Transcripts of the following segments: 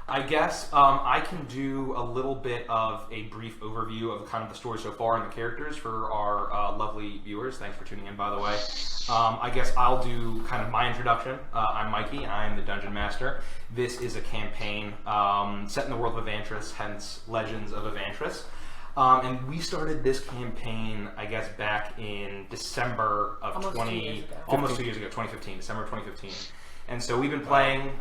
I guess I can do a little bit of a brief overview of kind of the story so far and the characters for our lovely viewers. Thanks for tuning in, by the way. I guess I'll do kind of my introduction. I'm Mikey. I'm the Dungeon Master. This is a campaign set in the world of Evantris, hence Legends of Evantris. And we started this campaign, I guess, back in December of almost 2 years ago, 2015, December 2015. And so we've been playing,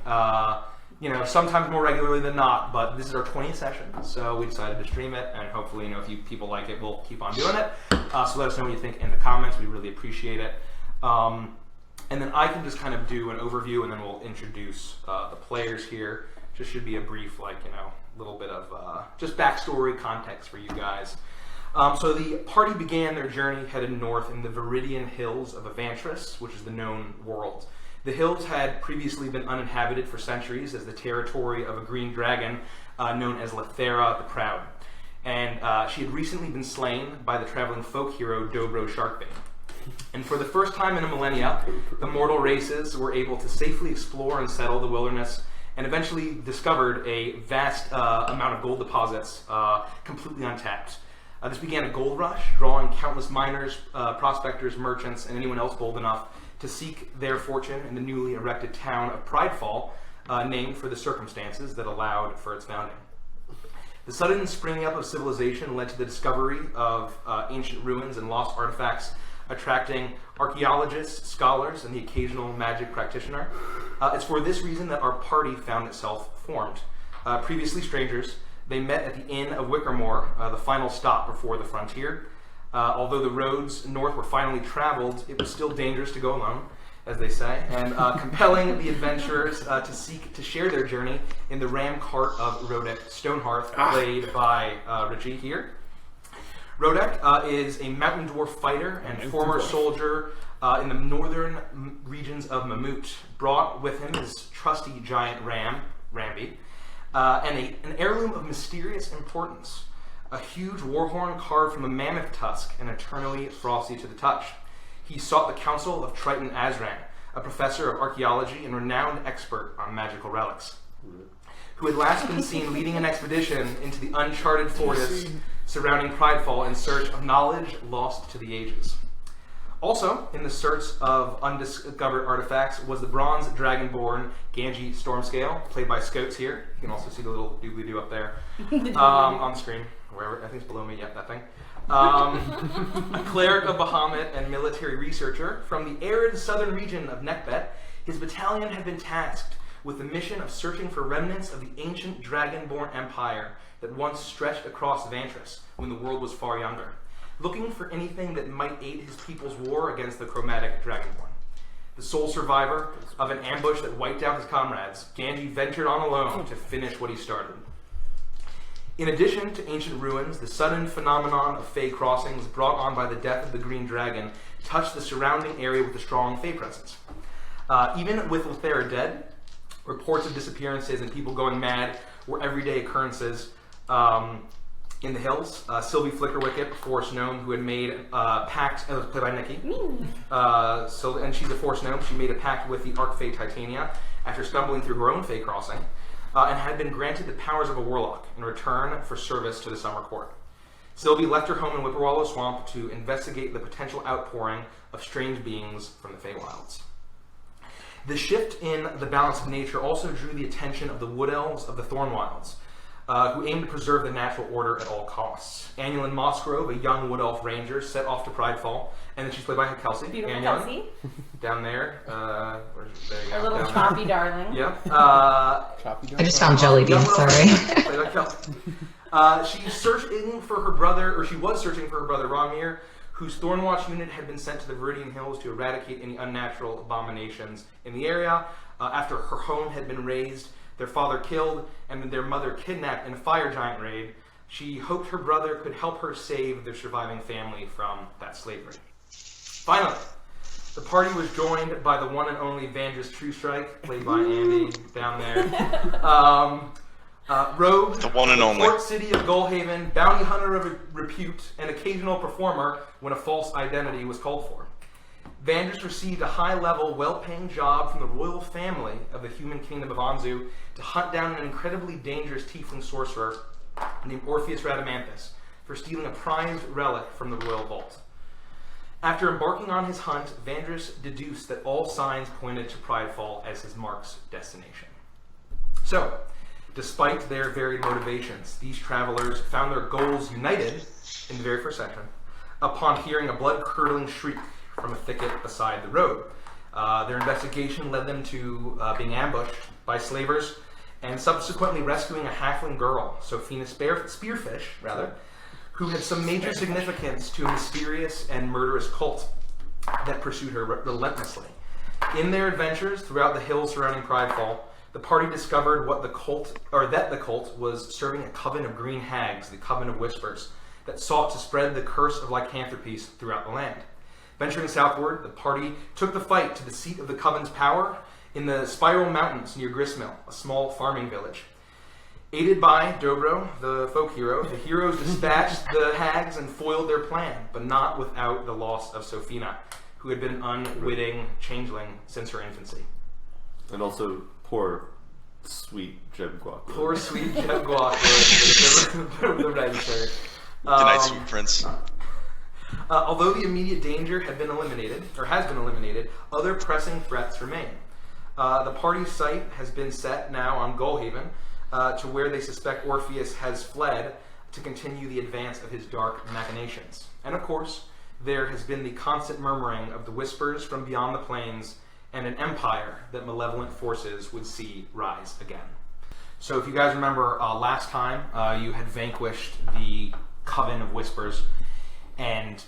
sometimes more regularly than not, but this is our 20th session, so we decided to stream it, and hopefully, if you people like it, we'll keep on doing it. So let us know what you think in the comments. We really appreciate it. And then I can just kind of do an overview, and then we'll introduce the players here. Just should be a brief, little bit of just backstory context for you guys. So the party began their journey headed north in the Viridian Hills of Evantris, which is the known world. The hills had previously been uninhabited for centuries as the territory of a green dragon known as Lethera the Proud. And she had recently been slain by the traveling folk hero Dobro Sharkbane. And for the first time in a millennia, the mortal races were able to safely explore and settle the wilderness, and eventually discovered a vast amount of gold deposits completely untapped. This began a gold rush, drawing countless miners, prospectors, merchants, and anyone else bold enough to seek their fortune in the newly erected town of Pridefall, named for the circumstances that allowed for its founding. The sudden springing up of civilization led to the discovery of ancient ruins and lost artifacts, attracting archaeologists, scholars, and the occasional magic practitioner. It's for this reason that our party found itself formed. Previously strangers, they met at the Inn of Wickermore, the final stop before the frontier. Although the roads north were finally traveled, it was still dangerous to go alone, as they say, and compelling the adventurers to seek to share their journey in the ram cart of Rodek Stonehearth, played by Richie here. Rodek is a mountain dwarf fighter and former soldier in the northern regions of Mammoot. Brought with him his trusty giant ram, Ramby, and an heirloom of mysterious importance. A huge warhorn carved from a mammoth tusk and eternally frosty to the touch. He sought the counsel of Triton Azran, a professor of archaeology and renowned expert on magical relics, who had last been seen leading an expedition into the uncharted forest surrounding Pridefall in search of knowledge lost to the ages. Also, in the search of undiscovered artifacts was the bronze dragonborn Ganji Stormscale, played by Scoats here. You can also see the little doobly-doo up there on the screen. Wherever, I think it's below me, yep, that thing. A cleric of Bahamut and military researcher from the arid southern region of Nekbet, his battalion had been tasked with the mission of searching for remnants of the ancient dragonborn empire that once stretched across Evantris when the world was far younger, looking for anything that might aid his people's war against the chromatic dragonborn. The sole survivor of an ambush that wiped out his comrades, Ganji ventured on alone to finish what he started. In addition to ancient ruins, the sudden phenomenon of Fey crossings brought on by the death of the Green Dragon touched the surrounding area with a strong Fey presence. Even with Lethera dead, reports of disappearances and people going mad were everyday occurrences in the hills. Sylvie Flickerwicket, Force Gnome, who had made a pact, played by Nikki. And she's a Force Gnome. She made a pact with the archfey Titania after stumbling through her own Fey crossing. And had been granted the powers of a warlock in return for service to the Summer Court. Sylvie left her home in Whipperwallow Swamp to investigate the potential outpouring of strange beings from the Feywilds. The shift in the balance of nature also drew the attention of the Wood Elves of the Thornwilds, who aimed to preserve the natural order at all costs. Annulin Mossgrove, a young Wood Elf ranger, set off to Pridefall, and then she's played by Kelsey. Beautiful Kelsey. Down there. There you go. Our little choppy darling. Yep. I just found Jelly Bean, sorry. Played by Kelsey. She's searching for her brother, or she was searching for her brother Ramir, whose Thornwatch unit had been sent to the Viridian Hills to eradicate any unnatural abominations in the area. After her home had been razed, their father killed, and their mother kidnapped in a fire giant raid, she hoped her brother could help her save their surviving family from that slavery. Finally, the party was joined by the one and only Vandris Truestrike, played by Andy, down there. Rogue, the one and only. Port City of Goldhaven, bounty hunter of repute, and occasional performer when a false identity was called for. Vandris received a high-level, well-paying job from the royal family of the human kingdom of Anzu to hunt down an incredibly dangerous tiefling sorcerer named Orpheus Radamanthus for stealing a prized relic from the royal vault. After embarking on his hunt, Vandris deduced that all signs pointed to Pridefall as his mark's destination. So, despite their varied motivations, these travelers found their goals united in the very first section upon hearing a blood-curdling shriek from a thicket beside the road. Their investigation led them to being ambushed by slavers and subsequently rescuing a halfling girl, Sophina Spearfish, who had some major significance to a mysterious and murderous cult that pursued her relentlessly. In their adventures throughout the hills surrounding Pridefall, the party discovered that the cult was serving a coven of green hags, the Coven of Whispers, that sought to spread the curse of lycanthropy throughout the land. Venturing southward, the party took the fight to the seat of the Coven's power in the Spiral Mountains near Gristmill, a small farming village. Aided by Dobro, the folk hero, the heroes dispatched the hags and foiled their plan, but not without the loss of Sophina, who had been an unwitting changeling since her infancy. And also, poor sweet Jeb Guac. Poor sweet Jeb Guac. The red shirt. Good night, sweet prince. Although the immediate danger has been eliminated, other pressing threats remain. The party's sight has been set now on Gullhaven, to where they suspect Orpheus has fled to continue the advance of his dark machinations. And of course, there has been the constant murmuring of the whispers from beyond the plains and an empire that malevolent forces would see rise again. So if you guys remember last time, you had vanquished the Coven of Whispers, and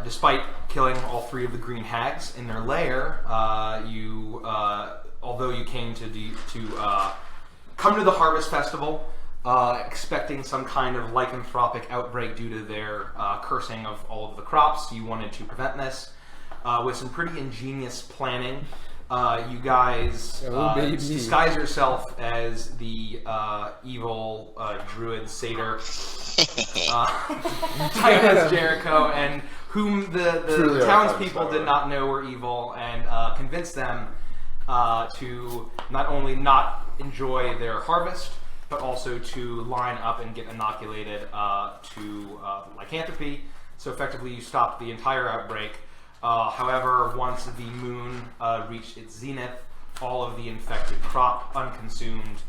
despite killing all three of the green hags in their lair, although you came to come to the Harvest Festival expecting some kind of lycanthropic outbreak due to their cursing of all of the crops, you wanted to prevent this. With some pretty ingenious planning, you guys disguise yourself as the evil druid satyr Titus Jericho, and whom the townspeople did not know were evil, and convince them to not only not enjoy their harvest, but also to line up and get inoculated to lycanthropy. So effectively you stopped the entire outbreak. However, once the moon reached its zenith, all of the infected crop, unconsumed,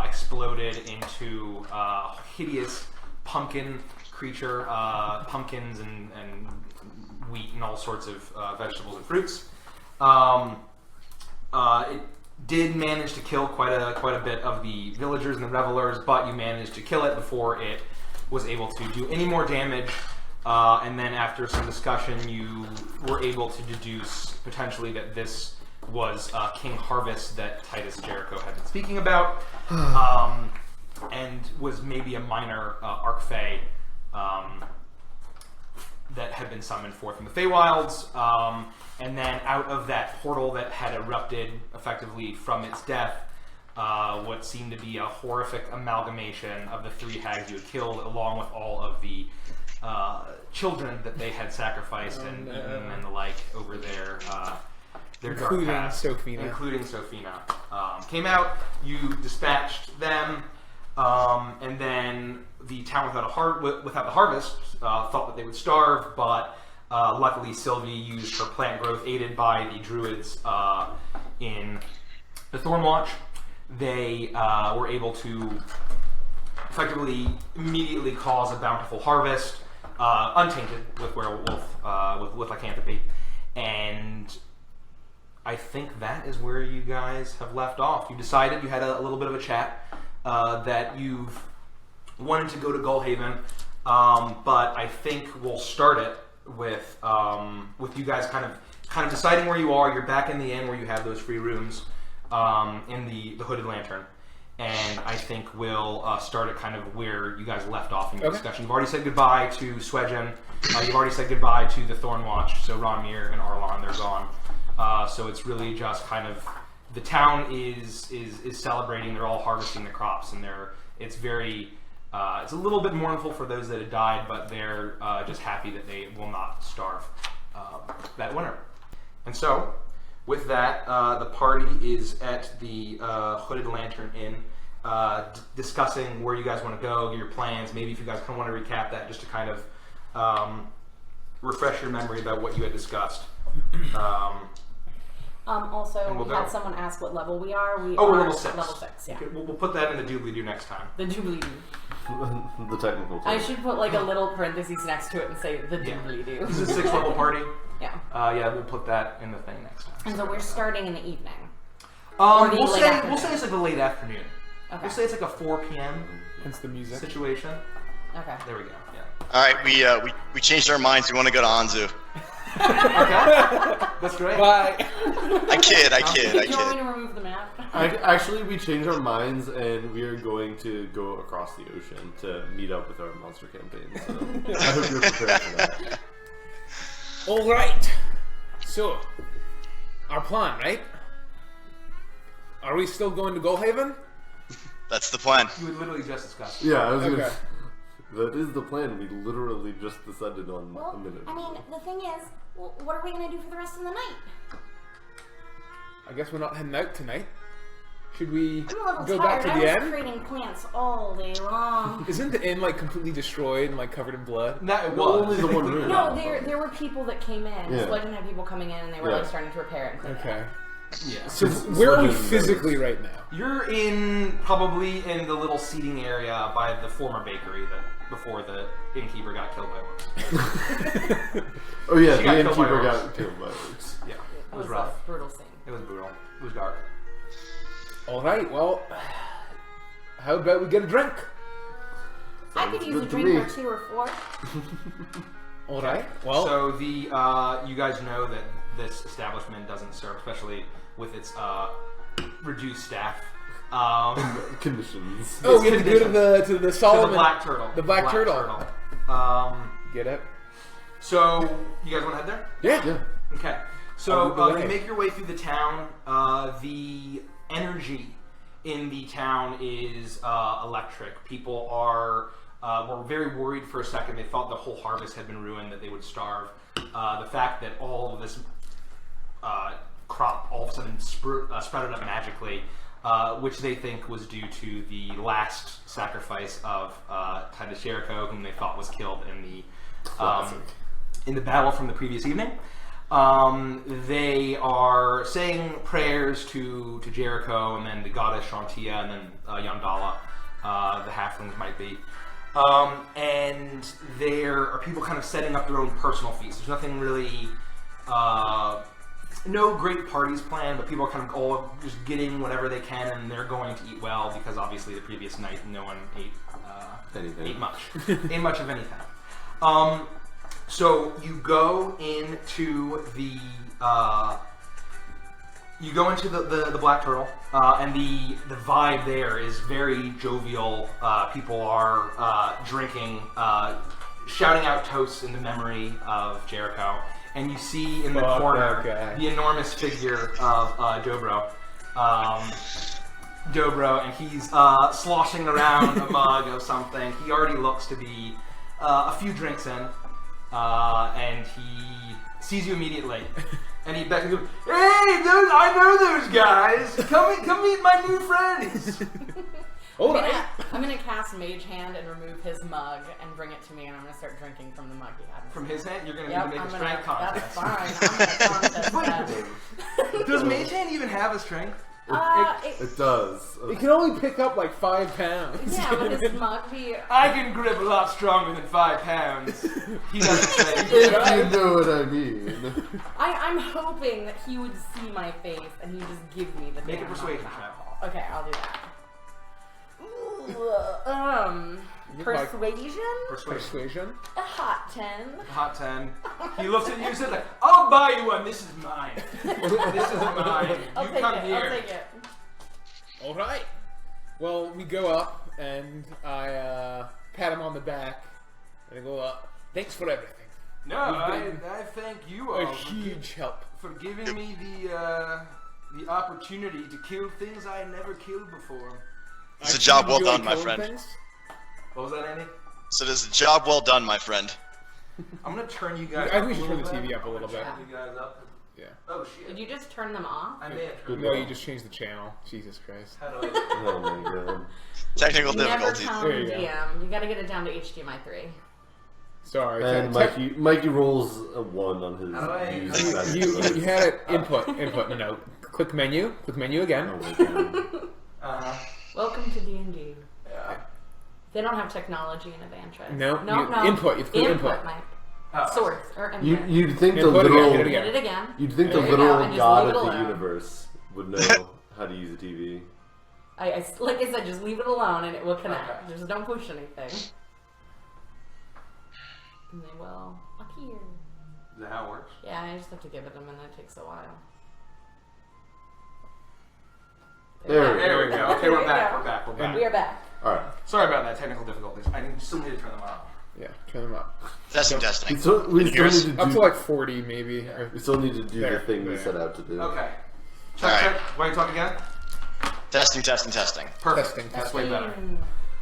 exploded into hideous pumpkin creature, pumpkins and wheat and all sorts of vegetables and fruits. It did manage to kill quite a bit of the villagers and the revelers, but you managed to kill it before it was able to do any more damage. And then after some discussion, you were able to deduce potentially that this was King Harvest that Titus Jericho had been speaking about, and was maybe a minor archfey that had been summoned forth from the Feywilds. And then out of that portal that had erupted effectively from its death, what seemed to be a horrific amalgamation of the three hags you had killed, along with all of the children that they had sacrificed and eaten and the like over their dark past, including Sophina, came out. You dispatched them, and then the town without the harvest thought that they would starve, but luckily Sylvie used her plant growth, aided by the druids in the Thornwatch. They were able to effectively immediately cause a bountiful harvest, untainted with werewolf, with lycanthropy. And I think that is where you guys have left off. You decided, you had a little bit of a chat, that you've wanted to go to Gullhaven, but I think we'll start it with you guys kind of deciding where you are. You're back in the inn where you have those free rooms in the Hooded Lantern. And I think we'll start at kind of where you guys left off in your discussion. You've already said goodbye to Swedgen. You've already said goodbye to the Thornwatch. So Ranmir and Arlon, they're gone. So it's really just kind of, the town is celebrating. They're all harvesting the crops, and it's a little bit mournful for those that had died, but they're just happy that they will not starve. that winter. And so, with that, the party is at the Hooded Lantern Inn, discussing where you guys want to go, your plans. Maybe if you guys kind of want to recap that, just to kind of refresh your memory about what you had discussed. Also, we'll we had go. someone ask what level we are. We're are level 6. Level 6, yeah. Okay, we'll put that in the doobly-doo next time. The doobly-doo. The technical term. I should put like a little parentheses next to it and say the doobly-doo. This is a 6th level party. Yeah. Yeah, we'll put that in the thing next time. And so we're starting in the evening. Or the We'll late say afternoon. it's like the late afternoon. Okay. We'll say it's like a 4 p.m. Hence the music. situation. Okay. There we go. Yeah. All right, we changed our minds. We want to go to Anzu. Okay. That's great. Bye. I kid. Do you want me to remove the map? Actually, we changed our minds and we are going to go across the ocean to meet up with our monster campaign. So I hope you're prepared for that. All right. So, our plan, right? Are we still going to Goldhaven? That's the plan. You would literally just discuss. Yeah, I was Okay. gonna. That is the plan. We literally just decided on Well, a minute. I mean, the thing is, well, what are we gonna do for the rest of the night? I guess we're not heading out tonight. Should we I'm a little go tired. back to I the was inn? creating plants all day long. Isn't the inn like completely destroyed and like covered in blood? That it Well, was. only the one room. No, there were people that came in. Yeah. Legend had people coming in and they were Yeah. like starting to repair it and clean it. Okay. Yeah. So It's where are we Legend physically knows. right now? You're in probably in the little seating area by the former bakery that before the innkeeper got killed by orcs. Oh yeah, She the got killed by innkeeper orcs. got killed by orcs. Yeah, It it was was rough. a brutal scene. It was brutal. It was dark. All right. Well, how about we get a drink? I could use a good to drink me. or 2 or 4. All right. Well, So the you guys know that this establishment doesn't serve, especially with its reduced staff. Conditions. oh, we have to go to the To the Solomon. Black Turtle. The Black Turtle. Get it? So you guys want to head there? Yeah. Yeah. Okay. I'll So lead the way. you make your way through the town. The energy in the town is electric. People are were very worried for a second. They thought the whole harvest had been ruined, that they would starve. The fact that all of this crop all of a sudden sprouted up magically, which they think was due to the last sacrifice of Titus Jericho, whom they thought was killed in the battle from the previous evening. They are saying prayers to Jericho, and then the goddess Shantia, and then Yandala, the halflings might be. And there are people kind of setting up their own personal feasts. There's nothing really, no great parties planned, but people are kind of all just getting whatever they can, and they're going to eat well because obviously the previous night no one ate Anything. ate much of anything. So you go into the Black Turtle, and the vibe there is very jovial. People are drinking, shouting out toasts in the memory of Jericho, and you see in the Fuck corner that guy. the enormous figure of Dobro. Dobro, and he's sloshing around a mug of something. He already looks to be a few drinks in, and he sees you immediately. And he beckons you, "Hey, I know those guys! Come meet my new friends!" All right. I'm gonna cast Mage Hand and remove his mug and bring it to me, and I'm gonna start drinking from the mug he had. From his hand, you're going to Yep, need to make I'm a gonna. strength contest. That's fine. I'm gonna contest that. Does Mage Hand even have a strength? It does. It can only pick up like 5 pounds. Yeah, with his mug, he. I can grip a lot stronger than 5 pounds. He doesn't say. If you know what I mean. I'm hoping that he would see my face and he would just give me the Make a damn persuasion mug. check. Okay, I'll do that. Persuasion? Persuasion. A hot 10. Hot 10. He looks at you and says, like, "I'll buy you one. This is mine. This is mine. I'll You take come it. here." I'll take it. All right. Well, we go up and I pat him on the back and I go, "Thanks for everything. No, I thank you all A huge help." for giving me the opportunity to kill things I never killed before. It's a I job see well you done, really my killing friend. things. What was that, Andy? So it is a job well done, my friend. I'm gonna turn you guys. I think we should up turn the little TV bit. up a little bit. Turn you guys up. Yeah. Oh shit. Did you just turn them off? I may have turned No, them you off. just changed the channel. Jesus Christ. How do I? Oh my god. Technical Never difficulties. tell There you go. DM. You gotta get it down to HDMI 3. Sorry. And Mikey rolls a 1 on his How do I- views. You had it input. No. Click menu again. Oh my god. Welcome to D&D. Yeah. They don't have technology in Evantra. No, no. input. You have to click input. Mike. Oh. Source or input. You'd think the Input again, literal hit it Get it again. you'd think the There you go, literal and just god leave of it the alone. universe would know how to use a TV. Like I said, just leave it alone and it will connect. Okay. Just don't push anything. And they will appear. Is that how it works? Yeah, I just have to give it them and it takes a while. There There we go. Okay, There we're you back. go. We're back. We're back. We are back. Alright. Sorry about that technical difficulties. I still need to turn them off. Yeah, turn them up. Testing. We Can still you hear need us? to Up to do. like 40 maybe. We still need to do There, the thing we there. set out to do. Okay. Alright. Check. Why you talk again? Testing. Perfect. Testing. That's way better.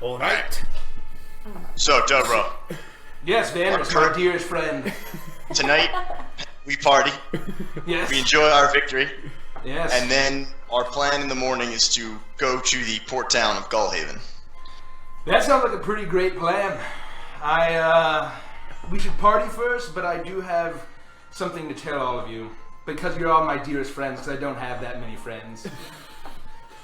All right. So, Dobro, Yes, Van is my dearest friend. tonight we party, Yes. we enjoy our victory, Yes. and then our plan in the morning is to go to the port town of Gullhaven. That sounds like a pretty great plan. We should party first, but I do have something to tell all of you. Because you're all my dearest friends, because I don't have that many friends.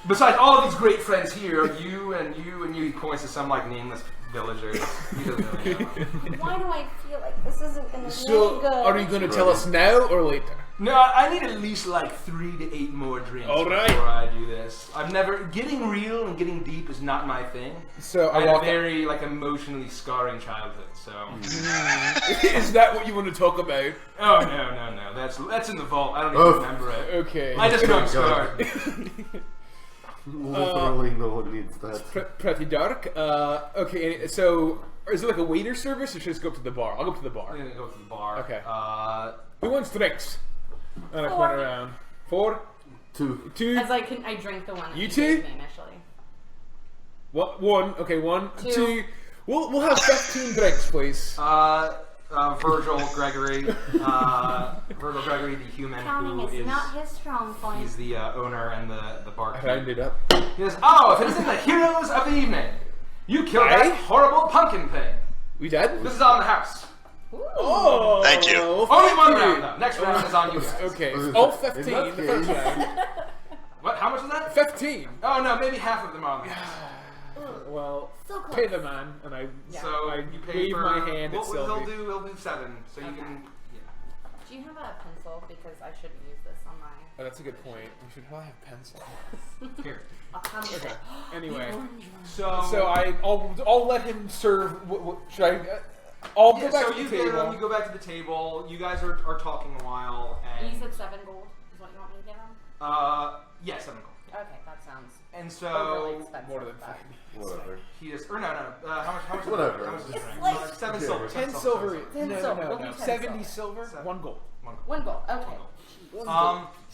Besides all of these great friends here, you and you and you, he points to some like nameless villagers. He doesn't really know. Why do I feel like this isn't gonna be So, good? are you going to tell us now or later? No, I need at least like 3 to 8 more drinks All right. before I do this. I've never getting real and getting deep is not my thing. So I I had a walk. very like emotionally scarring childhood, so. Is that what you want to talk about? Oh no, that's in the vault. I don't even Oh. remember it. Okay. I just know I'm God. scarred. Literally, no one needs that. Pretty dark. Okay. So, is it like a waiter service, or should I just go up to the bar? I'll go up to the bar. I'm gonna go to the bar. Okay. Who Who wants drinks? And I Four. point around. 4, 2. 2, As I drink the one that You you two? gave me initially. what? 1. Okay, 1, Two. 2. We'll have 15 drinks, please. Virgil Gregory, the human Counting who is is not his strong point. he's the owner and the I barkeep. round it up. He says, "Oh, if it isn't the heroes of the evening, you killed Aye? that horrible pumpkin thing. We dead? This is on the house. Oh! Thank you. Only thank one you. round though. Next round is on you guys. Okay, In all that 15 the first case- round. What? How much is that? 15! Oh no, maybe half of them are on the house. Well, So close. pay the man, and I So I you pay wave for my hand at what Sylvie. he'll do 7. So you Okay. can. Yeah. Do you have a pencil? Because I shouldn't use this on my. Oh, that's a good point. We should probably have pencil. Here. A pencil. Okay. Anyway, So I'll let him serve. What should I? I'll go yeah, back so to you the get table. you go back to the table. You guys are talking a while, and You said 7 gold is what you want me to give him? yeah, 7 gold. Okay, that sounds And overly so expensive. More than but- 5. Whatever. he just or no. How much? Whatever. How much is the It's drink? like- 7 Okay, silver. 10 silver. 10 No, silver. no, We'll no. do 10 70 silver. silver. 1 gold. 1 gold. Okay.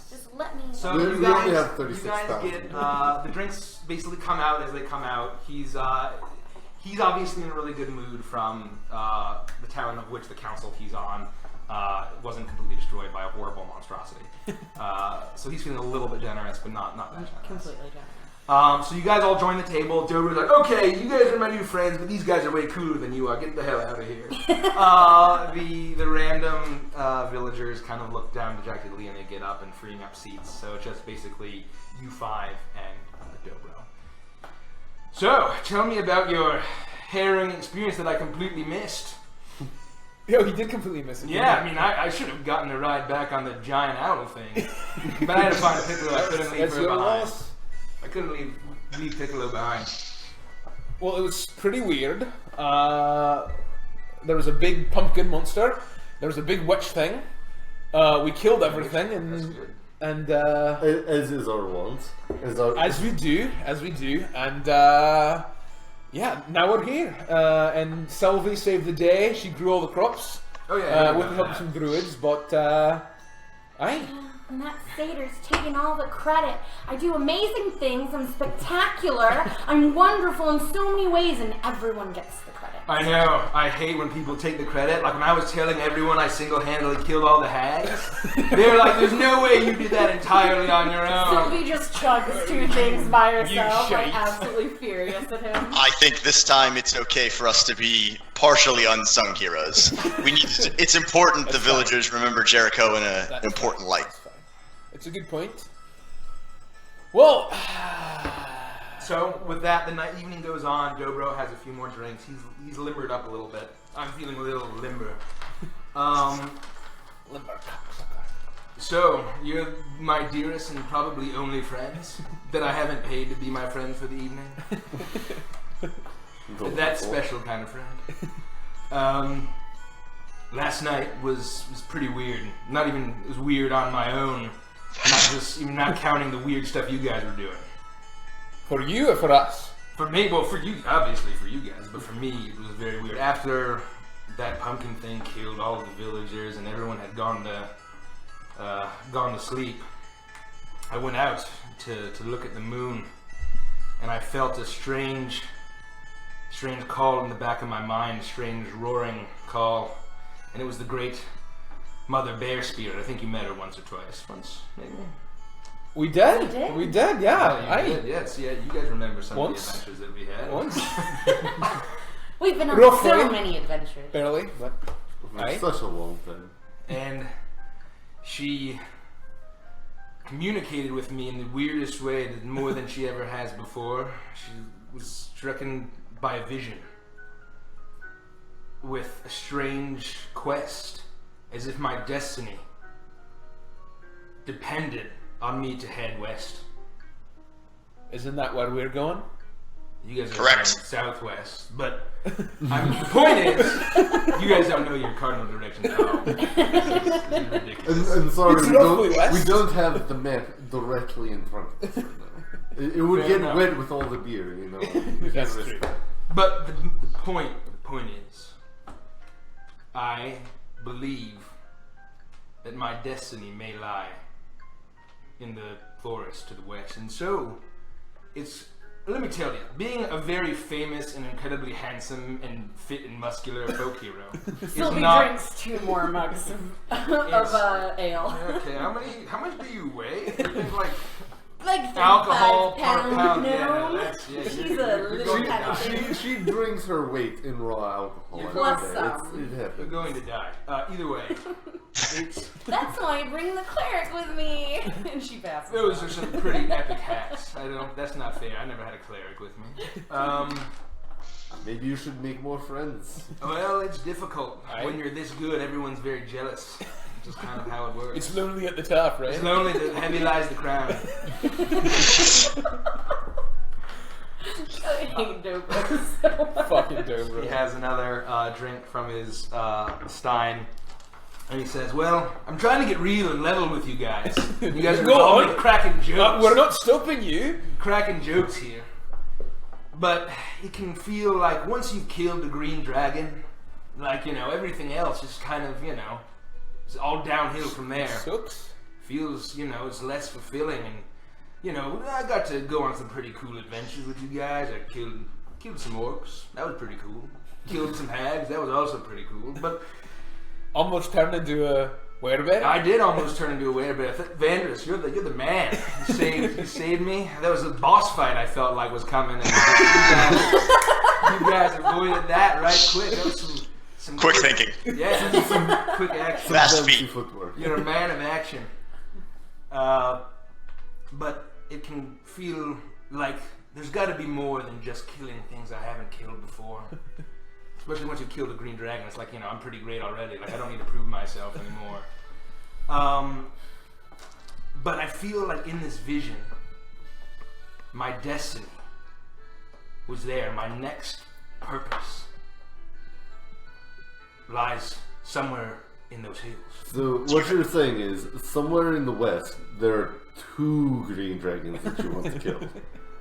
Just let me. So We- you we only guys, have you guys 36,000. get the drinks basically come out as they come out. He's obviously in a really good mood from the town of which the council he's on wasn't completely destroyed by a horrible monstrosity. So he's feeling a little bit generous, but not that generous. Completely generous. So you guys all join the table. Dobro's like, okay, you guys are my new friends, but these guys are way cooler than you are. Get the hell out of here. The random villagers kind of look down dejectedly and they get up and freeing up seats. So it's just basically you 5 and Dobro. So tell me about your harrowing experience that I completely missed. Yo, he did completely miss it. Yeah, I mean, I should have gotten a ride back on the giant owl thing, but I had to find a Piccolo. I couldn't leave That's her your behind. loss. I couldn't leave Piccolo behind. Well, it was pretty weird. There was a big pumpkin monster. There was a big witch thing. We killed everything, That's and good. As is our want. as we do, and yeah, now we're here. And Sylvie saved the day. She grew all the crops Oh yeah, with the help of some druids, but aye. And that satyr's taking all the credit. I do amazing things. I'm spectacular. I'm wonderful in so many ways, and everyone gets the credit. I know. I hate when people take the credit. Like when I was telling everyone I single-handedly killed all the hags, they were like, "There's no way you did that entirely on your own." Sylvie just chugs 2 things by herself, like shite. absolutely furious at him. I think this time it's okay for us to be partially unsung heroes. We need to, it's important the villagers remember Jericho in an That's important fine. light. That's fine. It's a good point. Well, So with that, the night evening goes on. Dobro has a few more drinks. He's limbered up a little bit. I'm feeling a little limber. So you're my dearest and probably only friends that I haven't paid to be my friends for the evening. That special kind of friend. Last night was pretty weird. Not even it was weird on my own. Not counting the weird stuff you guys were doing. for you or for us? For me, well, for you, obviously for you guys, but for me, it was very weird. After that pumpkin thing killed all of the villagers and everyone had gone to sleep, I went out to look at the moon, and I felt a strange call in the back of my mind, a strange roaring call, and it was the great Mother Bear Spirit. I think you met her once or twice. Once, maybe? We did. We did? We did. Yeah. You did, yes, yeah, you guys remember some Once. of the adventures that we had. Once. We've been on Roughly. so many adventures. Barely, but For Aye. such a long time. And she communicated with me in the weirdest way, that more than she ever has before. She was stricken by a vision with a strange quest, as if my destiny depended on me to head west. isn't that where we're going? You guys are Correct. going southwest, but the point is, you guys don't know your cardinal directions at all. This is ridiculous. And sorry, It's we roughly don't, west. we don't have the map directly in front of us right now. It would Fair get enough. wet with all the beer, you know. We That's can't true. risk that. But the point is, I believe that my destiny may lie in the forest to the west. And so, let me tell you, being a very famous and incredibly handsome and fit and muscular folk hero is Sylvie not... drinks 2 more mugs of Yes. ale. Okay, how much do you weigh? You think like Like alcohol 35 per pound pound? gnome. Yeah, She's you're a going little to kind of die. thing. She drinks her weight in raw alcohol. You're every plus day. some. It You're happens. going to die. Either way, it's... That's why I bring the cleric with me. And she passes Those out. are some pretty epic hacks. That's not fair. I never had a cleric with me. Maybe you should make more friends. Well, it's difficult. Aye. When you're this good, everyone's very jealous. It's just kind of how it works. It's lonely at the top, right? It's lonely, the heavy lies the crown. I hate Dobro so much. Fucking He Dobro. has another drink from his stein. And he says, well, I'm trying to get real and level with you guys. You guys are Go always on. cracking jokes. We're not stopping you. Cracking jokes here. But it can feel like once you've killed the green dragon, like, everything else is kind of, it's all downhill from there. Sucks. Feels, it's less fulfilling. And, I got to go on some pretty cool adventures with you guys. I killed some orcs. That was pretty cool. Killed some hags. That was also pretty cool. But Almost turned into a werebear. I did almost turn into a werebear. Vandris, you're the man. You saved me. That was a boss fight I felt like was coming. And you guys avoided that right quick. That was some Quick thinking. Yeah, some quick action. Fast Fancy feet. footwork. You're a man of action. But it can feel like there's got to be more than just killing things I haven't killed before. Especially once you kill the green dragon, it's like, I'm pretty great already. Like, I don't need to prove myself anymore. But I feel like in this vision, my destiny was there. My next purpose lies somewhere in those hills. So what you're saying is, somewhere in the west, there are 2 green dragons that you want to kill.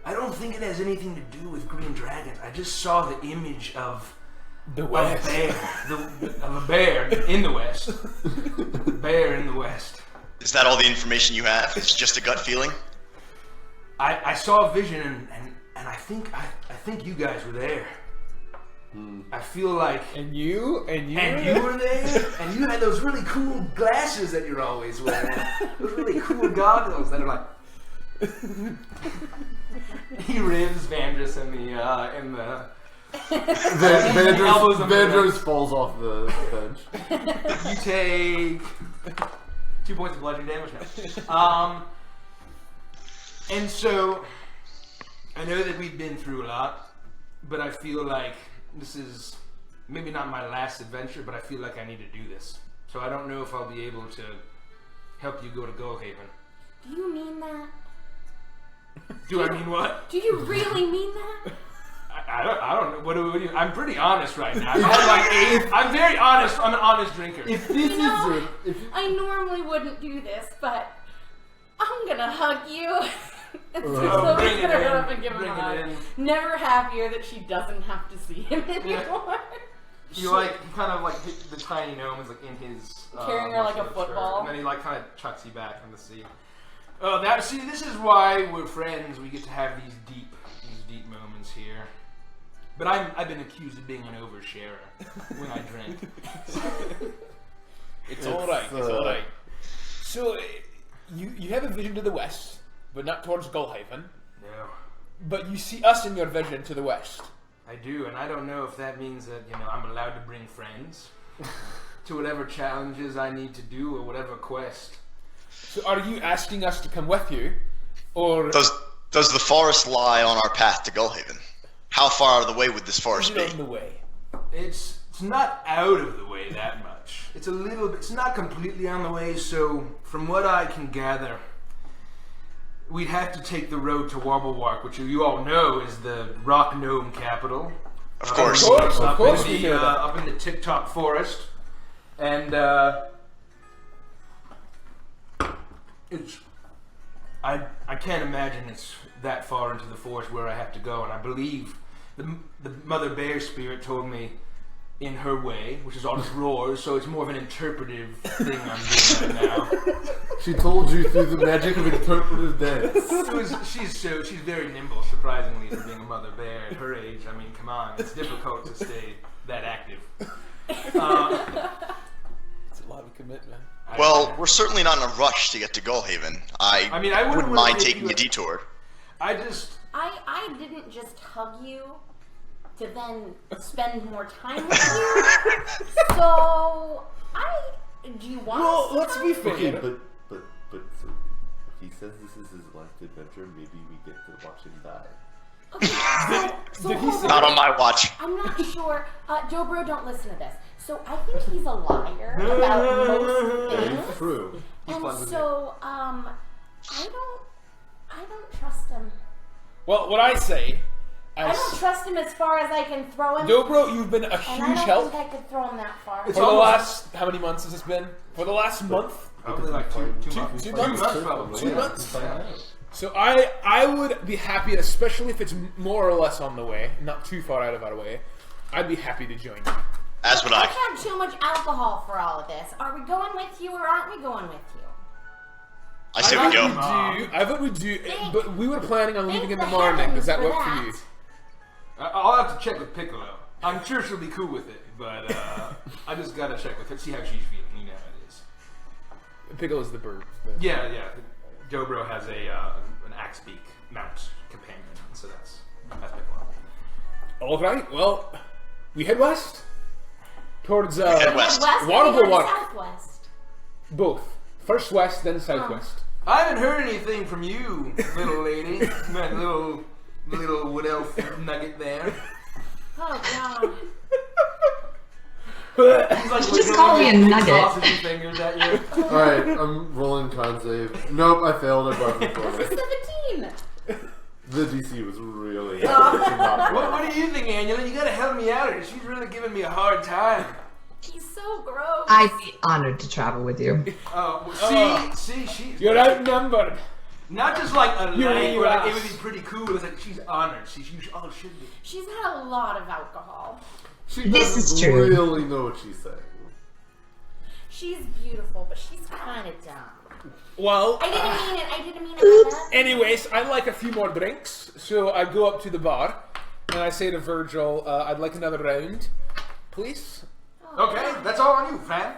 I don't think it has anything to do with green dragons. I just saw the image of The a West. bear, of a bear in the west. A bear in the west. Is that all the information you have? It's just a gut feeling? I saw a vision, and I think you guys were there. I feel like... And you were there, and you had those really cool glasses that you're always wearing. Those really cool goggles that are like... He ribs Vandris in the Vandris falls off the bench. You take 2 points of bludgeoning damage now. And so, I know that we've been through a lot, but I feel like this is maybe not my last adventure, but I feel like I need to do this. So I don't know if I'll be able to help you go to Gullhaven. Do you mean that? Do I mean what? Do you really mean that? I don't know. What do you? I'm pretty honest right now. I'm very honest. I'm an honest drinker. If this I normally wouldn't do this, but I'm gonna hug you. And so Chloe's gonna run up and give him a hug. Never happier that she doesn't have to see him anymore. He kind of hit the tiny gnome is in his carrying her like a football, and then he kind of chucks you back in the sea. Oh, this is why we're friends. We get to have these deep moments here. But I've been accused of being an oversharer when I drink. It's all right. It's all right. So you have a vision to the west, but not towards Gullhaven. No. But you see us in your vision to the west. I do, and I don't know if that means that I'm allowed to bring friends to whatever challenges I need to do or whatever quest. So are you asking us to come with you, or Does the forest lie on our path to Gullhaven? How far out of the way would this is forest it be? on the way? It's not out of the way that much. It's a little bit. It's not completely on the way. So from what I can gather, we'd have to take the road to Warblewark, which you all know is the rock gnome capital. Of course. Of course we know that. Up in the Tick-Tock forest, and it's. I can't imagine it's that far into the forest where I have to go, and I believe the Mother Bear spirit told me in her way, which is all just roars, so it's more of an interpretive thing I'm doing right now. She told you through the magic of interpretive dance. She's very nimble, surprisingly, for being a mother bear at her age. I mean, come on, it's difficult to stay that active. It's a lot of commitment. Well, we're certainly not in a rush to get to Gullhaven. I wouldn't mind taking a detour. I didn't just hug you to then spend more time with you. So do you want? Well, let's be fair. Okay, but so he says this is his last adventure. Maybe we get to watch him die. Okay, so Did he hold say- on. Not on my watch. I'm not sure. Dobro, don't listen to this. So I think he's a liar about most things. It's true. And so, I don't trust him. Well, what I say, I don't trust him as far as I can throw him. Dobro, you've been a and I huge don't help think I could throw him that far. for the last, how many months has this been? For the last month? Probably like two months. 2 months? Probably. 2 months? So I would be happy, especially if it's more or less on the way, not too far out of our way, I'd be happy to join you. As would I. I've had too much alcohol for all of this. Are we going with you or aren't we going with you? I say we go. I thought we do, but we were planning on leaving in the Thank morning. heavens Does that for work for that. you? I'll have to check with Piccolo. I'm sure she'll be cool with it, but I just gotta check with her, see how she's feeling. You know how it is. Piccolo's the bird. Yeah. Dobro has an axe beak mount companion, so that's Piccolo. All right. Well, we head west towards Head west. West or Waterfall. southwest? Both. First west, then southwest. I haven't heard anything from you, little lady. That little wood elf nugget there. Oh god. He's like Just call me a nugget. Sausage fingers at you. Alright, I'm rolling con save. Nope, I failed. I brought it forward. 17. The DC was really not What do you think, Angela? You gotta help me out here. She's really giving me a hard time. He's so gross. I'd be honored to travel with you. See, she's You're outnumbered. not just like a You're light where like, it would ass. be pretty cool. It's like she's honored. She should be. She's had a lot of alcohol. She This is doesn't true. really know what she's saying. She's beautiful, but she's kind of dumb. Well, I didn't mean it by that. anyways, I'd like a few more drinks, so I go up to the bar and I say to Virgil, "I'd like another round, please." Okay, that's all on you, Fran.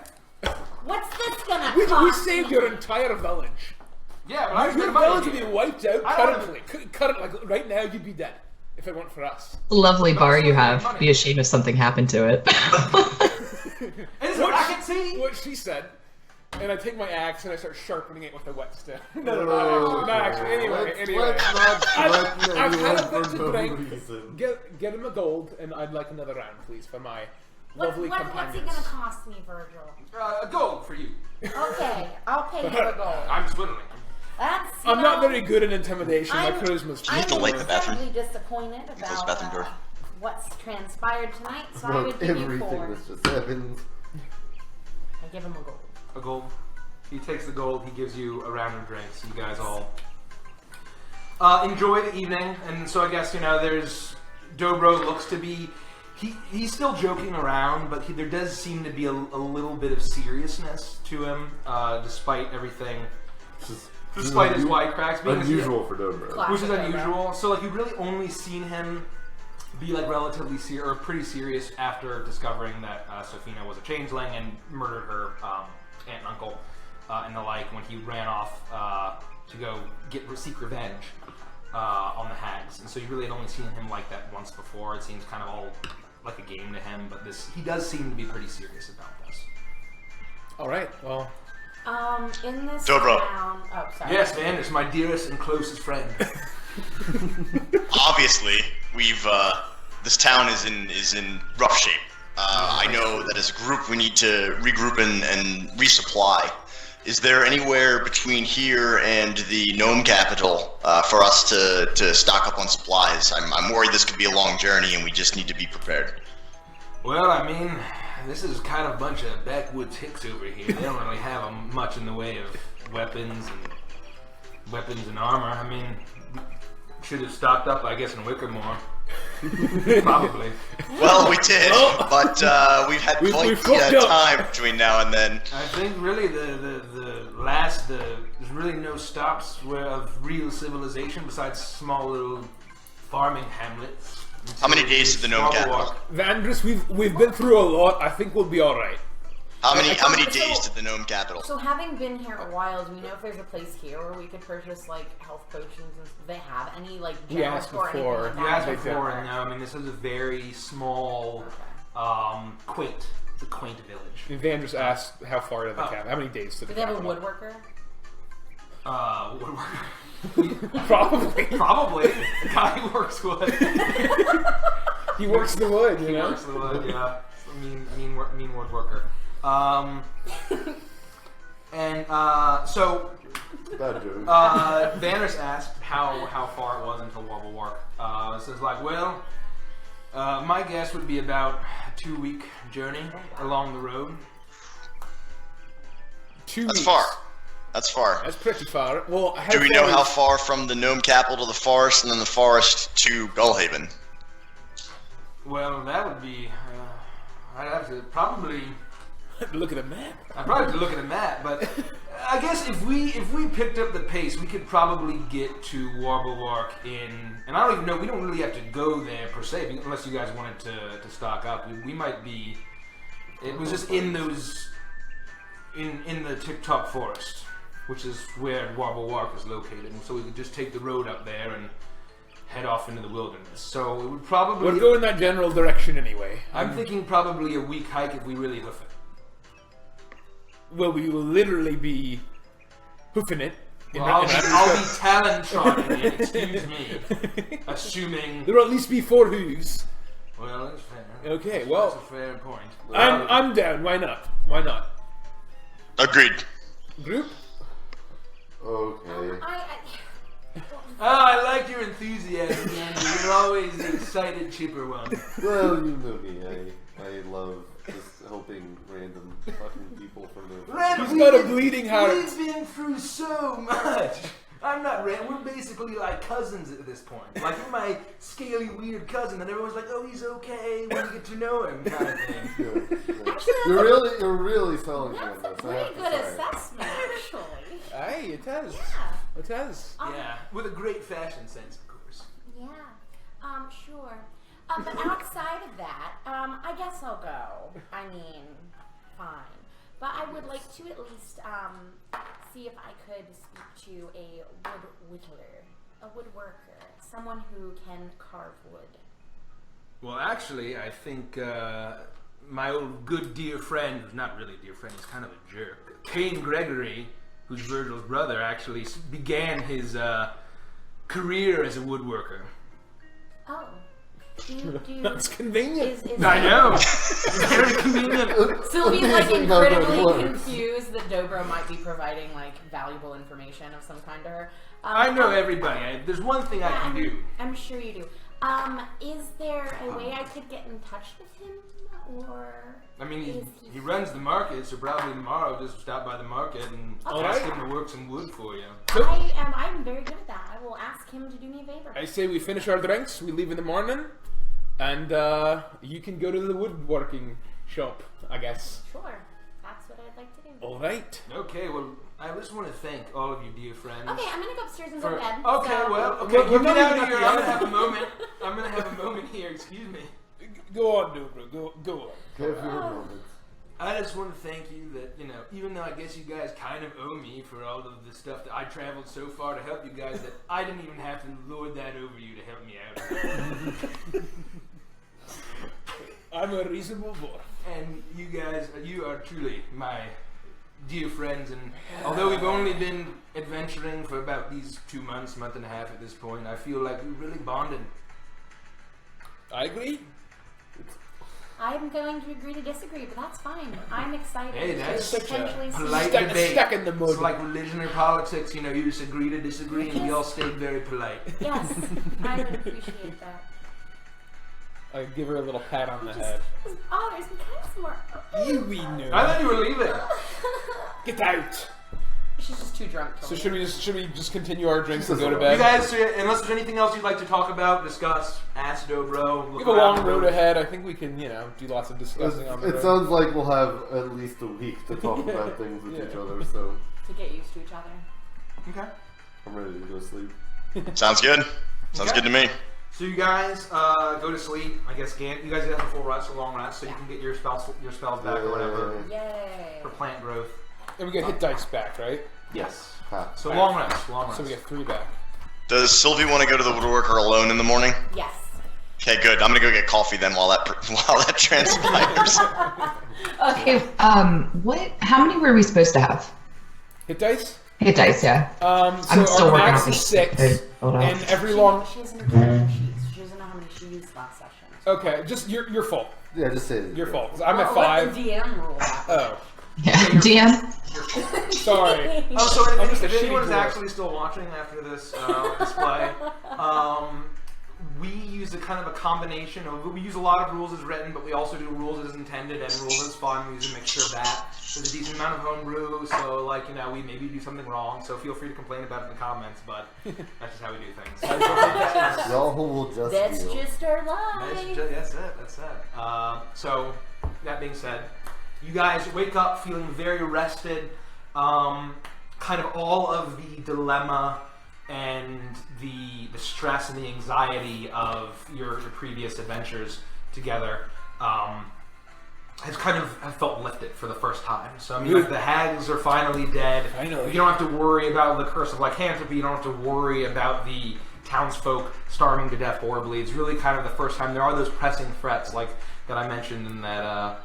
What's this gonna We cost saved me? your entire village. Yeah, but I was Your making money village would be here. wiped out I don't currently. Like right now, you'd be dead if it weren't for us. Lovely bar you have. money. Be ashamed if something happened to it. Is it I can see? What she said. And I take my axe and I start sharpening it with a whetstone. No, actually. Anyway. Let's not threaten I've had a anyone bit for to no drink. reason. Get him a gold, and I'd like another round, please, for my lovely What's companions. it gonna cost me, Virgil? A gold for you. Okay, I'll pay you a gold. I'm swindling. That's. I'm not very good at intimidation. My I'm- charisma's have to light the bathroom. incredibly disappointed Close the about bathroom door. what's transpired tonight, so I About would give you everything 4. that's just happened. I give him a gold. A gold. He takes the gold. He gives you a round of drinks. You guys all enjoy the evening. And so I guess there's Dobro looks to be. He's still joking around, but there does seem to be a little bit of seriousness to him, despite everything. Despite his white cracks being Unusual for Dobro. which is Classic unusual. So you've really only seen him be relatively or pretty serious after discovering that Sophina was a changeling and murdered her aunt and uncle and the like when he ran off to go seek revenge on the hags. And so you really had only seen him like that once before. It seems kind of all like a game to him, but he does seem to be pretty serious about this. All right. Well, In this Dobro. town. Oh, sorry. Yes, man, it's my dearest and closest friend. Obviously, this town is in rough shape. I know that as a group we need to regroup and resupply. Is there anywhere between here and the gnome capital for us to stock up on supplies? I'm worried this could be a long journey and we just need to be prepared. Well, I mean, this is kind of a bunch of backwoods hicks over here. They don't really have much in the way of weapons and armor. I mean, should have stocked up, I guess, in Wickermore. Probably. Well, we did, but we've had quite fucked the up. time between now and then. I think really there's really no stops of real civilization besides small little farming hamlets. How many days to the gnome capital? Vandris, we've been through a lot. I think we'll be all right. How many days to the gnome capital? So having been here a while, do we know if there's a place here where we could purchase health potions? And do they have any We general asked store or anything before. like You that? asked before, and no, I mean, this is a very small, quaint. It's a quaint village. And Vandris asked how far to the capital. How many days to the Do they have a capital? woodworker? Probably. Probably. The guy who works wood. He works the wood, you He know? works the wood, yeah. Mean wood worker. So Bad joke. Vannis asked how far it was until Wobblewark. It says my guess would be about a 2-week journey along the road. 2 That's weeks. far. That's far. That's pretty far. Well, Do we know far how is- far from the gnome capital to the forest, and then the forest to Gullhaven? Well, that would be. I'd have to probably. Look at the map. I'd probably have to look at a map, but I guess if we picked up the pace, we could probably get to Wobblewark in. And I don't even know. We don't really have to go there per se, unless you guys wanted to stock up. We might be. It was just in those. In the Tip-Top Forest, which is where Wobblewark is located, and so we could just take the road up there and head off into the wilderness. So it would probably. We'll go in that general direction anyway. I'm thinking probably a week hike if we really hoof it. Well, we will literally be hoofing it. Well, I'll be talon trotting it, excuse me. Assuming. There will at least be 4 hooves. Well, that's fair. Okay, well- That's a fair point. I'm down. Why not? Why not? Agreed. Group? Okay. I like your enthusiasm, Andy. You're always the excited, chipper one. Well, you know me. I love just helping random fucking people from the. Ren, He's got a bleeding heart. We've been through so much. I'm not Ren. We're basically like cousins at this point. Like you're my scaly, weird cousin that everyone's like, oh, he's okay when you get to know him, kind of thing. Yeah. You're really selling me on That's a this. I have pretty to good say. assessment, actually. Aye, it has. Yeah. It has. Yeah, with a great fashion sense, of course. Yeah. Sure. But outside of that, I guess I'll go. I mean, fine. But I would like to at least see if I could speak to a wood whittler, a woodworker, someone who can carve wood. Well, actually, I think my old good dear friend, who's not really a dear friend, he's kind of a jerk, Cain Gregory, who's Virgil's brother, actually began his career as a woodworker. Oh. That's convenient. I know. Very convenient. Sylvie's like incredibly confused that Dobro might be providing like valuable information of some kind to her. I know everybody. There's one thing I can do. I'm sure you do. Is there a way I could get in touch with him, or? I mean, he runs the market, so probably tomorrow just stop by the market and ask him to work some wood for you. I'm very good at that. I will ask him to do me a favor. I say we finish our drinks, we leave in the morning, and you can go to the woodworking shop, I guess. Sure. That's what I'd like to do. Alright. Okay, well, I just want to thank all of you dear friends. Okay, I'm gonna go upstairs and go to bed. Okay, Okay, we'll get out of not here. the I'm end. gonna have a moment. I'm gonna have a moment here. Excuse me. Go on, Dobro. Go on. Have your moment. I just want to thank you that, even though I guess you guys kind of owe me for all of the stuff that I traveled so far to help you guys, that I didn't even have to lord that over you to help me out. I'm a reasonable boy. And you guys, you are truly my dear friends, and although we've only been adventuring for about these 2 months, month and a half at this point, I feel like we really bonded. I agree. I'm going to agree to disagree, but that's fine. I'm excited Hey, that's to such potentially see. polite Stuck- debate. stuck in the mud. It's like religion or politics, you just agree to disagree, and we all stayed very polite. Yes, I would appreciate that. I give her a little pat on the head. This bothers me kind of more. You we knew. I thought you were leaving. Get out. She's just too drunk to So leave. should we just continue our drinks and go to You bed? guys, unless there's anything else you'd like to talk about, discuss, ask Dobro. We have a long road ahead. I think we can, do lots of discussing on the It road. sounds like we'll have at least a week to talk about things with each other, so To get used to each other. Okay. I'm ready to go sleep. Sounds good. Sounds Okay. good to me. So you guys go to sleep. I guess you guys get a full rest, a long rest, so you can get your spells back or whatever Yay. for plant growth. And we get hit dice back, right? Yes. Ha. So long rest. So we get 3 back. Does Sylvie want to go to the woodworker alone in the morning? Yes. Okay, good. I'm gonna go get coffee then while that transpires. Okay, how many were we supposed to have? Hit dice? Hit dice, yeah. So I'm still our working max on is this. 6, Hold on. and every long... She doesn't know sheets. She doesn't know how many she used last session. Okay, just your fault. Yeah, just say it. Your fault. 'Cause I'm at Let 5. the DM rule that. Oh, Yeah, DM? sorry. Oh, so I'm if, just a if anyone's shitty dwarf. actually still watching after this display, we use a kind of a combination of, we use a lot of rules as written, but we also do rules as intended and rules as fun. We use a mixture of that. There's a decent amount of homebrew, so we maybe do something wrong, so feel free to complain about it in the comments, but that's just how we do things. Y'all will just That's deal. just our life. That's it. So, that being said, you guys wake up feeling very rested. Kind of all of the dilemma and the stress and the anxiety of your previous adventures together has kind of felt lifted for the first time. So, I mean, like, the hags are finally dead. Finally. You don't have to worry about the curse of lycanthropy. You don't have to worry about the townsfolk starving to death horribly. It's really kind of the first time. There are those pressing threats, like that I mentioned in that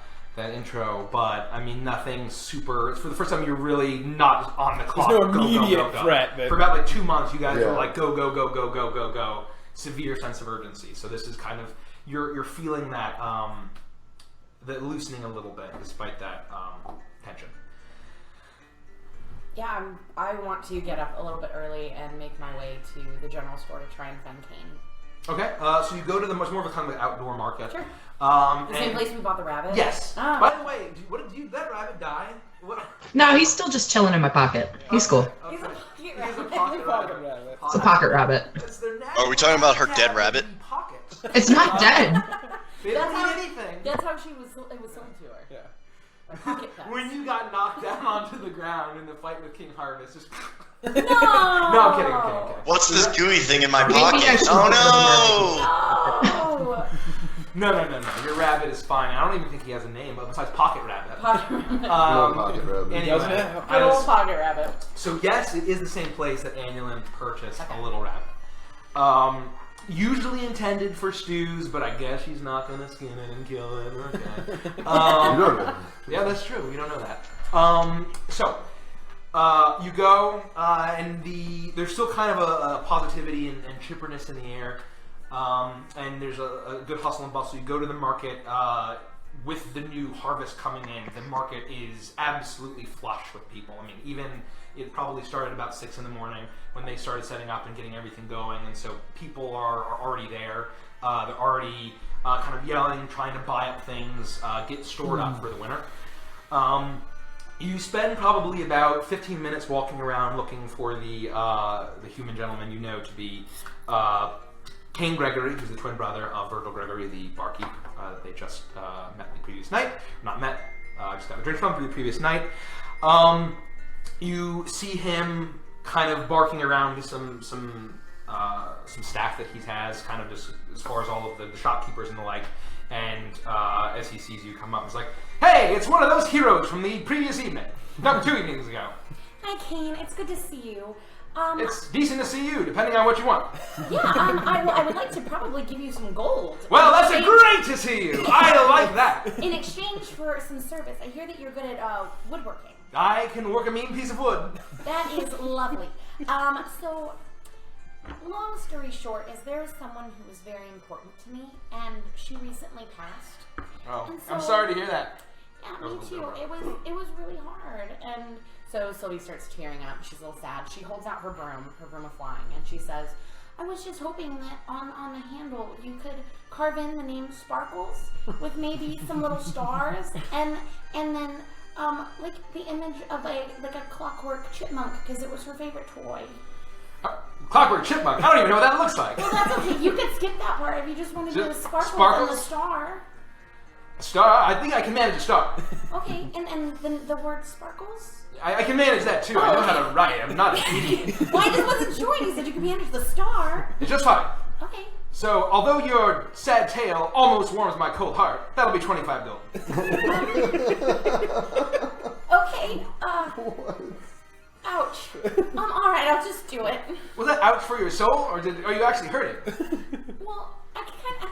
intro, but I mean, nothing super. It's for the first time you're really not on the clock. no Go, go, immediate go, go. threat that- For about 2 months, you guys Yeah. were like go, go, go, go, go, go, go. Severe sense of urgency. So this is kind of you're feeling that that loosening a little bit, despite that tension. Yeah, I want to get up a little bit early and make my way to the general store to try and find Kane. Okay, so you go to the much more of a kind of outdoor market. Sure. The The same place we bought the rabbit? Yes. Oh. By the way, did that rabbit die? What? No, he's still just chilling in my pocket. He's cool. Okay. He's a pocket He's a rabbit. pocket Pocket rabbit. rabbit. It's a pocket rabbit. It's their Are we talking about her dead rabbit? Pockets. It's not dead. They don't That's how- eat anything. That's how it was sold to her. Yeah. My pocket pets. When you got knocked down onto the ground in the fight with King Harvest, just No! no, I'm kidding. What's this gooey thing in my Maybe I pocket? should Oh No! No. Your rabbit is fine. I don't even think he has a name, but besides Pocket Rabbit. Pocket rabbit. Pocket rabbit. Anyway, Doesn't it? I Good old just- pocket rabbit. so yes, it is the same place that Annulin purchased a little rabbit. Usually intended for stews, but I guess she's not gonna skin it and kill it. Okay. You don't know. Yeah, that's true. We don't know that. You go, and there's still kind of a positivity and chipperness in the air, and there's a good hustle and bustle. You go to the market. With the new harvest coming in, the market is absolutely flush with people. I mean, even it probably started about 6 in the morning when they started setting up and getting everything going, and so people are already there. They're already kind of yelling, trying to buy up things, get stored up for the winter. You spend probably about 15 minutes walking around looking for the human gentleman you know to be King Gregory, who's the twin brother of Virgil Gregory, the barkeep that they just met the previous night. Not met, just got a drink from the previous night. You see him kind of barking around to some staff that he has, kind of just as far as all of the shopkeepers and the like. And as he sees you come up, he's like, "Hey, it's one of those heroes from the previous evening. No, 2 evenings ago. Hi, Kane. It's good to see you. It's decent to see you, depending on what you want." Yeah, I would like to probably give you some gold. Well, that's great to see you. I like that. In exchange for some service. I hear that you're good at woodworking. I can work a mean piece of wood. That is lovely. So, long story short, is there is someone who was very important to me, and she recently passed. Oh, And I'm so- sorry to hear that. Yeah, me too. It was really hard. And so Sylvie starts tearing up. She's a little sad. She holds out her broom of flying, and she says, "I was just hoping that on the handle you could carve in the name Sparkles with maybe some little stars, and then like the image of a clockwork chipmunk, because it was her favorite toy." Clockwork Chipmunk. I don't even know what that looks like. Well, that's okay. You could skip that part if you just want to do the Just sparkles sparkles? and the star. Star? I think I can manage a star. Okay, and then the word sparkles. I can manage that too. I know how to write. I'm not an idiot. Well, I just wasn't sure. You said you could manage the star. It's just fine. Okay. So, although your sad tale almost warms my cold heart, that'll be 25 gold. Okay. Ouch. All right. I'll just do it. Was that ouch for your soul, or are you actually hurting? Well, I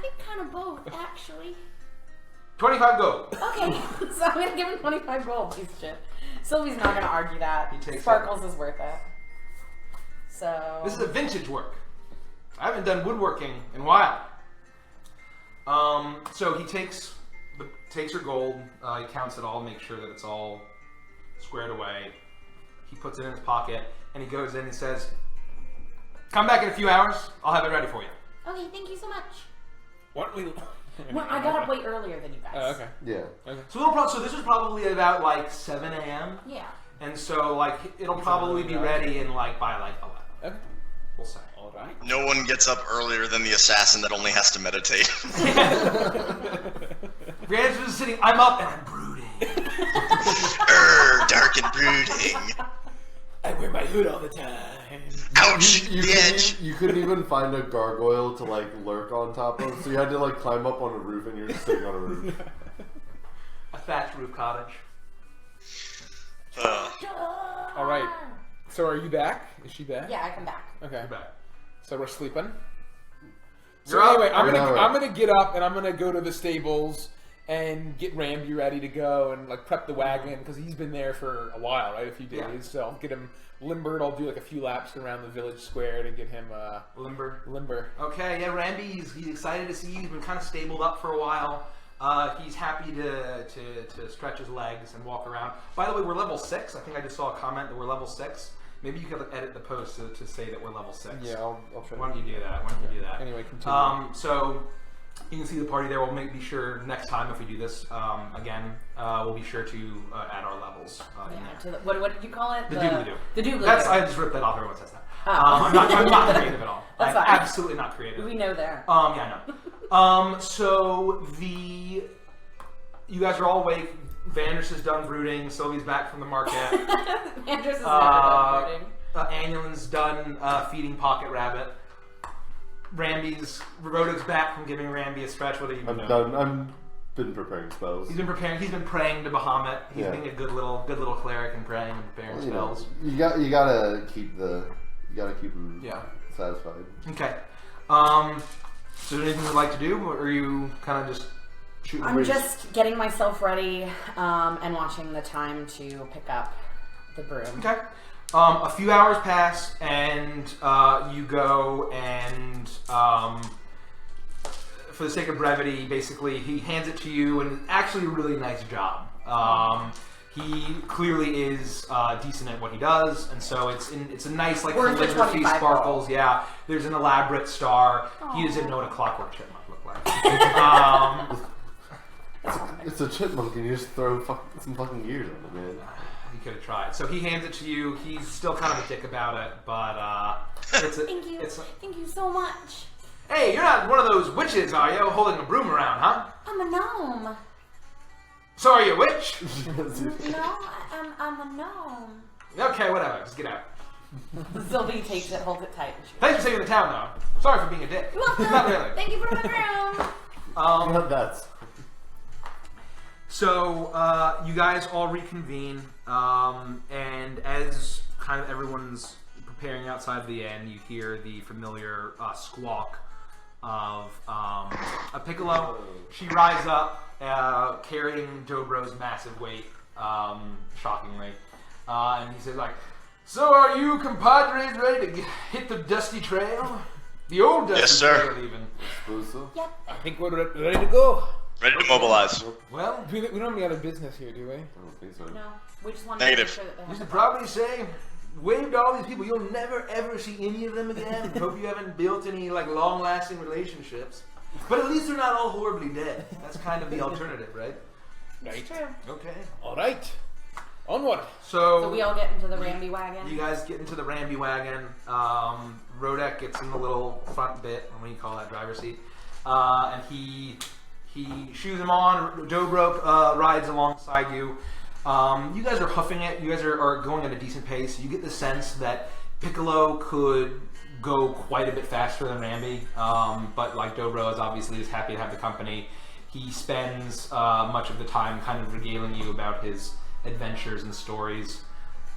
think kind of both, actually. 25 gold. Okay, so I'm gonna give him 25 gold, piece of shit. Sylvie's not gonna argue that. He takes Sparkles is worth it. So This is a vintage work. I haven't done woodworking in a while. So he takes her gold. He counts it all, makes sure that it's all squared away. He puts it in his pocket, and he goes in and says, "Come back in a few hours. I'll have it ready for you." Okay. Thank you so much. What we? well, I got up way earlier than you guys. Oh, okay. Yeah. So this was probably about like 7 a.m. Yeah. And so like it'll probably be ready in by 11. Okay. We'll say. All right. No one gets up earlier than the assassin that only has to meditate. Grant's just sitting. I'm up and I'm brooding. Dark and brooding. I wear my hood all the time. Ouch! The edge. You couldn't even find a gargoyle to lurk on top of, so you had to climb up on a roof, and you're just sitting on a roof. A thatched roof cottage. All right. So are you back? Is she back? Yeah, I come back. Okay. You're back. So we're sleeping. You're So up. anyway, I'm You're gonna get up and I'm gonna go to the stables and get Ramby ready to go and prep the wagon because he's been there for a while, right? A few days. Yeah. So I'll get him limbered. I'll do a few laps around the village square to get him Limber. Okay, yeah, Ramby, he's excited to see you. He's been kind of stabled up for a while. He's happy to stretch his legs and walk around. By the way, we're level 6. I think I just saw a comment that we're level 6. Maybe you could edit the post to say that we're level 6. Yeah, I'll try. Why don't you do that? Anyway, continue. So you can see the party there. We'll be sure next time if we do this again, we'll be sure to add our levels in Yeah. there. To the, what did you call it? The doobly-doo. The doobly-doo. I just ripped that off. Everyone says that. Oh. I'm not creative at all. That's I'm fine. absolutely not creative. We know that. Yeah, I know. So you guys are all awake. Vandris is done brooding. Sylvie's back from the market. Vandris is never done brooding. Annulin's done feeding Pocket Rabbit. Rodek's back from giving Ramby a stretch. What have you been doing? done. I've been preparing spells. He's been preparing. He's been praying to Bahamut. He's being a good little cleric and praying and preparing spells. You gotta keep him satisfied. Okay. So, is there anything you'd like to do, or are you kind of just shooting? I'm just getting myself ready and watching the time to pick up the broom. Okay. A few hours pass, and you go and, for the sake of brevity, basically, he hands it to you, and it's actually a really nice job. He clearly is decent at what he does, and so it's a nice, like, calligraphy sparkles. Yeah, there's an elaborate star. Aww. He doesn't know what a clockwork chipmunk look like. It's a chipmunk, and you just throw some fucking gears on it, man. He could have tried. So he hands it to you. He's still kind of a dick about it, but Thank you. Thank you so much. Hey, you're not one of those witches, are you? Holding a broom around, huh? I'm a gnome. So are you a witch? No, I'm a gnome. Okay, whatever. Just get out. Sylvie takes it, holds it tight. And Thanks for saving the town, though. Sorry for being a dick. Not really. Thank you for the broom. That's... So, you guys all reconvene, and as kind of everyone's preparing outside of the inn, you hear the familiar squawk of a Piccolo. She rides up, carrying Dobro's massive weight, shockingly, and he says, like, "So are you compadres ready to hit the dusty trail? The old dusty trail, even." I suppose so. Yep. I think we're ready to go. Ready to mobilize. Well, We don't have any other business here, do we? I don't think so. No, we just want Negative. to make sure that they you have should the probably say, wave to all these people. You'll never ever see any of them again. Hope you haven't built any like long-lasting relationships. But at least they're not all horribly dead. That's kind of the alternative, right? Right. True. Okay. All right. Onward. So we all get into the Ramby wagon. You guys get into the Ramby wagon. Rodek gets in the little front bit, what do you call that, driver's seat, and he shoos him on. Dobro rides alongside you. You guys are huffing it. You guys are going at a decent pace. You get the sense that Piccolo could go quite a bit faster than Ramby, but like Dobro is obviously just happy to have the company. He spends much of the time kind of regaling you about his adventures and stories,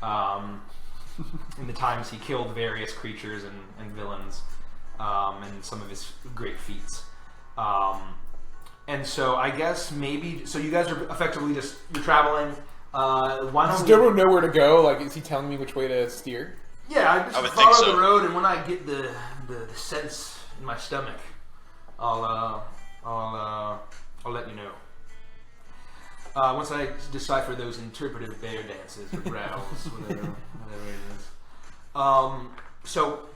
in the times he killed various creatures and villains, and some of his great feats. And so I guess maybe, so you guys are effectively you're traveling. Does Dobro know where to go? Like, is he telling me which way to steer? Yeah, I just would think follow so. the road, and when I get the sense in my stomach, I'll let you know. Once I decipher those interpretive bear dances or growls, whatever it is. So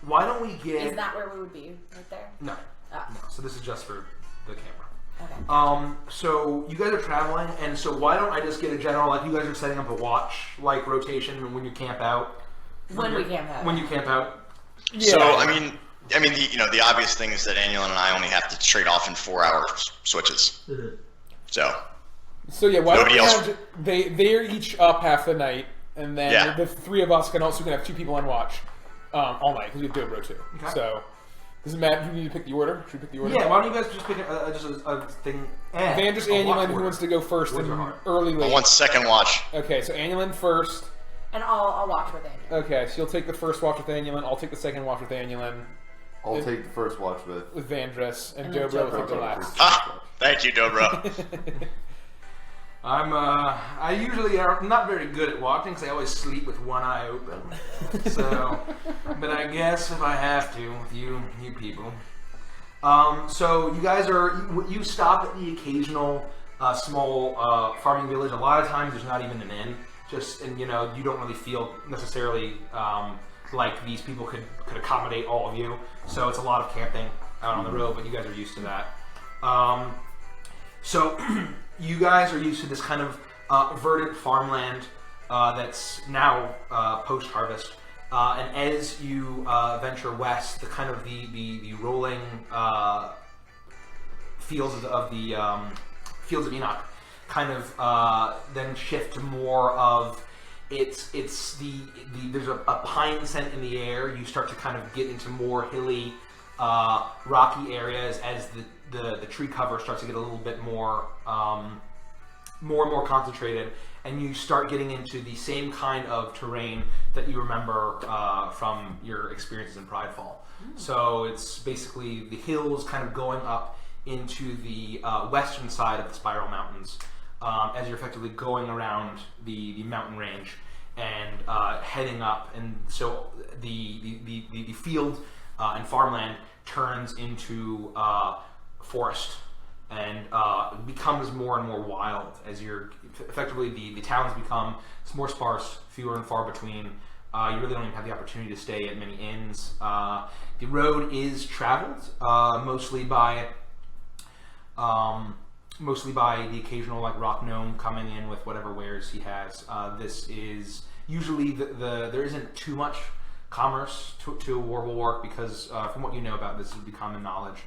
why don't we get? Is that where we would be? Right there? No. Oh. No. So this is just for the camera. Okay. So you guys are traveling, and so why don't I just get a general, like you guys are setting up a watch, like rotation when you camp out. When we camp out. When you camp out. So I mean, the obvious thing is that Annual and I only have to trade off in 4-hour switches. So yeah, why Nobody don't we else- have they're each up half the night, and then the three of us can have 2 people on watch all night because we have Dobro too. Okay. So does it matter? Do you need to pick the order? Should we pick the order? Yeah, why don't you guys just pick a thing? Vandris, Annulin, who wants to go first Words and are hard. early I late? want second watch. Okay, so Annulin first. And I'll watch with Andrew. Okay, so you'll take the first watch with Annulin. I'll take the second watch with Annulin. I'll take the first watch with Vandris, and And then Dobro will take the Dobro. last. Ah, thank you, Dobro. I usually am not very good at watching because I always sleep with one eye open. So, but I guess if I have to, with you people. So you guys you stop at the occasional small farming village. A lot of times there's not even an inn. And you don't really feel necessarily like these people could accommodate all of you. So it's a lot of camping out on the road, but you guys are used to that. So you guys are used to this kind of verdant farmland that's now post-harvest. And as you venture west, the kind of the rolling fields of Enoch kind of then shift to more of there's a pine scent in the air. You start to kind of get into more hilly, rocky areas as the tree cover starts to get a little bit more and more concentrated, and you start getting into the same kind of terrain that you remember from your experiences in Pridefall. So it's basically the hills kind of going up into the western side of the Spiral Mountains as you're effectively going around the mountain range and heading up. And so the field and farmland turns into forest and becomes more and more wild as you're effectively the towns become more sparse, fewer and far between. You really don't even have the opportunity to stay at many inns. The road is traveled mostly by the occasional like rock gnome coming in with whatever wares he has. This is usually there isn't too much commerce to Warbulwark because from what you know about this would be common knowledge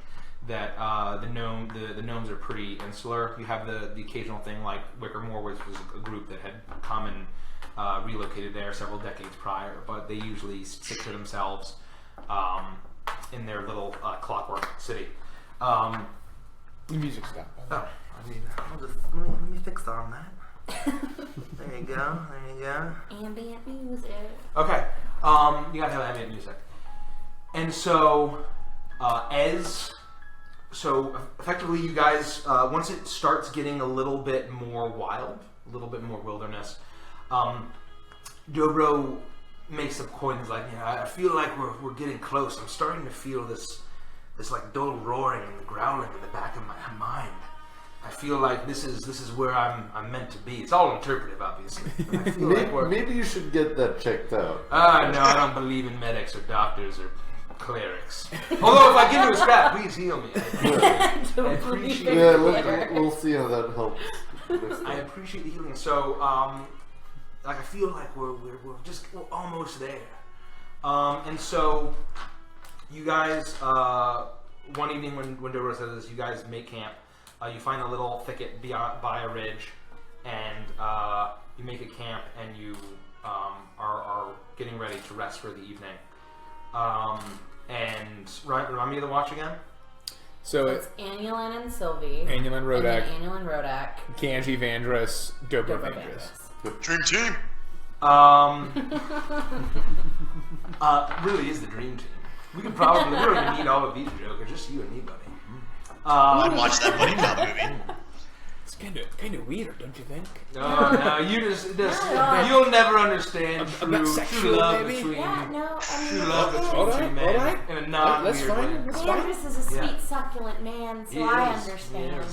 that the gnomes are pretty insular. You have the occasional thing like Wickermore, which was a group that had come and relocated there several decades prior, but they usually stick to themselves in their little clockwork city. The music stopped. Oh, I mean, let me fix on that. There you go. Ambient music. Okay, you gotta have ambient music, and so effectively, you guys once it starts getting a little bit more wild, a little bit more wilderness, Dobro makes up coins like, I feel like we're getting close. I'm starting to feel this like dull roaring and growling in the back of my mind. I feel like this is where I'm meant to be. It's all interpretive, obviously. But I feel like maybe you should get that checked out. No, I don't believe in medics or doctors or clerics. Although if I give you a scrap, please heal me. I appreciate Yeah, we'll see how that helps. I appreciate the healing. So, like I feel like we're almost there. And so, you guys, one evening when Dobro says this, you guys make camp. You find a little thicket by a ridge, and you make a camp, and you are getting ready to rest for the evening. And remind me of the watch again? So it's Annulin and Sylvie. Annulin, Rodek. Annulin, Rodek. Ganji, Vandrus, Dobro Vandrus. Dream team. Really is the dream team. We don't even need all of these jokers, just you and me, buddy. I'd watch that Buddy Cop movie. It's kind of weird, don't you think? No, you'll never understand true love between two men in a non-weird way. Andrus is a sweet, succulent man, so I understand.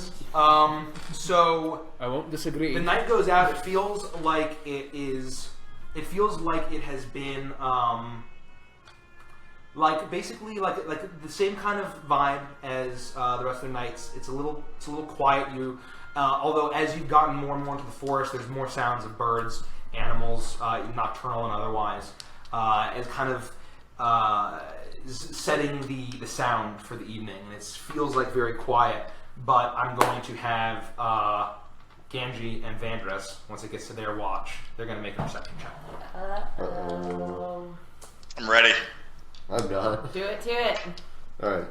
So I won't disagree. the night goes out. It feels like it has been basically the same kind of vibe as the rest of the nights. It's a little quiet. Although as you've gotten more and more into the forest, there's more sounds of birds, animals, nocturnal and otherwise, as kind of setting the sound for the evening. And it feels like very quiet. But I'm going to have Ganji and Vandrus, once it gets to their watch, they're going to make a perception check. I'm ready. I'm not. Do it. Alright.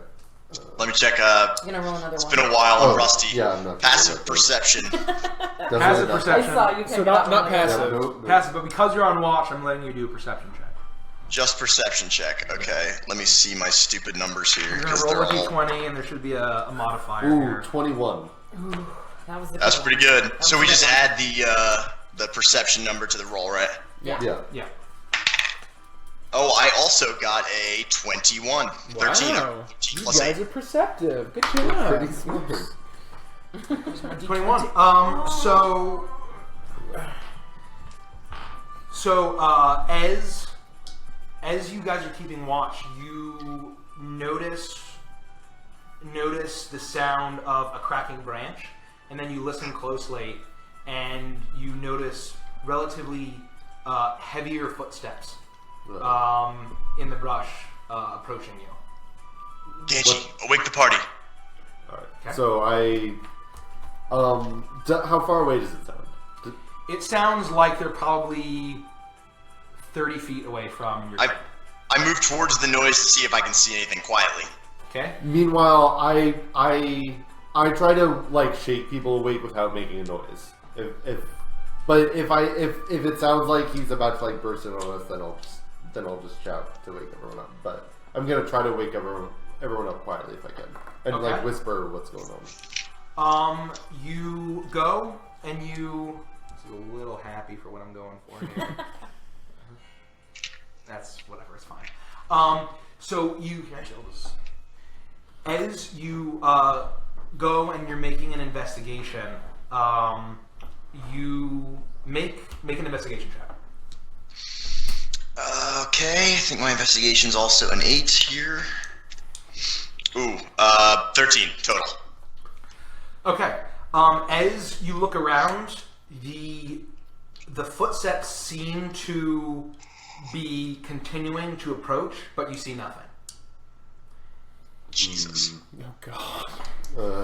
Let me check. I'm gonna roll another It's one. been a while. I'm rusty. Yeah, I'm not. Passive perception. Passive perception. I saw you So not passive. Nope. Passive, but because you're on watch, I'm letting you do a perception check. Just perception check. Okay. Let me see my stupid numbers here. You're Because going to roll a they're all... d20, and there should be a modifier Ooh, here. 21. That's pretty good. So we just add the perception number to the roll, right? Yeah. Oh, I also got a 21. 13. Wow. You Plus guys 8. are perceptive. Good job. Pretty smart. 21. So as you guys are keeping watch, you notice the sound of a cracking branch, and then you listen closely, and you notice relatively heavier footsteps in the brush approaching you. Ganji, awake the party. Alright. Okay. So How far away does it sound? It sounds like they're probably 30 feet away from your train. I move towards the noise to see if I can see anything quietly. Okay. Meanwhile, I try to like shake people awake without making a noise. But if it sounds like he's about to like burst in on us, then I'll just shout to wake everyone up. But I'm gonna try to wake everyone up quietly if I can, and like whisper what's going on. You go and you. A little happy for what I'm going for here. That's whatever, it's fine. So you as you go and you're making an investigation, you make an investigation check. Okay, I think my investigation's also an 8 here. Ooh, 13 total. Okay. As you look around, the footsteps seem to be continuing to approach, but you see nothing. Jesus. Oh God.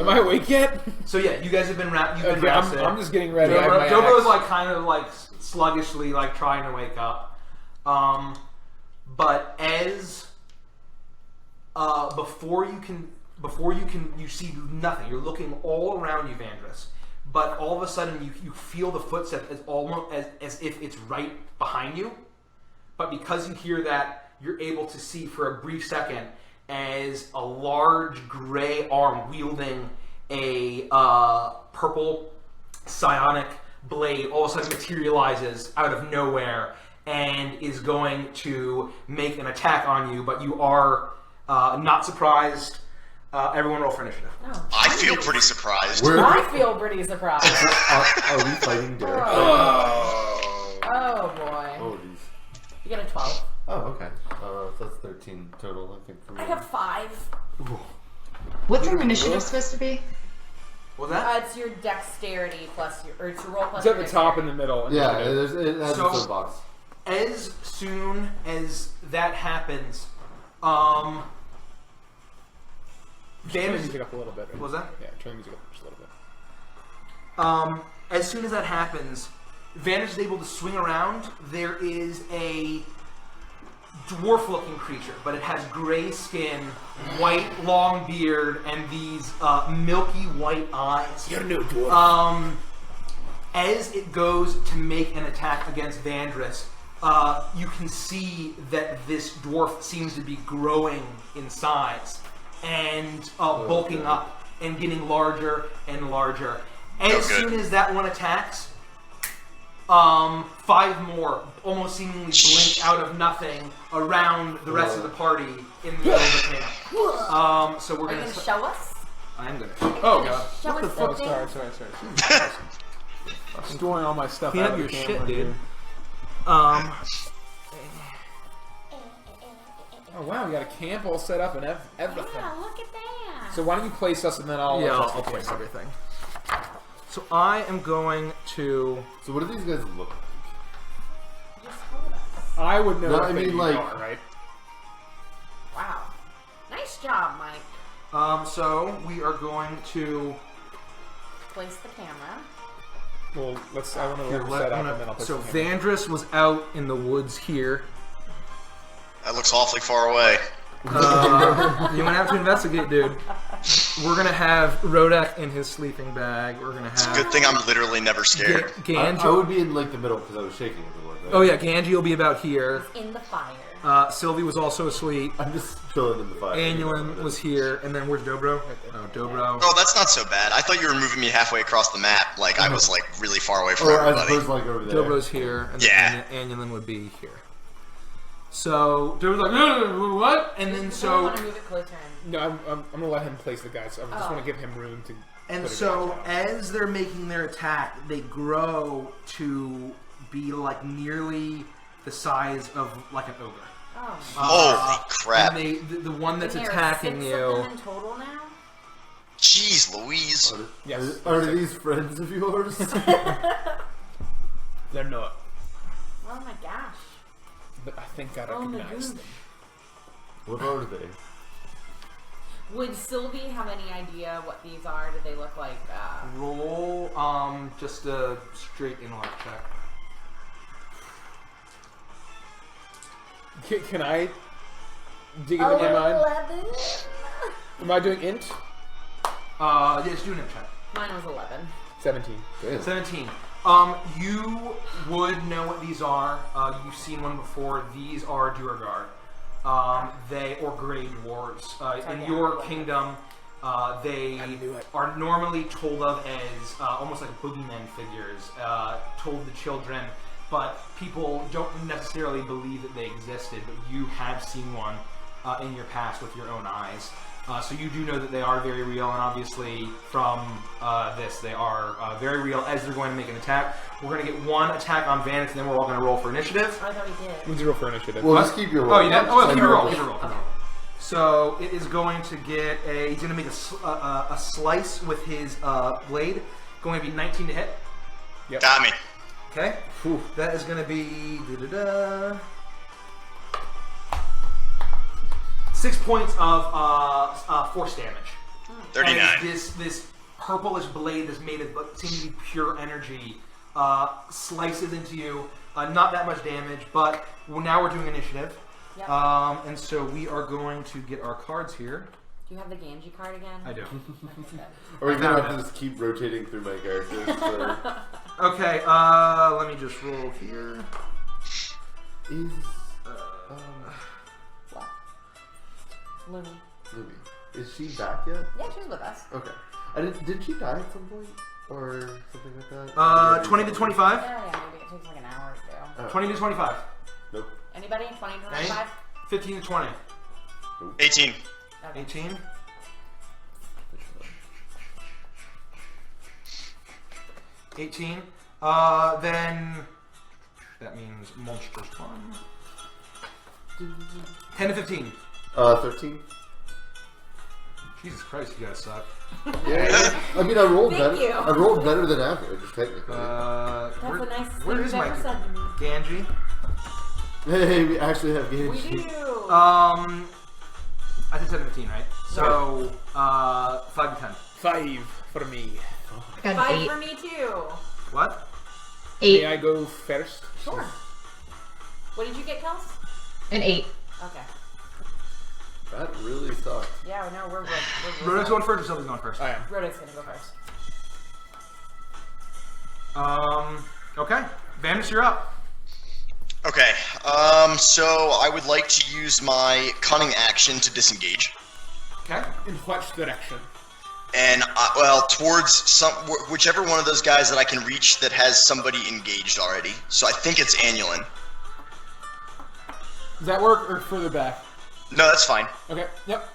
Am I awake yet? So yeah, you guys have been rested. I'm just getting ready. I have my Dobro's axe. like kind of like sluggishly like trying to wake up. But as before you see nothing. You're looking all around you, Vandris. But all of a sudden, you feel the footsteps as almost as if it's right behind you. But because you hear that, you're able to see for a brief second as a large gray arm wielding a purple psionic blade all of a sudden materializes out of nowhere and is going to make an attack on you. But you are not surprised. Everyone roll for initiative. Oh, I feel pretty surprised. I feel pretty surprised. Are we fighting Derek? Oh boy. Oh, geez. You got a 12. Oh, okay. So that's 13 total, I think. For me. I have 5. What's our initiative supposed to be? What was that? It's your dexterity plus your, or it's your roll plus It's at your the top dexterity. in the middle. Yeah, it has its So- own box. As soon as that happens, Turn the Vantage. music up a little bit. What was that? Yeah, turn the music up just a little bit. As soon as that happens, Vantage is able to swing around. There is a dwarf-looking creature, but it has gray skin, white long beard, and these milky white eyes. You're no dwarf. As it goes to make an attack against Vandris, you can see that this dwarf seems to be growing in size and bulking up and getting larger and larger. As soon as that one attacks, 5 more almost seemingly blink out of nothing around the rest of the party in the middle of the camp. So we're Are you gonna. going to show us? I'm gonna. Oh God. Show us Oh, something. sorry. I'm storing all my stuff Clean out up of your the shit, camera dude. here. Oh wow, we got a camp all set up and everything. Yeah, look at that. So why don't you place us and then I'll adjust the place camera. everything. So I am going to. So what do these guys look like? Just hold us. I would know No, if I they mean, like- are, right? Wow. Nice job, Mike. So we are going to. Place the camera. Well, I want to let them set up and then I'll place So the camera. Vandris was out in the woods here. That looks awfully far away. You're gonna have to investigate, dude. We're gonna have Rodek in his sleeping bag. We're gonna have. Good thing I'm literally never scared. Ganji. I would be in like the middle because I was shaking everyone. Right? Oh yeah, Ganji will be about here. In the fire. Sylvie was also asleep. I'm just chilling in the fire. Annulin was here, and then where's Dobro? Oh, Dobro. Oh, that's not so bad. I thought you were moving me halfway across the map. Like I was like really far away from Or as everybody. opposed to like over there. Dobro's here, and Yeah. then Annulin would be here. So Dobro's like, what? And then I so. want to move it closer in. No, I'm gonna let him place the guys. So I just Oh. want to give him room to. And put a so, guy out. as they're making their attack, they grow to be like nearly the size of like an ogre. Oh. Holy crap! And they, the one that's And there are attacking 6 you. of them in total now? Jeez, Louise. Yes. Are these friends of yours? They're not, Oh my gosh. but I think I Oh my recognize goodness. them. What are they? Would Sylvie have any idea what these are? Do they look like? Roll just a straight intellect check. Can I dig into my mind? 11. Am I doing int? Just do an int check. Mine was 11. 17. Damn. 17. You would know what these are. You've seen one before. These are Duergar. They or Grey Dwarves. In your kingdom, they are normally told of as almost like boogeyman figures, told to children, but people don't necessarily believe that they existed, but you have seen one in your past with your own eyes. So you do know that they are very real, and obviously from this, they are very real as they're going to make an attack. We're going to get one attack on Vantage, and then we're all going to roll for initiative. I thought we did. When's your roll for initiative? Well, just keep your roll. Oh, you did? Oh, keep your roll. Okay. So it is going to get a. He's going to make a slice with his blade. Going to be 19 to hit. Yep. Got me. Okay. That is going to be 6 points of force damage. 39. As this purplish blade that's made of what seems to be pure energy slices into you. Not that much damage, but now we're doing initiative. Yep. And so we are going to get our cards here. Do you have the Genji card again? I do. Or you gonna have to just keep rotating through my characters. Okay, let me just roll here. Is What? Lumi. Lumi, is she back yet? Yeah, she's with us. Okay. Did she die at some point? Or something like that? 20 to 25? Yeah, maybe it takes like an hour or two. 20 to 25. Nope. Anybody? 20 to Any? 25? 15 to 20. 18. Okay. 18. 18. Then that means monsters 1. 10 to 15. 13. Jesus Christ, you guys suck. Yeah. I mean, I rolled Thank better. you. I rolled better than average, technically. That's the nicest where thing is you've my ever said to me. Ganji? Hey, we actually have games. We do. I said 10 to 15, right? So, 5 to 10. 5 for me. Got an 5 8. for me too. What? 8. May I go first? Sure. What did you get, Kels? An 8. Okay. That really sucked. Yeah, no, we're good. Rodek's going first or Sylvie's going first? I am. Rodek's gonna go first. Okay. Vanish, you're up. Okay, so I would like to use my cunning action to disengage. Okay. In which direction? And, towards whichever one of those guys that I can reach that has somebody engaged already. So I think it's Annulin. Does that work or further back? No, that's fine. Okay, yep.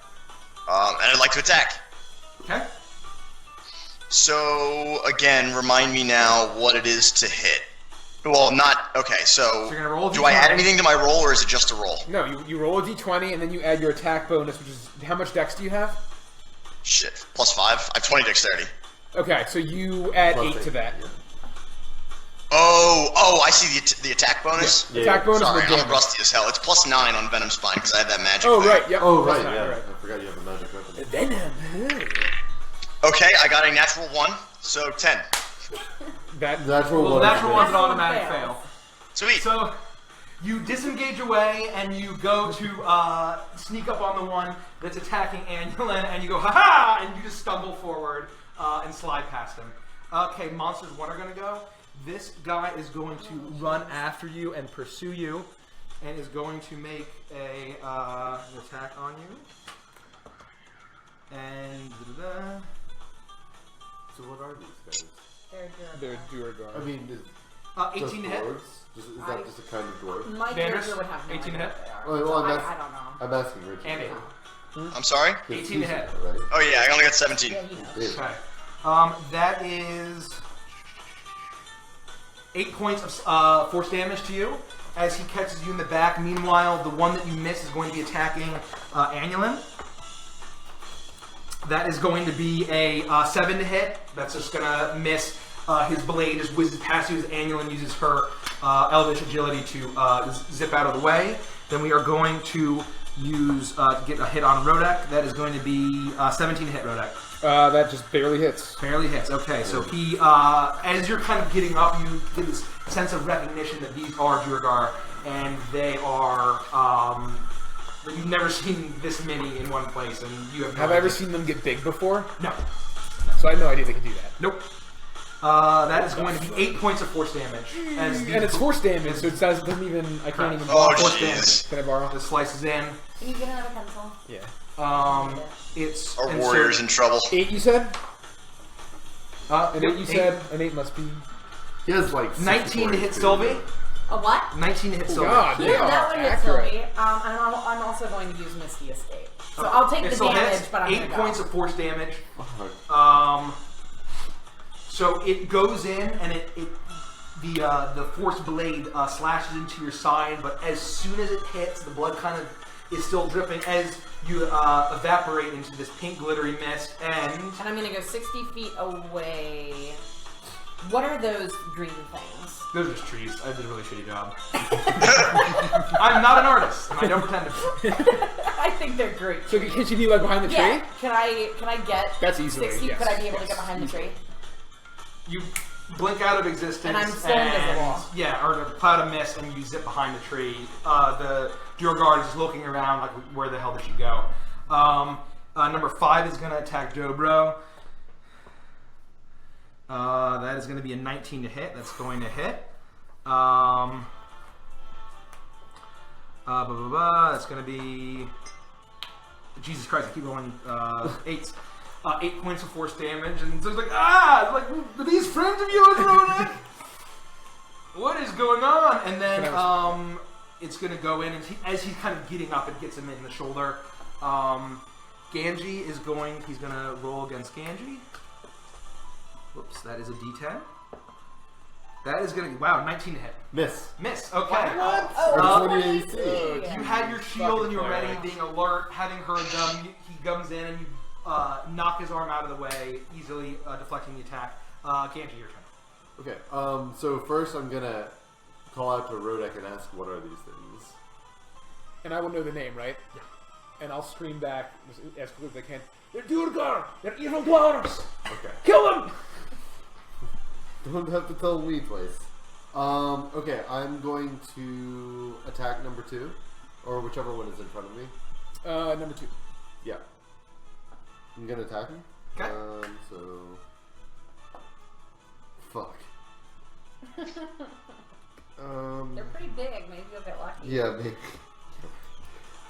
And I'd like to attack. Okay. So, again, remind me now what it is to hit. Well, not... Okay, so... you're gonna roll a do I D20. add anything to my roll, or is it just a roll? No, you roll a d20 and then you add your attack bonus, which is... How much dex do you have? Shit, +5. I have 20 dexterity. Okay, so you add Plus 8 to that. Yeah. Oh, I see the attack bonus? Yeah. Attack bonus Sorry, and the I'm damage. rusty as hell. It's +9 on Venom Spine, because I have that magic Oh, thing. right, yep. Oh, That's right, not yeah. right. I forgot you have a magic weapon. Venom. Okay, I got a natural 1, so 10. That... Natural Well, one. natural one's an Natural automatic fail. fail. Sweet. So, you disengage away and you go to sneak up on the one that's attacking Annulin, and you go, ha-ha! And you just stumble forward and slide past him. Okay, monsters 1 are going to go. This guy is going to run after you and pursue you, and is going to make an attack on you. And da-da-da. So what are these guys? They're Duergar. I mean, 18 to hit. dwarves? Is that just a kind of dwarf? My Vanders, character would have no 18 idea hit. what they are. Oh, well, So I'm I don't know. I'm asking Richard. And 8. I'm sorry? 18 to hit. Right? Oh yeah, I only got 17. Yeah, he knows. Yeah. Okay. That is 8 points of force damage to you as he catches you in the back. Meanwhile, the one that you miss is going to be attacking Annulin. That is going to be a 7 to hit. That's just going to miss. His blade just whizzes past you as Annulin uses her elvish agility to zip out of the way. Then we are going to use get a hit on Rodek. That is going to be 17 to hit Rodek. That just barely hits. Barely hits. Okay, so he, as you're kind of getting up, you get this sense of recognition that these are Duergar, and they are. You've never seen this many in one place, and you have. Have I ever seen them get big before? No. So I had no idea they could do that. Nope. That is going to be 8 points of force damage. And it's force damage, so it doesn't even. I can't even. Oh, force jeez. damage. Can I borrow? This slices in. Can you get another pencil? Yeah. It's Our and warrior's so, in trouble. 8, you said? An 8, yep, you said? An 8 must be. He has like 19 to hit 64 Sylvie. A what? 19 to hit Sylvie. God, they Yeah, are that one hits accurate. Sylvie. And I'm also going to use Misty Escape. So I'll take It the still damage, hits. but I'm 8 going to points go. of force damage. Oh, So it goes in and the force blade slashes into your side, but as soon as it hits, the blood kind of is still dripping as you evaporate into this pink glittery mist. And And I'm going to go 60 feet away. What are those green things? those are just trees. I did a really shitty job. I'm not an artist, and I don't pretend to be. I think they're great. So can she be like behind the Yeah. tree? Can I get That's easily, 60? yes. Could I be able to Yes. get behind the tree? You blink out of existence, And I'm still invisible. Yeah, or a cloud of mist, and you zip behind the tree. The Duergar is just looking around, like, where the hell did she go? Number 5 is going to attack Dobro. That is going to be a 19 to hit. That's going to hit. That's going to be... Jesus Christ, I keep going 8s. 8 points of force damage, and so it's like, are these friends of yours, Rodek? What is going on? And then it's going to go in, and as he's kind of getting up, it gets him in the shoulder. Ganji is he's going to roll against Ganji. Whoops, that is a D10. That is going to, 19 to hit. miss. Miss, okay. What? Oh, 20 I AC. see. You had your shield and you're Fucking ready, being alert, having her gun. He comes in and you knock his arm out of the way, easily deflecting the attack. Ganji, your turn. Okay, so first I'm gonna call out to Rodek and ask, what are these things? And I will know the name, right? Yeah. And I'll scream back as quickly as I can. They're Duergar! They're evil dwarves! Okay. Kill them! Don't have to tell me twice. Okay, I'm going to attack number 2, or whichever one is in front of me. Number 2. Yeah. I'm gonna attack him. Okay. So... Fuck. They're pretty big. Maybe you'll get lucky. Yeah, maybe.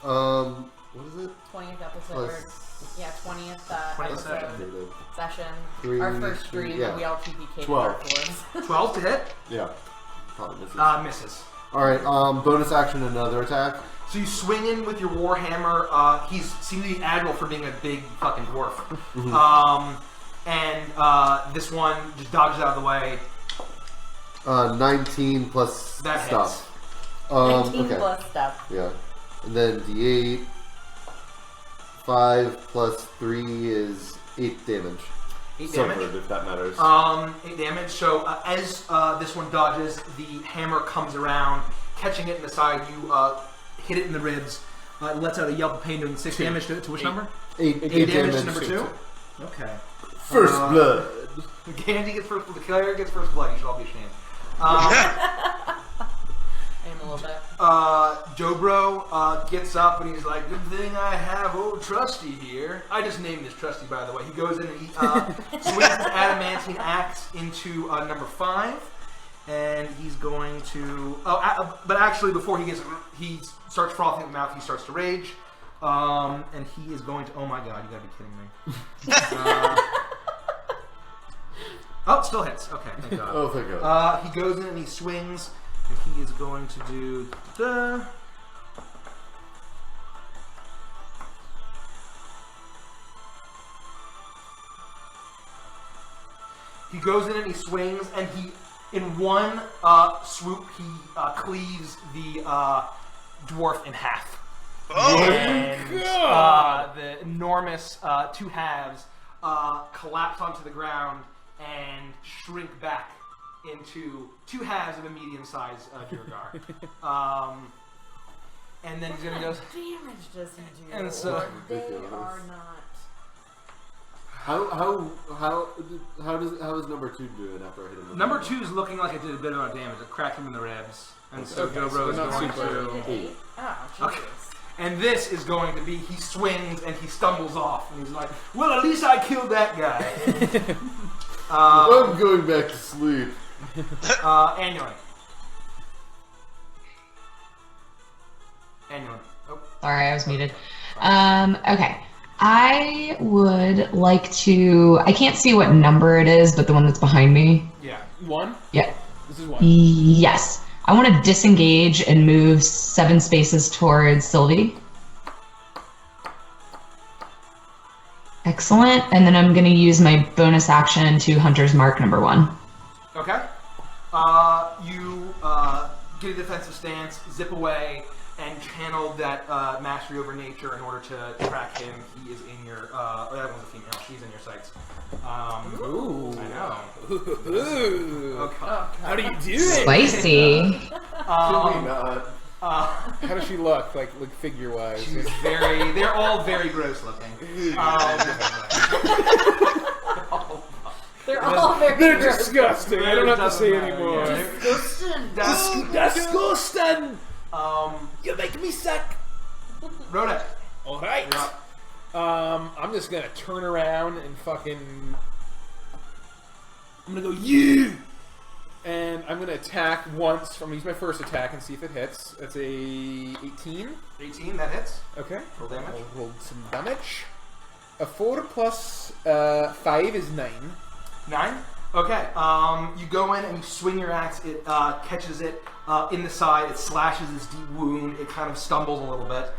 What is it? 20th episode. Plus- Yeah, 20th 20th episode session. 3, Our first stream yeah. that we all TPK'd 12. afterwards. 12 to hit? Yeah. Probably misses. Misses. Alright, bonus action, another attack. So you swing in with your warhammer. He seems to be agile for being a big fucking dwarf. And this one just dodges out of the way. 19 plus That stuff. 19 okay. plus stuff. Yeah. And then D8. 5 plus 3 is 8 damage. 8 Silvered, damage. if that matters. 8 damage. So as this one dodges, the hammer comes around, catching it in the side. You hit it in the ribs. It lets out a yelp of pain, doing 6 damage to which number? 8 8 damage to number to 2? Okay. First blood. Gandy gets first, the killer gets first blood. You should all be ashamed. I am a little bit. Dobro gets up and he's like, "Good thing I have old Trusty here." I just named this Trusty, by the way. He goes in and he swings his adamantine axe into number 5, and he's going to. But actually, before he starts frothing at the mouth. He starts to rage, and he is going to. Oh my God! You gotta be kidding me. Oh, it still hits. Okay, thank God. Oh, thank God. He goes in and he swings, and he is going to do. He goes in and he swings, and in one swoop, he cleaves the dwarf in half. Oh, And the enormous 2 halves collapse onto the ground and shrink back into 2 halves of a medium-sized Duergar. And then he's gonna go. What damage does he do? And so- Or they are not. How is number 2 doing after I hit him? with Number the- 2 is looking like it did a bit of damage. It cracked him in the ribs, and so Okay, Dobro so is not going super- to. 8. Oh, Okay. Jesus. And this is going to be, he swings and he stumbles off, and he's like, well, at least I killed that guy. I'm going back to sleep. Annually. Oh. Sorry, I was muted. Okay. I would like to. I can't see what number it is, but the one that's behind me. Yeah. 1? Yeah. This is 1. Yes. I want to disengage and move 7 spaces towards Sylvie. Excellent. And then I'm going to use my bonus action to Hunter's Mark number 1. Okay. You get a defensive stance, zip away, and channel that mastery over nature in order to track him. He is in your. That one's a female. She's in your sights. Ooh. I know. Ooh. Okay. How do you do it? Spicy. Probably not. How does she look, like figure-wise? She's very. They're all very gross looking. They're all very They're gross. disgusting. I don't have to Doesn't say matter, anymore. yeah. Disgusting. Um, You make me sick. Rodek. All right. You're up. I'm just gonna turn around and fucking. I'm gonna go you, and I'm gonna attack once. I'm gonna use my first attack and see if it hits. That's a 18. 18. That hits. Okay. Roll damage. I'll roll some damage. A 4 plus 5 is 9. 9. Okay. You go in and you swing your axe. It catches it in the side. It slashes this deep wound. It kind of stumbles a little bit.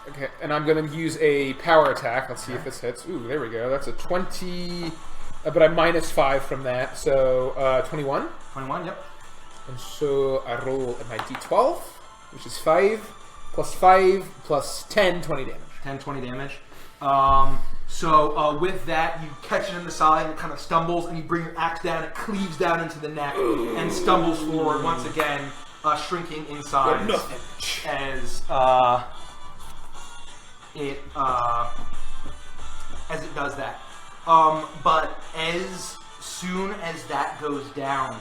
Okay, and I'm gonna use a power attack. Let's see if this hits. Ooh, there we go. That's a 20, but I'm minus 5 from that, so 21. 21. Yep. And so I roll my d12, which is 5 plus 5 plus 10, 20 damage. 10, 20 damage. So with that, you catch it in the side, and it kind of stumbles, and you bring your axe down, it cleaves down into the neck, and stumbles forward once again, shrinking in size as it does that. But as soon as that goes down,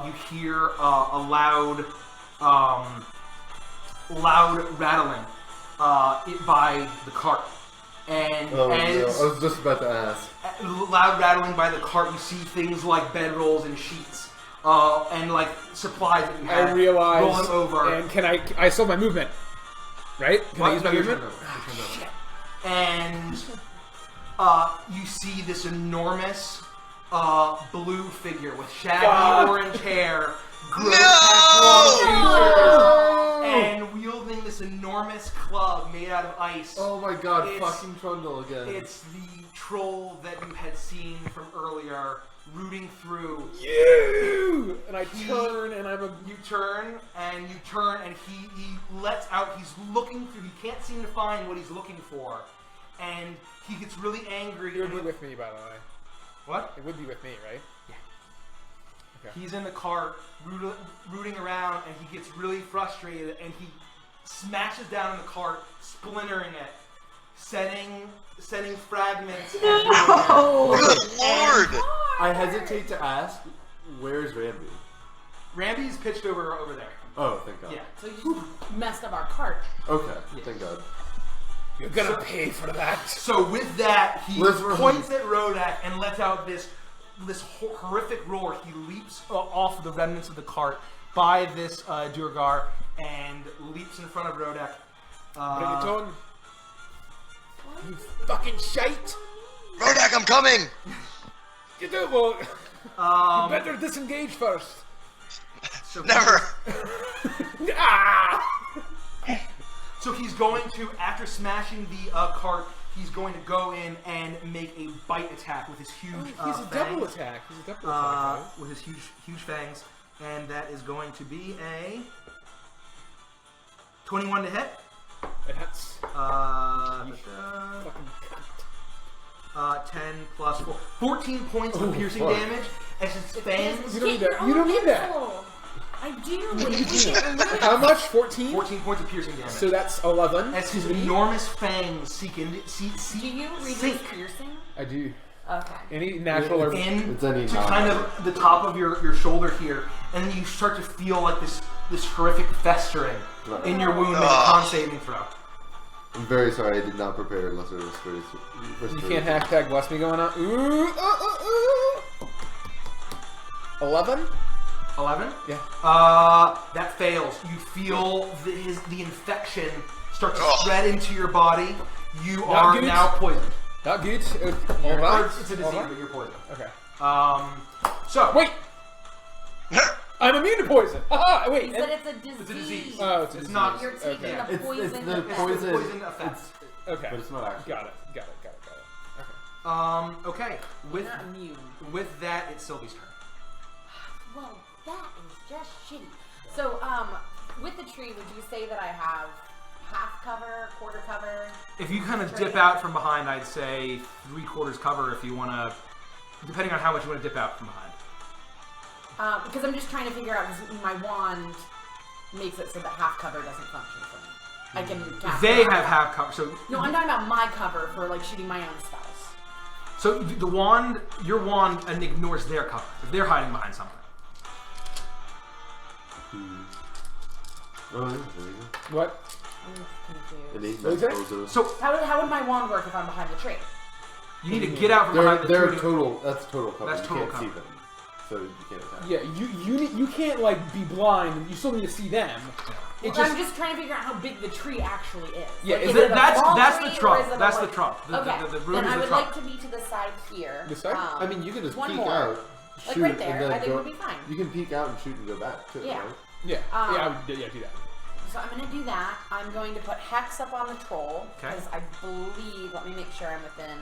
you hear a loud rattling by the cart. And as I was just about to ask. loud rattling by the cart, you see things like bedrolls and sheets, and like supplies that you have I realize. rolling over. And can I still have my movement? Right? Can I use my Your movement? turn over. Your turn over. And you see this enormous blue figure with shaggy orange hair, grotesque long features, and wielding this enormous club made out of ice. Oh my god, It's- fucking Trundle again. It's the troll that you had seen from earlier, rooting through. You! And I turn and I'm a. You turn, and he lets out, he's looking through, he can't seem to find what he's looking for. And he gets really angry. It would be with me, by the way. What? It would be with me, right? He's in the cart, rooting around, and he gets really frustrated, and he smashes down in the cart, splintering it, setting fragments. No! Good lord! I hesitate to ask, where's Ramby? Ramby's pitched over there. Oh, thank god. Yeah. So you just messed up our cart. Okay, thank god. You're gonna pay for that. So with that, he Let's points at Rodek and lets out this horrific roar. He leaps off the remnants of the cart by this Duergar and leaps in front of Rodek. Bring it on. You fucking shite. Rodek, I'm coming! You do well. You better disengage first. So Never! Ah! So he's going to, after smashing the cart, he's going to go in and make a bite attack with his huge He's a fangs. double attack. He's a double attack. Guys. With his huge fangs, and that is going to be a 21 to hit. It hits. Fucking cunt. 10 plus 4. 14 points of piercing fuck. damage as his fangs. You don't need that. You don't need that. I do. How much? 14? 14 points of piercing damage. So that's 11. As his enormous fangs seek into Do you reduce sink piercing? I do. Okay. Any natural or... in It's any to non- kind of the top of your shoulder here, and then you start to feel like this horrific festering in your wound. Make a con saving throw. I'm very sorry, I did not prepare lesser restoration. You can't hashtag bless me going on. Ooh, 11? 11? Yeah. That fails. You feel the infection start to Ugh. spread into your body. You Not are good. now poisoned. Not good. Or Alright. it's a disease, Alright. but you're poisoned. Okay. So Wait! I'm immune to poison! Haha! Wait! He said it's a disease. it's a disease. Oh, it's a It's disease. not. You're taking Okay. the It's poison. the It's poison. the poison effect. Okay. But it's not actually. Got it. Okay. Okay. With Not immune. that, it's Sylvie's turn. Well, that is just shitty. So, with the tree, would you say that I have half cover, quarter cover? If you kind of dip out from behind, I'd say 3/4 cover. If you want to, depending on how much you want to dip out from behind. Because I'm just trying to figure out, because my wand makes it so that half cover doesn't function for me. I can cast They it. have half cover, so No, I'm talking about my cover for, like, shooting my own spells. so the wand, your wand, ignores their cover if they're hiding behind something. Oh, yeah, there you go. What? I'm confused. An 8 What is it? exposure. So How would my wand work if I'm behind the tree? you need to get out from behind the They're tree. total. That's total cover. That's you total can't cover. see them, so you can't attack. Yeah, you can't, like, be blind. You still need to see them. Well, I'm just trying to figure out how big the tree actually is. Yeah, Like, is is it- it a That's small the tree, or trunk. is it a, That's like- the trunk. Okay, The root then is I the would trunk. like to be to the side here. This side? I mean, you can just one peek more. out, Like shoot, right there, and then I think go. would be fine. You can peek out and shoot and go back too. Yeah. Right? Yeah. Um, I would do that. So I'm going to do that. I'm going to put Hex up on the troll, Okay. because I believe, let me make sure I'm within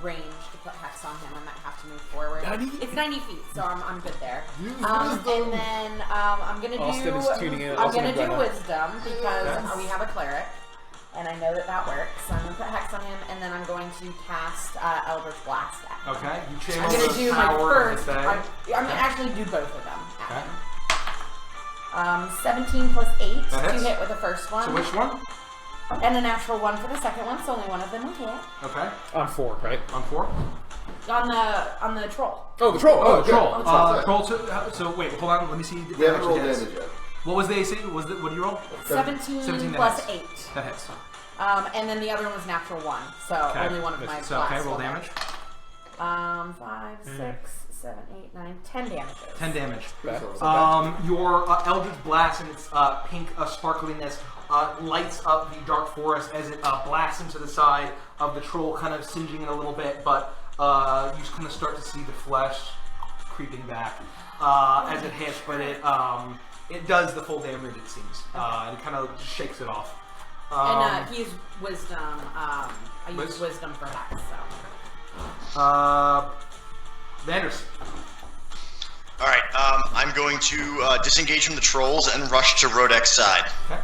range to put Hex on him. I might have to move forward. 90? It's 90 feet, so I'm good there. Use And wisdom. then I'm going to Austin is tuning in. I'm Austin going to and do Brenna. Wisdom, because Yes. we have a cleric. And I know that works. So I'm going to put Hex on him, and then I'm going to cast Eldritch Blast at him. Okay, you channel I'm going the to do my power of first. the I'm Fae. going to actually do both of them at Okay. him. 17 plus 8 That to hits. hit with the first one. So which one? And a natural 1 for the second one, so only one of them will hit. Okay, On 4, right? on 4. On the troll. Oh, the troll. Oh, Troll. good. Troll. So wait, hold on. Let me see. We haven't rolled hits. damage yet. What was the AC? What do you roll? 17, 17 plus hits. 8. That hits. And then the other one was natural 1, so Okay. only one of my So blasts okay, roll will hit. damage. 5, 6, 7, 8, 9, 10 damages. 10 damage. Okay. Your Eldritch Blast and its pink sparkliness lights up the dark forest as it blasts into the side of the troll, kind of singeing it a little bit, but you kind of start to see the flesh creeping back as it hits, but it does the full damage, it seems. And it kind of shakes it off. And he used Wisdom. I used Wisdom for Hex, so. Vanders. All right, I'm going to disengage from the trolls and rush to Rodek's side. Okay.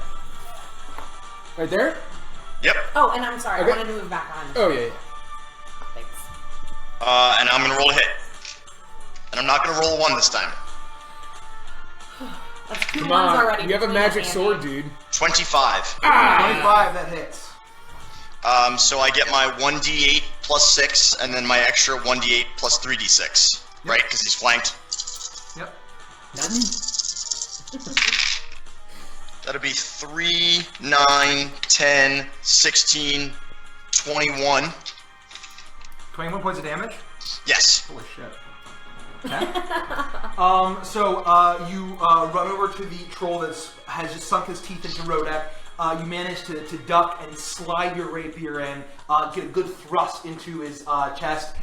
Right there? Yep. Oh, and I'm sorry, Okay. I wanted to move back behind the Oh, tree. yeah. Thanks. And I'm going to roll a hit. And I'm not going to roll a 1 this time. That's 2 Come ones on. already. You have a between magic us, sword, Andy. dude. 25. 25, that hits. So I get my 1d8 plus 6, and then my extra 1d8 plus 3d6. Right, because he's flanked. Yep. That'll be 3, 9, 10, 16, 21. 21 points of damage. Yes. Holy shit. Okay. So you run over to the troll that has just sunk his teeth into Rodek. You manage to duck and slide your rapier in, get a good thrust into his chest.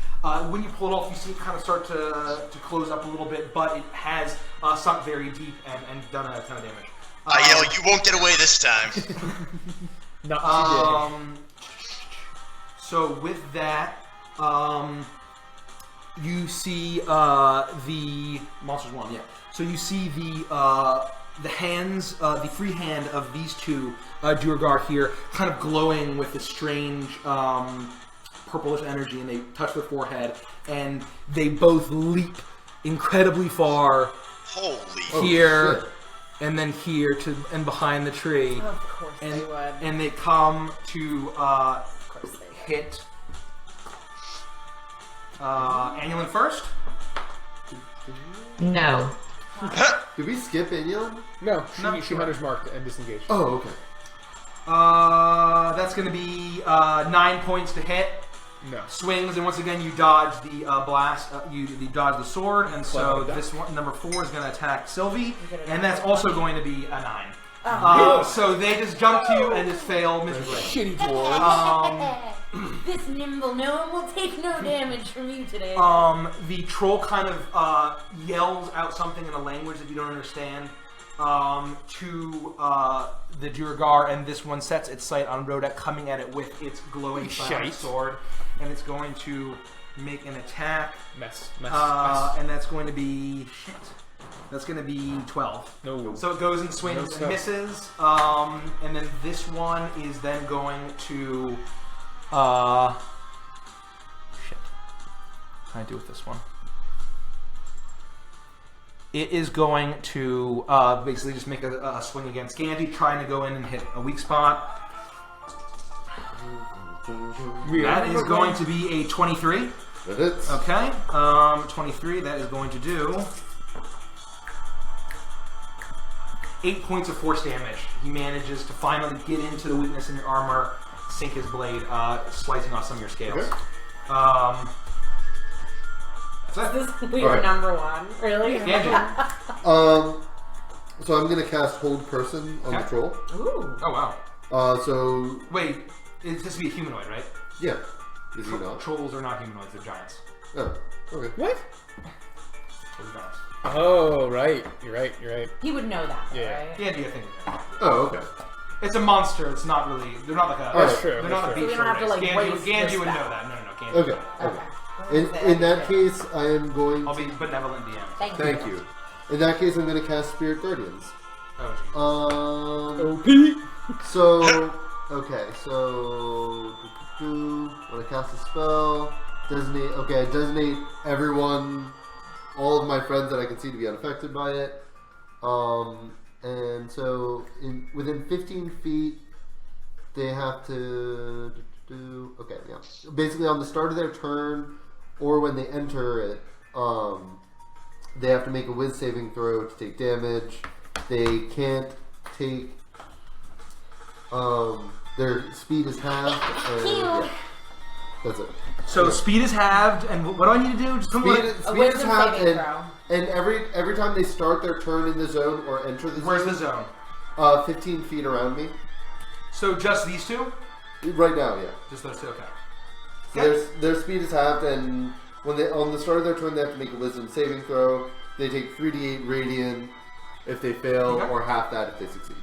When you pull it off, you see it kind of start to close up a little bit, but it has sunk very deep and done a ton of damage. I yell, you won't get away this time. Not today. So with that, you see the monsters one, yeah. So you see the hands, the free hand of these two Duergar here, kind of glowing with this strange purplish energy, and they touch their forehead, and they both leap incredibly far Holy. here, shit. and then here and behind the tree. Of course they would. And they come to Of course they would. hit Annulin first. No. Did we skip Anulin? No, No, she sure. hunter's marked and disengaged. Oh, okay. That's going to be 9 points to hit. No. Swings, and once again you dodge the blast. You dodge the sword, and so Clever. this one, number 4, is going to attack Sylvie, and that's also going to be a 9. So they just jump to you and just fail miserably. Shitty dwarves. This nimble gnome will take no damage from you today. The troll kind of yells out something in a language that you don't understand to the Duergar, and this one sets its sight on Rodek, coming at it with its glowing Shite. sword, and it's going to make an attack, Mess. and that's going to be That's going to be 12. No. So it goes and swings No, and misses, and then this one is then going to. Shit. What can I do with this one? It is going to basically just make a swing against Gandhi, trying to go in and hit a weak spot. That is going to be a 23. That hits. Okay. 23, that is going to do 8 points of force damage. He manages to finally get into the weakness in your armor, sink his blade, slicing off some of your scales. Okay. That's it. This is your Alright. number one, really? Andrew. So I'm gonna cast Hold Person on the Okay. troll. Ooh. Oh, wow. So Wait, it's supposed to be a humanoid, right? yeah, is he not? Trolls are not humanoids, they're giants. Oh, okay. What? Trolls are giants. Oh, right. You're right. You're right. He would know that, though, Yeah. right? Gandhi, I think. Oh, okay. It's a monster, it's not really. They're not like a. That's true, They're that's not a true. beast. So we don't have to, like, Gandhi, waste Gandhi this would know spell. that. No, Gandhi. Okay. Okay. In that case, I am going I'll to. be benevolent DM. Thank you. In that case, I'm going to cast Spirit Guardians. Oh, OP. So okay, so when I cast a spell, designate. Okay, I designate everyone, all of my friends that I can see to be unaffected by it. And so within 15 feet, they have to do. Okay, yeah. Basically, on the start of their turn, or when they enter it, they have to make a Wiz saving throw to take damage. They can't take. Their speed is halved. And, yeah, that's it. So speed is halved, and what do I need to do? Just Speed A is wisdom halved, saving and, throw. and every time they start their turn in the zone or enter the Where's zone, the zone? 15 feet around me. So just these two? Right now, yeah. Just those two. Okay. So their speed is halved, and when they on the start of their turn, they have to make a Wisdom saving throw. They take 3d8 radiant if they fail, Okay. or half that if they succeed.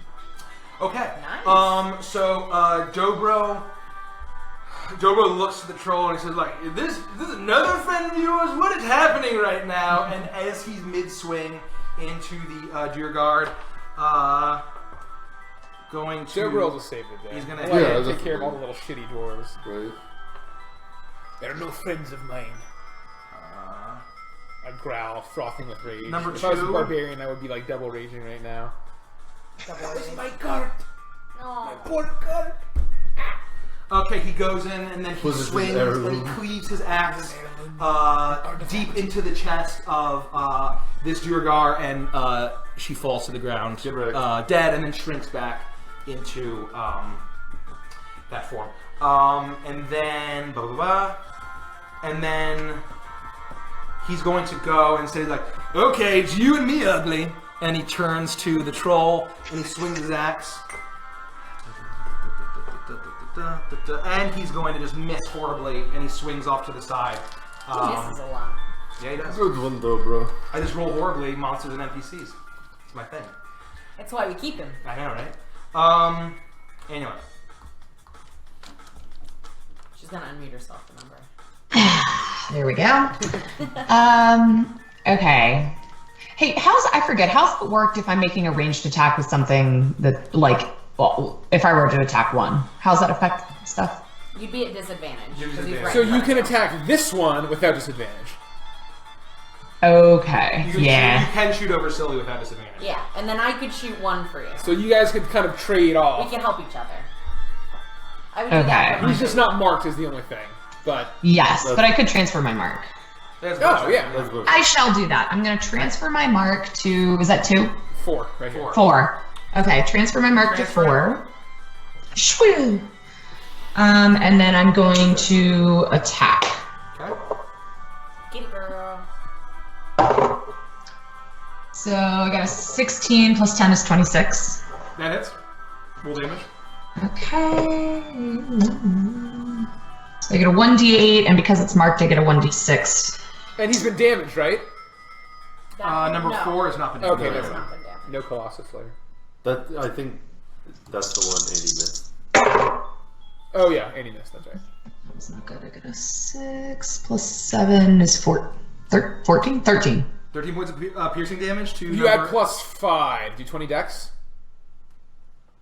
Okay. Nice. So Dobro looks at the troll and he says, "Like, this is another friend of yours. What is happening right now?" And as he's mid-swing into the Duergar, going to Dobro will save the day. He's gonna- I'll let Yeah, him that's take care of all fine. the little shitty dwarves. Right. They're no friends of mine. I growl, frothing with rage. Number if I was a 2. barbarian, I would be like double raging right now. My cart! Oh. Poor cart! Okay, he goes in and then he Was it his swings and heirloom? he cleaves his axe deep into the chest of this Duergar, and she falls to the ground, Get wrecked. dead, and then shrinks back into that form. And then blah blah blah, and then he's going to go and say like, "Okay, it's you and me, ugly." And he turns to the troll and he swings his axe. And he's going to just miss horribly, and he swings off to the side. He misses a lot. Yeah, he does. Good one, though, bro. I just roll horribly, monsters and NPCs. It's my thing. That's why we keep him. I know, right? Anyway. She's gonna unmute herself, remember. There we go. Okay. Hey, I forget, how's it worked if I'm making a ranged attack with something that, like, well, if I were to attack one? How's that affect stuff? You'd be at disadvantage. You're 'cause he's disadvantaged. right So in you front can of attack this one without disadvantage. Okay. You can shoot over Sylvie without disadvantage. Yeah, and then I could shoot one for you. So you guys could kind of trade off. We can help each other. I would do that. He's just not marked is the only thing. But Yes, but I could transfer my mark. oh yeah, I shall do that. I'm going to transfer my mark to, is that 2? 4 right here. 4. Okay, transfer my mark to 4. Shwoo! And then I'm going to attack. Okay. Get it, girl. So I got a 16 plus 10 is 26. That hits. Roll damage. Okay. So I get a 1d8, and because it's marked, I get a 1d6. And he's been damaged, right? Number 4 has not been damaged. Okay, It's never not mind. been damaged. No Colossus Slayer. I think that's the one Andy missed. Oh yeah, Andy missed. That's right. That's not good. I got a 6 plus 7 is 14? 13. 13 points of piercing damage to You add plus 5. Do 20 dex.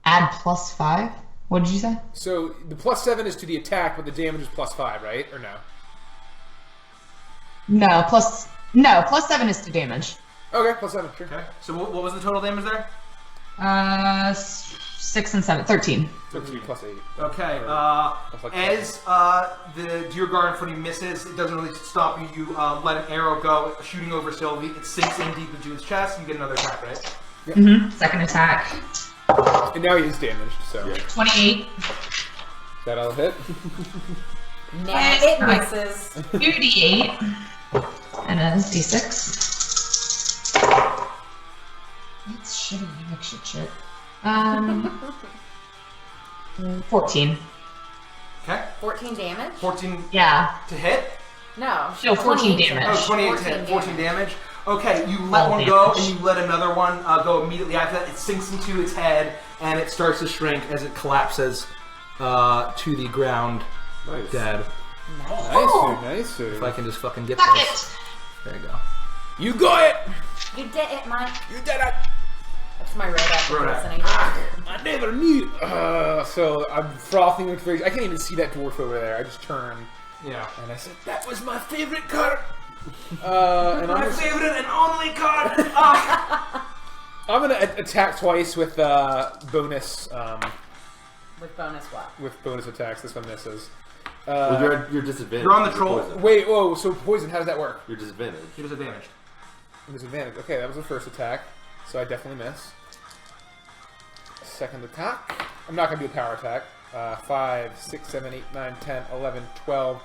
Add plus 5? What did you say? So the plus 7 is to the attack, but the damage is plus 5, right? Or no? No, plus 7 is to damage. Okay, plus 7. Sure. Okay. So what was the total damage there? 6 and 7, 13. 13 plus 8. Okay. like As the Duergar in front of you misses, it doesn't really stop you. You let an arrow go, shooting over Sylvie. It sinks in deep into his chest. You get another attack, right? Second attack. And now he is damaged, so 28. that'll hit. Nah, it misses. 2d8. And a d6. That's shitty. Like shit. 14. Okay. 14 damage? 14 Yeah. to hit. No. No, 14 28 damage. Oh, 28 to hit. 14 damage. Okay, you let one go, and you let another one go immediately after that. It sinks into its head, and it starts to shrink as it collapses to the ground, Nice. dead. Nice. If I can just fucking get Fuck this. it! There you go. You got it! You did it, Mike. You did it! That's my Rodek Rodek. impersonation. I never knew. So I'm frothing with rage. I can't even see that dwarf over there. I just turned Yeah. and I said, "That was my favorite card." And My favorite and only card! I'm gonna attack twice with bonus With bonus what? with bonus attacks. This one misses. Well, you're disadvantaged. You're on the with troll. poison. Wait, whoa! So poison? How does that work? You're disadvantaged. He was advantaged. Disadvantage. Okay, that was the first attack, so I definitely miss. Second attack. I'm not gonna do a power attack. 5, 6, 7, 8, 9, 10, 11, 12,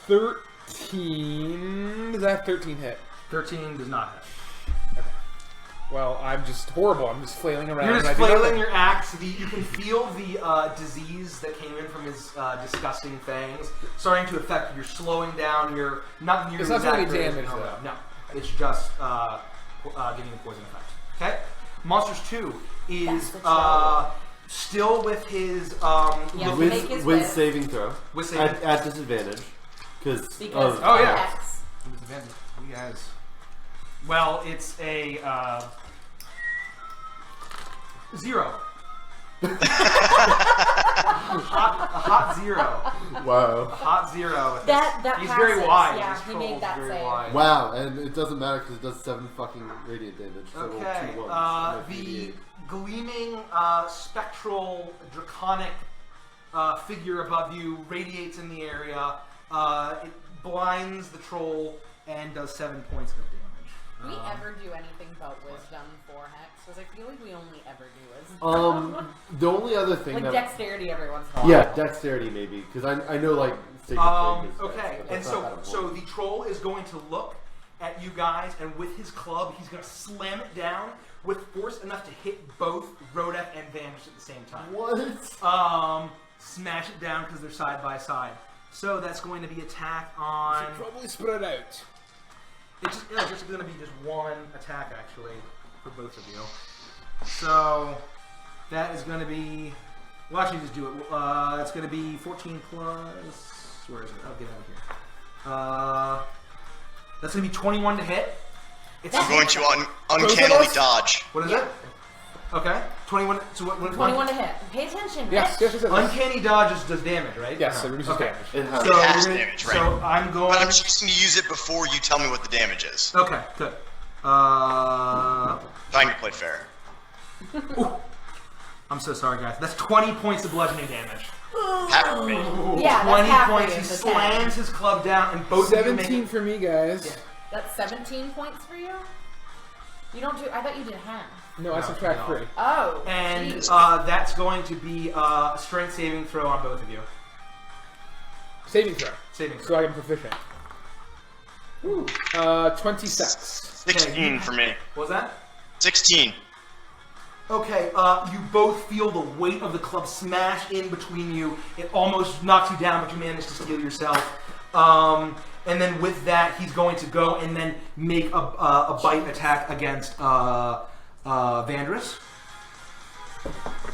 13. Does that have 13 hit? 13 does not hit. Okay. Well, I'm just horrible. I'm just flailing around. You're and just I do flailing nothing. your axe. You can feel the disease that came in from his disgusting fangs starting to affect you. You're slowing down. You're not. It's not doing any exaggerating. damage, No, though. no. It's just giving you poison effect. Okay. Monsters 2 is That's the trouble. still with his Yeah, look- make his With whiz. saving throw. with saving. At disadvantage. Because Oh, yeah. X. Disadvantage. You guys. Well, it's a 0. a hot 0. Wow. Hot 0. That He's passes. very wide. Yeah, His he troll's made that very save. wide. Wow, and it doesn't matter because it does 7 fucking radiant damage. So Okay. 2 ones, The 88. gleaming, spectral, draconic figure above you radiates in the area. It blinds the troll and does 7 points of damage. Do we ever do anything but wisdom for Hex? Because I feel like we only ever do wisdom. The only other thing like that dexterity every once in a while. yeah, dexterity maybe because I know like sacred flame is Okay, dex, but and that's not that so important. the troll is going to look at you guys, and with his club, he's going to slam it down with force enough to hit both Rodek and Vanish at the same time. What? Smash it down because they're side by side. So that's going to be attack on. Should probably spread out. It's just going to be just one attack actually for both of you. So that is going to be. Well, actually, just do it. It's going to be 14 plus. Where is it? I'll get out of here. That's going to be 21 to hit. It's I'm going to uncannily dodge. What is it? Okay. 21. So what? 21 to hit. Pay attention. Yes, bitch. yes. Uncanny dodge does damage, right? Yes, it reduces damage. It has. So, Half we're gonna- damage, right? so I'm going. But I'm choosing to use it before you tell me what the damage is. Okay, good. Trying to play fair. Ooh. I'm so sorry, guys. That's 20 points of bludgeoning damage. Half of me. Yeah, 20 that's points. He halfway of the 10. slams his club down, and both of you 17 make. for me, guys. That's 17 points for you? You don't do... I thought you did half. No, I subtract no. 3. Oh, And geez. that's going to be a strength saving throw on both of you. Saving throw. Saving So throw. I am proficient. 26. 16 for me. What was that? 16. Okay, you both feel the weight of the club smash in between you. It almost knocks you down, but you manage to steal yourself. And then with that, he's going to go and then make a bite attack against Vandrus.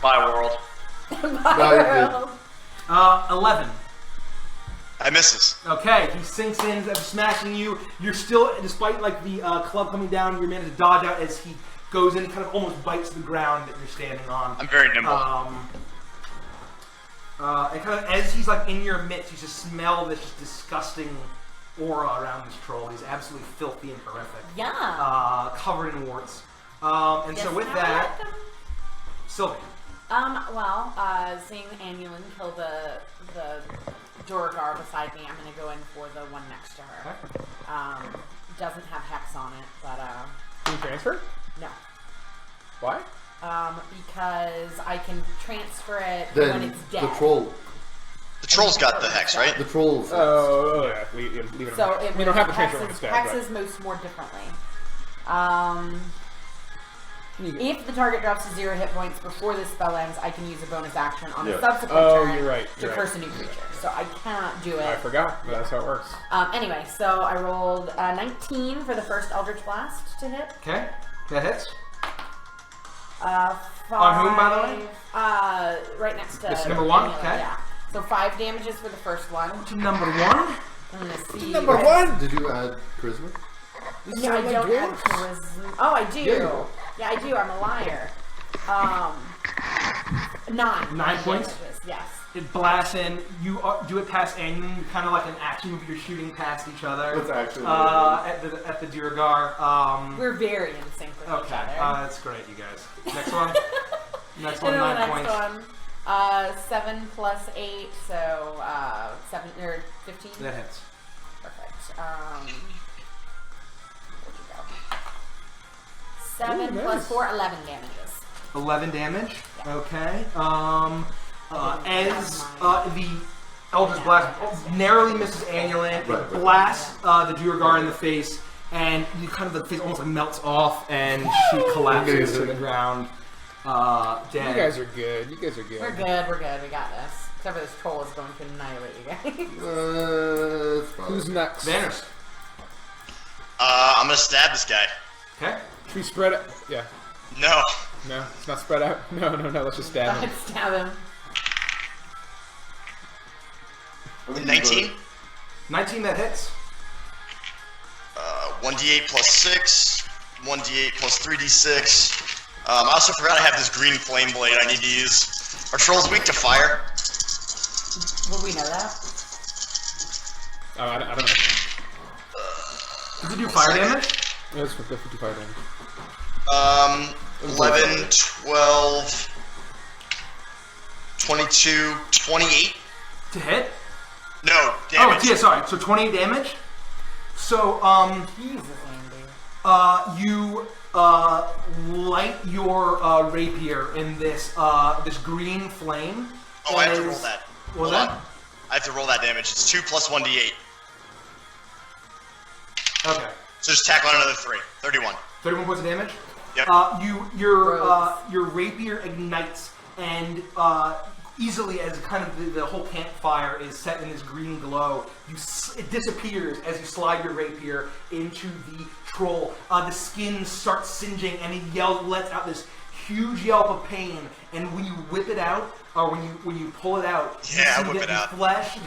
Bye, world. No, 11. I misses. Okay, he sinks in after smashing you. You're still, despite like the club coming down, you're managed to dodge out as he goes in, kind of almost bites the ground that you're standing on. I'm very nimble. And kind of as he's like in your midst, you just smell this just disgusting aura around this troll. He's absolutely filthy and horrific. Yeah. Covered in warts. And so with that, Sylvie. Seeing Annulin kill the Duergar beside me, I'm gonna go in for the one next to her. Okay. Doesn't have hex on it, but Can you transfer? no. Why? Because I can transfer it Then when it's dead. the troll. The troll's got the hex, right? The trolls. Oh, yeah. Leave it So on. it We don't have the transfer when hexes, it's dead. hexes moves more differently. but- If the target drops to 0 hit points before the spell ends, I can use a bonus action on Yeah. a subsequent Oh, turn you're right, to you're right. curse a new creature. So I cannot do it. I forgot, but that's how it works. Anyway, so I rolled 19 for the first Eldritch Blast to hit. Okay, that hits. 5, On whom, by the way? Right next to This is number 1, Annula, okay. Yeah. So 5 damages for the first one. To number 1. I'm gonna see. Number 1! Did you add charisma? Yeah, I don't have charisma. Oh, I do. Yeah. Yeah, I do. I'm a liar. 9. 9 points? Damages, yes. It blasts in. You do it past Anyon. You kind of like an action move. You're shooting past each other. That's actually at the Duergar. We're very in sync with each Okay, other. that's great, you guys. Next one. Next And one, then 9 the points. next one, 7 plus 8, so 7 or 15. That hits. Perfect. Where'd you go? 7 Ooh, plus nice. 4, 11 damages. 11 damage. Yeah. Okay. As the Eldritch Blast narrowly misses Annulin, it blasts the Duergar in the face, and you kind of the face almost like melts off, and she collapses to the ground. Dead. You guys are good. You guys are good. We're good, we're good, we got this. Except for this troll is going to annihilate you guys. It's fine. Who's next? Vanners. I'm gonna stab this guy. Okay. Should we spread it? Yeah. No. No, it's not spread out. No, let's just stab him. Let's stab him. 19. 19 that hits. 1d8 plus 6. 1d8 plus 3d6. I also forgot I have this green flame blade I need to use. Are trolls weak to fire? Will we know that? Oh, I don't know. Does it do fire damage? Yeah, it's 55 damage. 11, 12, 22, 28. To hit? No, damage. Oh, yeah, sorry. So 28 damage. So, Jesus, Andy. you light your rapier in this this green flame. Oh, I have to roll that. What was Hold that? on. I have to roll that damage. It's 2 plus 1d8. Okay. So just tack on another 3. 31. 31 points of damage. Yep. Your rapier ignites and easily as kind of the whole campfire is set in this green glow, it disappears as you slide your rapier into the troll. The skin starts singeing and he lets out this huge yelp of pain. And when you whip it out, or when you pull it out, Yeah, you see whip that it out. the flesh.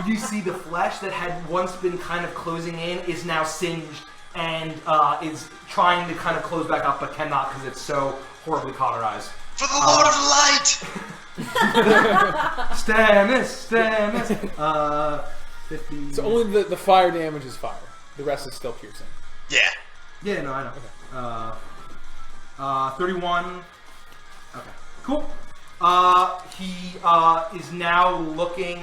You see the flesh that had once been kind of closing in is now singed and is trying to kind of close back up, but cannot because it's so horribly cauterized. For the Lord of Light! Stannis! 50. So only the fire damage is fire. The rest is still piercing. Yeah. Yeah, no, I know. 31. Okay, cool. He is now looking.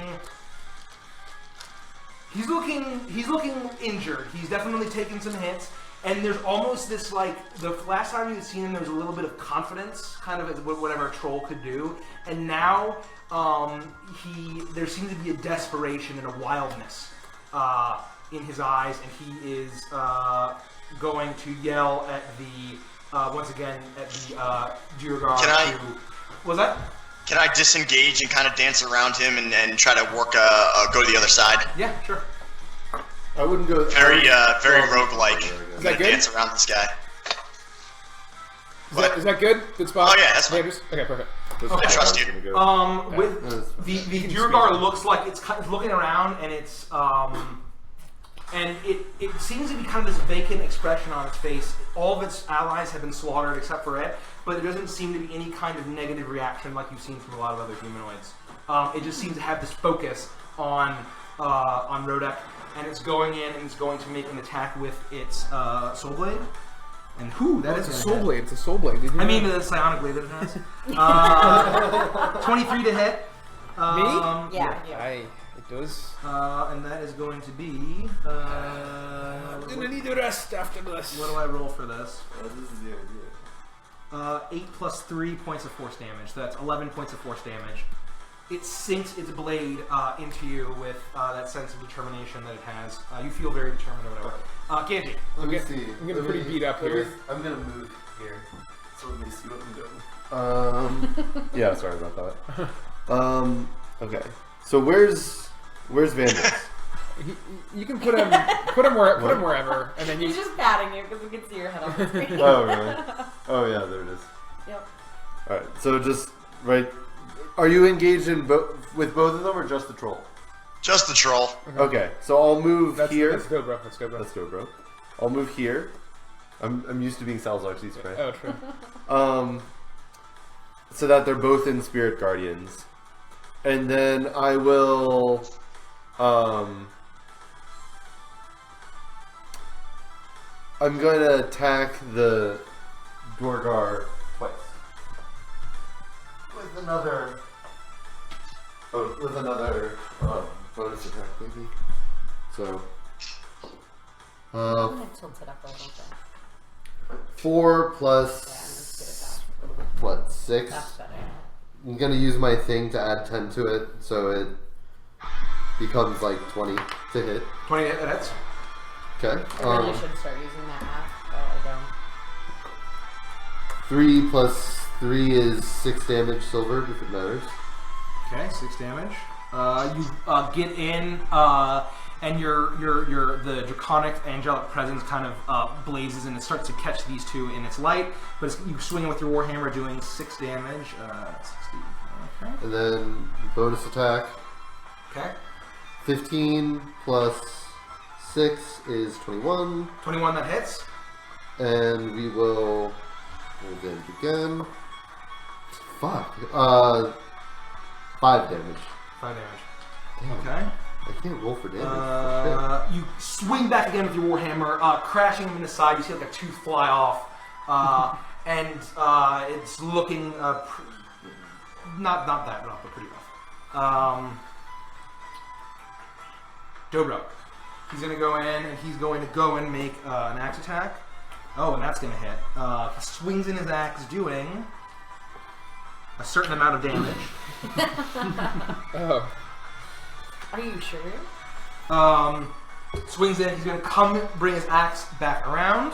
He's looking injured. He's definitely taken some hits, and there's almost this like the last time you had seen him, there was a little bit of confidence, kind of as whatever a troll could do, and now there seems to be a desperation and a wildness in his eyes, and he is going to yell at the once again at the Duergar. Was that? Can I disengage and kind of dance around him and try to work go to the other side? Yeah, sure. I wouldn't go. Very roguelike. Is that good? Dance around this guy. Is that good? Good spot? Oh yeah, that's fine. Okay, perfect. I trust you. With the Duergar looks like it's kind of looking around, and it's and it seems to be kind of this vacant expression on its face. All of its allies have been slaughtered except for it, but there doesn't seem to be any kind of negative reaction like you've seen from a lot of other humanoids. It just seems to have this focus on Rodek, and it's going in and it's going to make an attack with its soul blade. And that is a soul blade. It's a soul blade. Did you I mean the psionic blade that it has. 23 to hit. Yeah. It does. And that is going to be. I'm gonna need the rest after this. What do I roll for this? This is the idea. 8 plus 3 points of force damage. So that's 11 points of force damage. It sinks its blade into you with that sense of determination that it has. You feel very determined or whatever. Ganji. Let me see. I'm getting pretty beat up here. I'm gonna move here, so let me see what I'm doing. Yeah, sorry about that. Okay. So where's Vandals? You can put him wherever, and then He's just patting you because we can see your head on the screen. Oh really? Oh yeah, there it is. Yep. All right. So just right. Are you engaged in with both of them, or just the troll? Just the troll. Okay. So I'll move here. Let's go, bro. Let's go, bro. I'll move here. I'm used to being Salazar Sea's friend. Oh, true. So that they're both in Spirit Guardians. And then I will I'm going to attack the Duergar twice. With another bonus attack maybe. So I'm gonna tilt it up a little bit. 4 plus what, 6? That's better. I'm gonna use my thing to add 10 to it, so it becomes like 20 to hit. 20 to hit, hits. Okay. I really should start using that app, but I don't. 3 plus 3 is 6 damage silver, if it matters. Okay, 6 damage. You get in, and the draconic angelic presence kind of blazes, and it starts to catch these two in its light. But you swing it with your warhammer, doing 6 damage. 60. Okay. And then bonus attack. Okay. 15 plus 6 is 21. 21 that hits. And we will roll damage again. Fuck. 5 damage. 5 damage. Damn. Okay. I can't roll for damage. You swing back again with your warhammer, crashing him in the side. You see like a tooth fly off, and it's looking not that rough, but pretty rough. Dobro. He's gonna go in, and he's going to go and make an axe attack. Oh, and that's gonna hit. He swings in his axe, doing a certain amount of damage. Oh. Are you sure? Swings in. He's gonna come, bring his axe back around.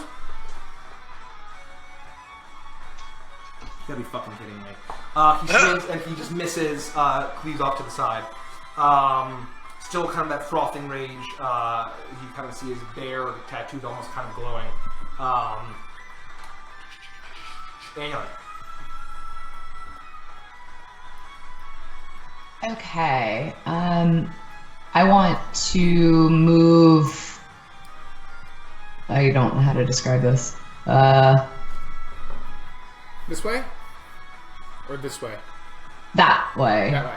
You gotta be fucking kidding me. He swings and he just misses. Cleaves off to the side. Still kind of that frothing rage. You kind of see his bare tattoos almost kind of glowing. Anyway. Okay. I want to move I don't know how to describe this. This way? Or this way? That way. That way.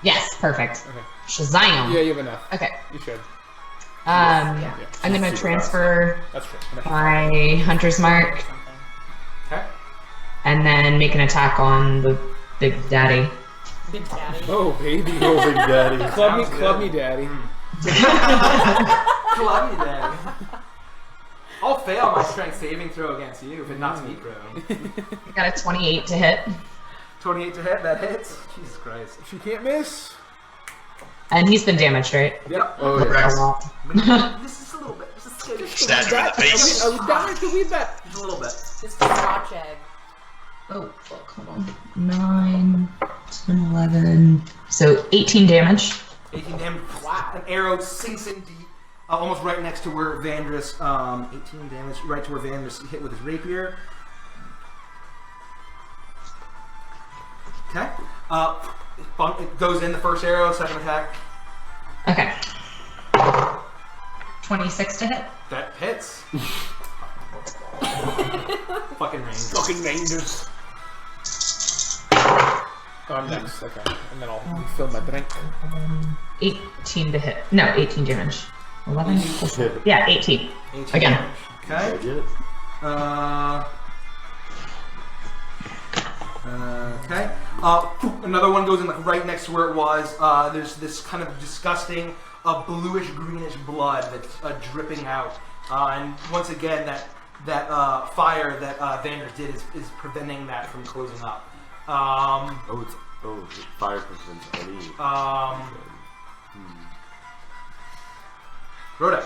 Yes, perfect. Okay. Shazam! Yeah, you have enough. Okay. You should. I'm gonna transfer That's true. my Hunter's Mark Okay. and then make an attack on the Big Daddy. Big Daddy. Oh, baby. Oh, Big Daddy. Club me, daddy. Club me, Daddy. I'll fail my strength saving throw against you if it knocks me prone. I got a 28 to hit. 28 to hit, that hits. Jesus Christ. She can't miss. And he's been damaged, right? Yep. Oh, A yeah. lot. Just a little bit. Just a skittish. Stab him in the face. I was dying to leave that. Just a little bit. Just a scotch egg. Oh, fuck, hold on. 9, 10, 11. So 18 damage. 18 damage. Wow. An arrow sinks in deep, almost right next to where Vandris, 18 damage, right to where Vandris hit with his rapier. Okay. It goes in the first arrow, second attack. Okay. 26 to hit. That hits. Fucking range. Fucking rangers. Oh, I'm next. Okay. And then I'll refill my drink. 18 to hit. No, 18 damage. 11? Yeah, 18. 18 Again. damage. Okay. Okay. Another one goes in like right next to where it was. There's this kind of disgusting bluish greenish blood that's dripping out. And once again, that fire that Vanders did is preventing that from closing up. It's 5% any. Rodek.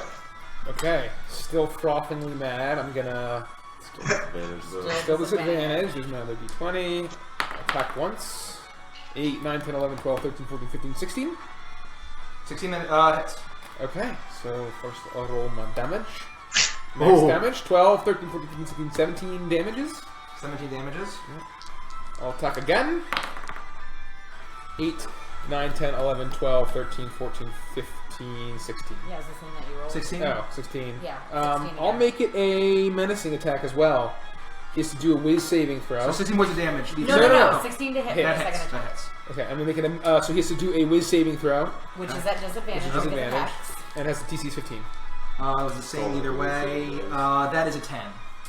Okay. Still frothingly mad. I'm gonna Advantage, though. still disadvantage. Use my other d20. Attack once. 8, 9, 10, 11, 12, 13, 14, 15, 16. 16 hits. Okay, so first I'll roll my damage. Max damage. 12, 13, 14, 15, 16, 17 damages. 17 damages. I'll attack again. 8, 9, 10, 11, 12, 13, 14, 15, 16. Yeah, it's the thing that you rolled. 16. Oh, 16. Yeah, 16 I'll again. make it a menacing attack as well. He has to do a whiz saving So throw. 16 points of damage. No. 16 to hit Hit. for the That second hits. That attack. hits. Okay, I'm gonna make it a, so he has to do a whiz saving throw Which is at disadvantage. Which is on his disadvantage. attacks. and has the TC 15. It was the same either way. That is a 10.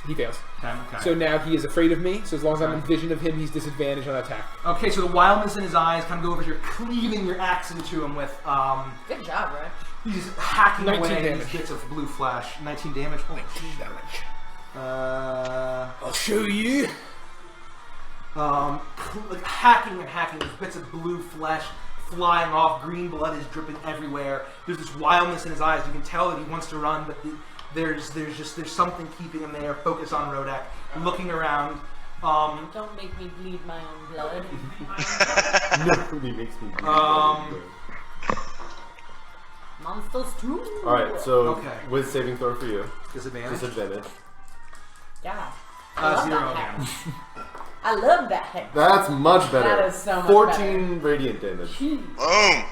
He fails. 10, okay. So now he is afraid of me, so as long as I'm in vision of him, he's disadvantaged on attack. Okay, so the wildness in his eyes kind of go over here, cleaving your axe into him with, Good job, Rich. he's hacking 19 away damage. these bits of blue flesh. 19 damage. Holy shit. I'll show you. Like hacking and hacking, there's bits of blue flesh flying off, green blood is dripping everywhere. There's this wildness in his eyes. You can tell that he wants to run, but there's something keeping him there. Focus on Rodek, looking around. Don't make me bleed my own blood. Nobody makes me do Monsters too. Alright, so Okay. with saving throw for you. Disadvantage. Disadvantage. Yeah. I love 0 that again. hex. I love that hex. That's much better. That is so much 14 radiant damage. Boom!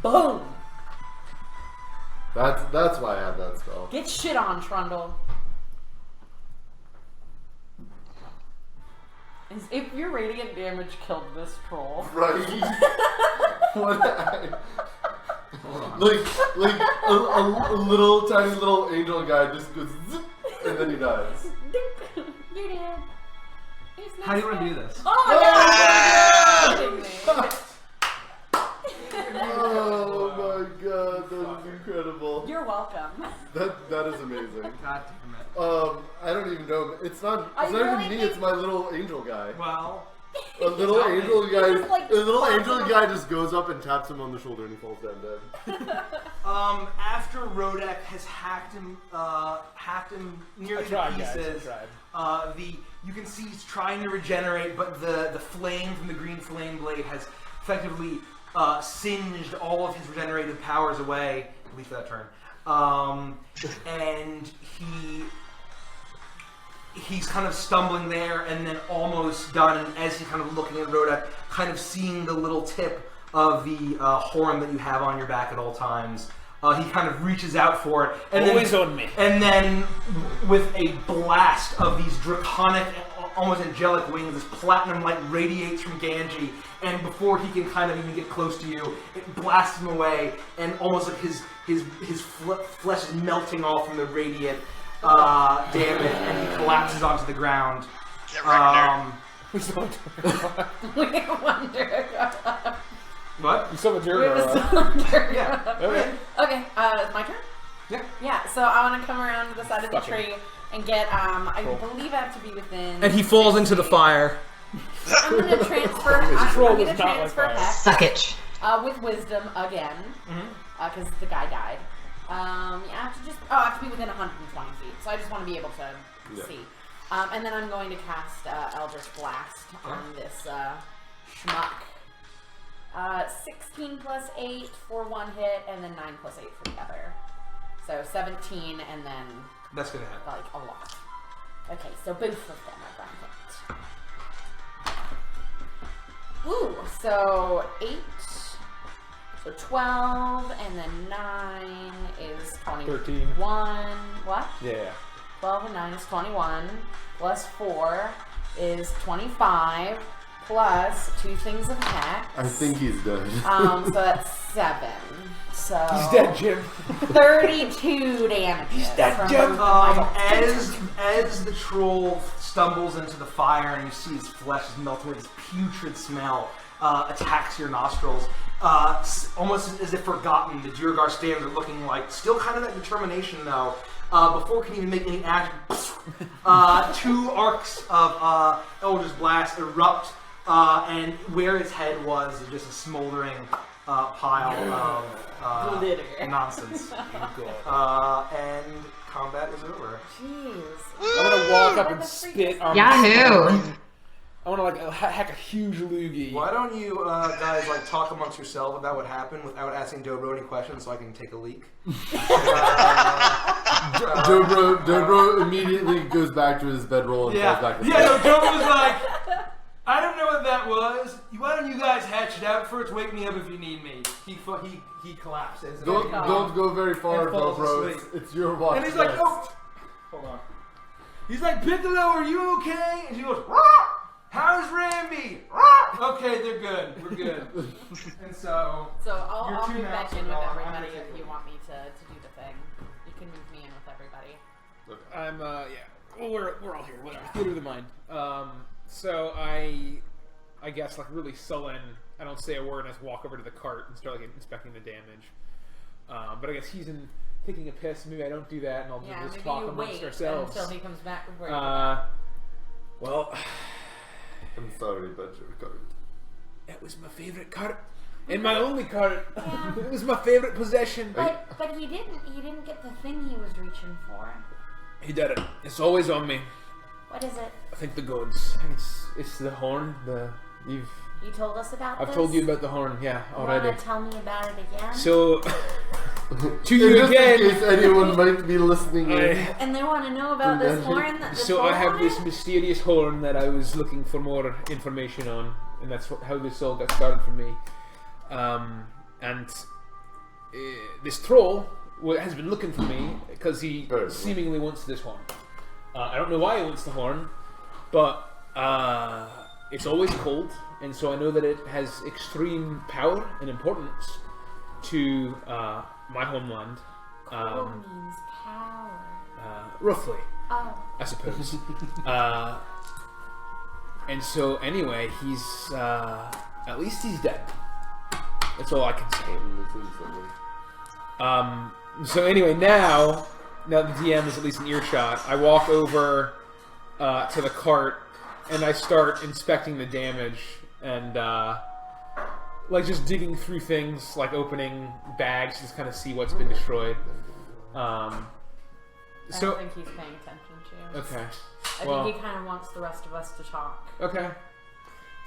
Boom. That's why I have that spell. Get shit on, Trundle. As if your radiant damage killed this troll. Right. like a little tiny little angel guy just goes zip, and then he dies. You're dead. How do you want to do this? Oh my god! Oh my god, that is incredible. You're welcome. That is amazing. God damn it. I don't even know. It's not I even really me. think- It's my little angel guy. Well, A little angel guy. He's like A little five angel little- guy just goes up and taps him on the shoulder and he falls down dead. after Rodek has hacked him nearly I tried, to guys. pieces, I tried. you can see he's trying to regenerate, but the flame from the green flame blade has effectively singed all of his regenerative powers away, at least for that turn. And he's kind of stumbling there and then almost done, and as he's kind of looking at Rodek, kind of seeing the little tip of the horn that you have on your back at all times, He kind of reaches out for it, and Always on me. And then, with a blast of these draconic, almost angelic wings, this platinum light radiates from Ganji, and before he can kind of even get close to you, it blasts him away, and almost like his flesh is melting off from the radiant damage, and he collapses onto the ground. Get wrecked, We still have We wonder. What? You still have a We Duergar. wonder. Yeah. Okay. Okay, it's my turn? Yeah. Yeah, so I want to come around to the side of the Fucking tree and get, I Cool. believe I have to be within... And he falls into the fire. I'm going to transfer... I'm troll going to does not like transfer fire. Hex Suckage. with Wisdom again, Mm-hmm. because the guy died. I have to just... Oh, I have to be within 120 feet, so I just want to be able to see. And then I'm going to cast Eldritch Blast on this schmuck. 16 plus 8 for one hit, and then 9 plus 8 for the other. So 17, and then That's gonna happen. like a lot. Okay, so both of them are going to hit. Ooh, so 8, so 12, and then 9 is 21. 13. What? Yeah. 12 and 9 is 21, plus 4 is 25, plus 2 things of hex. I think he's dead. So that's 7. So He's dead, Jim. 32 damage. He's dead, Jim. As the troll stumbles into the fire and you see his flesh is melting with this putrid smell, attacks your nostrils, almost as if forgotten. The Duergar stands are looking like still kind of that determination though. Before it can even make any action, 2 arcs of Eldritch Blast erupt, and where its head was is just a smoldering pile of Glitter. nonsense. And combat is over. Jeez. I'm gonna walk up and spit on Yahoo! I wanna like hack a huge loogie. Why don't you guys like talk amongst yourselves about what happened without asking Dobro any questions so I can take a leak? Dobro immediately goes back to his bedroll and falls back to sleep. No, Dobro was like, I don't know what that was. Why don't you guys hatch it out first? Wake me up if you need me. He collapses. Don't go very far, And falls Dobro. asleep. It's your watch. And he's like, next. oh, hold on. He's like, Piccolo, are you okay? And she goes, Rah! How's Ramby? Rah! Okay, they're good. We're good. And so, So I'll Your 2 move mounts back in are with all everybody under if the you want me to do the thing. You can move me in with everybody. I'm well, we're all here. Whatever. Theater of the mind. So I guess like really sullen. I don't say a word and I just walk over to the cart and start like inspecting the damage. But I guess he's taking a piss. Maybe I don't do that, and I'll Yeah, just maybe talk you amongst wait ourselves. until he comes back before you Well, I'm sorry, but your card. that was my favorite cart. And my only cart. It was my favorite possession. But he didn't get the thing he was reaching for. He did it. It's always on me. What is it? I think the goods. It's the horn. You told us about I've this? told you about the horn. Yeah, already. Wanna tell me about it again? So to you Just again. in case anyone might be listening in. And they want to know about this horn that the So troll I have this wanted? mysterious horn that I was looking for more information on, and that's how this all got started for me. This troll has been looking for me because he Very seemingly wants this horn. I don't know why he wants the horn, but it's always cold, and so I know that it has extreme power and importance to my homeland. Cool means power. Roughly. Oh. I suppose. And so, anyway, he's at least he's dead. That's all I can say. So anyway, now the DM is at least in earshot, I walk over to the cart and I start inspecting the damage and like just digging through things, like opening bags, just kind of see what's been destroyed. I So don't think he's paying attention to you. okay. I Well, think he kind of wants the rest of us to talk. okay. I'll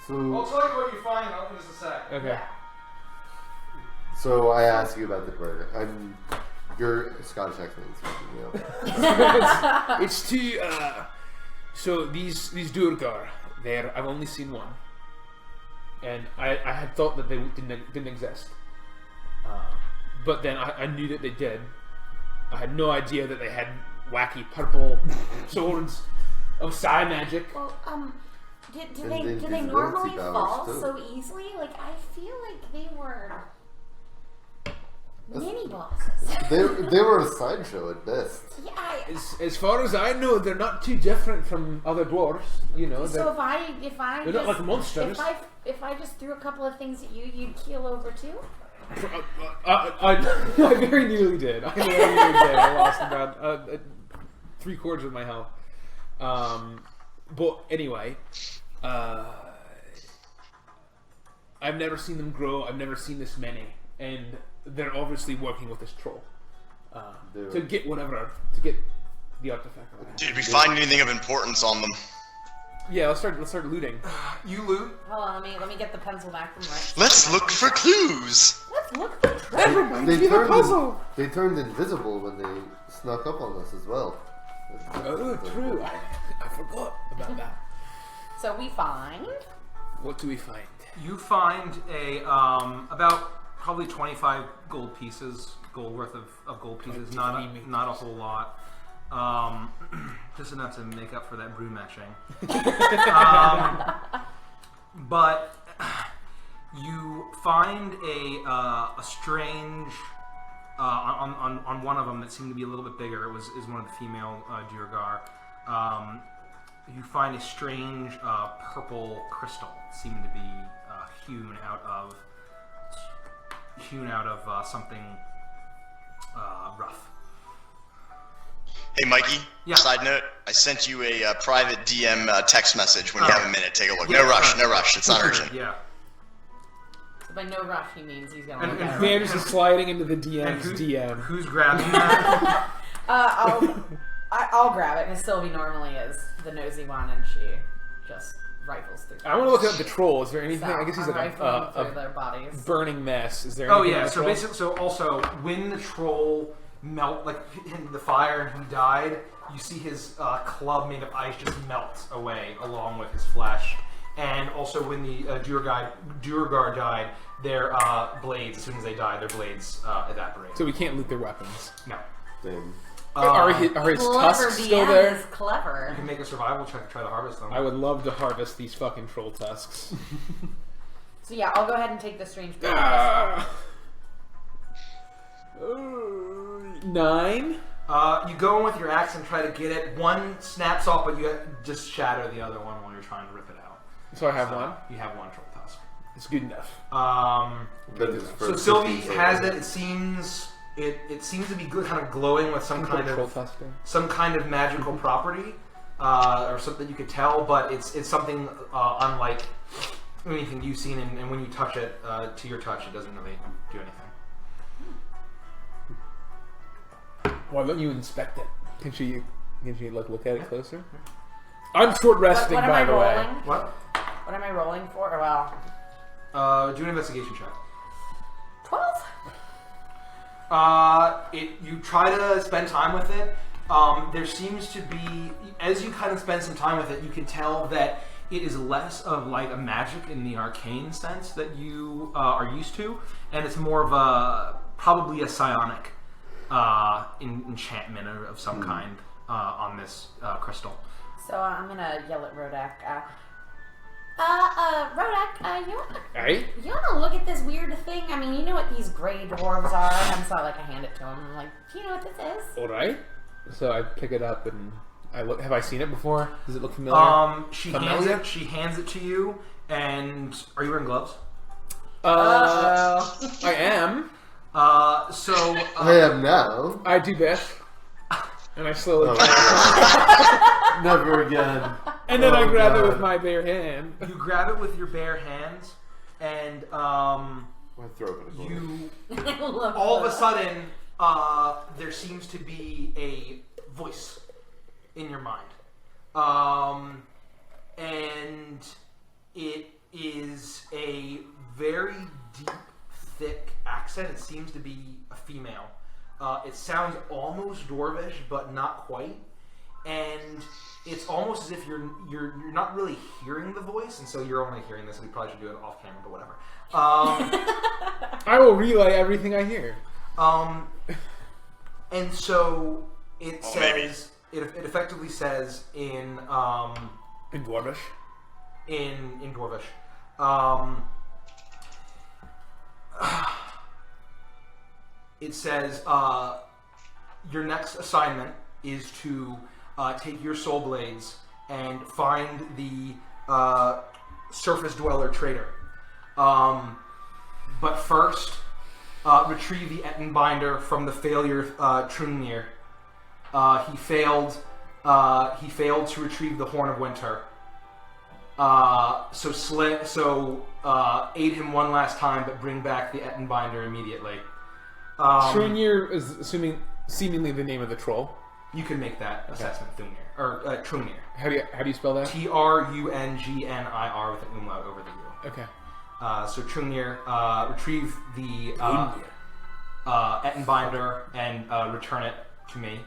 So, tell you what you find in just a sec. Okay. Yeah. so I asked you about the bird. You're a Scottish accent, you know. It's to so these Duergar there. I've only seen one, and I had thought that they didn't exist, but then I knew that they did. I had no idea that they had wacky purple swords of psi magic. Well, do And they invisibility normally powers, fall too. so easily? Like, I feel like they were mini bosses. They were a sideshow at best. Yeah. As far as I know, they're not too different from other dwarves. You know, So if I they're not like monsters. if I just threw a couple of things at you, you'd keel over too. I very nearly did. I lost about 3/4 of my health. But anyway, I've never seen them grow. I've never seen this many, and they're obviously working with this troll to get the artifact. Did we find anything of importance on them? Yeah, let's start looting. You loot. Hold on, let me get the pencil back from Rex. Let's look for clues. Let's look for treasure. They turned invisible when they snuck up on us as well. Oh, true. I forgot about that. So we find. What do we find? You find a about probably 25 gold worth of gold pieces. Not a whole lot. Just enough to make up for that brew matching. But you find a strange on one of them that seemed to be a little bit bigger. Is one of the female Duergar. You find a strange purple crystal, seeming to be hewn out of something rough. Hey, Mikey. Yeah. Side note: I sent you a private DM text message. When you have a minute, take a look. Yeah, No rush. It's not urgent. Yeah. So by no rush, he means he's gonna. And- look and at Man, it. just is sliding into the And DM's DM. who's grabbing that? I'll grab it because Sylvie normally is the nosy one, and she just rifles through. I want to look at the troll. Is there anything? So I guess he's I'm like rifling through a their bodies. burning mess. Is there? Oh anything yeah. on the So troll? basically, also when the troll in the fire and he died, you see his club made of ice just melt away along with his flesh. And also when the Duergar died, their blades, as soon as they die, their blades evaporate. So we can't loot their weapons. No. Damn. Are his Clever tusks DM still there? is clever. You can make a survival check to try to harvest them. I would love to harvest these fucking troll tusks. So yeah, I'll go ahead and take the strange. Ah. 9. You go in with your axe and try to get it. One snaps off, but you just shatter the other one while you're trying to rip it out. So I have one. You have one troll tusk. It's good enough. So Sylvie has it. It seems to be good, kind of glowing with some kind troll of tusk there. some kind of magical property, or something you could tell. But it's something unlike anything you've seen. And when you touch it, to your touch, it doesn't really do anything. Why don't you inspect it? Can she look at it closer? I'm short resting, What am by I the way. rolling? What? What am I rolling for? Well, Do an investigation check. 12. You try to spend time with it. There seems to be, as you kind of spend some time with it, you can tell that it is less of like a magic in the arcane sense that you are used to, and it's more of probably a psionic enchantment of some kind on this crystal. So I'm gonna yell at Rodek. Rodek, Hey? you wanna look at this weird thing? I mean, you know what these gray dwarves are? And so I hand it to him. I'm like, do you know what this is? Alright. So I pick it up and I look. Have I seen it before? Does it look familiar? She Familiar? hands it to you, and are you wearing gloves? I am. I am now. I do best. And I slowly Never again. and then I Oh, grab it God. with my bare hand. You grab it with your bare hands, and My throat gonna go. you Look, all of a sudden there seems to be a voice in your mind, and it is a very deep, thick accent. It seems to be a female. It sounds almost dwarvish, but not quite. And it's almost as if you're not really hearing the voice, and so you're only hearing this. We probably should do it off camera, but whatever. I will relay everything I hear. And so it Well, says it effectively says in Dwarvish. in Dwarvish. It says your next assignment is to take your soul blades and find the surface dweller trader. But first, retrieve the Ettenbinder from the failure Trungnir. He failed to retrieve the Horn of Winter. So aid him one last time, but bring back the Ettenbinder immediately. Trungnir is seemingly the name of the troll. You can make that assessment, Thungnir or Trungnir. How do you spell that? Trungnir with an umlaut over the U. Okay. So Trungnir, retrieve the Ettenbinder and return it to me.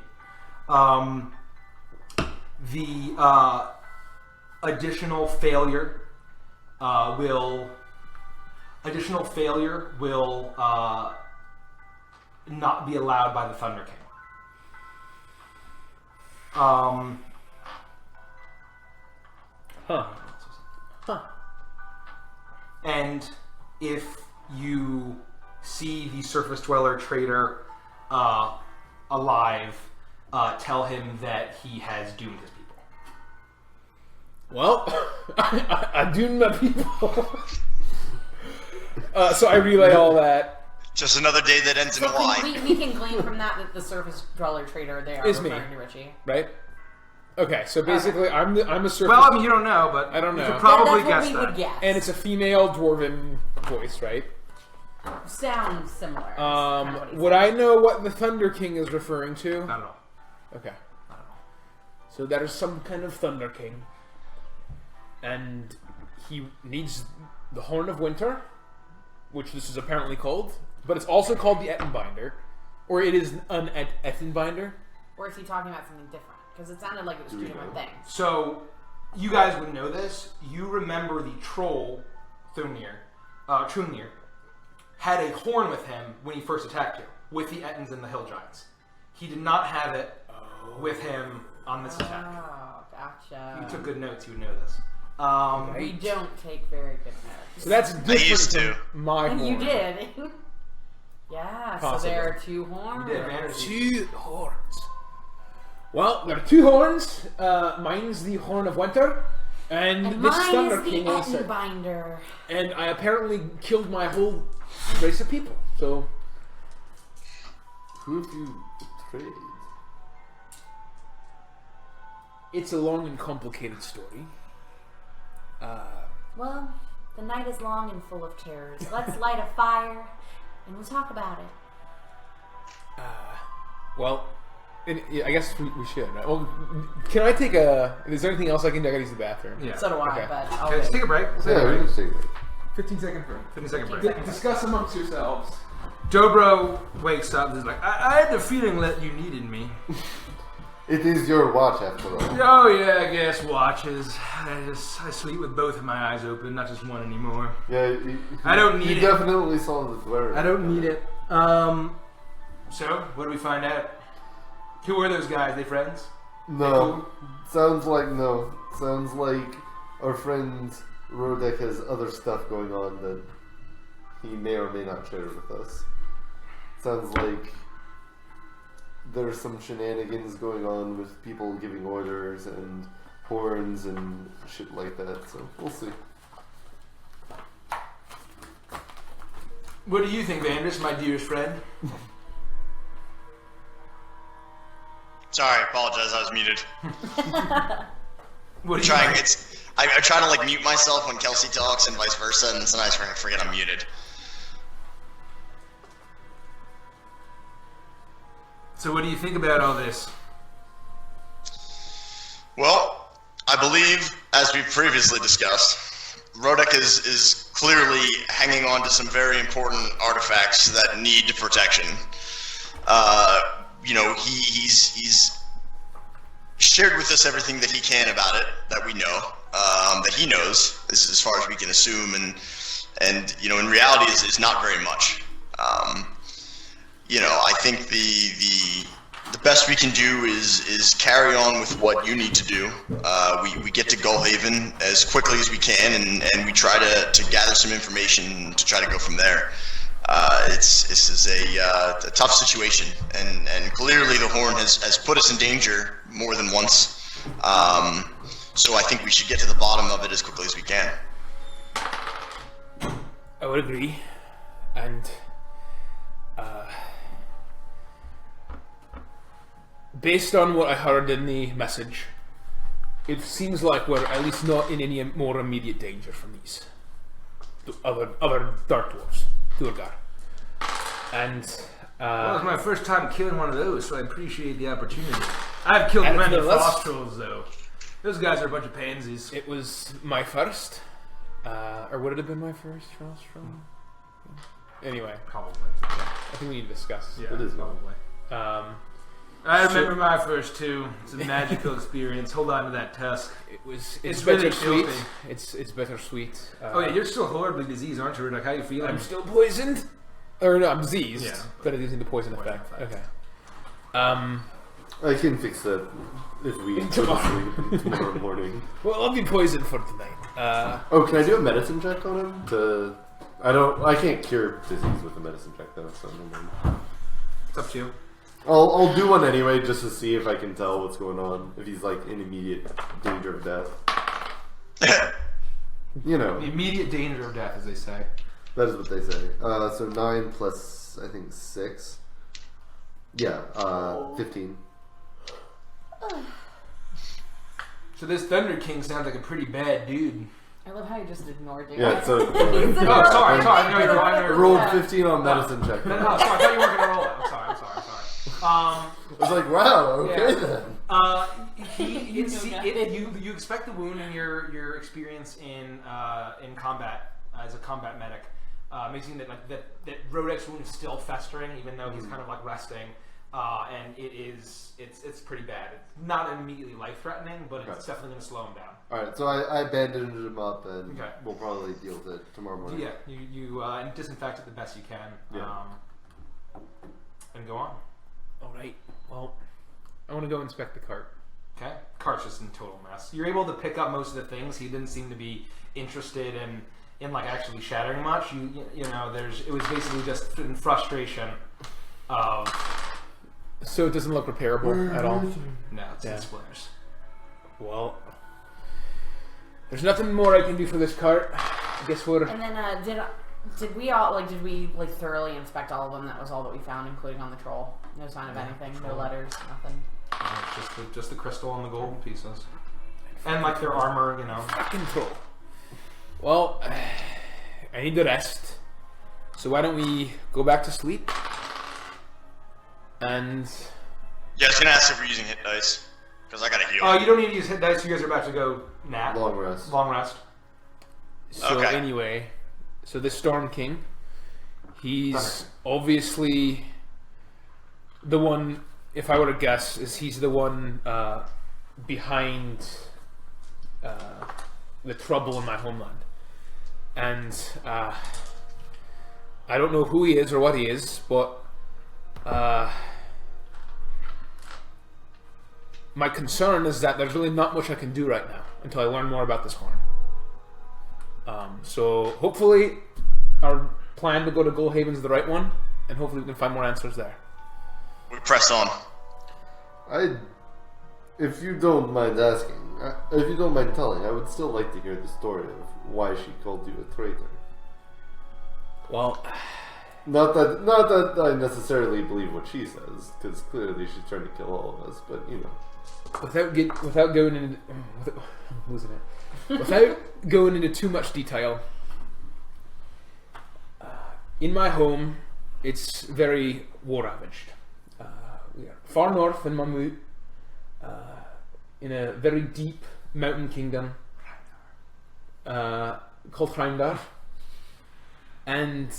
The additional failure will not be allowed by the Thunder King. And if you see the Surface Dweller trader alive, tell him that he has doomed his people. Well, I doomed my people. So I relay all that. Just another day that ends in So a Y. we can glean from that the surface dweller trader they are Is me. referring to Richie. Right? Okay, so basically I'm a surface... Well, I mean, you don't know, but I don't you know. could probably That's what guess we that. would guess. And it's a female dwarven voice, right? Sounds similar. Is kinda what he Would said. I know what the Thunder King is referring to? Not at all. Okay. So that is some kind of Thunder King. And he needs the Horn of Winter, which this is apparently called, but it's also called the Ettenbinder. Or it is an Ettenbinder. Or is he talking about something different? Because it sounded like it was two different things. So, you guys would know this. You remember the troll, Trungnir, had a horn with him when he first attacked you, with the Ettins and the Hill Giants. He did not have it with him on this attack. Oh, gotcha. You took good notes, you would know this. We don't take very good notes. So that's different used from to. my horn. And you did. Yeah, Possibly. so there are two horns. You did, man. 2 horns. Well, there are 2 horns. Mine's the Horn of Winter, and And this mine Thunder is the King is. Ettenbinder. And I apparently killed my whole race of people. So Who have you betrayed? it's a long and complicated story. Well, the night is long and full of terrors. Let's light a fire and we'll talk about it. Well, I guess we should. Right? Well, can I take a? Is there anything else I can do? I gotta use the bathroom. Yeah. So do I, Okay. but I'll Okay, let's wait. take a break. Let's take a Yeah, we break. can take it. 15-second break. 15-second break. Discuss amongst yourselves. Dobro wakes up and is like, I had the feeling that you needed me. It is your watch after all. Oh yeah, I guess watches. I sleep with both of my eyes open, not just one anymore. Yeah, I don't need you it. definitely saw the Duergar. I don't need it. So what do we find out? Who are those guys? They friends? No. Sounds like no. Sounds like our friend Rodek has other stuff going on that he may or may not share with us. Sounds like there's some shenanigans going on with people giving orders and horns and shit like that, so we'll see. What do you think, Vandris, my dearest friend? Sorry, I apologize. I was muted. What do you Trying think? it's. I try to like mute myself when Kelsey talks and vice versa, and sometimes I forget I'm muted. So what do you think about all this? Well, I believe, as we've previously discussed, Rodek is clearly hanging on to some very important artifacts that need protection. He's shared with us everything that he can about it, that we know, that he knows. This is as far as we can assume, and in reality, is not very much. I think the best we can do is carry on with what you need to do. We get to Gullhaven as quickly as we can, and we try to gather some information to try to go from there. This is a tough situation, and clearly the Horn has put us in danger more than once. So I think we should get to the bottom of it as quickly as we can. I would agree, and based on what I heard in the message, it seems like we're at least not in any more immediate danger from these other dark dwarves, Duergar. And well, it's my first time killing one of those, so I appreciate the opportunity. I've killed many frost trolls, though. Those guys are a bunch of pansies. It was my first, or would it have been my first frost troll? Anyway, Probably. I think we need to discuss. Yeah, It is probably. I remember my first two. It's a magical experience. Hold on to that tusk. It's really bittersweet. filthy. It's bittersweet. Oh yeah, you're still horribly diseased, aren't you? Like, how you feeling? I'm still poisoned, or no, I'm diseased. Yeah. But it isn't the poison effect. Okay. I can fix that if we go to sleep tomorrow morning. Well, I'll be poisoned for tonight. Oh, can I do a medicine check on him? I can't cure disease with a medicine check though, so never mind. It's up to you. I'll do one anyway just to see if I can tell what's going on. If he's like in immediate danger of death. Immediate danger of death, as they say. That is what they say. So 9 plus I think 6. Yeah, 15. So this Thunder King sounds like a pretty bad dude. I love how you just ignored it. Yeah, so Oh, sorry. No, you're I right. rolled 15 on medicine check. No, sorry. I thought you weren't gonna roll it. I'm sorry. I was like, wow, okay then. You expect the wound and your experience in combat as a combat medic makes it that Rodek's wound is still festering, even though he's kind of like resting, and it's pretty bad. It's not immediately life threatening, but it's definitely going to slow him down. All right, so I bandaged him up, and Okay. we'll probably deal with it tomorrow morning. Yeah, you disinfect it the best you can, and go on. All right. Well, I want to go inspect the cart. Okay, cart's just in total mess. You're able to pick up most of the things. He didn't seem to be interested in like actually shattering much. It was basically just in frustration of. So it doesn't look repairable at all. No, it's in splinters. Well, there's nothing more I can do for this cart. I guess we're. And then did we thoroughly inspect all of them? That was all that we found, including on the troll. No sign of anything. No letters. Nothing. Just the crystal and the golden pieces, and like their armor. Fucking troll. Well, I need to rest. So why don't we go back to sleep? And Yeah, I was gonna ask if we're using hit dice because I gotta heal. Oh, you don't need to use hit dice. You guys are about to go nap. Long rest. Long rest. so Okay. anyway, so this Storm King, he's obviously the one. If I were to guess, he's the one behind the trouble in my homeland, and I don't know who he is or what he is, but my concern is that there's really not much I can do right now until I learn more about this horn. So hopefully our plan to go to Gullhaven is the right one, and hopefully we can find more answers there. We press on. If you don't mind asking, if you don't mind telling, I would still like to hear the story of why she called you a traitor. Well, Not that I necessarily believe what she says, because clearly she's trying to kill all of us. But without going into without going into too much detail, in my home, it's very war ravaged. We are far north in Mamut, in a very deep mountain kingdom called Hreimdar. And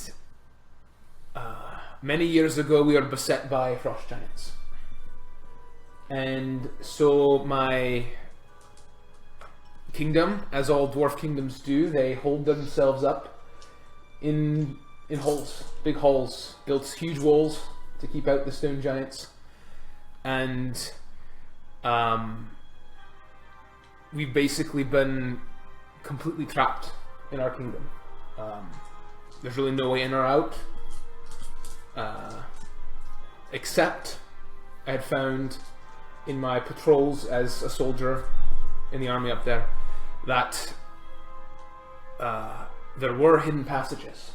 many years ago, we were beset by frost giants. And so my kingdom, as all dwarf kingdoms do, they hold themselves up in holes, big holes, built huge walls to keep out the stone giants, and we've basically been completely trapped in our kingdom. There's really no way in or out, except I had found in my patrols as a soldier in the army up there that there were hidden passages.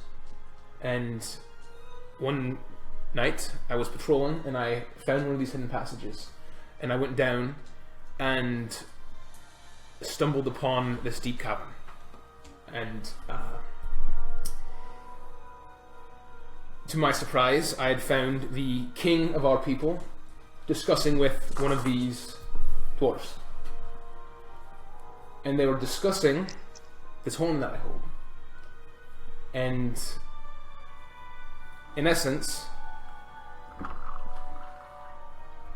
And one night I was patrolling and I found one of these hidden passages, and I went down and stumbled upon this deep cavern, and to my surprise I had found the king of our people discussing with one of these dwarves, and they were discussing this horn that I hold. And in essence,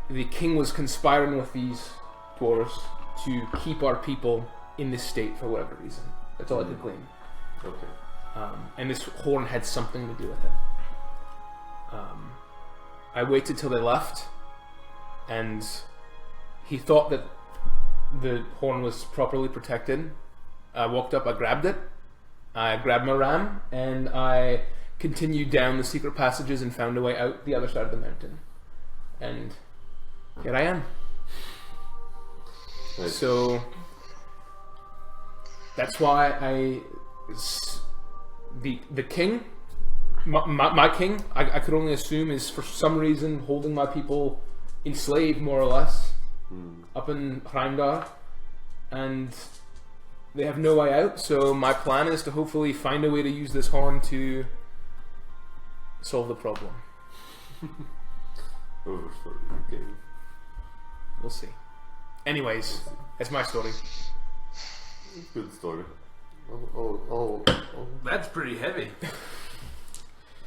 the king was conspiring with these dwarves to keep our people in this state for whatever reason. That's all I could glean. Okay. And this horn had something to do with it. I waited till they left, and he thought that the horn was properly protected. I walked up, I grabbed it, I grabbed my ram, and I continued down the secret passages and found a way out the other side of the mountain. And here I am. Nice. So that's why the king, my king, I could only assume is for some reason holding my people enslaved, more or less, up in Hreimdar, and they have no way out. So my plan is to hopefully find a way to use this horn to solve the problem. Overstory. Okay. We'll see. Anyways, that's my story. Good story. That's pretty heavy.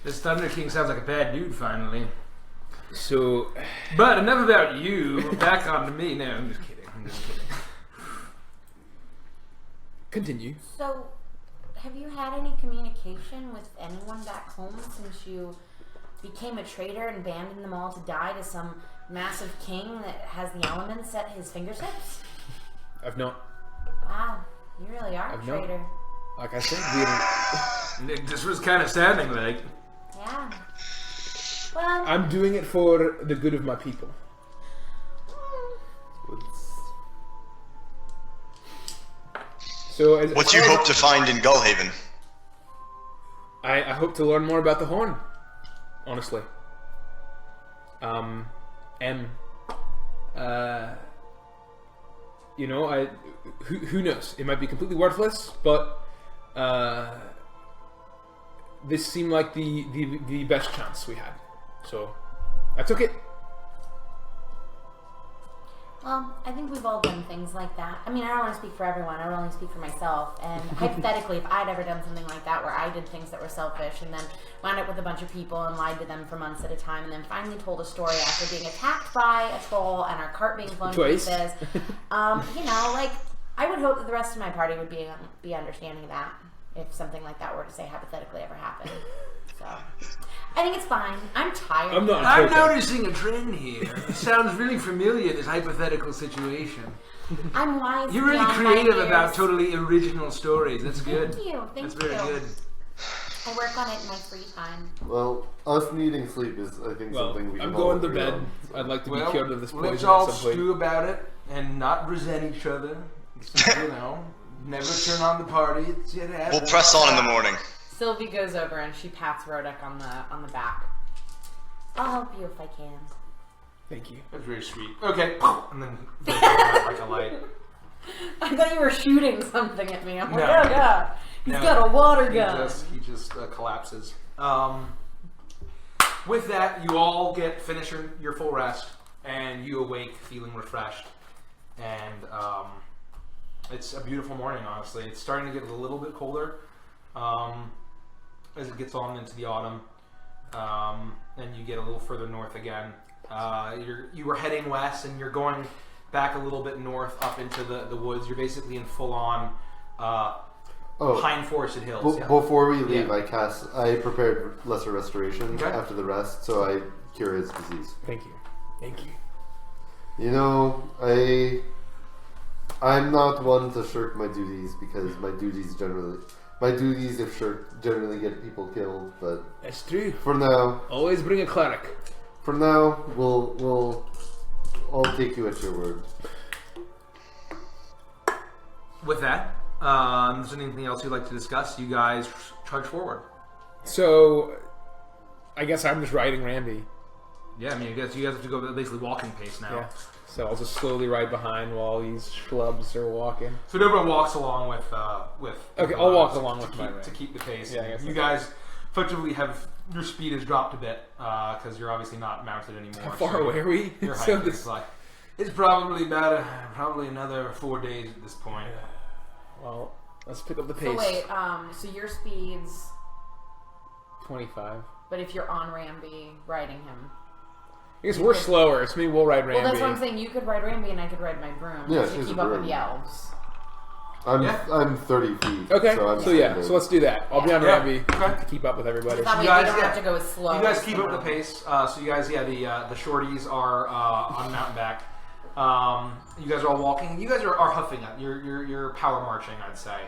This Thunder King sounds like a bad dude, finally. So, But enough about you. Back on to me. No, I'm just kidding. continue. So, have you had any communication with anyone back home since you became a traitor and abandoned them all to die to some massive king that has the elements at his fingertips? I've not. Wow, you really are a I've not. traitor. Like I said, Nick, this was kind of sounding like. Yeah. Well, I'm doing it for the good of my people. So, What do you hope to find in Gullhaven? I hope to learn more about the horn. Honestly. You know, who knows? It might be completely worthless, but this seemed like the best chance we had. So I took it. well, I think we've all done things like that. I mean, I don't want to speak for everyone. I only speak for myself. And hypothetically, if I'd ever done something like that where I did things that were selfish and then wound up with a bunch of people and lied to them for months at a time and then finally told a story after being attacked by a troll and our cart being blown to pieces, you know, like, I would hope that the rest of my party would be understanding of that if something like that were to say hypothetically ever happen. So I think it's fine. I'm tired. I'm noticing a trend here. It sounds really familiar, this hypothetical situation. I'm wise. You're really beyond my creative years. about totally original stories. That's good. Thank you. That's very good. I work on it in my free time. Well, us needing sleep is, I think, something we can I'm all going to agree bed. on, so. I'd like to be cured of this poison let's at all some point. stew about it and not resent each other. You know, never turn on the party. We'll press on in the morning. Sylvie goes over and she pats Rodek on the back. I'll help you if I can. Thank you. That's very sweet. Okay, and then like a light. I thought you were shooting something at me. I'm like, No. oh god, he's No. got a water gun. He just collapses. With that, you all finish your full rest, and you awake feeling refreshed. And it's a beautiful morning, honestly. It's starting to get a little bit colder as it gets on into the autumn. And you get a little further north again. You were heading west, and you're going back a little bit north up into the woods. You're basically in full-on pine forested hills. Before we leave, Yeah. I prepared Lesser Restoration Okay. after the rest, so I cure his disease. Thank you. Thank you. You know, I'm not one to shirk my duties because my duties if shirked generally get people killed. But That's true. for now, Always bring a cleric. For now, I'll take you at your word. With that, is there anything else you'd like to discuss? You guys charge forward. So, I guess I'm just riding Randy. Yeah, I mean, I guess you guys have to go basically walking pace now. Yeah. So I'll just slowly ride behind while these schlubs are walking. So Dobro walks along with. Okay, I'll walk along with my to keep the pace. Yeah, I guess you guys effectively have your speed has dropped a bit because you're obviously not mounted anymore. How far away are we? Your So height this- is like it's probably about probably another 4 days at this point. Well, let's pick up the So pace. wait, so your speed's 25. but if you're on Ramby riding him. I guess we're slower, so maybe we'll ride Randy. Well, that's what I'm saying. You could ride Ramby and I could ride my broom Yeah, to she's keep a up broom. with the elves. I'm 30 feet. Okay, so I'm so yeah, standard. so let's do that. I'll be on Yeah, Ramby okay. to keep up with everybody. That way guys, we don't yeah. have to go as slow. You guys as keep the up the broom. pace. So you guys, the shorties are on mountain back. You guys are all walking. You guys are huffing up. You're power marching, I'd say.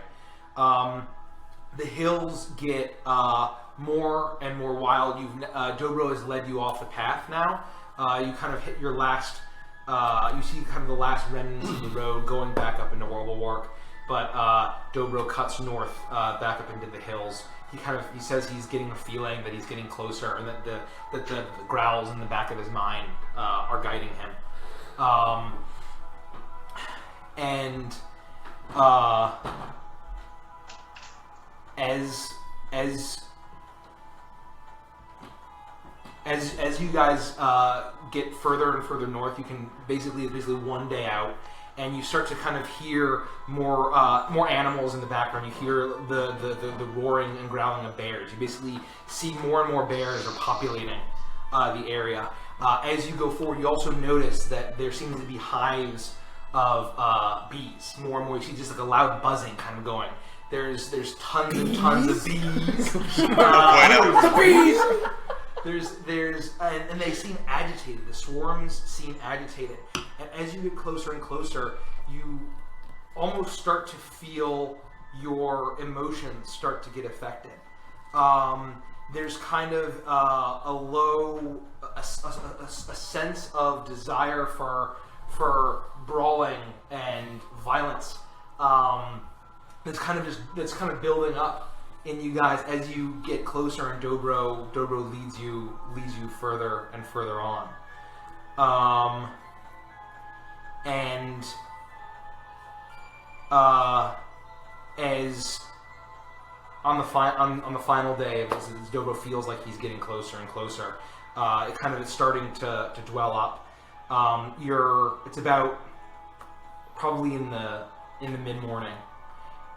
The hills get more and more wild. Dobro has led you off the path now. You kind of hit your last. You see kind of the last remnants of the road going back up into Warble. But Dobro cuts north back up into the hills. He says he's getting a feeling that he's getting closer, and that the growls in the back of his mind are guiding him. As you guys get further and further north, you can basically one day out, and you start to kind of hear more animals in the background. You hear the roaring and growling of bears. You basically see more and more bears are populating the area. As you go forward, you also notice that there seems to be hives of bees. More and more, you see just like a loud buzzing kind of going. There's tons and tons of bees. And they seem agitated. The swarms seem agitated. And as you get closer and closer, you almost start to feel your emotions start to get affected. There's kind of a sense of desire for brawling and violence. That's kind of building up in you guys as you get closer, and Dobro leads you further and further on. As on the final day, as Dobro feels like he's getting closer and closer, it kind of is starting to dwell up. It's about probably in the mid-morning,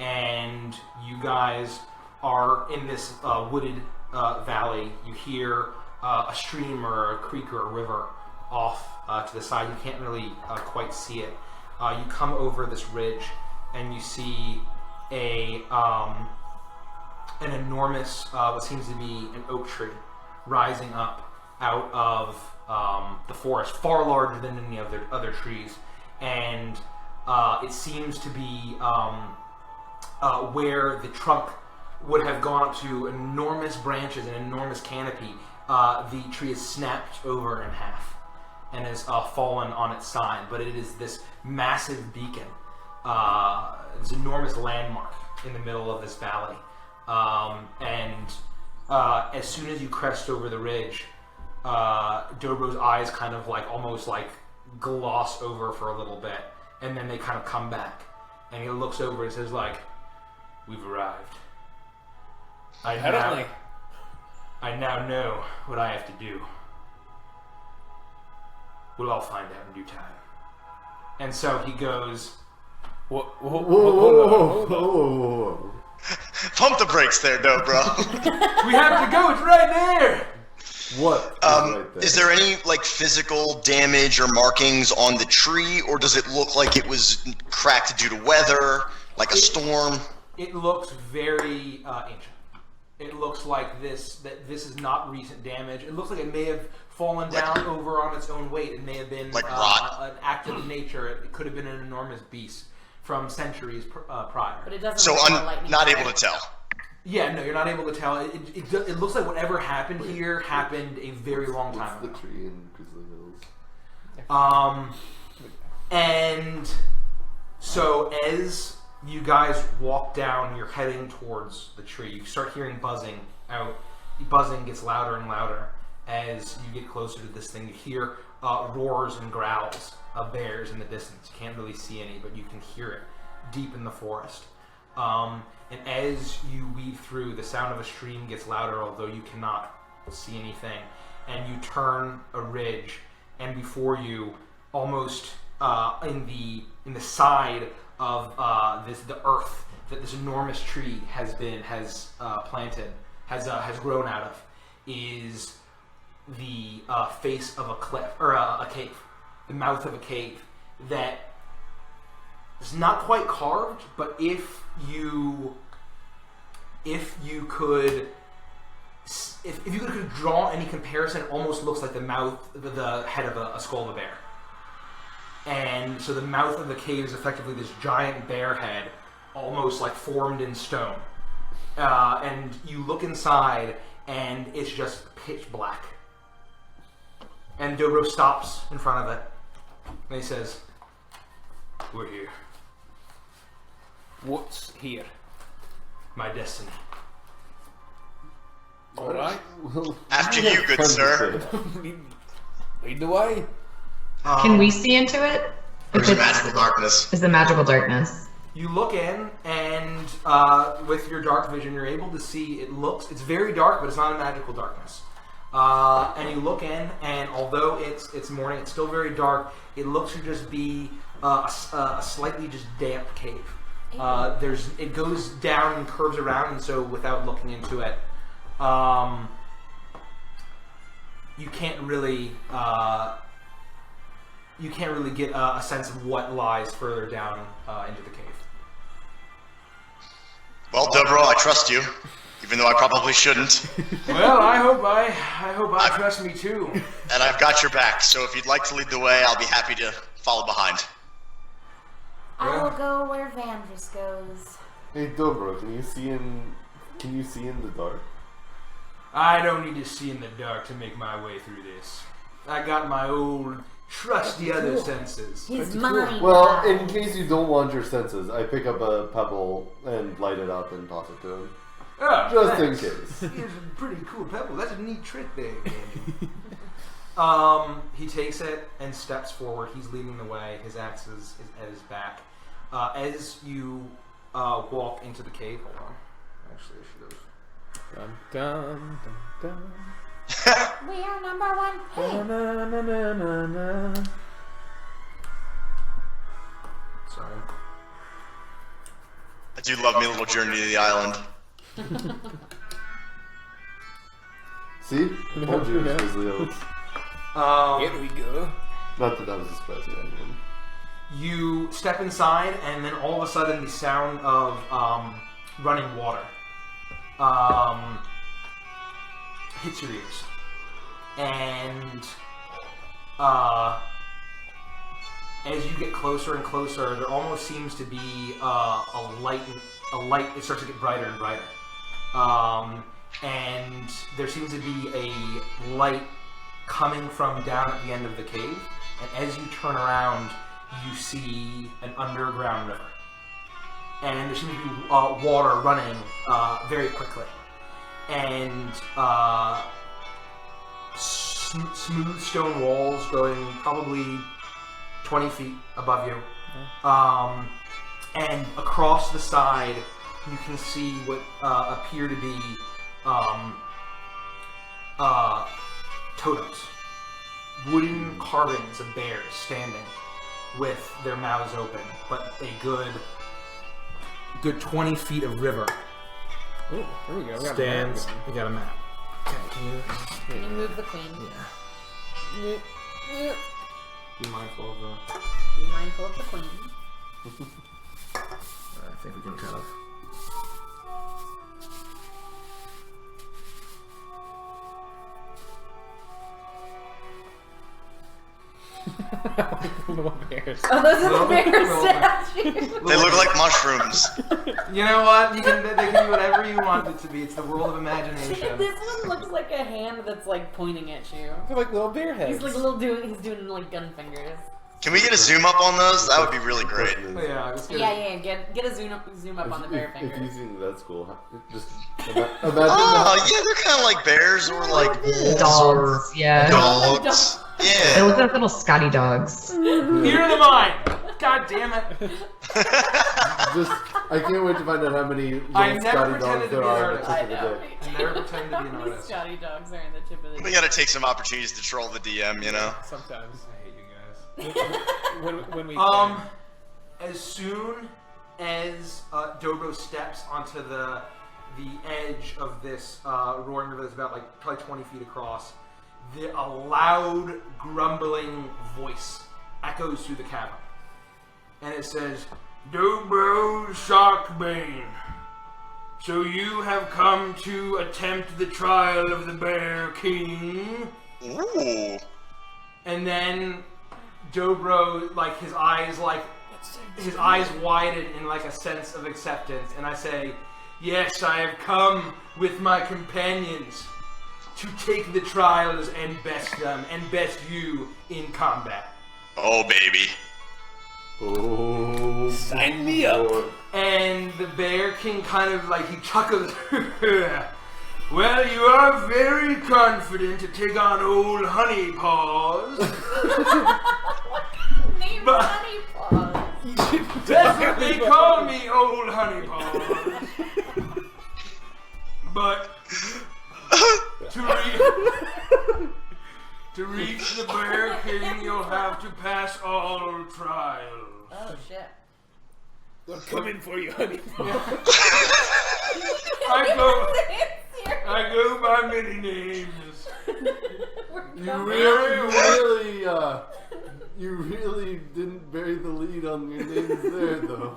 and you guys are in this wooded valley. You hear a stream or a creek or a river off to the side. You can't really quite see it. You come over this ridge, and you see an enormous, what seems to be an oak tree, rising up out of the forest, far larger than any other trees, and it seems to be where the trunk would have gone up to enormous branches and enormous canopy. The tree is snapped over in half and has fallen on its side, but it is this massive beacon, this enormous landmark in the middle of this valley. As soon as you crest over the ridge, Dobro's eyes kind of almost gloss over for a little bit, and then they kind of come back, and he looks over and says "We've arrived. I now know what I have to do. We'll all find out in due time." And so he goes, Whoa. Pump the brakes there, Dobro. "We have to go. It's right there." What? Right there? Is there any physical damage or markings on the tree, or does it look like it was cracked due to weather, like a storm? It looks very ancient. It looks like this is not recent damage. It looks like it may have fallen down over on its own weight. It may have been Like rot. an act of nature. It could have been an enormous beast from centuries prior. But it doesn't. So look like a lightning not strike. able to tell. Yeah, no, you're not able to tell. It looks like whatever happened here happened a very long time What's ago. the tree in Grizzly Hills? And so as you guys walk down, you're heading towards the tree. You start hearing buzzing out. The buzzing gets louder and louder as you get closer to this thing. You hear roars and growls of bears in the distance. You can't really see any, but you can hear it deep in the forest. And as you weave through, the sound of a stream gets louder, although you cannot see anything. And you turn a ridge, and before you, almost in the side of the earth that this enormous tree has planted, has grown out of, is the face of a cliff or a cave, the mouth of a cave that is not quite carved, but if you could draw any comparison, it almost looks like the head of a skull of a bear. And so the mouth of the cave is effectively this giant bear head, almost like formed in stone. And you look inside, and it's just pitch black. And Dobro stops in front of it, and he says, "We're here. What's here? My destiny." All right. After you, good sir. Lead the way. Can we see into it? There's magical darkness. Is the magical darkness? You look in, and with your dark vision, you're able to see. It's very dark, but it's not a magical darkness. And you look in, and although it's morning, it's still very dark. It looks to just be a slightly just damp cave. It goes down and curves around, and so without looking into it, you can't really get a sense of what lies further down into the cave. Well, Dobro, I trust you, even though I probably shouldn't. Well, I hope I trust me too. And I've got your back, so if you'd like to lead the way, I'll be happy to follow behind. I will go where Vandris goes. Hey Dobro, can you see in the dark? I don't need to see in the dark to make my way through this. I got my old trusty other senses. His mind. Well, in case you don't want your senses, I pick up a pebble and light it up and toss it to him. Oh, Just thanks. in case. Here's a pretty cool pebble. That's a neat trick there, Andy. He takes it and steps forward. He's leading the way. His axe is at his back. As you walk into the cave, hold on. Actually, I should have. Dun, dun, dun, dun. We are number one. Hey. Na, na, na, na, na. Sorry. I do love me a little journey to the island. See? I told you it was Grizzly Hills. Here we go. Not that was a surprise to anyone. You step inside, and then all of a sudden, the sound of running water hits your ears, and as you get closer and closer, there almost seems to be a light. It starts to get brighter and brighter, and there seems to be a light coming from down at the end of the cave. And as you turn around, you see an underground river, and there seems to be water running very quickly, and smooth stone walls going probably 20 feet above you, and across the side you can see what appear to be totems, wooden carvings of bears standing with their mouths open, but a good 20 feet of river Oh, here we go. We got stands. a map. We got a map. Okay, Can you move the queen? be mindful of the. Be mindful of the queen. I think we can kind of. Little bears. Oh, those are the Little- bear little- statues. They look like mushrooms. You know what? They can be whatever you want it to be. It's the world of imagination. This one looks like a hand that's like pointing at you. They're like little bear heads. He's like he's doing like gun fingers. Can we get a zoom up on those? That would be really great. Yeah, let's get Yeah, get a zoom up on the bear If fingers. you think that's cool, just imagine Oh, yeah, they're kind of like bears or like wolves or Dogs, yeah. dogs. They Yeah. look like little Scotty dogs. Here are the mine. God damn it! I can't wait to find out how many I little never Scotty pretended dogs to there be an are artist. at I the tip know. of the day. I never pretend to be an These artist. Scotty dogs are in the tip of the We gotta take some opportunities to troll the DM, you know? Sometimes. I hate you guys. When we As soon as Dobro steps onto the edge of this roaring river that's about like probably 20 feet across, a loud grumbling voice echoes through the cavern, and it says, "Dobro Sharkbane, so you have come to attempt the trial of the Bear King?" Ooh. And then Dobro, like his eyes widen in like a sense of acceptance, and I say, "Yes, I have come with my companions to take the trials and best them, and best you in combat." Oh, baby. Oh, Sign me up. boy. And the Bear King kind of like, he chuckles. "Well, you are very confident to take on old Honey Paws." Name But- Honey Paws. That's what they call me, old Honey Paws. But to reach the Bear King, you'll have to pass all trials. Oh shit. I'm coming for you, honey. I go by many names. You really didn't bury the lead on your names there, though.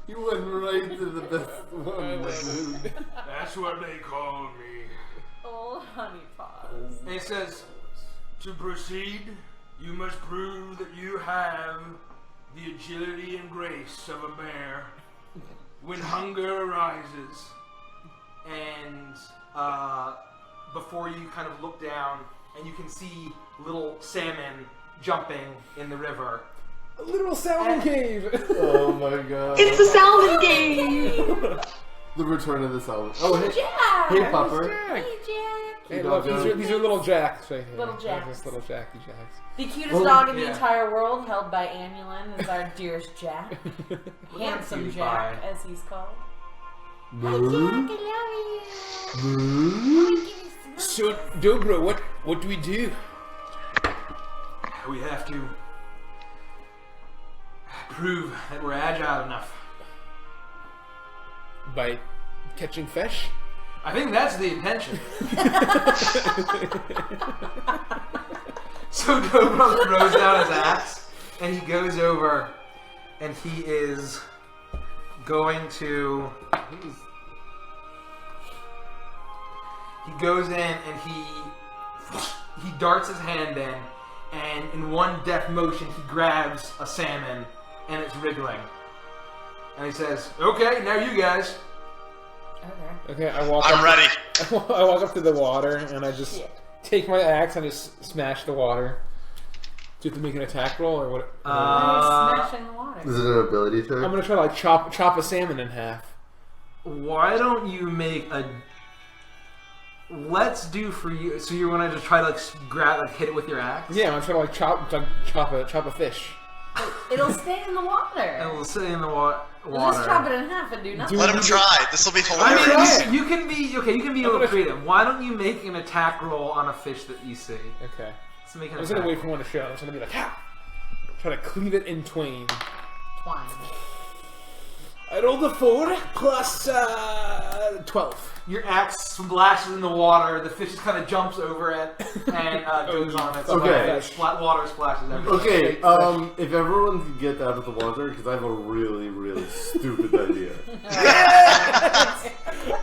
You went right to the best one. That's what they call me. Old Honey Paws. And it says, to proceed, you must prove that you have the agility and grace of a bear when hunger arises. And before you kind of look down, and you can see little salmon jumping in the river. A literal salmon cave. Oh my god. It's a salmon game! The return of the salmon. Oh, hey, Jack! hey, Pupper. Hey, Jack! Hey, look, these are little jacks right here. Little jacks. Just little Jacky Jacks. The cutest Well, dog in the yeah. entire world, held by Annulin, is our dearest Jack. Handsome cutie Jack, pie. as he's called. Moo? I love Moo? you. So, Dobro, what do we do? We have to prove that we're agile enough. By catching fish? I think that's the intention. So Dobro throws down his axe, and he goes over, and he is going to. He goes in, and he darts his hand in, and in one deft motion, he grabs a salmon, and it's wriggling. And he says, "Okay, now you guys." Okay. Okay, I walk I'm up ready. I walk up to the water and I just take my axe and just smash the water. Do you have to make an attack roll or what? Smashing the water. Is it an ability check? I'm gonna try to like chop a salmon in half. Why don't you make a? Let's do for you. So you want to just try to hit it with your axe? Yeah, I'm trying to like chop a fish. It'll stay in the water. And we'll sit in the water. We'll just chop it in half and do nothing. Let him try. This will be I hilarious. mean, you can be okay. You can be a little creative. Why don't you make an attack roll on a fish that you see? Okay. Let's make an I'm just attack. gonna wait for one to show. I'm just gonna be like, ha! Try to cleave it in twain. Twine. I rolled a 4 plus 12. Your axe splashes in the water. The fish just kind of jumps over it and goes on its Okay. way. Water splashes everywhere. Okay, if everyone can get out of the water, because I have a really, really stupid idea.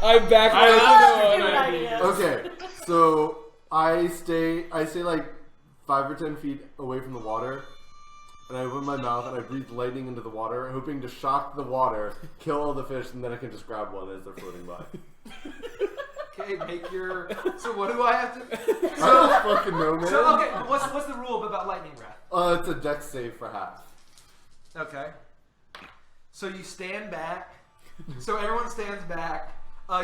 I back Good my idea. Okay, so I stay like 5 or 10 feet away from the water, and I open my mouth and I breathe lightning into the water, hoping to shock the water, kill all the fish, and then I can just grab one as they're floating by. Okay, make your. So what do I have to? I don't fucking know, man. So okay, what's the rule about lightning breath? It's a dex save for half. Okay. So you stand back. So everyone stands back.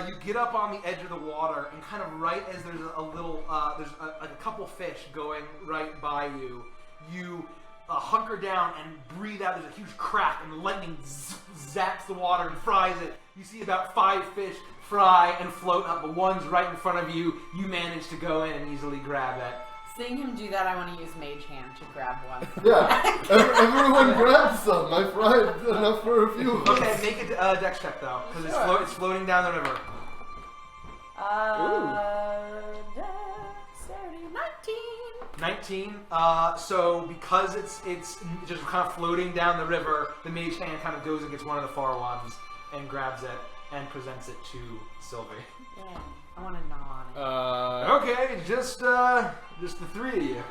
You get up on the edge of the water, and kind of right as there's a little, there's a couple fish going right by you. You hunker down and breathe out. There's a huge crack, and the lightning zaps the water and fries it. You see about 5 fish fry and float up, but one's right in front of you. You manage to go in and easily grab it. Seeing him do that, I want to use Mage Hand to grab one. Yeah, everyone grabs some. I fried enough for a few of us. Okay, make a dex check though, because it's floating down the river. Dexterity 19. 19. So because it's just kind of floating down the river, the mage hand kind of goes and gets one of the far ones and grabs it and presents it to Sylvie. Yeah, I want to gnaw on it. Okay, just the 3 of you.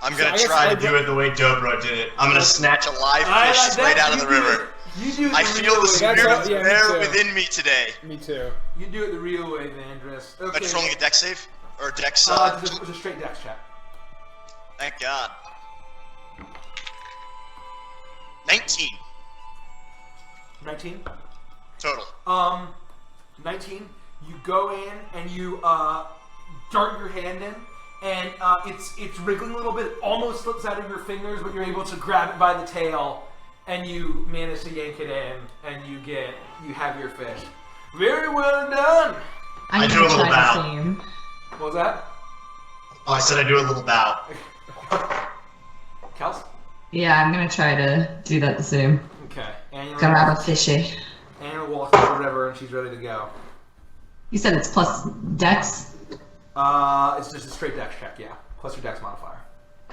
I'm gonna try to do it the way Dobro did it. I'm gonna snatch a live fish straight out of the river. You do it I feel the spirit of the bear me within me today. Me too. You do it the real way, Vandris. Okay. Am I just rolling a dex save? Or a dex it's a straight dex check. Thank God. 19 19. total. 19. You go in and you dart your hand in, and it's wriggling a little bit. It almost slips out of your fingers, but you're able to grab it by the tail, and you manage to yank it in, and you have your fish. Very well done. I'm I do gonna a little try bow. the same. What was that? Oh, I said I do a little bow. Kels? Yeah, I'm gonna try to do that the same. Okay. Annual Grab a fishy. walks up the river, and she's ready to go. You said it's plus dex? It's just a straight dex check, yeah. Plus your dex modifier.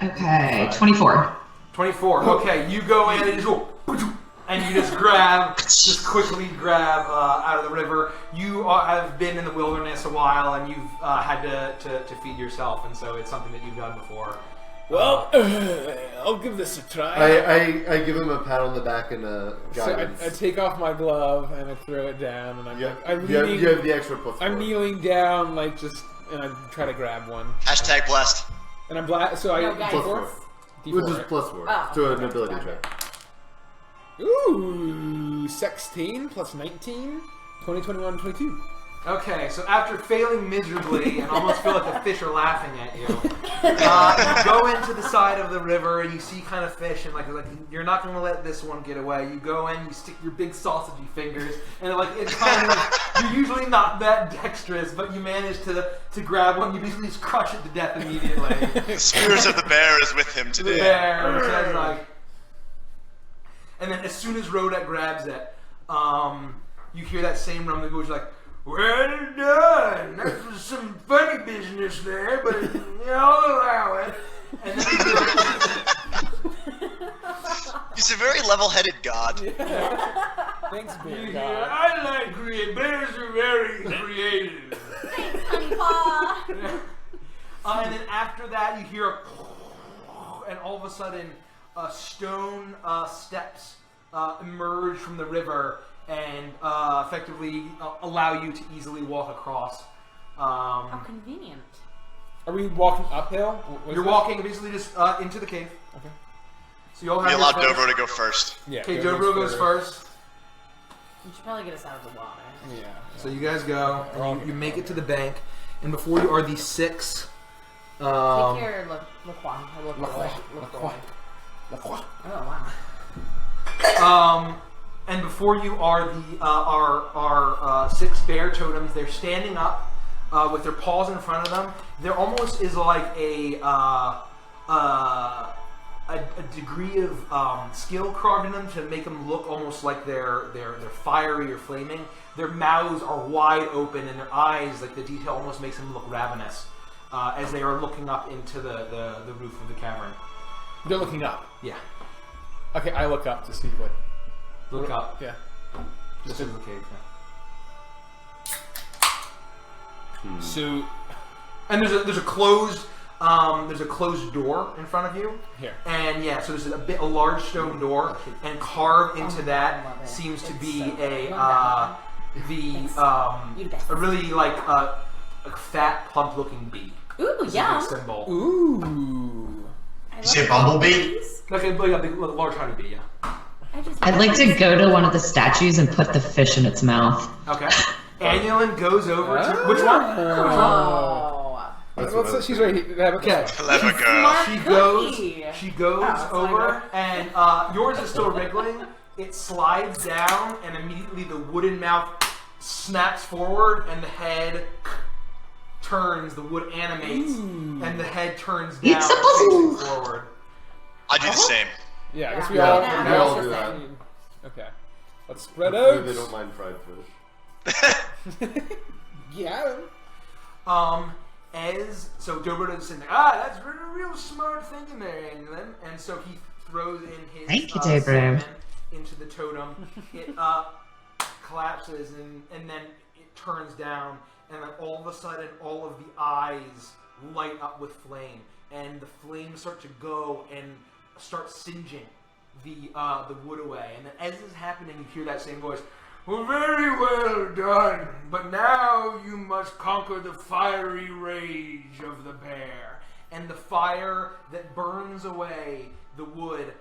Okay, 24. 24. Okay, you go in and you just go, and you just quickly grab out of the river. You have been in the wilderness a while, and you've had to feed yourself, and so it's something that you've done before. Well, I'll give this a try. I give him a pat on the back and a guidance. So I take off my glove and I throw it down, and I'm you have the extra plus 4. I'm kneeling down, and I try to grab one. Hashtag blessed. And I'm so I No, guys, plus 4. D4, Which is right? plus 4 Oh, to okay, an ability got it. check. Ooh, 16 plus 19, 20, 21, 22. Okay, so after failing miserably and almost feel like the fish are laughing at you, you go into the side of the river and you see kind of fish, and like you're not going to let this one get away. You go in, you stick your big sausagey fingers, and it's kind of you're usually not that dexterous, but you manage to grab one. You basically just crush it to death immediately. The spirit of the bear is with him The today. bear, which has and then as soon as Rodek grabs it, you hear that same rumbling, which is like, well done. That was some funny business there, but I'll allow it. And then He's a very level-headed god. Thanks, big yeah, God. I like creative. Bears are very creative. Thanks, honey paw. And then after that, you hear and all of a sudden, stone steps emerge from the river and effectively allow you to easily walk across. How convenient. Are we walking uphill? What is You're this? walking basically just into the cave. Okay. So you'll We have allowed your Dobro to go first. Yeah. Okay, Dobro goes first. You should probably get us out of the water. Yeah. So you guys go. We're all And you gonna make it to the bank, and before you are the 6. Take care, LaQuan. LaCroix. Oh, wow. And before you are the our 6 bear totems. They're standing up with their paws in front of them. There almost is like a degree of skill carved in them to make them look almost like they're fiery or flaming. Their mouths are wide open, and their eyes, like the detail, almost makes them look ravenous as they are looking up into the roof of the cavern. They're looking up. Yeah, Okay, I look up to see what. look up. Yeah. Just in the cave. Yeah. So. And there's a closed there's a closed door in front of you. Here. And yeah, so there's a large stone door, and carved into that seems to be a really like a fat, plump-looking bee. Ooh, It's a yum. big symbol. Ooh. You say bumblebee? Like a big, large honeybee, yeah. I'd like to go to one of the statues and put the fish in its mouth. Okay. Annulin goes over to which one? Oh. She's right here. Okay. Clever girl. She goes over, and yours is still wriggling. It slides down, and immediately the wooden mouth snaps forward, and the head turns. The wood animates, and the head turns down and facing forward. I do the same. Yeah, I guess we Yeah, all. we all do that. Okay. Let's spread Hopefully out. they don't mind fried fish. Yeah. So Dobro is sitting there. That's real smart thinking there, Annulin. And so he throws in his Thank you, Dobro. salmon into the totem. It collapses, and then it turns down, and then all of a sudden, all of the eyes light up with flame, and the flames start to go and start singeing the wood away. And then as this is happening, you hear that same voice. Well, very well done, but now you must conquer the fiery rage of the bear. And the fire that burns away the wood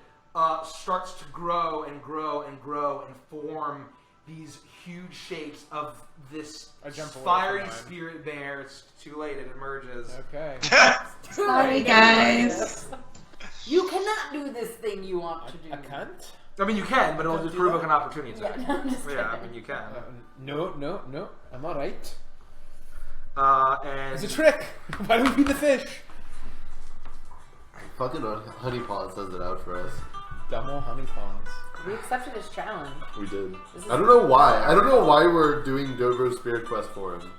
starts to grow and grow and grow and form these huge shapes of this fiery spirit bear. It's too late, it emerges. Okay. Sorry, guys. You cannot do this thing you want to do. A cunt? I mean, you can, but it'll just provoke an opportunity. Yeah, no, I'm just Yeah, I kidding. mean, you can. No. I'm alright. And It's a trick. Why do we feed the fish? Fucking Honey Paw says it out for us. Dumb old honey ponds. We accepted his challenge. We did. This is- I don't know why. I don't know why we're doing Dobro's Spirit Quest for him.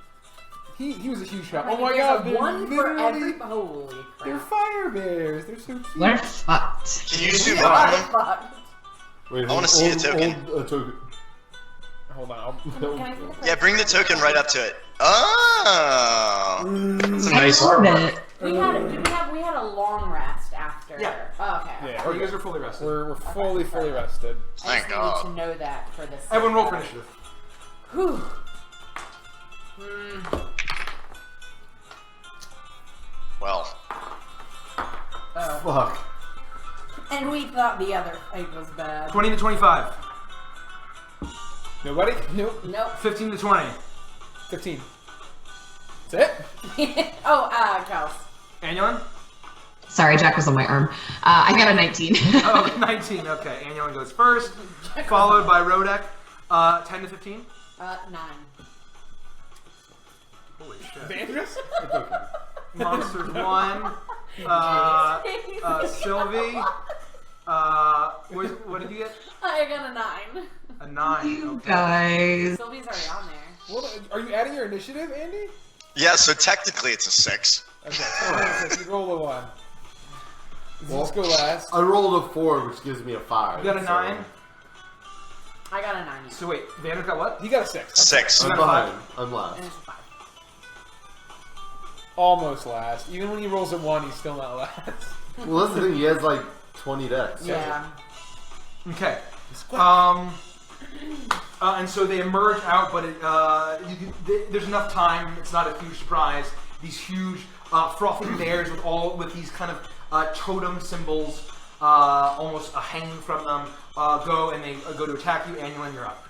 He was a huge shot. Oh Like, my there's god, a they're one for literally- every. Holy They're crap! fire bears. They're so cute. We're fucked. Can you zoom in What on the them? fuck? Wait, I wanna see a token. token. Hold on. Can I see the Yeah, bring the token right up to it. Oh! That's a nice Love artwork. it. We had a long rest after. Yeah. Oh, okay. Yeah, you guys are fully rested. We're fully rested. I Thank just God. needed to know that for this. Everyone roll for initiative. Whew. Well, Oh. Fuck. And we thought the other fight was bad. 20 to 25. Nobody? Nope. Nope. 15 to 20. 15. That's it? Oh, Kels. Annulin? Sorry, Jack was on my arm. I got a 19. Oh, 19. Okay, Annulin goes first, followed by Rodek. 10 to 15. 9. Holy shit. Dangerous? Monsters 1. Sylvie. What did you get? I got a 9. A 9. You Okay. guys. Sylvie's already on there. Well, are you adding your initiative, Andy? yeah, so technically it's a 6. Okay, so you roll a 1. Let's go last. I rolled a 4, which gives me a 5. You got a 9. I got a 9. So wait, Vander got what? He got a 6. 6. I'm You got a behind. 5. I'm last. And it's a 5. Almost last. Even when he rolls a 1, he's still not last. Well, that's the thing. He has like 20 decks. Yeah. Okay. And so they emerge out, but there's enough time. It's not a huge surprise. These huge frothing bears with these kind of totem symbols, almost hanging from them, go and they go to attack you. Annulin, you're up.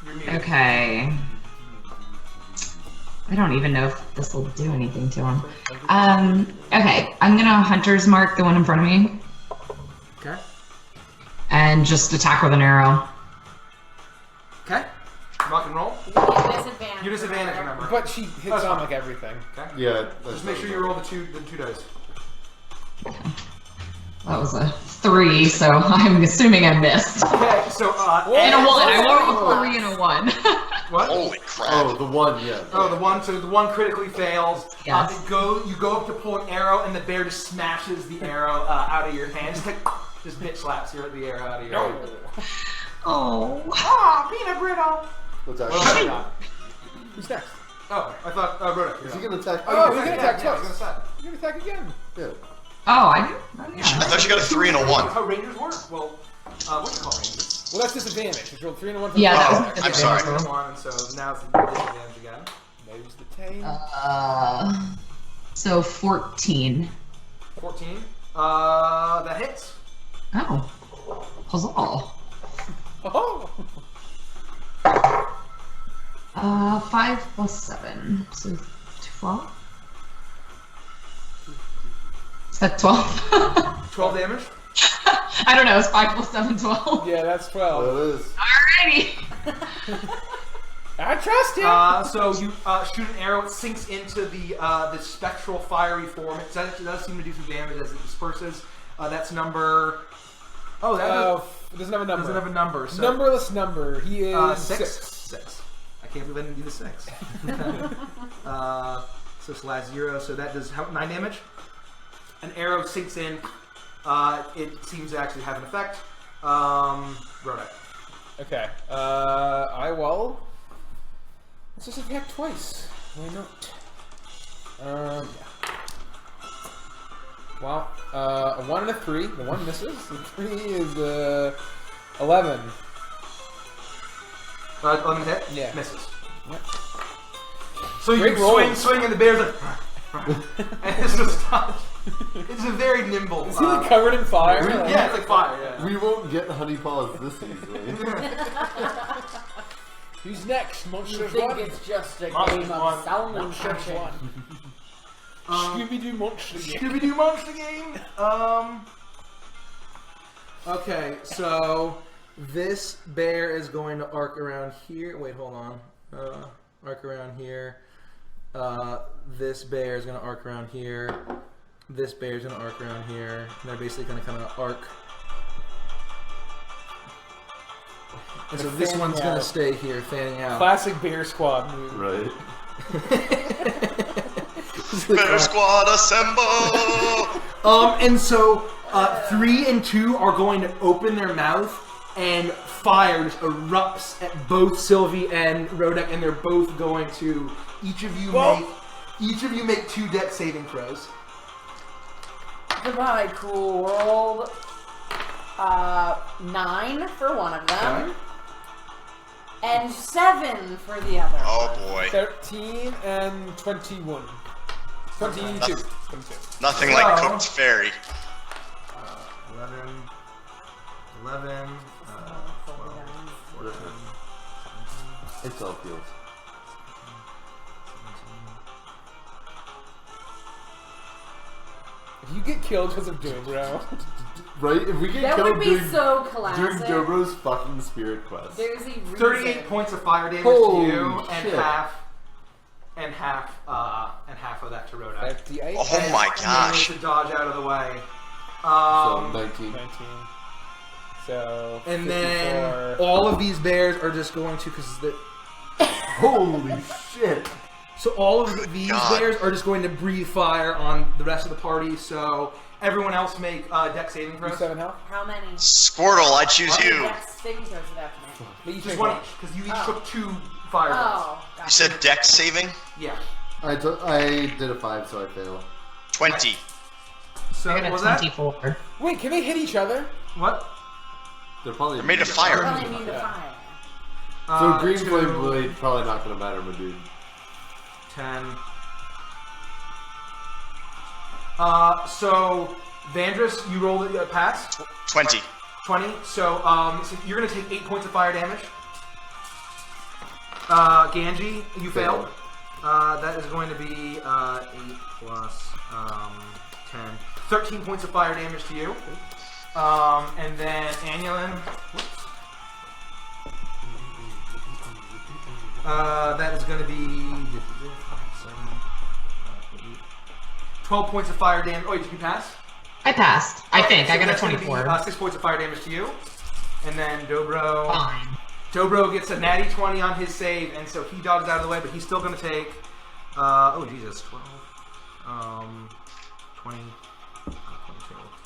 You're muted. Okay. I don't even know if this will do anything to him. Okay, I'm gonna Hunter's Mark the one in front of me Okay. and just attack with an arrow. Okay. Rock and roll. You get disadvantage. Your disadvantage, remember. But she hits That's on fine. like everything. Okay. Yeah. Just make sure you roll the two dice. That was a 3, so I'm assuming I missed. Okay. So And a 1. I rolled a 3 and a 1. what? Holy crap. Oh, the 1, yeah. Oh, the one. So the one critically fails. Yes. You go up to pull an arrow, and the bear just smashes the arrow out of your hand. Just bitch slaps the arrow out of your hand. Oh. Ah, peanut brittle. What's What that? else you got? Who's next? Oh, I thought Rodek. Is he gonna attack? Oh, he's gonna attack Yeah, twice. he's gonna attack. You're gonna attack again. Yeah. Oh, I do? Oh, I yeah. thought you got a 3 and a 1. How Rangers work? Well, what do you call Rangers? Well, that's disadvantage. You rolled 3 and a 1 for Yeah, that Oh, was I'm sorry. 1, and so now's the disadvantage again. There's the tame. So 14. 14. That hits. Oh. Huzzah. Oh! 5 plus 7. So 12? Is that 12? 12 damage. I don't know. It's 5 plus 7, 12. Yeah, that's 12. Well, it is. Alrighty. I trust you! So you shoot an arrow. It sinks into the spectral fiery form. It does seem to do some damage as it disperses. That's number. Oh, that doesn't have a number. doesn't have a number. So, Numberless number. He is 6. 6. I can't believe I didn't do the 6. So slash 0. So that does 9 damage. An arrow sinks in. It seems to actually have an effect. Rodek. Okay. I will. Let's just attack twice. Why not? Yeah. Well, a 1 and a 3. The 1 misses. The 3 is 11. 11 hit? Yeah. Misses. Yep. So you Great roll. swing, and the bear's like. And it's just. It's a very nimble. Is he like covered in fire? Yeah, it's like fire. Yeah. We won't get honey paws this easily. Who's next? You Monsters think 1. it's just a Monsters game one. of sound Monsters searching? 1. Scooby-Doo Monster Game. Scooby-Doo Monster Game. Okay, so this bear is going to arc around here. Wait, hold on. Arc around here. This bear is going to arc around here. This bear is going to arc around here. And they're basically going to kind of arc. And so this one's going to stay here, fanning out. Classic Bear Squad move. Right. Better squad assemble! And so 3 and 2 are going to open their mouth, and fire just erupts at both Sylvie and Rodek, and they're both going to each of you make 2 dex saving throws. Goodbye, cool world. 9 for one of them. Okay. And 7 for the other. Oh boy. 13 and 21. 22. 22. Nothing like So- cooked fairy. 11, 14, It's all fields. If you get killed because of Dobro, Right? If we get That killed would be during, so during classic. Dobro's fucking spirit quest. There's a reason. 38 points of fire damage Holy to you, and shit. half of that to Rodek. 58. Oh my And gosh. to dodge out of the way. So 19. 19. So. And 54. then all of these bears are just going to, because Holy shit! so all of these God. bears are just going to breathe fire on the rest of the party. So everyone else make dex saving throws. 7 health. How many? Squirtle, I choose How many you. dex saving throws did I have to make? But you Just take one one. each, because you each Oh. took 2 fire rolls. Oh, You gotcha. said dex saving? Yeah. I did a 5, so I failed. 20. So I got what was a that? 24. Wait, can they hit each other? What? They're probably They're made of fire. Probably need to fire. So green 2, flame blade probably not gonna matter, my dude. 10. So Vandris, you rolled a pass. 20. 20. So you're gonna take 8 points of fire damage. Ganji, you failed. That is going to be 8 plus 10. 13 points of fire damage to you. And then Annulin. That is going to be 12 points of fire damage. Oh, did you pass? I passed. I think. So I got a that's gonna 24. Be, 6 points of fire damage to you. And then Dobro. Fine. Dobro gets a natty 20 on his save, and so he dodges out of the way, but he's still going to take. Oh, Jesus. 12. 20. 22.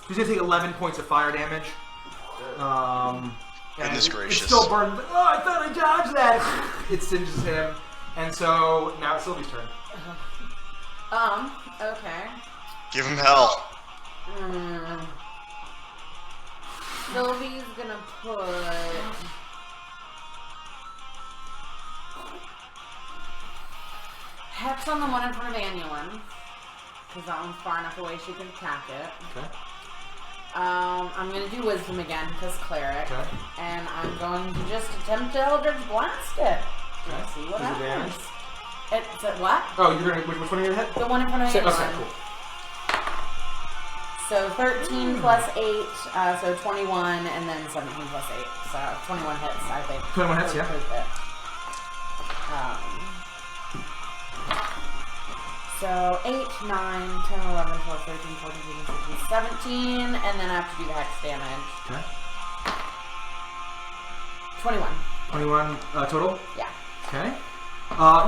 He's going to take 11 points of fire damage. And Goodness gracious. It's still burned. Oh, I thought I dodged that. It singes him. And so now it's Sylvie's turn. Okay. Give him hell. Sylvie's gonna put... Hex on the one in front of Annulin. Because that one's far enough away she can attack it. Okay. I'm gonna do Wisdom again, because Cleric. Okay. And I'm going to just attempt to Eldritch Blast it. Okay. Let's see what Is it happens. damage? It's at what? Oh, you're gonna which one are you gonna hit? The one in front of Okay, Annulin. cool. So 13 plus 8, so 21, and then 17 plus 8. So 21 hits, I think. 21 hits, yeah. So 8, 9, 10, 11, 12, 13, 14, 15, 16, 17, and then I have to do the hex damage. Okay. 21. 21 total? Yeah. Okay.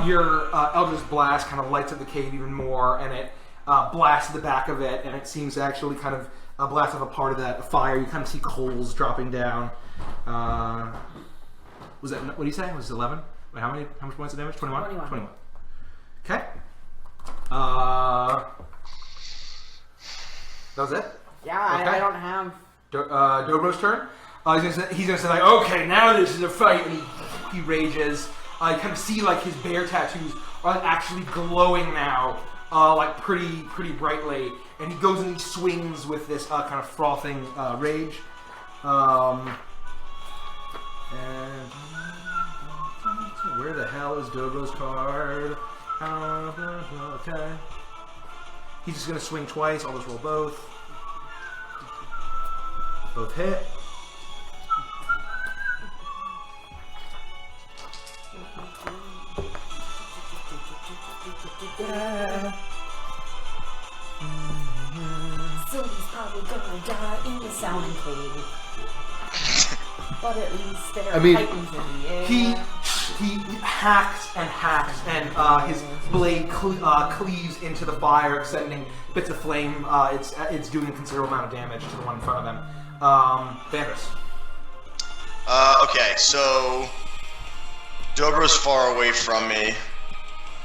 Your Eldritch Blast kind of lights up the cave even more, and it blasts the back of it, and it seems to actually kind of blast off a part of that fire. You kind of see coals dropping down. Was that, what do you say? Was it 11? Wait, how much points of damage? 21? 21. Okay. That was it? Yeah, Okay. I don't have... Dobro's turn. He's gonna say like, okay, now this is a fight, and he rages. You kind of see like his bear tattoos are like, actually glowing now, like pretty brightly, and he goes and he swings with this kind of frothing rage. And where the hell is Dobro's card? Okay. He's just gonna swing twice. I'll just roll both. Both hit. Sylvie's probably gonna die in the sounding cave. But at least there are titans in the air. He hacks and his blade cleaves into the fire, sending bits of flame. It's doing a considerable amount of damage to the one in front of him. Vandris. Okay, so Dobro's far away from me.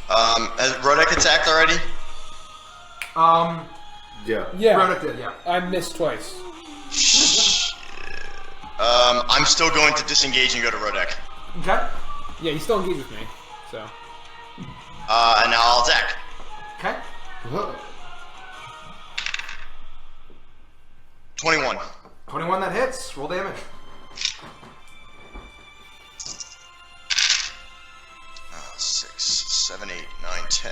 Has Rodek attacked already? Yeah. Yeah. Rodek did, yeah. I missed twice. I'm still going to disengage and go to Rodek. Okay. Yeah, he's still engaged with me, so. And now I'll attack. Okay. 21. 21 that hits. Roll damage. 6, 7, 8, 9, 10.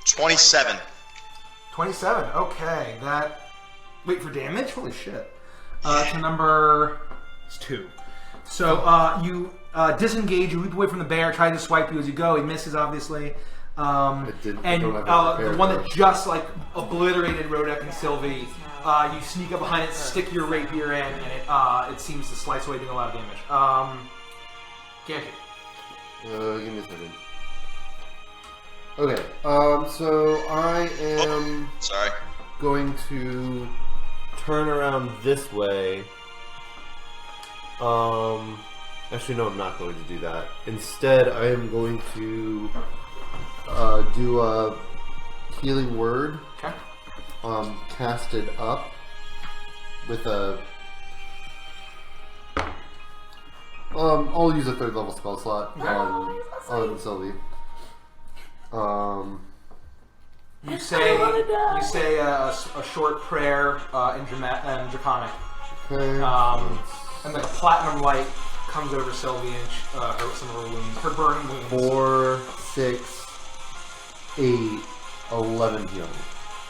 27. 27. Okay. That. Wait for damage. Holy shit. To number. It's 2. So you disengage. You leap away from the bear. Tries to swipe you as you go. He misses, obviously. And the one that just like obliterated Rodek and Sylvie. You sneak up behind it, stick your rapier in, and it seems to slice away, doing a lot of damage. Ganji. Give me a second. Okay, so I am Sorry. going to turn around this way. Actually, no, I'm not going to do that. Instead, I am going to do a healing word. Okay. Cast it up with a. I'll use a 3rd level spell slot on Sylvie. You say a short prayer in Draconic. Okay. And like a platinum light comes over Sylvie and some of her wounds, her burn wounds. 4, 6, 8, 11 healing.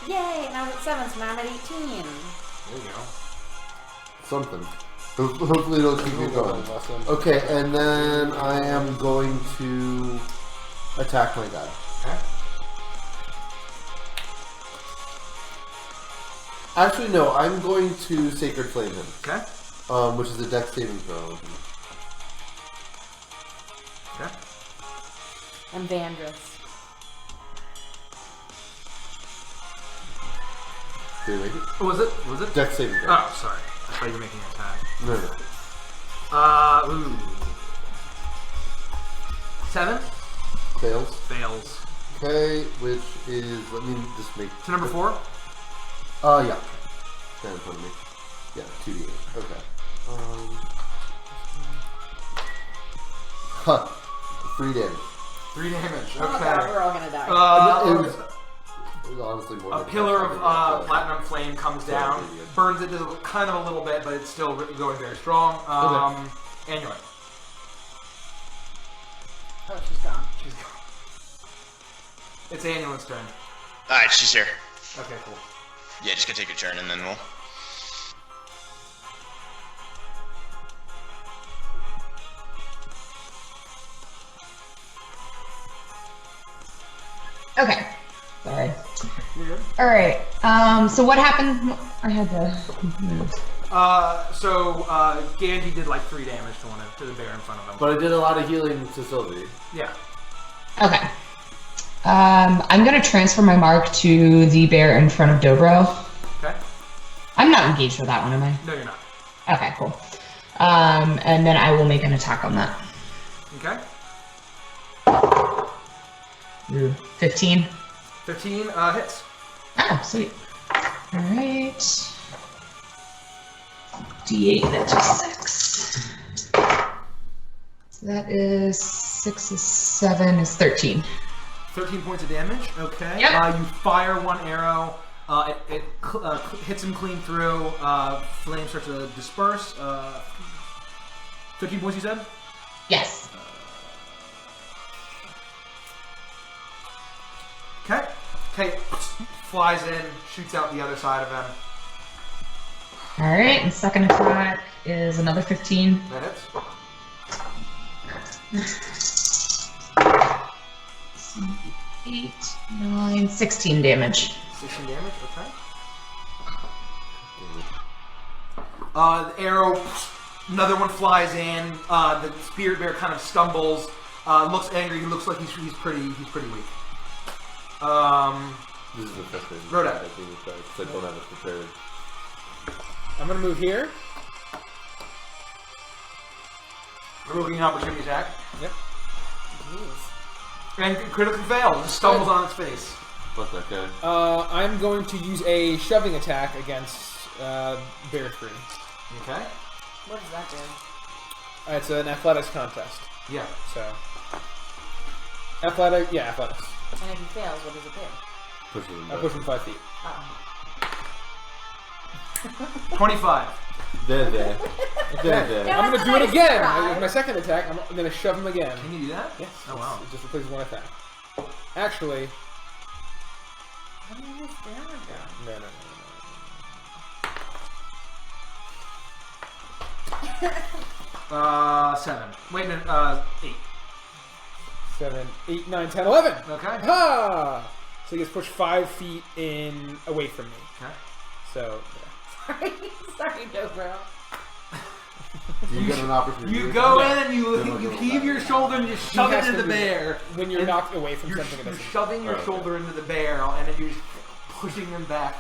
Yay! And I was at 7, so now I'm at 18. There you go. Something. Hopefully it'll keep you going. Okay, and then I am going to attack my guy. Okay. Actually, no, I'm going to Sacred Flame him. Okay. Which is a dex saving throw. Okay. I'm Vandris. Did you make it? What was it? Dex saving throw. Oh, sorry. I thought you were making an attack. No. 7. Fails. Fails. Okay, which is, let me just make... To number 4? Yeah. Stand in front of me. Yeah, 2d8. Okay. 3 damage. 3 damage. Oh god, Okay. we're all gonna die. It was honestly more A than pillar that. of platinum flame comes down, burns it just kind of a little bit, but it's still going very strong. Annual. Oh, she's gone. She's gone. It's Annual's turn. Alright, she's here. Okay, cool. Yeah, just gonna take a turn and then we'll... Okay. Sorry. Alright. So what happened? I had to move. Gandhi did like 3 damage to the bear in front of him. But I did a lot of healing to Sylvie. Yeah. Okay. I'm gonna transfer my mark to the bear in front of Dobro. Okay. I'm not engaged with that one, am I? No, you're not. Okay, cool. And then I will make an attack on that. Okay. Ooh, 15. 15 hits. Oh, sweet. Alright. D8, that's just 6. That is 6 is 7 is 13. 13 points of damage. Okay. Yep. You fire one arrow. It hits him clean through. Flame starts to disperse. 15 points, you said? Yes. Okay. Okay. Flies in, shoots out the other side of him. Alright, and second attack is another 15. That hits. 8, 9, 16 damage. 16 damage, okay. The arrow, another one flies in. The spirit bear kind of stumbles. Looks angry. He looks like he's pretty weak. This is the frustrating Rodek. part, I think, because I don't have it prepared. I'm gonna move here. We're looking at opportunity attack. Yep. And critically fails. Just stumbles on its face. Fuck that guy. I'm going to use a shoving attack against Bear 3. Okay. What does that do? It's an athletics contest. Yeah. So. Athletics. And if he fails, what does it do? Pushes him I back. push him 5 feet. Oh. 25. There. Yeah. I'm gonna do it Nice again! try. With my second attack, I'm gonna shove him again. Can you do that? Yes. Oh wow. It just replaces one attack. Actually, How did this damage go? no. 7. Wait, no, 8. 7, 8, 9, 10, 11! Okay. Ha! So he gets pushed 5 feet in away from me. Okay. So, Sorry, Dobro. You get an opportunity. You go Yeah. in and you heave your shoulder and you shove it has into to the do bear. when you're And knocked away from You're something, it doesn't. shoving your Oh, okay. shoulder into the barrel and then you're pushing him back.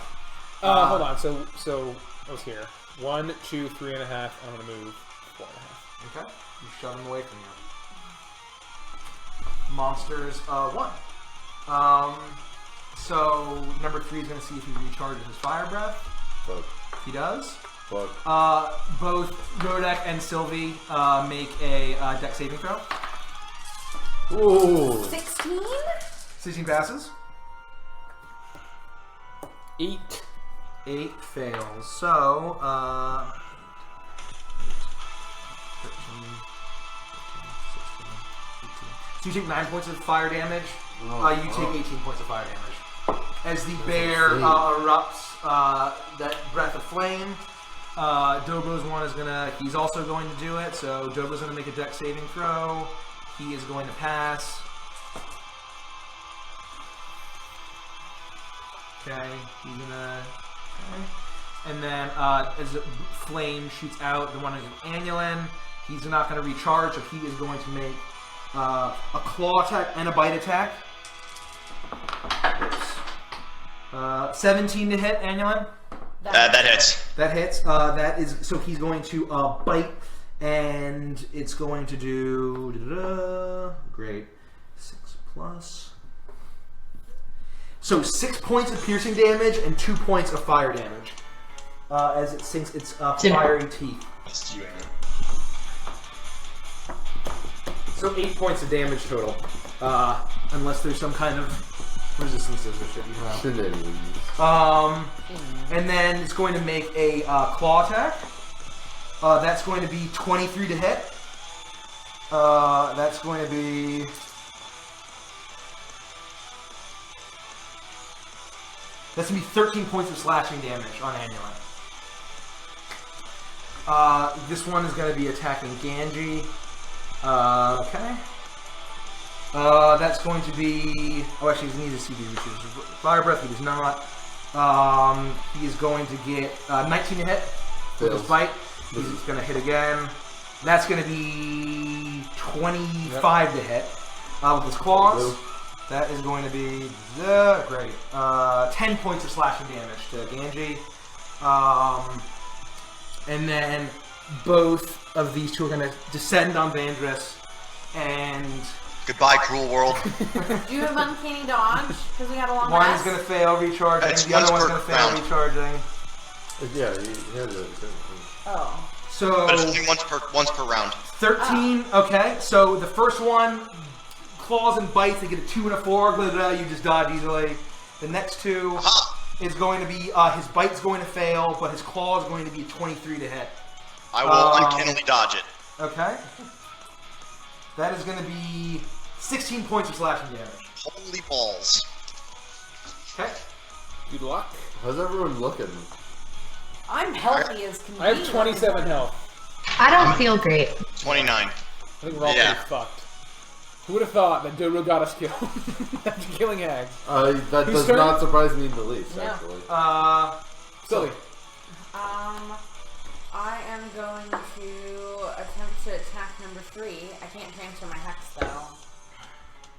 Hold on. So I was here. 1, 2, 3.5. I'm gonna move 4.5. Okay. You shove him away from you. Monsters 1. So number 3 is going to see if he recharges his fire breath. Fuck. He does. Fuck. Both Rodek and Sylvie make a dex saving throw. Ooh. 16? 16 passes. 8. 8 fails. So 13, 15, 16, 18. So you take 9 points of fire damage. You take 18 points of fire damage. As the bear erupts that breath of flame, Dobro's one is he's also going to do it, so Dobro's gonna make a dex saving throw. He is going to pass. Okay, he's gonna. Okay. And then as the flame shoots out, the one is an Annulin. He's not going to recharge, so he is going to make a claw attack and a bite attack. 17 to hit, Annulin. That hits. That hits. That is so he's going to bite, and it's going to do great. 6 plus. So 6 points of piercing damage and 2 points of fire damage as it sinks its fiery teeth. That's you, Aaron. So 8 points of damage total, unless there's some kind of resistances or shit you have. Shenanigans. And then it's going to make a claw attack. That's going to be 23 to hit. That's going to be... That's going to be 13 points of slashing damage on Annulant. This one is going to be attacking Ganji. Okay. That's going to be... Oh, actually, he needs a CD, which is Fire Breath. He does not. He is going to get 19 to hit with his bite. He's going to hit again. That's going to be 25 to hit with his claws. That is going to be great. 10 points of slashing damage to Ganji. And then both of these two are going to descend on Vandris. And Goodbye, cruel world. Do you have uncanny dodge? Because we had a long one rest. is going to fail recharging. It's The other one's once going to per fail round. recharging. Yeah, he has a... Oh. So But it's only once per round. 13. Okay, so the first one, claws and bites, they get a 2 and a 4. Blah, blah, you just dodge easily. The next two Aha! is going to be his bite's going to fail, but his claw is going to be 23 to hit. I will uncannily dodge it. Okay. That is going to be 16 points of slashing damage. Holy balls. Okay. Good luck. How's everyone looking? I'm healthy as can be. I have 27 health. I don't feel great. 29. I think we're all Yeah. pretty fucked. Who would have thought that Dobro got us killed after killing hags? That Whose does turn? not surprise me in the least, No. actually. Silly. I am going to attempt to attack number 3. I can't transfer my hex though.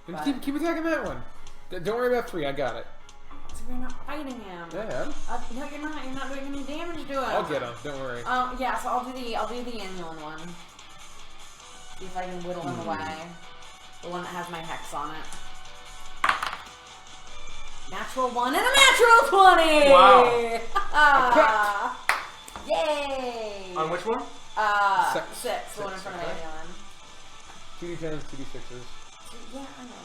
Then keep attacking that one. Don't worry about 3. I got it. So we're not fighting him. Yeah. No, you're not. You're not doing any damage to him. I'll get him. Don't worry. Yeah. So I'll do the Annulant one. See if I can whittle him away. The one that has my hex on it. Natural 1 and a natural 20. Wow. Yay! On which one? 6. The one in front of Annulant. 2d10s, 2d6s. Yeah, I know.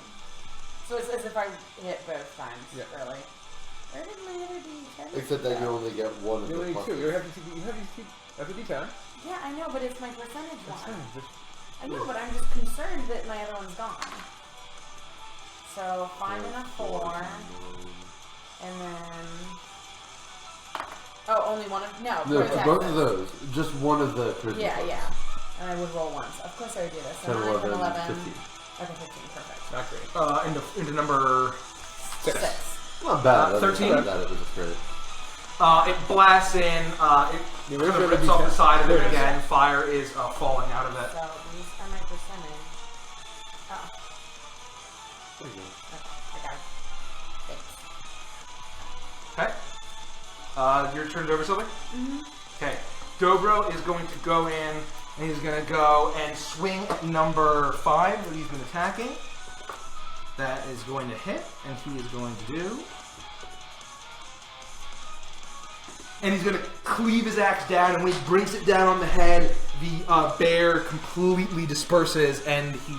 So it's as if I hit both times, Yeah. really. Where did my other D10? Except that you only get one of You the only need 2. pluses. You have to keep a d10. Yeah, I know, but it's my percentage That's one. fine. Just I know, but I'm just concerned that my other one's gone. So 5 and a 4, and then only one of No, protect. both of those. Just one of the charisma Yeah, pluses. yeah. And I would roll once. Of course I would do this. So 10, 9, 11, 11, 15. Okay, 15, perfect. not great. Into number 6. Not bad. 13? Not bad, it was a crit. It blasts in. It kind of rips off the side of it again. Fire is falling out of it. So these are my percentage. Oh. There you go. Okay, I got it. Thanks. Okay. Your turn, Dobro Silver? Okay. Dobro is going to go in, and he's going to go and swing at number 5 that he's been attacking. That is going to hit, and he is going to do... And he's going to cleave his axe down, and when he brings it down on the head, the bear completely disperses, and he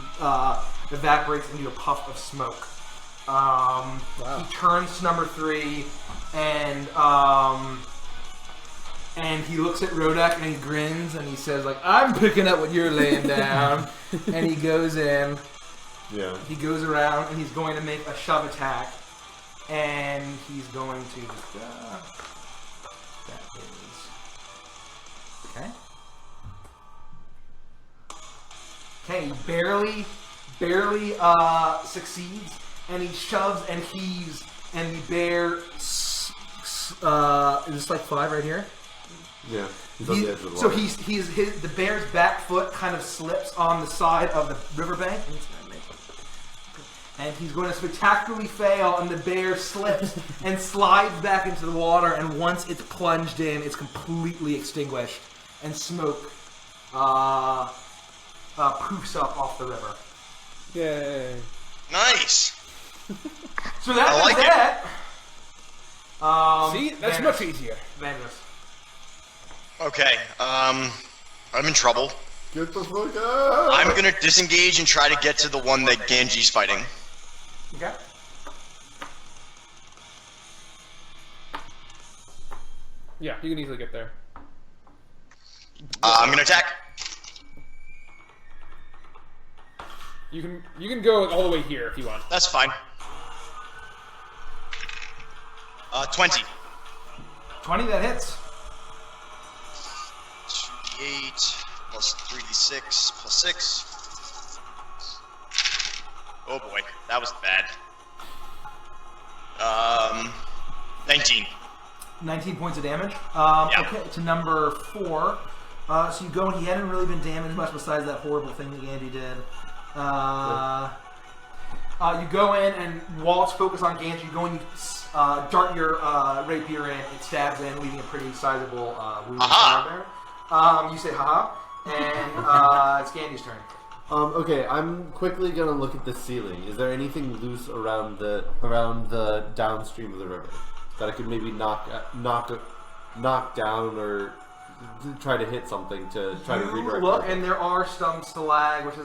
evaporates into a puff of smoke. He turns to number 3, and he looks at Rodek, and he grins, and he says, like, I'm picking up what you're laying down. And he goes in. Yeah. He goes around, and he's going to make a shove attack. And he's going to just... that is... Okay. Okay, he barely succeeds, and he shoves and heaves, and the bear... is this like 5 right here? Yeah. He's on the edge of the So water. the bear's back foot kind of slips on the side of the riverbank, and he's going to spectacularly fail, and the bear slips and slides back into the water, and once it's plunged in, it's completely extinguished, and smoke poofs up off the river. Yay. Nice. So that I was like it. that. See, that's Vandus. much easier. Vandus. Okay. I'm in trouble. Get the fuck out! I'm gonna disengage and try to get to the one that Ganji's fighting. Okay. Yeah, you can easily get there. I'm gonna attack. You can go all the way here if you want. That's fine. 20. 20, that hits. 2d8 plus 3d6 plus 6. Oh boy, that was bad. 19. 19 points of damage. Yeah. Okay, to number 4. So you go and he hadn't really been damaged much besides that horrible thing that Andy did. You go in and while it's focused on Ganji, you go and you dart your rapier in, it stabs in, leaving a pretty sizable wound there. You say haha, and it's Ganji's turn. Okay, I'm quickly gonna look at the ceiling. Is there anything loose around the downstream of the river that I could maybe knock down or try to hit something to try to You redirect? look, and there are some stalagmites.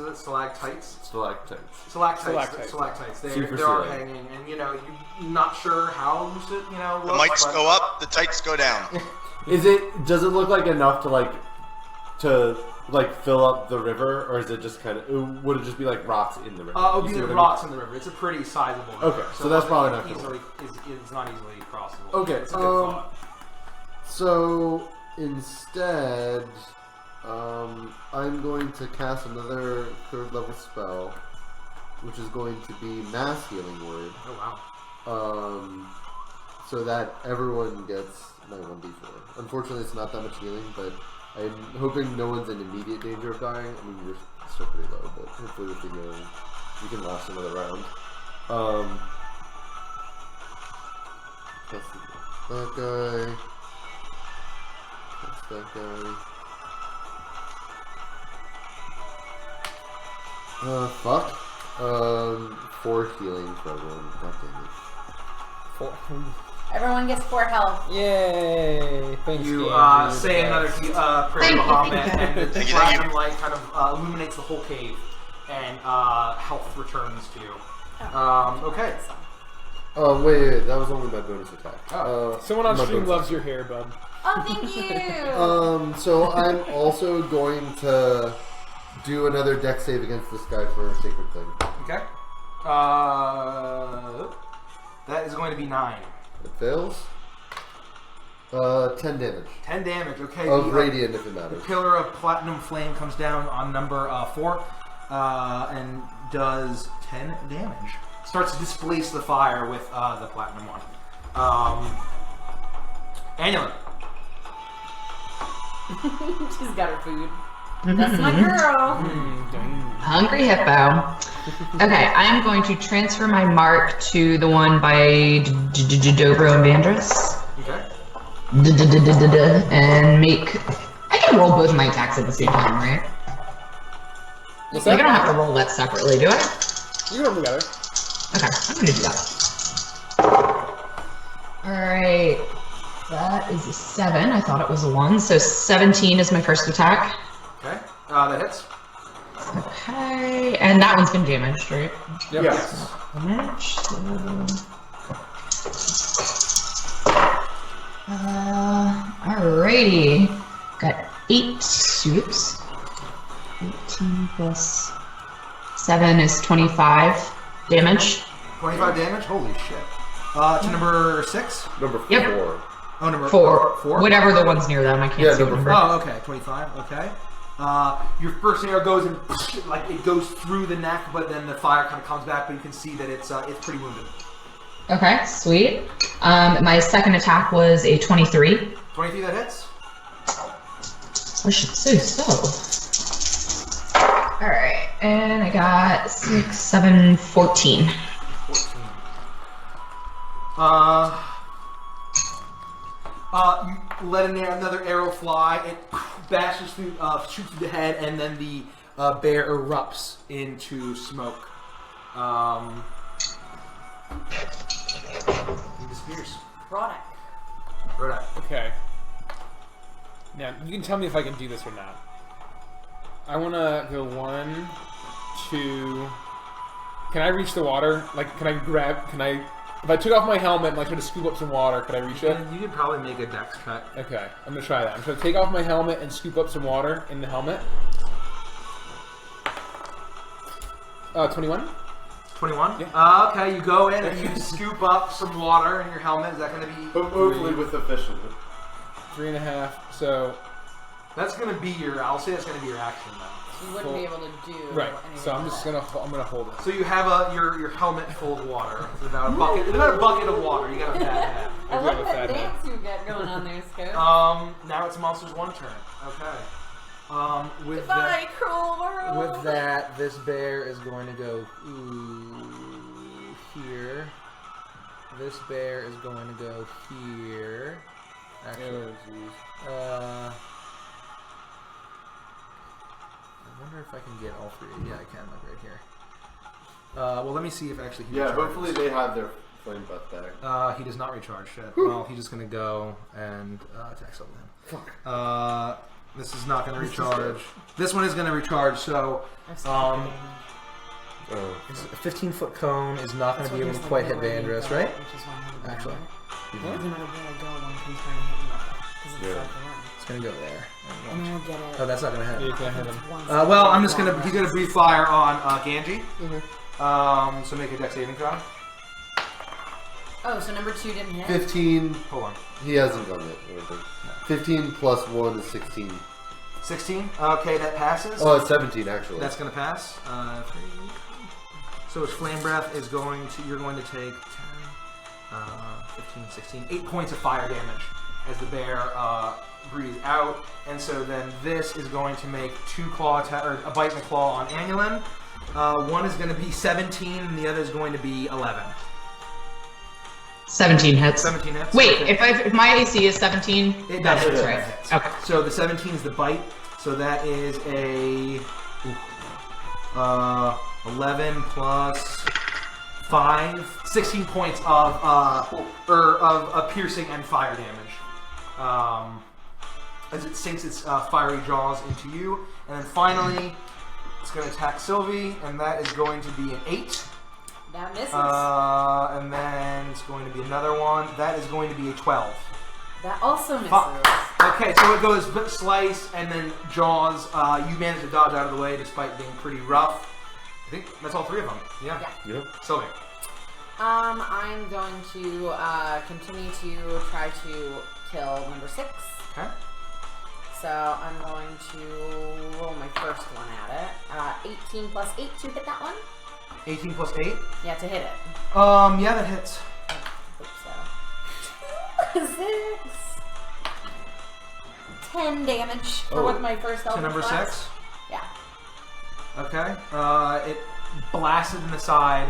They Super are ceiling. hanging, and you're not sure how loose it The looks, mites but- go up, the tights go down. Does it look like enough to fill up the river, or is it just kind of? Would it just be like rocks in the river? It would You be see the what I rocks in the river. It's a pretty sizable river. Okay, so that's probably not gonna easily. It's not easily crossable. Okay, it's a good thought. So instead, I'm going to cast another 3rd level spell, which is going to be Mass Healing Word. Oh wow. So that everyone gets my 1d4. Unfortunately, it's not that much healing, but I'm hoping no one's in immediate danger of dying. I mean, you're still pretty low, but hopefully with the healing, you can last another round. That's that guy. That's that guy. Fuck. 4 healing for everyone. God damn it. Everyone gets 4 health. Yay! Thanks, You Ganji. say another prayer to Bahamut, and the Thank you. platinum light kind of illuminates the whole cave, and health returns to you. Okay. Oh, wait, that was only my bonus attack. Someone on my stream bonus loves attack. your hair, bud. Oh, thank you. So I'm also going to do another dex save against this guy for a sacred thing. Okay. That is going to be 9. It fails. 10 damage. 10 damage. Okay. Of the, radiant, if it The matters. pillar of platinum flame comes down on number 4 and does 10 damage. Starts to displace the fire with the platinum one. Annulin. She's got her food. That's my girl. Hungry hippo. Okay, I'm going to transfer my mark to the one by Dobro and Vandris. Okay. And make. I can roll both my attacks at the same time, right? What's Like, I that? don't have to roll that separately, do I? You can roll together. Okay, I'm gonna do that. Alright. That is a 7. I thought it was a 1. So 17 is my first attack. Okay. That hits. Okay. And that one's been damaged, right? Yep. Yes. Damage. Alrighty. Got 8 soups. 18 plus 7 is 25 damage. 25 damage? Holy shit. To number 6? Number 4. Yep. Oh, number 4. 4? Whatever the one's near them, I can't Yeah, see what number number. Oh, okay. 25. Okay. Your first arrow goes and like it goes through the neck, but then the fire kind of comes back. But you can see that it's pretty wounded. Okay, sweet. My second attack was a 23. 23 that hits. Oh shit, so. Alright, and I got 6, 7, 14. 14. You let another arrow fly. It bashes through, shoots through the head, and then the bear erupts into smoke. He disappears. Rodek. Rodek. Okay. Now, you can tell me if I can do this or not. I want to go 1, 2... Can I reach the water? Like, can I... If I took off my helmet and like, try to scoop up some water, could I reach it? You could probably make a dex cut. Okay, I'm going to try that. I'm going to take off my helmet and scoop up some water in the helmet. 21? 21? Yeah. Okay, you go in and you scoop up some water in your helmet. Is that going to be... But hopefully with the fish in it. 3.5, so... That's going to be your... I'll say that's going to be your action, though. You wouldn't be able to do Right, anything so I'm with just it. gonna hold it. So you have your helmet full of water. It's about a bucket. It's about a bucket of water. You got a fat head. I I've like got a that fat head. dance you got going on there, Scope. Now it's Monster's 1 turn. Okay. With Goodbye, cruel world. With that, this bear is going to go here. This bear is going to go here. Actually, I wonder if I can get all 3. Yeah, I can, like right here. Well, let me see if actually he Yeah, recharges. hopefully they have their flame buff back. He does not recharge shit. Well, he's just going to go and attack something. This is not going to recharge. This one is going to recharge, so it's a 15-foot cone is not going to be able to quite hit Vandrus, right? Actually. No matter where I go, one can try and hit me with it. Because it's like the run. It's going to go there. And then I get it. Oh, that's not going to hit. You can't hit him. Well, I'm just going to... He's going to breathe fire on Ganji. So make a dex saving throw. Oh, so number 2 didn't hit? 15. Hold on. He hasn't done it, I don't think. 15 plus 1 is 16. 16? Okay, that passes. Oh, it's 17 actually. That's going to pass. 3. So his flame breath is going to... You're going to take 10, 15, 16, 8 points of fire damage as the bear breathes out. And so then this is going to make 2 claw or a bite and a claw on Annulin. One is going to be 17 and the other is going to be 11. 17 hits. 17 hits. Wait, Okay. if my AC is 17, It that does hits, hit. right? Hits. Okay. So the 17 is the bite. So that is a 11 plus 5, 16 points of piercing and fire damage. As it sinks its fiery jaws into you, and then finally it's going to attack Sylvie, and that is going to be an 8. That misses. And then it's going to be another one. That is going to be a 12. That also misses. Fuck. Okay, so it goes slice and then jaws. You manage to dodge out of the way despite being pretty rough. I think that's all 3 of them. Yeah. Yep. Sylvie. I'm going to continue to try to kill number 6. Okay. So I'm going to roll my first one at it. 18 plus 8 to hit that one. 18 plus 8. Yeah, to hit it. Yeah, that hits. I hope so. 6. 10 damage for what my first To element number was. 6. Yeah. Okay. It blasted in the side.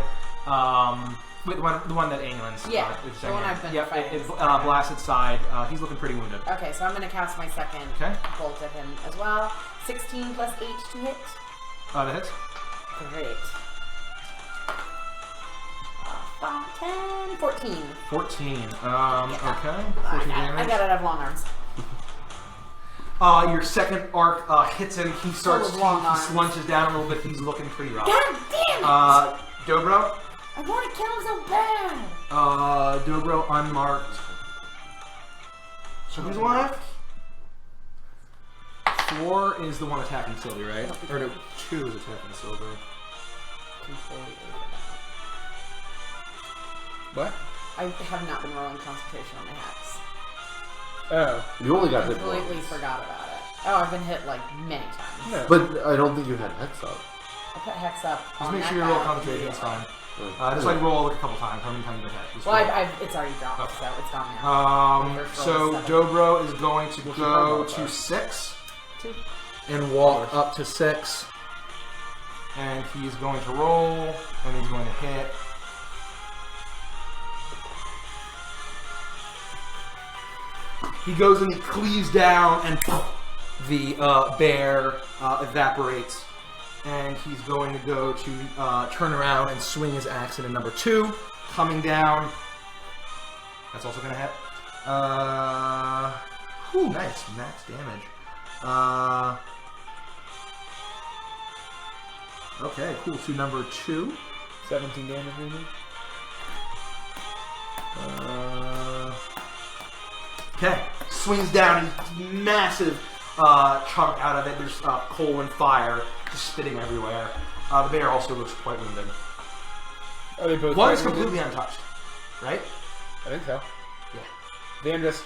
With the one that England's. Yeah, is the one I've been Yep, fighting. it blasted side. He's looking pretty wounded. Okay, so I'm going to cast my second Okay. bolt at him as well. 16 plus 8 to hit. That hits. Great. 5, 10, 14. 14. Okay. 14 I damage. got it. I have long arms. Your second arc hits him. He starts. Full of long He arms. slunches down a little bit. He's looking pretty rough. God damn it! Dobro. I want to kill him so bad. Dobro unmarked. So who's left? 4 is the one attacking Sylvie, right? Or no, 2 is attacking Sylvie. What? I have not been rolling concentration on my hacks. Oh. You only got hit Completely once. forgot about it. Oh, I've been hit like many times. No. But I don't think you had Hex up. I put hex up. Just on make that sure you roll guy. concentration. It's fine. Just like roll a couple times. How many times you hit? Just Well, roll. it's already dropped, Okay. so it's gone now. So Dobro is going to go to 6 2. and walk up to 6, and he's going to roll, and he's going to hit. He goes and he cleaves down, and the bear evaporates. and he's going to go to turn around and swing his axe into number 2, coming down. That's also going to hit. Nice, max damage. Okay, cool. To number 2. 17 damage, maybe? Okay, swings down a massive chunk out of it. There's coal and fire just spitting everywhere. The bear also looks quite wounded. Are they both One's quite wounded? completely untouched, right? I think so. Yeah. Vandrus.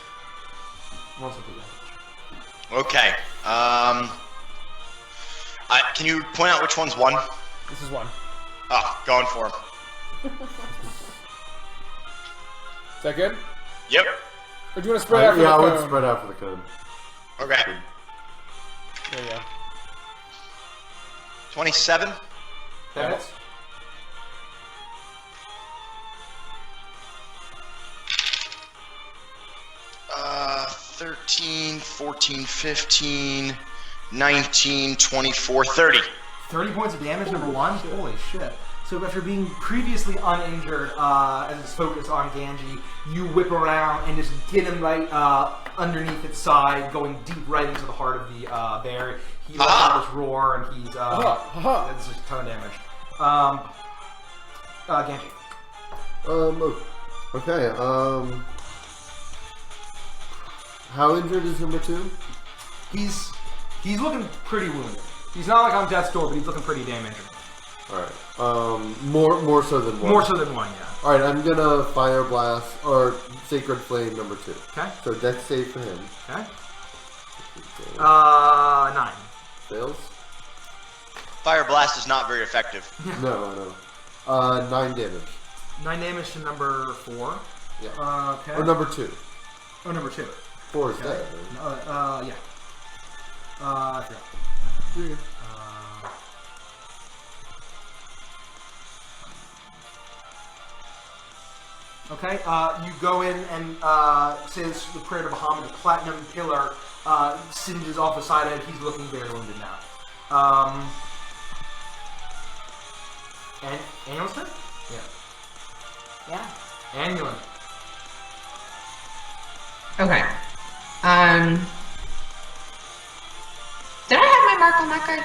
One's completely untouched. Okay. Can you point out which one's one? This is one. Ah, going for him. Is that good? Yep. Or do you want to spread out for Yeah, I the would cone? spread out for the cone. Okay. There you go. 27. That hits. Uh, 13, 14, 15, 19, 24, 30. 30 points of damage, number 1? Holy shit. So after being previously uninjured, as it's focused on Ganji, you whip around and just get him right underneath its side, going deep right into the heart of the bear. He lets out this roar, and he's that's just a ton of damage. Ganji. Okay. How injured is number 2? He's looking pretty wounded. He's not like on death's door, but he's looking pretty damn injured. All right. More so than 1. More so than 1, yeah. All right. I'm gonna fire blast or sacred flame number 2. Okay. So dex save for him. Okay. 9. Fails. Fire blast is not very effective. No, I know. 9 damage. 9 damage to number 4. Yeah. Okay. Or number 2. Oh, number 2. 4 is Okay. dead. Right? Yeah. I forgot. Okay, you go in and says the prayer to Bahamut. The platinum pillar singes off the side of it. He's looking very wounded now. And Angelson? Yeah. Anulin. Okay. Did I have my mark on that guy?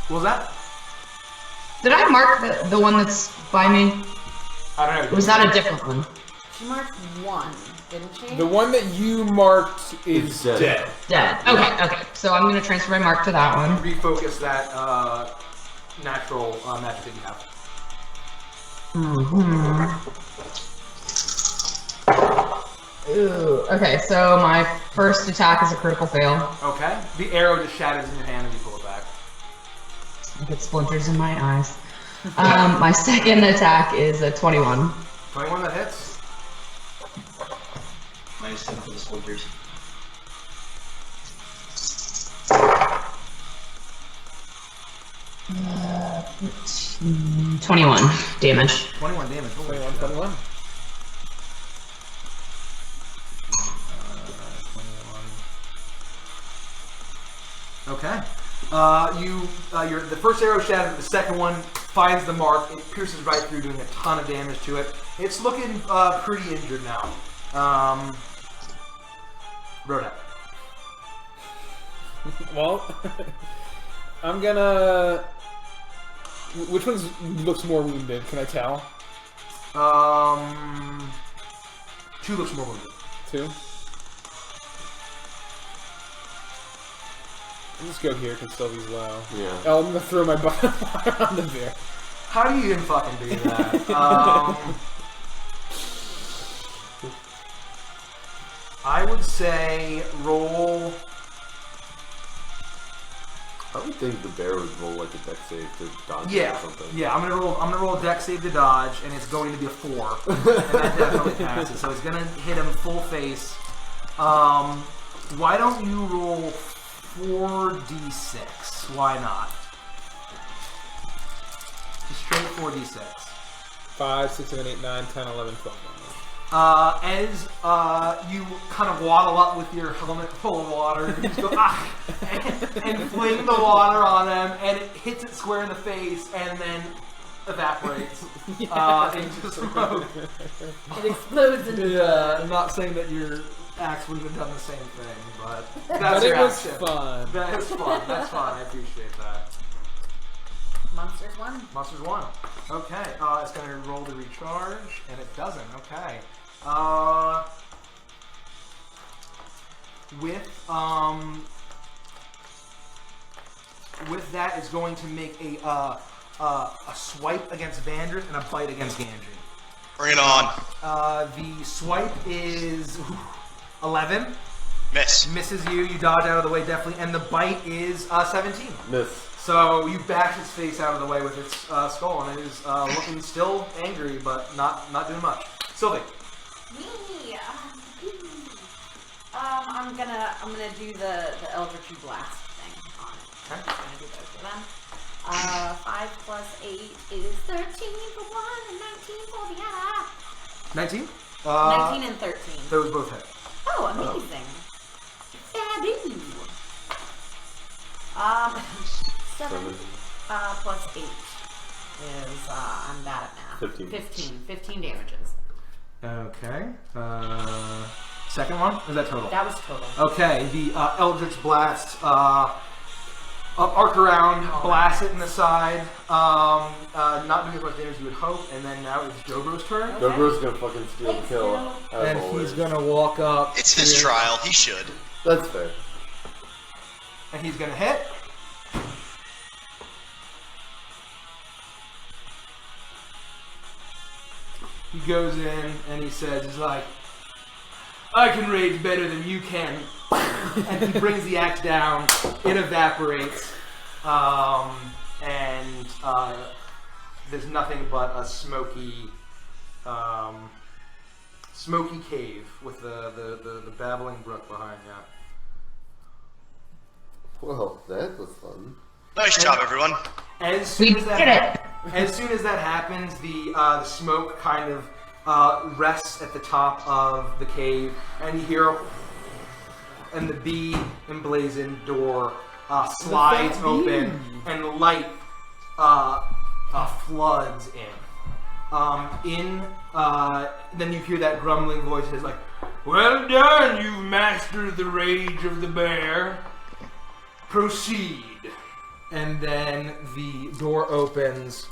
What was that? Did I mark the one that's by me? I don't know. Or was that a different one? She marked 1, didn't she? The one that you marked is It's dead. dead. Dead. Okay. So I'm gonna transfer my mark to that one. Refocus that natural magic that you have. Ooh. Okay, so my first attack is a critical fail. Okay. The arrow just shatters in your hand as you pull it back. I get splinters in my eyes. My second attack is a 21. 21 that hits. Minus 10 for the splinters. Uh, 21 damage. 21 damage. Holy 21, shit. 21. Okay. The first arrow shatters. The second one finds the mark. It pierces right through, doing a ton of damage to it. It's looking pretty injured now. Rodek. Well, I'm gonna... Which one looks more wounded? Can I tell? 2 looks more wounded. 2? I'll just go here because Sylvie's low. Yeah. Oh, I'm gonna throw my bucket fire on the bear. How do you even fucking do that? I would say roll. I would think the bear would roll like a dex save to dodge Yeah, or something. yeah. I'm gonna roll a dex save to dodge, and it's going to be a 4, and that definitely passes. So it's gonna hit him full face. Why don't you roll 4d6? Why not? Just straight 4d6. 5, 6, 7, 8, 9, 10, 11, 12. As you kind of waddle up with your helmet full of water, you just go and fling the water on him, and it hits it square in the face, and then evaporates into smoke. It explodes into Yeah, I'm not saying that your axe wouldn't have done the same thing, but that's But it your was action. fun. That is fun. That's fun. I appreciate that. Monsters won. Monsters 1. Okay. It's going to roll to recharge, and it doesn't. Okay. With that, it's going to make a swipe against Vandris and a bite against Gandry. Bring it on. The swipe is 11. Miss. Misses you. You dodge out of the way definitely, and the bite is 17. Miss. So you bash its face out of the way with its skull, and it is looking still angry, but not doing much. Sylvie. Me. I'm gonna do the Eldritch Blast thing on it. I'm just gonna do both of them. 5 plus 8 is 13 for one and 19 for the other. 19? 19 and 13. Those both hit. Oh, amazing. Faboo. 7 plus 8 is, I'm bad at math. 15 damages. Okay. Second one? Or is that total? That was total. Okay, the Eldritch Blast arc around, blast it in the side. Not doing as much damage as you would hope, and then now it's Dobro's turn. Okay. Dobro's gonna fucking steal the Thanks, kill. Bill. as And always. he's gonna walk up. It's his here, trial. He should. That's fair. And he's gonna hit. He goes in and he says, he's like, I can rage better than you can. And he brings the axe down, it evaporates, and there's nothing but a smoky cave with the babbling brook behind you. Well, that was fun. Nice job, everyone. As soon We as did that it. As soon as that happens, the smoke kind of rests at the top of the cave, and you hear, and the bee emblazoned door slides open, and light floods in. Then you hear that grumbling voice that's like, "Well done, you've mastered the rage of the bear. Proceed." And then the door opens,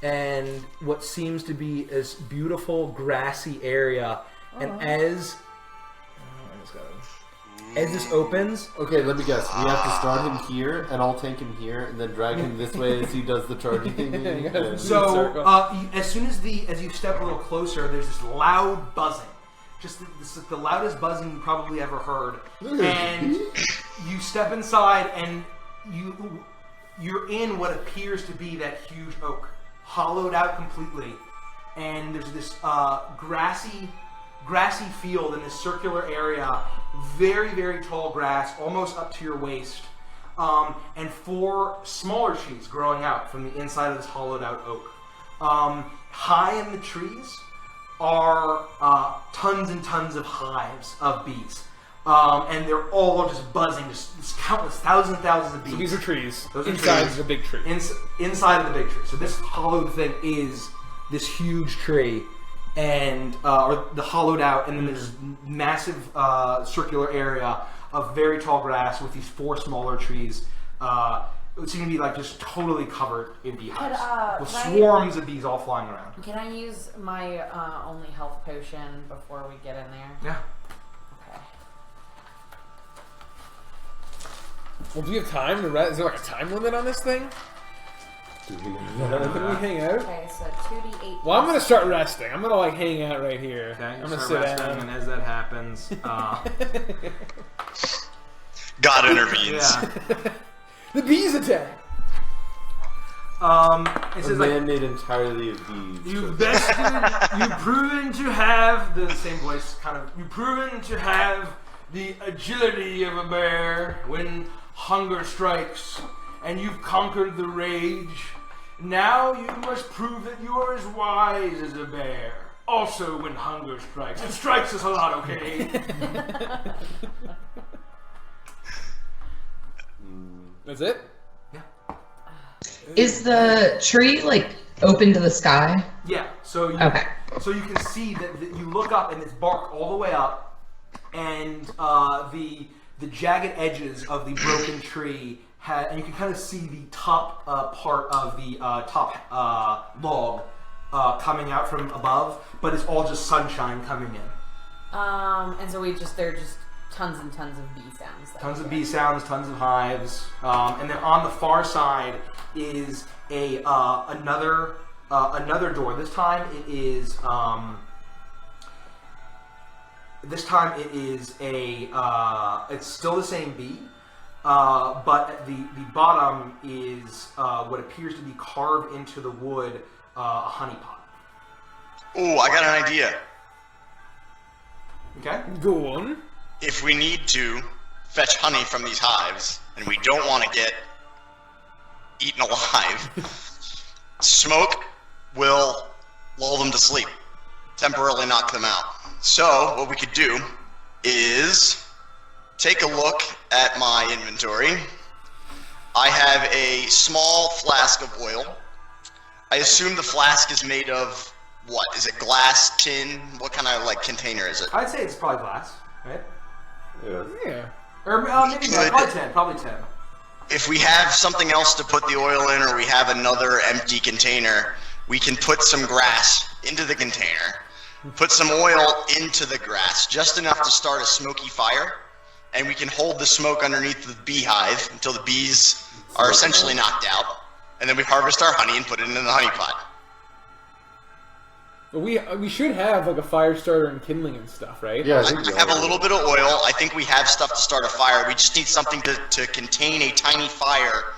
and what seems to be this beautiful grassy area. And as this opens, Okay, let me guess. We have to start him here, and I'll tank him here, and then drag him this way as he does the charging thing. and- so as soon as you step a little closer, there's this loud buzzing. Just the loudest buzzing you probably ever heard. And you step inside, and you're in what appears to be that huge oak, hollowed out completely. And there's this grassy field in this circular area, very, very tall grass, almost up to your waist, and 4 smaller trees growing out from the inside of this hollowed out oak. High in the trees are tons and tons of hives of bees. And they're all just buzzing, just countless, thousands and thousands of bees. So these are trees. Those are Inside trees. is a big tree. Inside of the big tree. So this hollowed thing is this huge tree, and or the hollowed out, and then there's massive circular area of very tall grass with these 4 smaller trees. It seems to be like just totally covered in beehives, with can I- swarms of bees all flying around. Can I use my only health potion before we get in there? Yeah. Okay. Well, do you have time to rest? Is there like a time limit on this thing? Do we- Can we hang out? Okay, so 2d8. Well, I'm gonna start resting. I'm gonna like hang out right here. Okay, I'm you gonna start sit resting, down. and as that happens, God intervenes. yeah. The bees attack. It A says like, man made entirely of bees. you've proven to have the same voice, kind of. You've proven to have the agility of a bear when hunger strikes, and you've conquered the rage. Now you must prove that you are as wise as a bear. Also, when hunger strikes, it strikes us a lot, okay? That's it? Is the tree like open to the sky? Yeah. So you, Okay. So you can see that you look up and it's bark all the way up, and the jagged edges of the broken tree and you can kind of see the top part of the top log coming out from above, but it's all just sunshine coming in. And so there are just tons and tons of bee sounds. Tons of bee sounds, tons of hives, and then on the far side is another door. This time it is it's still the same bee, but at the bottom is what appears to be carved into the wood a honey pot. Ooh, I got an idea. Okay. Go on. If we need to fetch honey from these hives, and we don't want to get eaten alive, smoke will lull them to sleep, temporarily knock them out. So, what we could do is take a look at my inventory. I have a small flask of oil. I assume the flask is made of, what? Is it glass, tin? What kind of, container is it? I'd say it's probably glass, right? Yeah. Or maybe not. Probably 10. If we have something else to put the oil in, or we have another empty container, we can put some grass into the container, put some oil into the grass, just enough to start a smoky fire, and we can hold the smoke underneath the beehive until the bees are essentially knocked out, and then we harvest our honey and put it in the honey pot. But we should have a fire starter and kindling and stuff, right? Yeah, I have a little bit of oil. I think we have stuff to start a fire. We just need something to contain a tiny fire,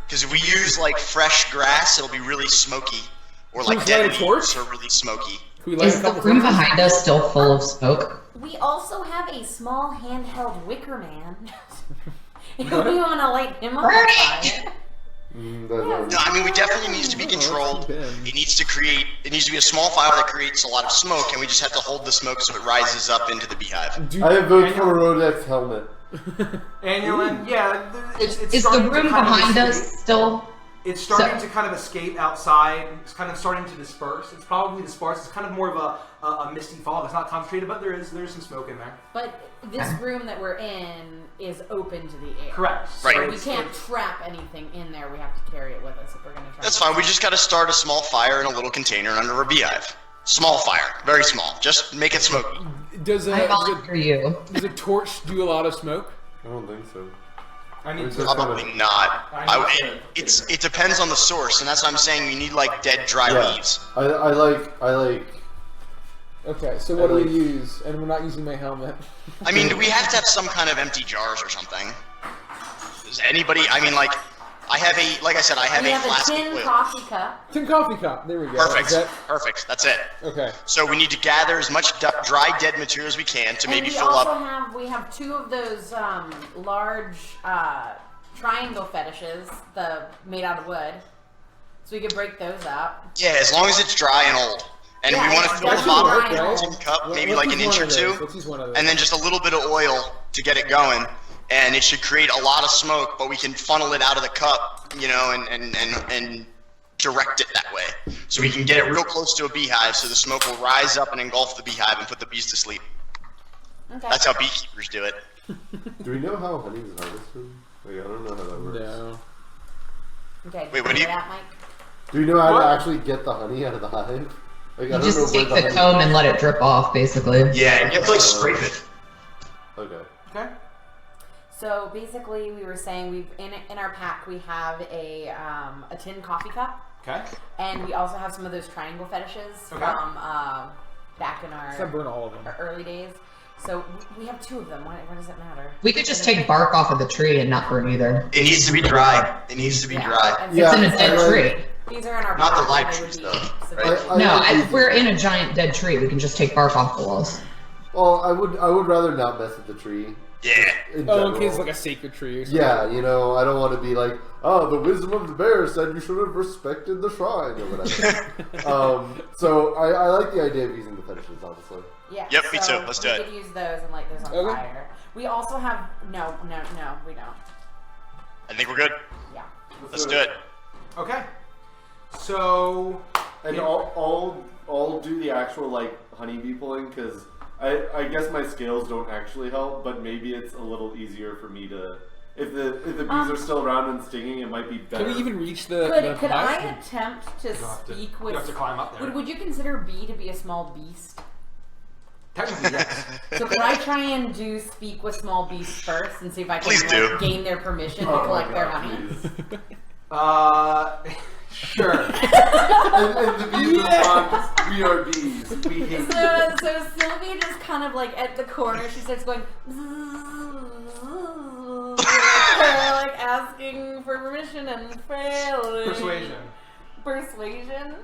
because if we use fresh grass, it'll be really smoky, or dead leaves are really smoky. Is the room behind us still full of smoke? We also have a small handheld wicker man. If we want to light him on fire. No, I mean, we definitely needs to be controlled. It needs to be a small fire that creates a lot of smoke, and we just have to hold the smoke so it rises up into the beehive. I have voted for Rodek's helmet. Annulin, yeah. It's Is the room behind us still? It's starting to kind of escape outside. It's kind of starting to disperse. It's probably dispersed. It's kind of more of a misty fog. It's not concentrated, but there is some smoke in there. But this room that we're in is open to the air. Correct. Right. So we can't trap anything in there. We have to carry it with us if we're going to try. That's fine. We just got to start a small fire in a little container under a beehive. Small fire, very small. Just make it smoky. Does I volunteer you. Does a torch do a lot of smoke? I don't think so. I need to. Probably not. It depends on the source, and that's what I'm saying. We need dead, dry leaves. I like. Okay, so what do we use? And we're not using my helmet. I mean, do we have to have some kind of empty jars or something? Does anybody? I mean, I have I have we a have flask a of tin oil. coffee cup. Tin coffee cup. There we go. Perfect. Perfect. That's it. Okay. So we need to gather as much dry, dead material as we can to maybe fill up. We have two of those large triangle fetishes, made out of wood. So we could break those up. Yeah, as long as it's dry and old. And we want to fill the bottom with a tin cup, maybe an inch or two, and then just a little bit of oil to get it going. And it should create a lot of smoke, but we can funnel it out of the cup, and direct it that way. So we can get it real close to a beehive, so the smoke will rise up and engulf the beehive and put the bees to sleep. Okay. That's how beekeepers do it. Do we know how honey is harvested? I don't know how that works. No. Okay. Wait, what do you? That, Mike? Do we know how to actually get the honey out of the hive? I You don't just know take where the comb and let it drip off, basically. Yeah, you have to scrape it. Okay. Okay. So basically, we were saying we've in our pack we have a tin coffee cup. Okay. And we also have some of those triangle fetishes from back in our burn all of them. Our early days. So we have two of them. Why does it matter? We could just take bark off of the tree and not burn either. It needs to be dry. It needs to be dry. And It's in a dead tree. These are in our Not the pack, live so they would trees, be though, severely- right? No, we're in a giant dead tree. We can just take bark off the walls. Well, I would rather not mess with the tree. Yeah. In Oh, in general. case it's like a sacred tree or something. Yeah, you know, I don't want to be like, oh, the wisdom of the bear said you should have respected the shrine or whatever. So I like the idea of using the fetishes, honestly. Yeah. Yep, me so too. Let's do it. We could use those and light those on Okay. fire. We also have no, we don't. I think we're good. Yeah. Let's do it. Okay. So. And I'll do the actual like honeybee pulling because I guess my scales don't actually help, but maybe it's a little easier for me to. If the bees are still around and stinging, it might be better. Can we even reach the Could I hive? attempt to speak with? You have to climb up there. Would you consider bee to be a small beast? Technically, yes. So could I try and speak with small beasts first and see if I can Please do. gain their permission to Oh my collect their God, honey? please. Sure. and the bees respond, we are bees. We hate So Sylvia just kind of like at the corner, she starts going like asking for permission and failing. Persuasion.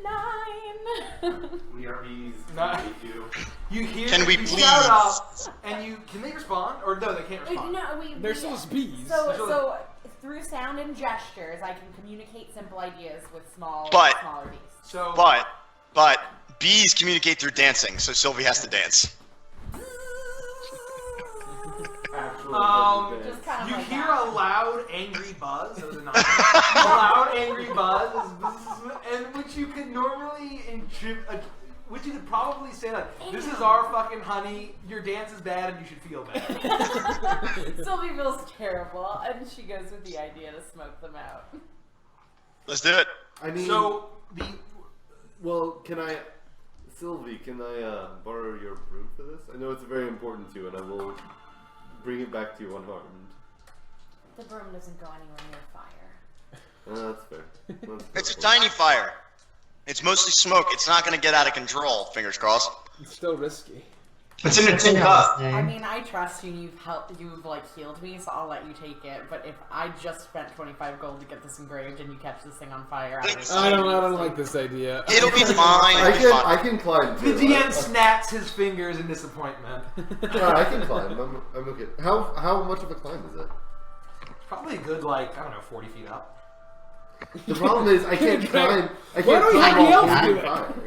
9. We are bees. Nah. We hate you. You hear? Can we you please? shout out, and you can they respond or no? They can't respond. No, They're still bees. So through sound and gestures, I can communicate simple ideas with smaller beasts. So But bees communicate through dancing, so Sylvie has to dance. Just kind of you like hear that. a loud, angry buzz. Those are not a loud, angry buzz, and which you could normally which you could probably say like, "This is our fucking honey. Your dance is bad, and you should feel bad." Sylvie feels terrible, and she goes with the idea to smoke them out. Let's do it. I mean, So well, can I, Sylvie? Can I borrow your broom for this? I know it's very important to you, and I will bring it back to you unharmed. The broom doesn't go anywhere near fire. That's fair. That's It's a fair. tiny fire. It's mostly smoke. It's not going to get out of control. Fingers crossed. It's still risky. It's in a tin cup. I mean, I trust you. You've like healed me, so I'll let you take it. But if I just spent 25 gold to get this engraved and you catch this thing on fire, I don't like this idea. It'll be fine. It'll be I fine. can climb the too. DM snaps his fingers in disappointment. I can climb. I'm okay. How much of a climb is it? Probably a good I don't know, 40 feet up. The problem is I can't climb. I Why can't don't you climb have the all elves do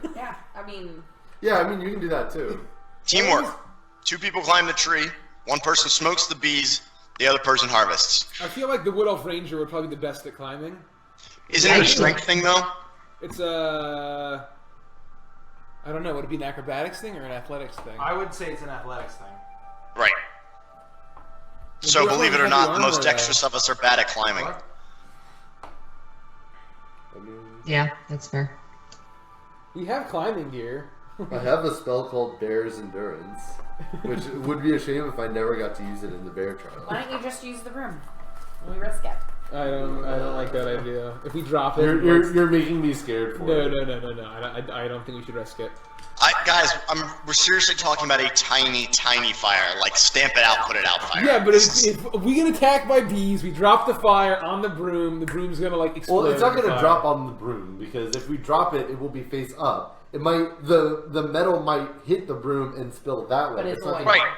45. Yeah, I mean, Yeah, I mean you can do that too. Teamwork. 2 people climb the tree. 1 person smokes the bees. The other person harvests. I feel like the Wood Elf Ranger would probably be the best at climbing. Isn't it a strength thing though? It's a... I don't know, would it be an acrobatics thing or an athletics thing? I would say it's an athletics thing. Right. So Which believe it one or has not, the the most armor, dexterous of us are bad at climbing. What? I mean, Yeah, that's fair. We have climbing gear. I have a spell called Bear's Endurance, which would be a shame if I never got to use it in the bear trial. why don't you just use the broom? We risk it. I don't like that idea. If we drop it... You're making me scared for No. it. I don't think we should risk it. Guys, we're seriously talking about a tiny, tiny fire. Like, stamp it out, put it out fire. Yeah, but if we get attacked by bees, we drop the fire on the broom's gonna explode. Well, it's not in going to fire. drop on the broom because if we drop it, it will be face up. It might the metal might hit the broom and spill that way. But it's not oil. Right.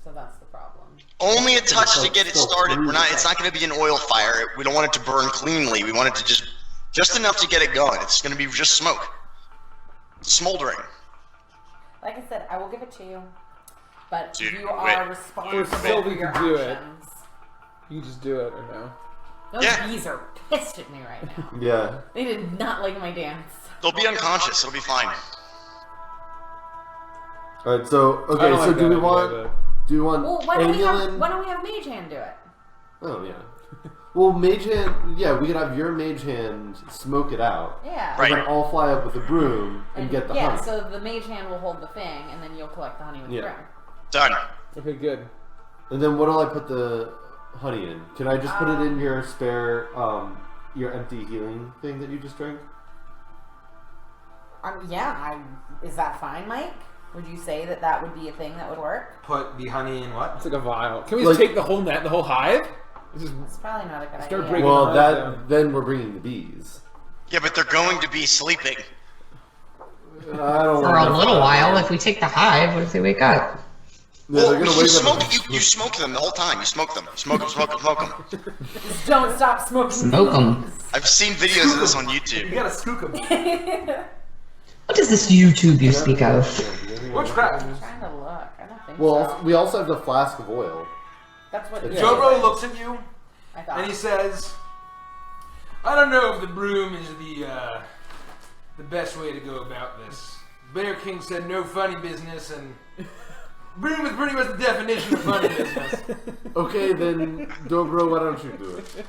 So that's the problem. Only a touch to get it started. It's not going to be an oil fire. We don't want it to burn cleanly. We want it to just enough to get it going. It's going to be just smoke. Smoldering. Like I said, I will give it to you, but Dude, you are wait. responsible For for Sylvie your to do it. actions. You just do it or no? Those Yeah. bees are pissed at me right now. Yeah. They did not like my dance. They'll be unconscious. It'll be fine. All right. So I okay. don't So like do that we idea, want but- do you want Well, why don't Aemulin? we have Mage Hand do it? Oh yeah. Well, Mage Hand. Yeah, we could have your Mage Hand smoke it out. Yeah. Right. And then I'll fly up with a broom and get the yeah, honey. so the Mage Hand will hold the thing, and then you'll collect the honey with Yeah. the broom. Done. Okay, good. And then what do I put the honey in? Can I just put it in your spare, your empty healing thing that you just drank? Is that fine, Mike? Would you say that would be a thing that would work? Put the honey in what? It's like a vial. Can we just take the whole net, the whole hive? It's just It's probably not a good Start idea. breaking- Well, the that hive down. then we're bringing the bees. Yeah, but they're going to be sleeping. I don't For a little while, if we take the hive, what if they wake up? Yeah, they're gonna you wake smoke up. you smoke them the whole time. You smoke them. Smoke them. Just don't stop smoking. Smoke them. I've seen videos of this on YouTube. You gotta skook them. What is this YouTube you speak of? Witchcraft. I'm trying to look. I don't think Well, so. we also have the flask of oil. That's what. Dobro looks at you I thought. and he says, I don't know if the broom is the best way to go about this. Bear King said no funny business, and broom is pretty much the definition of funny business. Okay, then, Dobro, why don't you do it?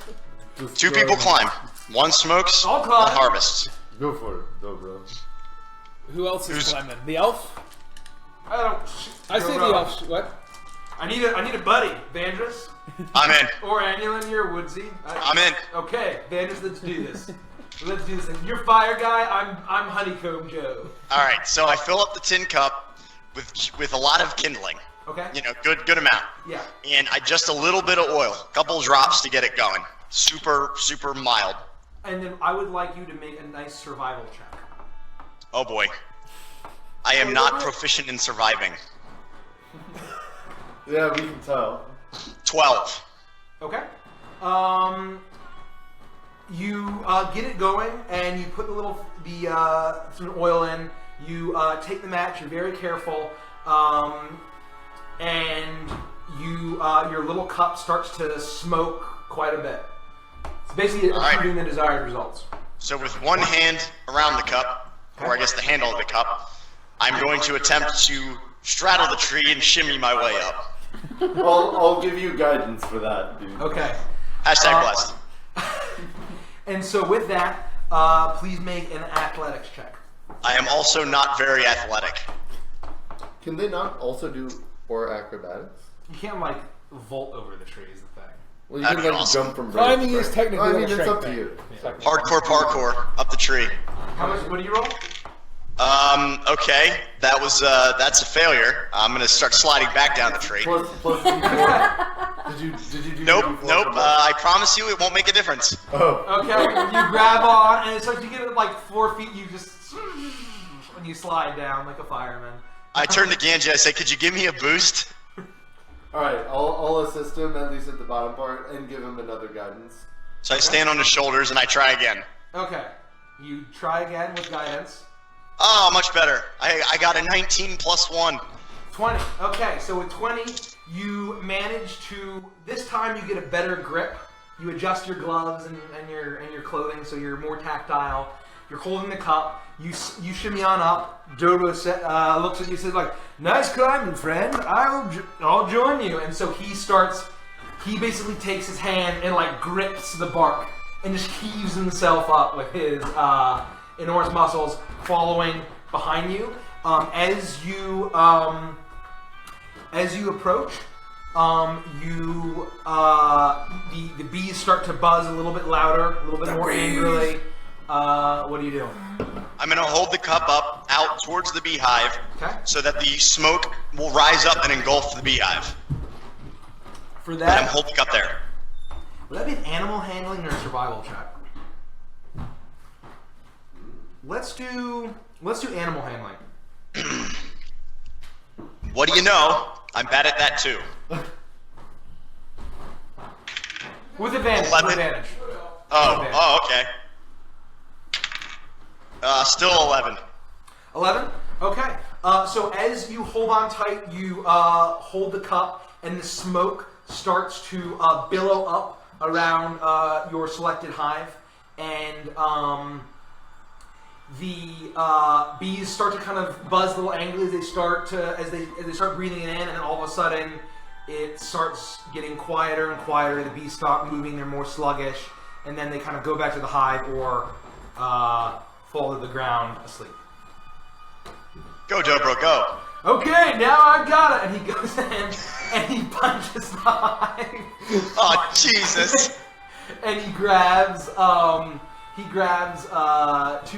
Just Two go people ahead. climb. One smokes. I'll One climb. harvests. Go for it, Dobro. Who else is Who's- climbing? The elf? I don't. I say the elf. What? I need a buddy, Vandrus, I'm in. or Annulin here, Woodsy. I'm in. Okay, Vandrus, let's do this. Let's do this. You're fire guy. I'm Honeycomb Joe. All right. So I fill up the tin cup with a lot of kindling. Okay. You know, good amount. Yeah. And just a little bit of oil, a couple drops to get it going. Super mild. And then I would like you to make a nice survival check. Oh boy. I am not proficient in surviving. Yeah, we can tell. 12. Okay. You get it going, and you put some oil in. You take the match. You're very careful, and your little cup starts to smoke quite a bit. It's basically right. achieving the desired results. So with one hand around the cup, or I guess the handle of the cup, I'm going to attempt to straddle the tree and shimmy my way up. I'll give you guidance for that, dude. Okay. Hashtag blessed. And so with that, please make an athletics check. I am also not very athletic. Can they not also do or acrobatics? You can't like vault over the tree is the thing. Well, you That'd can be like awesome. jump from Climbing branch is to technically branch. I like mean, a it's up strength to thing. you. Parkour up the tree. How much? What do you roll? Okay, that's a failure. I'm gonna start sliding back down the tree. Plus D4. Did you do Nope. D4 from that? I promise you, it won't make a difference. Oh. Okay, you grab on, and it's like you get it like 4 feet. You just and you slide down like a fireman. I turn to Ganji. I say, "Could you give me a boost?" All right, I'll assist him at least at the bottom part and give him another guidance. So I stand on his shoulders and I try again. Okay, you try again with guidance. Oh, much better. I got a 19 plus 1. 20. Okay, so with 20, you manage to. This time, you get a better grip. You adjust your gloves and your clothing so you're more tactile. You're holding the cup. You shimmy on up. Dobro looks at you and says like, "Nice climbing, friend. I'll join you." And so he starts. He basically takes his hand and like grips the bark and just heaves himself up with his enormous muscles, following behind you. As you approach, the bees start to buzz a little bit louder, a little bit more angrily. What are you doing? I'm gonna hold the cup up out towards the beehive, Okay. so that the smoke will rise up and engulf the beehive. For And I'm that, holding up there. would that be an animal handling or a survival check? Let's do animal handling. What do you know? I'm bad at that too. With advantage. 11. With advantage. Oh, okay. Still 11. 11? Okay. So as you hold on tight, you hold the cup, and the smoke starts to billow up around your selected hive, and the bees start to kind of buzz a little angrily as they start breathing it in, and all of a sudden it starts getting quieter and quieter. The bees stop moving; they're more sluggish, and then they kind of go back to the hive or fall to the ground asleep. Go, Dobro, go. Okay, now I've got it. And he goes in and he punches the hive. Oh, Jesus. And he grabs 2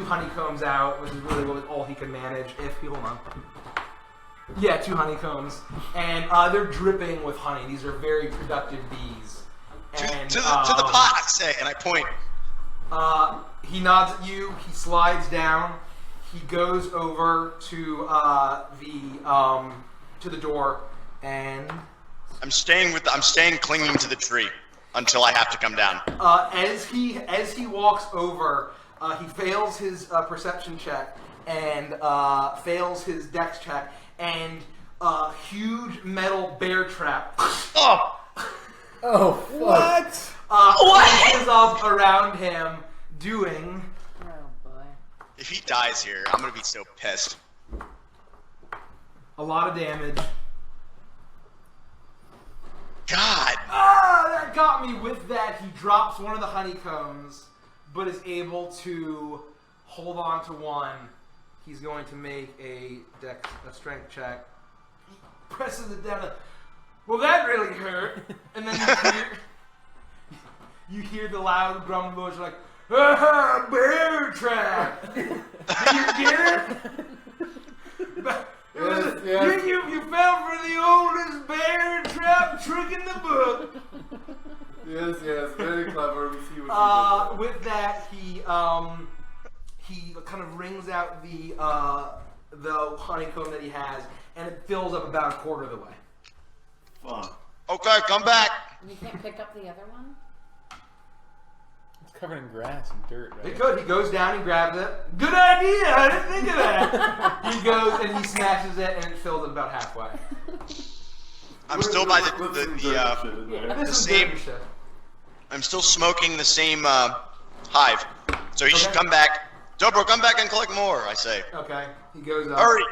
honeycombs out, which is really all he can manage. Hold on. Yeah, 2 honeycombs, and they're dripping with honey. These are very productive bees. And, To the pot, I say, and I point. he nods at you. He slides down. He goes over to the door, And I'm staying clinging to the tree until I have to come down. as he walks over, he fails his perception check and fails his dex check, and a huge metal bear trap. Oh! Oh, fuck. What? Is up around him, doing Oh boy. If he dies here, I'm gonna be so pissed. a lot of damage. God! That got me. With that, he drops one of the honeycombs, but is able to hold on to one. He's going to make a strength check. Presses it down. Well, that really hurt. And then you hear the loud grumble voice like, "Ah, bear trap! Did you get it? Yes. You fell for the oldest bear trap trick in the book." Yes, very clever. We see what you did. With that, he kind of wrings out the honeycomb that he has, and it fills up about a quarter of the way. Fuck. Okay, come back! And you can't pick up the other one? It's covered in grass and dirt, right? It could. He goes down and grabs it. Good idea. I didn't think of that. He goes and he smashes it, and it fills it about halfway. I'm still by This the is same. dirty shit. I'm still smoking the same hive, so he should Okay. come back. Dobro, come back and collect more. I say. Okay. He goes up. Hurry!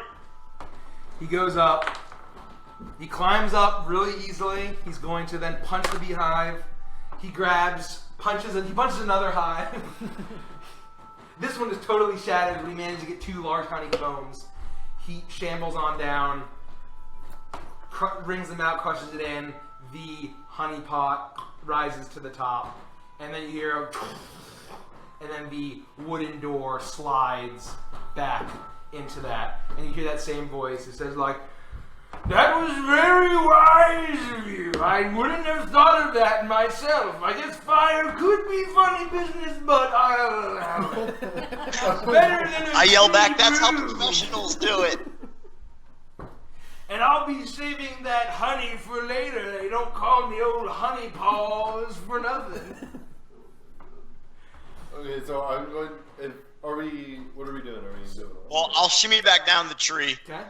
He goes up. He climbs up really easily. He's going to then punch the beehive. He punches another hive. This one is totally shattered, but he managed to get 2 large honeycombs. He shambles on down, wrings them out, crushes it in. The honey pot rises to the top, and then you hear and then the wooden door slides back into that, and you hear that same voice. It says like, "That was very wise of you. I wouldn't have thought of that myself. I guess fire could be funny business, but I'll allow it. Better than a I yell back. tree That's how brew. professionals do it. And I'll be saving that honey for later. They don't call me old honey paws for nothing." Okay, so I'm going. What are we doing? Are we doing? Well, I'll shimmy back down the tree, Okay.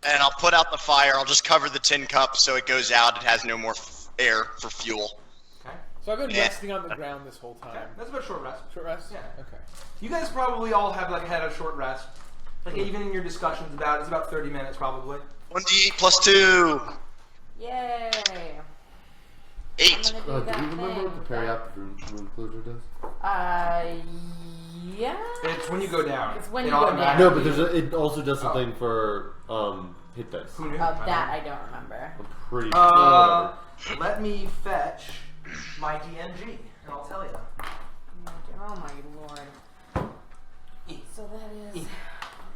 and I'll put out the fire. I'll just cover the tin cup so it goes out. It has no more air for fuel. Okay. So I've been Yeah. resting on the ground this whole time. That's about a short rest. Short rest? Yeah. Okay. You guys probably all have had a short rest. Like even in your discussions about it, it's about 30 minutes probably. 1d8 plus 2. Yay! 8. I'm Do gonna you do that remember what the thing. periaptic room closure does? Yeah. It's when you go down. It's when It you go automatically- No, but it also does something for hit dice. Who knew? Of that, I don't remember. I'm pretty Uh, sure. let me fetch my DMG, and I'll tell you. Oh my lord. So that is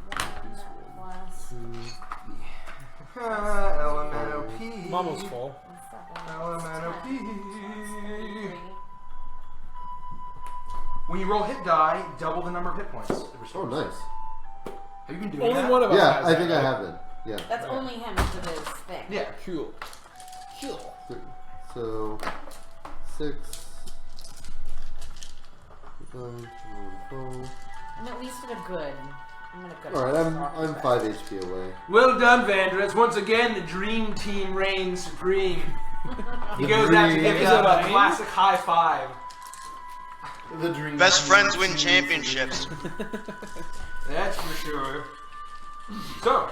1 plus Elemental P. I'm almost full. 7. Elemental P. 3. When you roll hit die, double the number of hit points. It Oh, restores. nice. Have you been doing Only that? one of us Yeah, has I that, think I right? have it. Yeah. That's only him for this thing. Yeah. Cool. Cool. So 6. 12. I'm at least at a good. I'm at a good. All right, I'm 5 HP away. Well done, Vandras. Once again, the dream team reigns supreme. He The goes out to dream- give you Is it a mine? classic high five. The dream. Best friends win championships. That's for sure. So,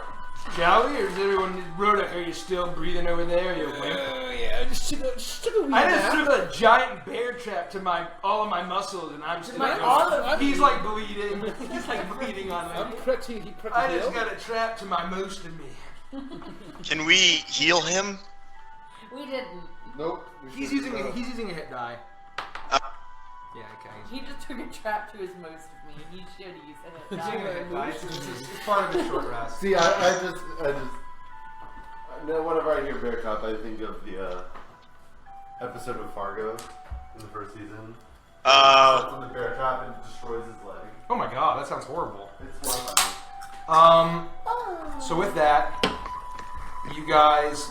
shall we? Or is everyone, Rodek, are you still breathing over there? Are you awake? Yeah, just took a wee I just nap. took a giant bear trap to all of my muscles, and I'm still. all of He's like bleeding. He's like bleeding on I'm me. pretty I just ill. got a trap to my most of me. Can we heal him? We didn't. Nope. He's using a hit die. Uh, Yeah, okay. He just took a trap to his most of me. He should use it. He's using a hit die. It's part of his short rest. See, I just. No, whenever I hear bear trap, I think of the episode of Fargo in the first season. Sets in the bear trap and destroys his leg. Oh my god, that sounds horrible. It's one of them. So with that, you guys,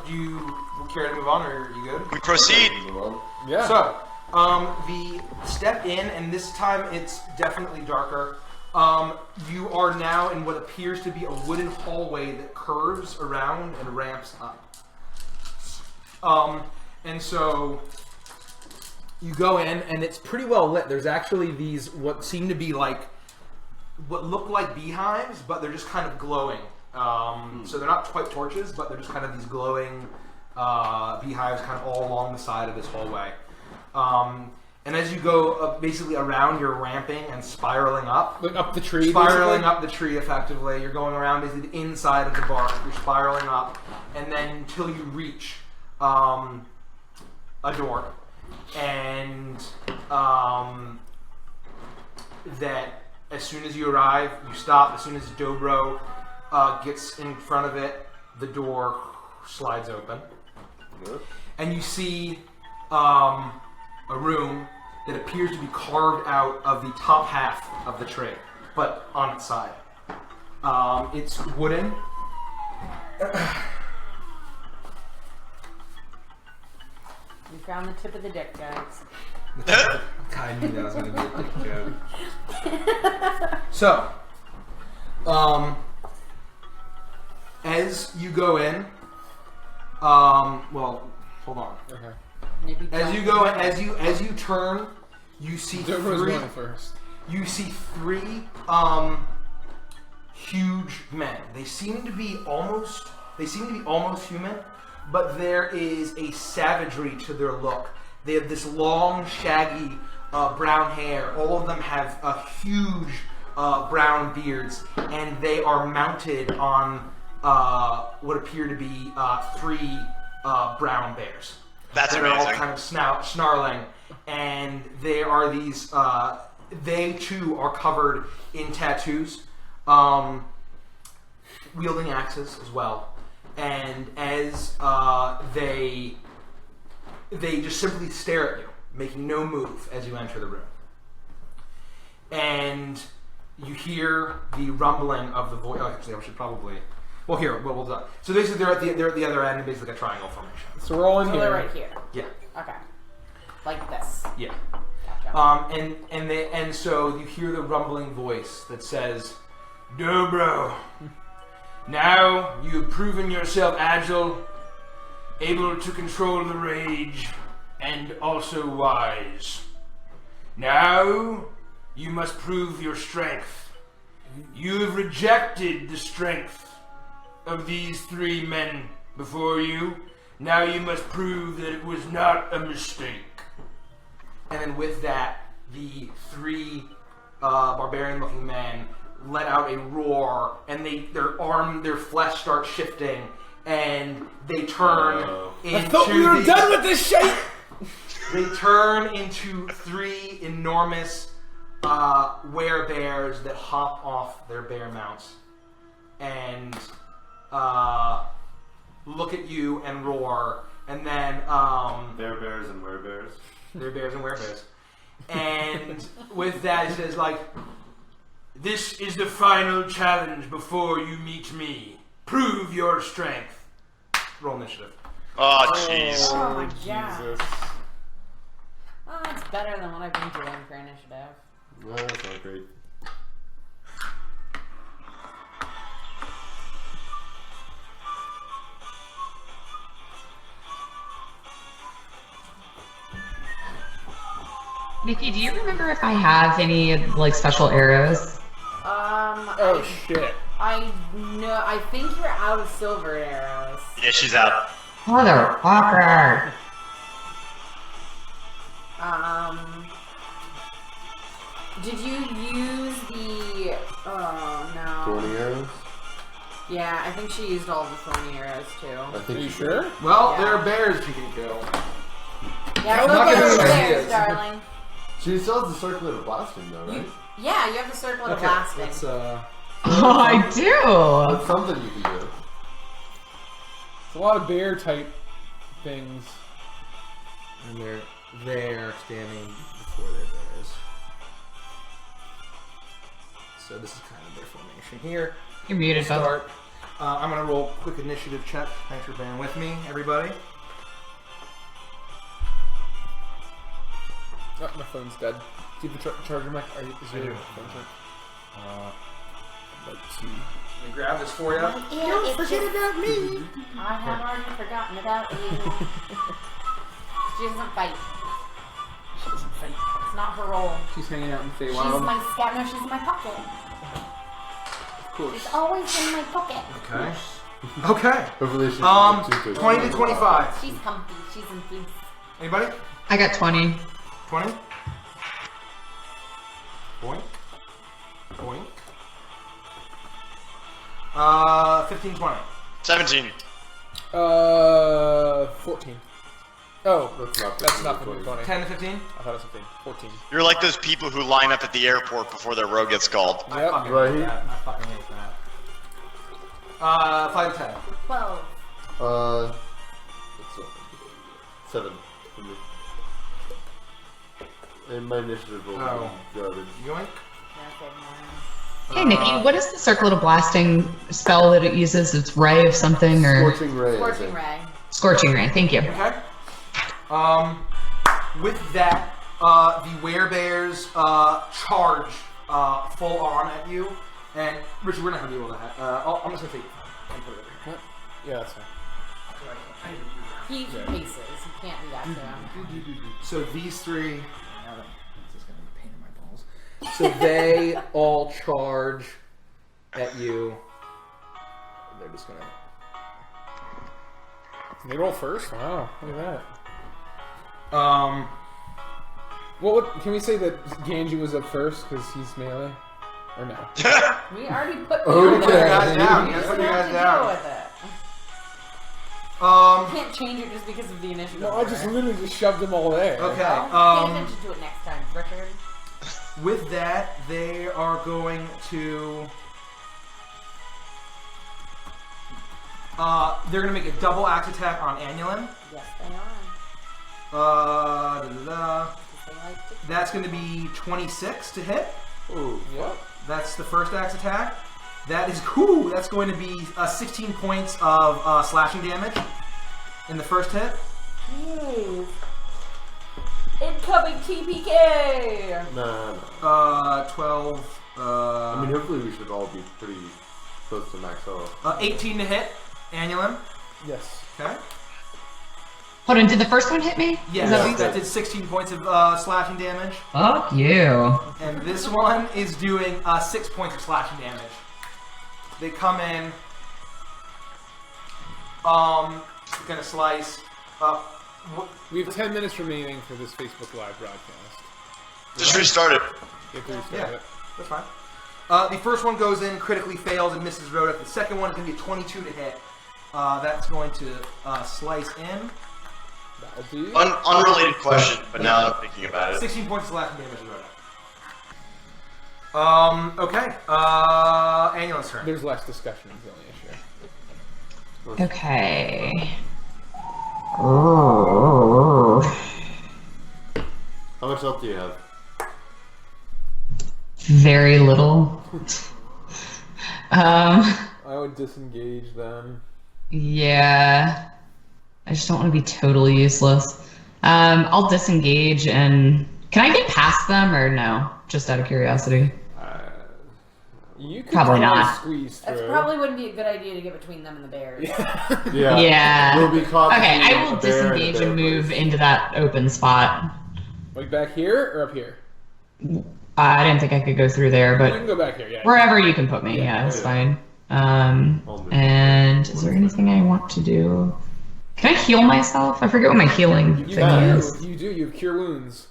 do you care to move on, or are you good? We proceed. Yeah. So, the step in, and this time it's definitely darker. You are now in what appears to be a wooden hallway that curves around and ramps up. And so you go in, and it's pretty well lit. There's actually these what seem to be like what look like beehives, but they're just kind of glowing. So they're not quite torches, but they're just kind of these glowing beehives kind of all along the side of this hallway. And as you go basically around, you're ramping and spiraling up. Like up the tree, spiraling basically? up the tree, effectively. You're going around basically the inside of the bark. You're spiraling up, and then until you reach a door. And that as soon as you arrive, you stop. As soon as Dobro gets in front of it, the door slides open. And you see a room that appears to be carved out of the top half of the tree, but on its side. It's wooden. We found the tip of the dick, guys. I knew that was going to be a dick joke. So, as you go in, well, hold on. Okay. Maybe As you go in, as you turn, you see Dobro's three. going first. You see three huge men. They seem to be almost human, but there is a savagery to their look. They have this long, shaggy brown hair. All of them have huge brown beards, and they are mounted on what appear to be three brown bears. That's that are all amazing. kind of snarling, and they are these. They too are covered in tattoos, wielding axes as well. And as they just simply stare at you, making no move as you enter the room. And you hear the rumbling of the voice. Oh, actually, I should probably. Well, here, we'll do. So basically, they're at the other end, in basically a triangle formation. So we're all in So here. they're right here. Yeah. Okay. Like this. Yeah. Gotcha. And so you hear the rumbling voice that says, "Dobro, now you have proven yourself agile, able to control the rage, and also wise. Now you must prove your strength. You have rejected the strength of these three men before you. Now you must prove that it was not a mistake." And then with that, the three barbarian-looking men let out a roar, and their flesh starts shifting, and they turn into. I thought we were done with this shit. They turn into three enormous werebears that hop off their bear mounts, and look at you and roar, and then Bears and werebears. they're bears and werebears. And with that, it says like, "This is the final challenge before you meet me. Prove your strength." Roll initiative. Oh, jeez. Oh my god. Jesus. Oh, that's better than what I've been doing for initiative. No, that's not great. Nikki, do you remember if I have any like special arrows? Oh shit. I think you're out of silver arrows. Yeah, she's out. Motherfucker! Did you use the? Oh no. 20 arrows? Yeah, I think she used all the thorny arrows too. I think Are you she- sure? Well, Yeah. there are bears you can kill. Yeah, How look about at those those ideas? bears, darling. She still has the circlet of blasting though, right? Yeah, you have the circle of Okay, blasting. let's Oh, I do! That's something you can do. it's a lot of bear type things. And they're there standing before their bears. So this is kind of their formation here. You're muted, Bob. Start. I'm gonna roll a quick initiative check. Thanks for being with me, everybody. Oh, my phone's dead. Do you have the charger, Mike? Is your phone charged? Like two. Let me grab this for you. Don't forget about me. I have already forgotten about you. She doesn't fight. She doesn't fight. It's not her role. She's hanging out in She's Feywild. my scout. No, she's in my pocket. Of course. She's always in my pocket. Okay. Okay. Hopefully she 20 to 25. She's comfy. She's in peace. Anybody? I got 20. 20? Boink. Boink. 15, 20. 17. 14. Oh, That's not the 20. 10 to 15? I thought it was 15. 14. You're like those people who line up at the airport before their row gets called. I Yep. fucking Right. hate that. I fucking hate that. 5 to 10. 12. That's 7 for me. And my initiative roll Oh. garbage. Yoink. Hey, Nikki, what is the circlet of blasting spell that it uses? It's ray of something or Scorching ray. I Scorching think. ray. scorching ray. Thank you. Okay. With that, the werebears charge full on at you, and Richard, we're not gonna deal with that. I'm just gonna take it and put it over here. Yeah, that's fine. He paces. You can't do that to him. So these three. This is gonna be a pain in my balls. So they all charge at you. They're just gonna. They roll first? Wow, look at that. What can we say that Ganji was up first because he's melee? Or no? We already put Okay. you Put you guys down. You Yes, just put you have guys to deal down. with it. You can't change it just because of the initiative. No, I just literally just shoved them all there. Okay. Well, pay attention to it next time, Richard. With that, they are going to. They're going to make a double axe attack on Annulin. Yes, they are. Da-da-da. Because they like to. That's going to be 26 to hit. Ooh. Yep. That's the first axe attack. That is cool. That's going to be 16 points of slashing damage in the first hit. Jeez. Incoming TPK! Nah. 12. I mean, hopefully we should all be pretty close to max health. 18 to hit. Annulin. Yes. Okay. Hold on, did the first one hit me? Yeah, Is that, that- did 16 points of slashing damage. Fuck you. And this one is doing 6 points of slashing damage. They come in. Gonna slice. We have 10 minutes remaining for this Facebook Live broadcast. Just restart it. You have to restart Yeah, it. that's fine. The first one goes in, critically fails, and misses Rodek. The second one is going to be 22 to hit. That's going to slice in. That'll do. Unrelated question, but now that I'm thinking about it. 16 points of slashing damage to Rodek. Okay. Annulin's turn. There's less discussion is the only issue. Okay. Oh. How much health do you have? Very little. I would disengage them. Yeah. I just don't want to be totally useless. I'll disengage and... Can I get past them or no? Just out of curiosity. You could Probably not. squeeze through. That probably wouldn't be a good idea to get between them and the bears. Yeah. Yeah. We'll be caught Okay, between I will a bear and a disengage bear and move place. into that open spot. Like back here or up here? I didn't think I could go through there, You but can go back here, yeah. wherever you can put me, yeah, it's fine. And is there anything I want to do? Can I heal myself? I forget what my healing You thing is. do. You have cure wounds.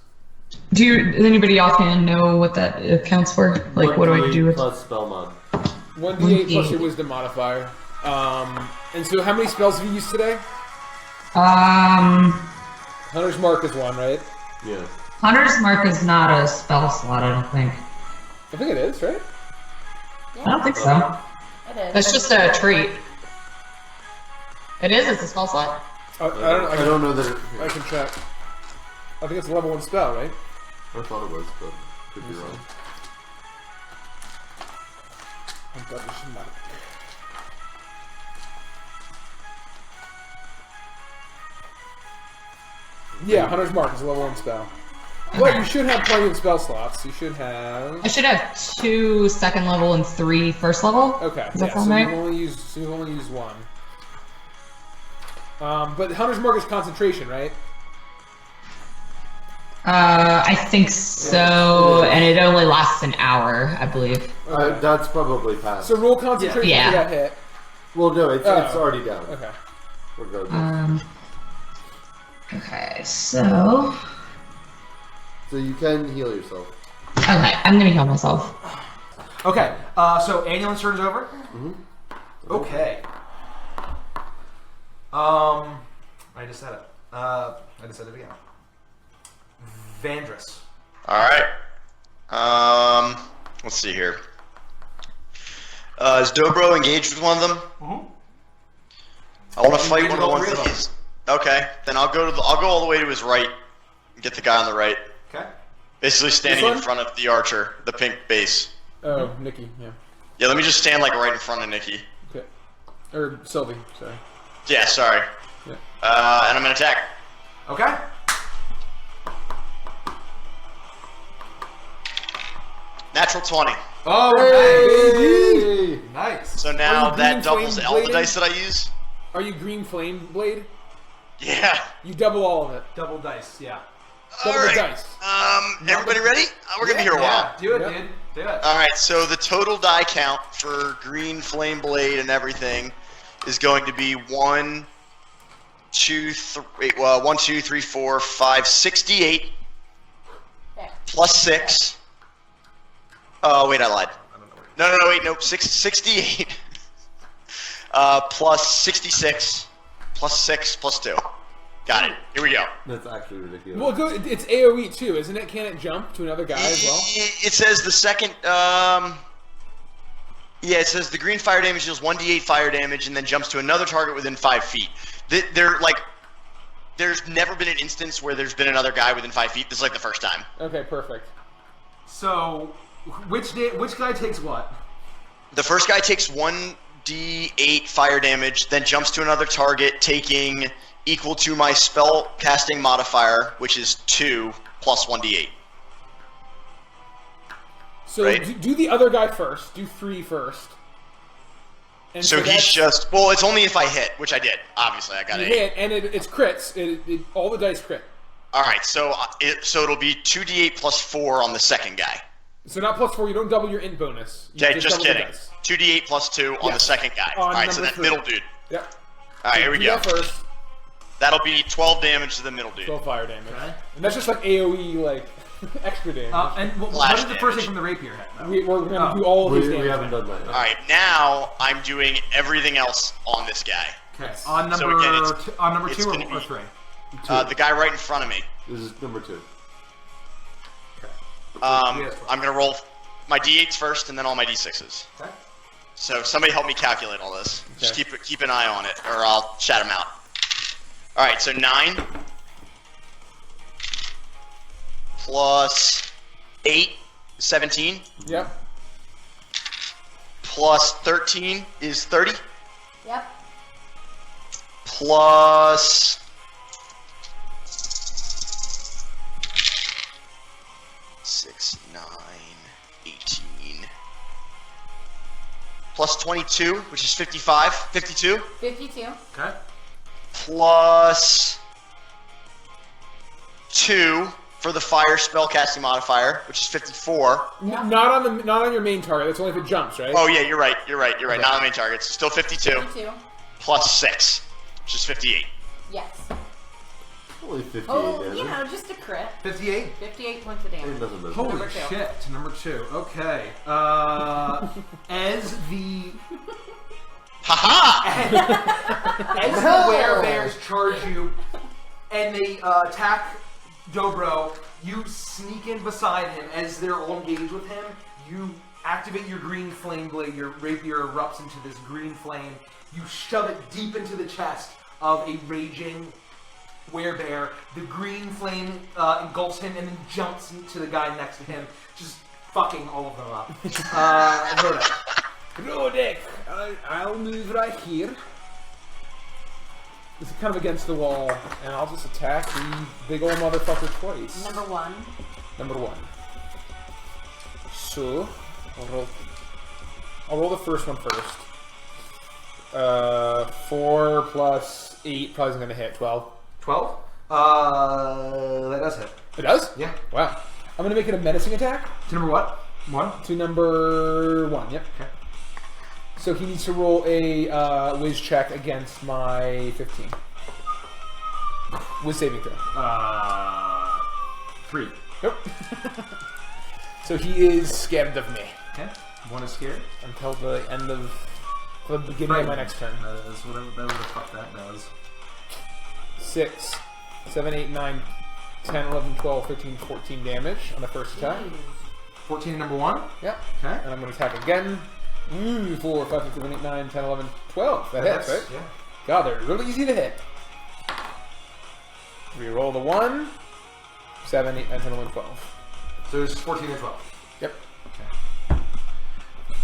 Does anybody offhand know what that accounts for? Like, what do I do with? Plus spell mod. 1d8 plus your wisdom modifier. And so how many spells have you used today? Hunter's Mark is one, right? Yeah. Hunter's Mark is not a spell slot, I don't think. I think it is, right? I don't think so. It is. That's just a trait. It is. It's a spell slot. I I don't know that. I can check. I think it's a level 1 spell, right? I thought it was, but could be wrong. Yeah, Hunter's Mark is a level 1 spell. Well, you should have plenty of spell slots. You should have. I should have 2 second level and 3 first level. Okay. Does that Yeah, sound so right? you've only used 1. But Hunter's Mark is concentration, right? I think so, and it only lasts an hour, I believe. That's probably past. So roll concentration Yeah. for that hit. Well, no, it's Oh. already down. Okay. Regardless. Okay, so... So you can heal yourself. Okay, I'm gonna heal myself. Okay, so ambulance turns over. Okay. I just said it. I just said it again. Vandrus. Alright. Let's see here. Is Dobro engaged with one of them? I want to fight one of the ones that he's... Okay, then I'll go all the way to his right and get the guy on the right. Okay. Basically standing This in one? front of the archer, the pink base. Oh, Nikki, yeah. Yeah, let me just stand like right in front of Nikki. Okay. Or Sylvie, sorry. Yeah, sorry. Yeah. And I'm gonna attack. Okay. Natural 20. Oh, Hey! nice. So now Are you that green doubles flame all the blading? dice that I use. Are you Green Flame Blade? Yeah. You double all of it. Double dice, yeah. Double the Alright. dice. Everybody ready? We're gonna be here a while. Yeah, do it, Yep. dude. Do it. Alright, so the total die count for Green Flame Blade and everything is going to be 1, 2, 3, 4, 5, 68 plus 6. Oh, wait, I lied. No, wait, nope. 68 plus 66 plus 6 plus 2. Got it. Here we go. That's actually ridiculous. Well, it's AoE too, isn't it? Can it jump to another guy as well? It says the second, yeah, it says the green fire damage deals 1d8 fire damage and then jumps to another target within 5 feet. They're like, there's never been an instance where there's been another guy within 5 feet. This is like the first time. Okay, perfect. So, which guy takes what? The first guy takes 1d8 fire damage, then jumps to another target, taking equal to my spell casting modifier, which is 2 plus 1d8. So Right. do the other guy first. Do 3 first. And So he's that's- just, well, it's only if I hit, which I did. Obviously, I got you 8. hit, and it's crits. All the dice crit. All right, so it'll be 2d8 plus 4 on the second guy. So not plus 4. You don't double your int bonus. You Okay, just double the kidding. dice. 2d8 plus 2 on the Yes. second guy. On All right, so number that 3. middle dude. Yep. All right, here we Do go. that first. That'll be 12 damage to the middle dude. 12 fire damage. Okay. And that's just like AoE, like extra damage. And what Flash is the first thing damage. from the rapier hit? though? We're gonna do all of these we damage. haven't done that. All right, now I'm doing everything else on this guy. Okay. On number So again, it's- on number it's 2 gonna or be- 3? The guy right in front of me. This is number 2. I'm gonna roll my d8s first, and then all my d6s. Okay. So somebody help me calculate all this. Just keep an eye on it, or I'll shout him out. All right, so 9 plus 8 is 17. Yep. Plus 13 is 30. Yep. Plus 6, 9, 18. Plus 22, which is 55. 52. 52. Okay. Plus 2 for the fire spell casting modifier, which is 54. Not on your main target. That's only if it jumps, right? Oh yeah, you're right. Not on the main targets. Still 52. 52. Plus 6, which is 58. Yes. Only 58 Oh, damage. you know, just a crit. 58? 58 points of Ain't damage. nothing but Holy Number 2. shit, to number 2. Okay. As the Haha! as the werebears charge you and they attack Dobro, you sneak in beside him as they're all engaged with him. You activate your green flame blade. Your rapier erupts into this green flame. You shove it deep into the chest of a raging werebear. The green flame engulfs him and then jumps into the guy next to him, just fucking all of them up. Rodek. Rodek, I'll move right here. This is kind of against the wall, and I'll just attack the big old motherfucker twice. Number 1. Number 1. So, I'll roll the first one first. 4 plus 8 probably isn't going to hit. 12. 12? That does hit. It does? Yeah. Wow. I'm going to make it a menacing attack. To number what? 1? To number 1, yep. Okay. So he needs to roll a whiz check against my 15. Whiz saving throw. 3. Nope. So he is scared of me. Okay. 1 is scared. Until the end of... the beginning of my next turn. That is whatever the fuck that does. 6, 7, 8, 9, 10, 11, 12, 13, 14 damage on the first attack. 14 number 1? Yep. Okay. And I'm going to attack again. 4, 5, 6, 7, 8, 9, 10, 11, 12. That hits, right? Yeah. God, they're really easy to hit. Reroll the 1. 7, 8, 9, 10, 11, 12. So it's 14 and 12. Yep.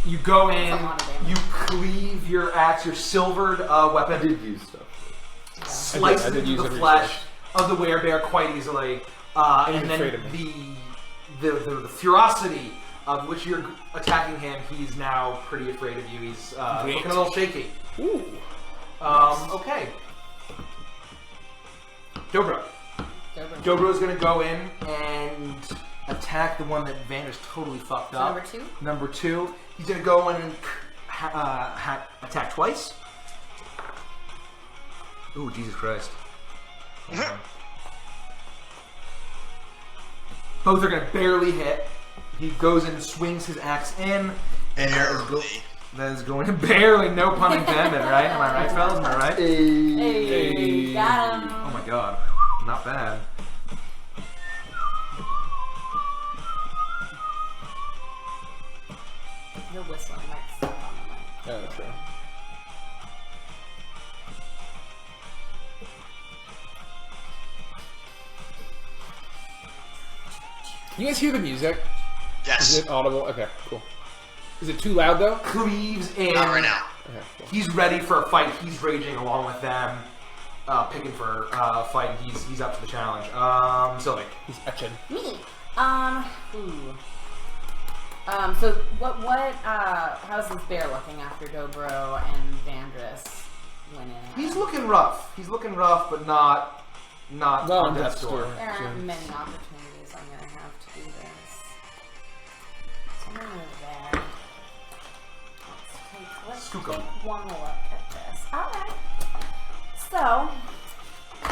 You go in, That's a lot of damage. you cleave your axe, your silvered weapon. I did use stuff. Slices I did use into it the really flesh of the werebear quite easily, and he's then afraid of me. the ferocity of which you're attacking him, he's now pretty afraid of you. He's looking a little shaky. Ooh. Okay. Dobro. Dobro's gonna go in and attack the one that Van is totally fucked So up. number 2? Number 2. He's gonna go in and attack twice. Ooh, Jesus Christ. Both are gonna barely hit. He goes and swings his axe in. And that is going barely, no pun intended, right? Am I right, fellas? Am I right? Hey, got him. Oh my god. Not bad. You're whistling like stuff on the mic. Yeah, true. Can you guys hear the music? Yes. Is it audible? Okay, cool. Is it too loud though? Cleaves in. Not right now. Okay, cool. He's ready for a fight. He's raging along with them, picking for a fight. He's up to the challenge. Sylvie. He's etching. Me. So how's this bear looking after Dobro and Vandris went in? He's looking rough. He's looking rough, but not on death's door. There aren't many opportunities I'm gonna have to do this. So I'm gonna move there. Let's Skook take 'em. one look at this. Alright. So,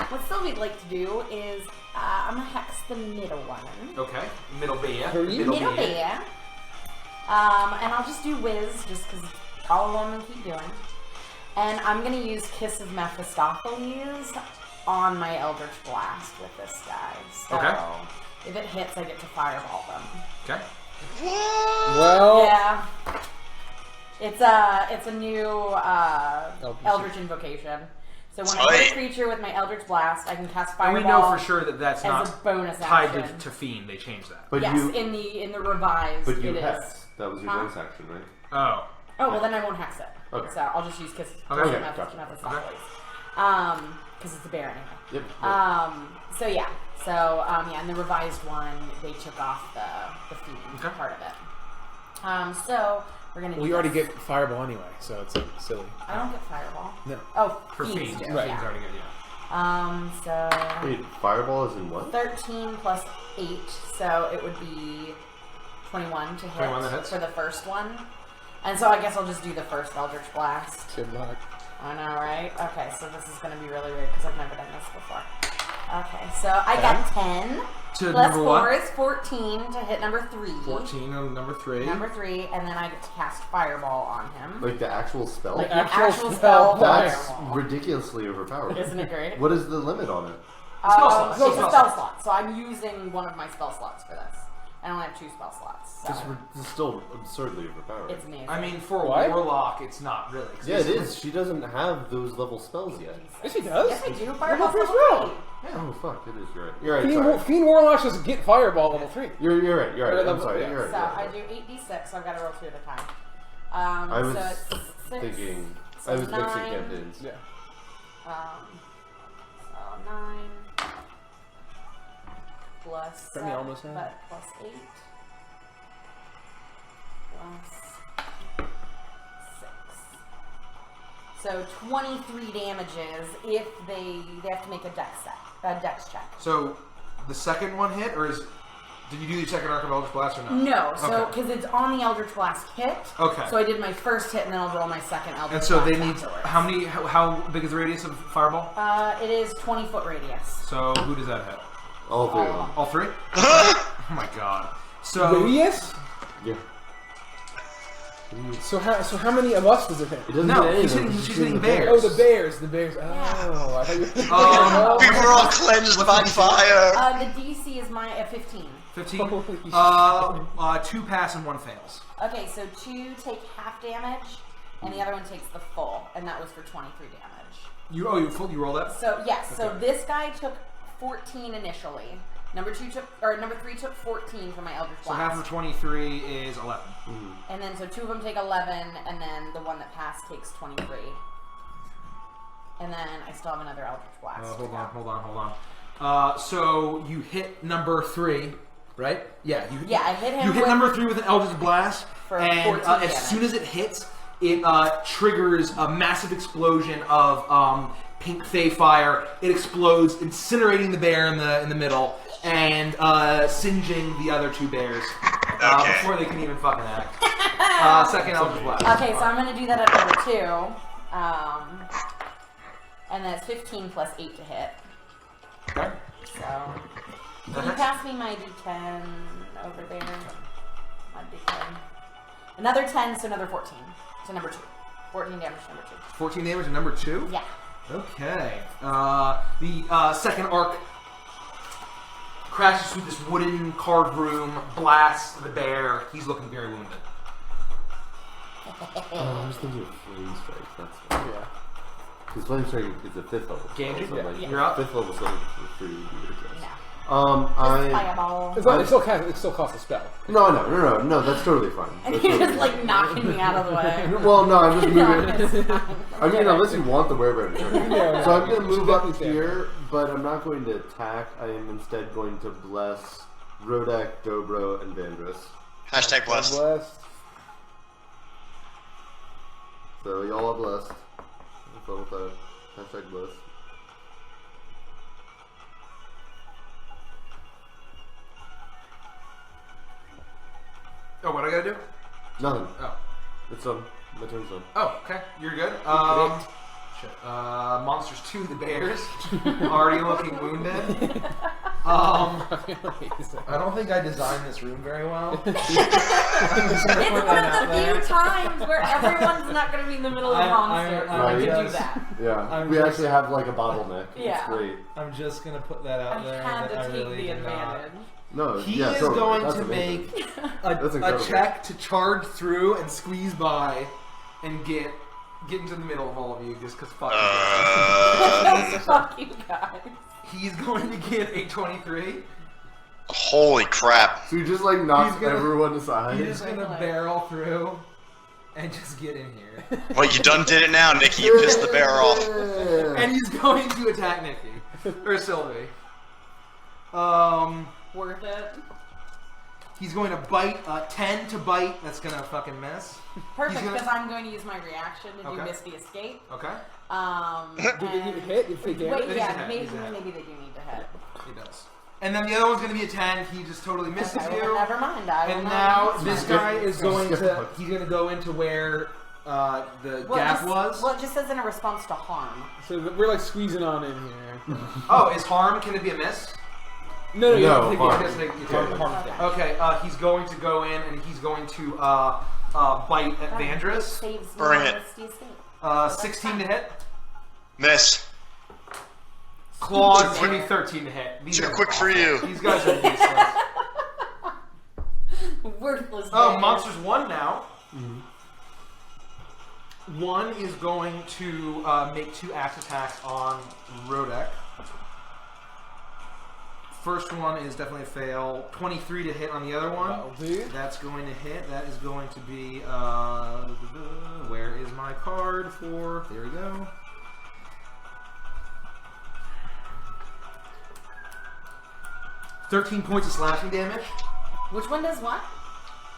what Sylvie'd like to do is I'm gonna hex the middle one. Okay. Middle bear. Middle bear. And I'll just do whiz, just because all of them I keep doing. And I'm going to use Kiss of Mephistopheles on my Eldritch Blast with this guy. So Okay. if it hits, I get to fireball them. Okay. Well, Yeah. It's a new Eldritch Invocation. So when I hit a creature with my Eldritch Blast, I can cast And fireball. we know for sure that that's as not a bonus tied action. to Fiend. They changed that. But yes, you, in the revised, but you it hex. is. That was your Huh? bonus action, right? Oh. Oh, well then I won't hex it. Okay. So I'll just use Kiss Okay, of gotcha. Mephistopheles. Because it's a bear anyway. Yep. So yeah. So yeah, in the revised one, they took off the Fiend Okay. part of it. So we're gonna. well, do you already this. get fireball anyway, so it's like silly. I don't get fireball. No. Oh, For Fiends Fiend. do, Right. Fiend's Yeah. already good, yeah. So Wait, fireball is in what? 13 plus 8, so it would be 21 to hit 21 that hits. for the first one. And so I guess I'll just do the first Eldritch Blast. Good luck. I know, right? Okay, so this is going to be really weird because I've never done this before. Okay, so I got 10. To Plus number 4 what? is 14 to hit number 3. 14 on number 3. Number 3, and then I get to cast Fireball on him. Like the actual spell? Like the actual actual spell. spell. That's Fireball. ridiculously overpowered. Isn't it great? What is the limit on it? Spell slot. It's Spell a slot. spell slot, so I'm using one of my spell slots for this. I only have 2 spell slots, so It's still absurdly overpowered. it's amazing. I mean, for a What? warlock, it's not really. 'Cause Yeah, it this is. She doesn't have those level spells yet. Yes, he does. Yes, I do. Fireball's first level roll. 3. Oh fuck, it is. You're right. You're right. Fiend, Sorry. Fiend Warlock doesn't get fireball level 3. You're right. You're right. I'm level- sorry. yeah. You're right. So you're I right. do 8d6, so I've got to roll 2 at a time. I was so it's 6, thinking. so I was 9, mixing campaigns. Yeah. 9 plus Got me almost now. but plus 8 plus 6. So 23 damages if they have to make a dex check. So the second one hit, or did you do your second Arc of Eldritch Blast or not? No, so Okay. because it's on the Eldritch Blast hit. Okay. So I did my first hit and then I'll roll my second Eldritch And so Blast they need afterwards. how big is the radius of fireball? It is 20-foot radius. So who does that hit? All three of them. All three? Oh my god. So Radius? Yeah. So how many of us does it hit? It doesn't No, hit any he's of them, hitting- it's she's just hitting the bears. Oh, the bears. The bears. Oh, I thought you were We were all cleansed by fire. The DC is 15. 15. Holy shit. 2 pass and 1 fails. Okay, so 2 take half damage, and the other one takes the full, and that was for 23 damage. You roll that? So yes, so Okay. this guy took 14 initially. Number 3 took 14 for my Eldritch So Blast. half of 23 is 11. And then so 2 of them take 11, and then the one that passed takes 23. And then I still have another Eldritch Blast. Hold on. So you hit number 3, right? Yeah. I hit him You hit with- number 3 with an Eldritch Blast, For and 14 as damage. soon as it hits, it triggers a massive explosion of pink fey fire. It explodes, incinerating the bear in the middle, and singeing the other 2 bears Okay. before they can even fucking act. Second Eldritch Blast. Okay, so I'm going to do that at number 2. And that's 15 plus 8 to hit. Okay. So, can you pass me my D10 over there? My D10. Another 10, so another 14. So number 2. 14 damage to number 2. 14 damage to number 2? Yeah. Okay. The second arc crashes through this wooden carved room, blasts the bear. He's looking very wounded. I was thinking of Flame Strike, that's why. Yeah. Because Flame Strike is a 5th level. Genji? spell, so Yeah. You're up. 5th level spell for free. No. I... Fireball. It still costs a spell. No, that's totally fine. And That's you're totally just fine. like knocking me out of the way. Well, no, I'm just No, moving. it's fine. I mean, unless you want the werebear to turn. No, So I'm going to it's move up definitely fair. here, but I'm not going to attack. I am instead going to bless Rodek, Dobro, and Vandris. Hashtag blessed. Blessed. So y'all are blessed. Have fun with that. Hashtag blessed. Oh, what I gotta do? Nothing. Oh. It's done. My turn's done. Oh, okay. You're good. Shit. Monsters 2, the bears. Already looking wounded. I don't think I designed this room very well. It's one of the few times where everyone's not going to be in the middle of the monster. I'm I can do just- that. Yeah, I'm we just- actually have like a bottleneck. Yeah. It's great. I'm just gonna put that out I there. had that to I take really the did not. advantage. No, He yeah, is totally. going That's to amazing. make That's a incredible. check to charge through and squeeze by and get into the middle of all of you just because fuck you. Fuck you guys. He's going to get a 23. Holy crap. So you just like knock He's gonna- everyone aside. He's just going to barrel through and just get in here. Well, you done did it now, Nikki. You pissed the bear off. Yeah. And he's going to attack Nikki. Or Sylvie. Worth it. He's going to bite. 10 to bite. That's going to fucking miss. Perfect, He's gonna- because I'm going to use my reaction to do Okay. Misty Escape. Okay. Do they need to hit if they damage? Wait, He's a yeah, hit, maybe he's a hit. maybe they do need to hit. He does. And then the other one's going to be a 10. He just totally misses Okay, you. well, never mind. I will And not now use this my- guy is going to. He's going to go into where the Well, gap just- was. Well, it just says in a response to harm. So we're like squeezing on in here. Oh, is harm? Can it be a miss? No, you No, don't think harm. it doesn't make harm's down. Okay, he's going to go in and he's going to bite at Vandris. Saves me Bring on it. Misty Escape. 16 to hit. Miss. Claws Too quick. give me 13 to hit. These Too are quick for awful. you. These guys are useless. Worthless. Oh, bear. monsters 1 now. One is going to make 2 axe attacks on Rodek. First one is definitely a fail. 23 to hit on the other one. That'll do. That's going to hit. That is going to be, where is my card for, there we go. 13 points of slashing damage. Which one does what?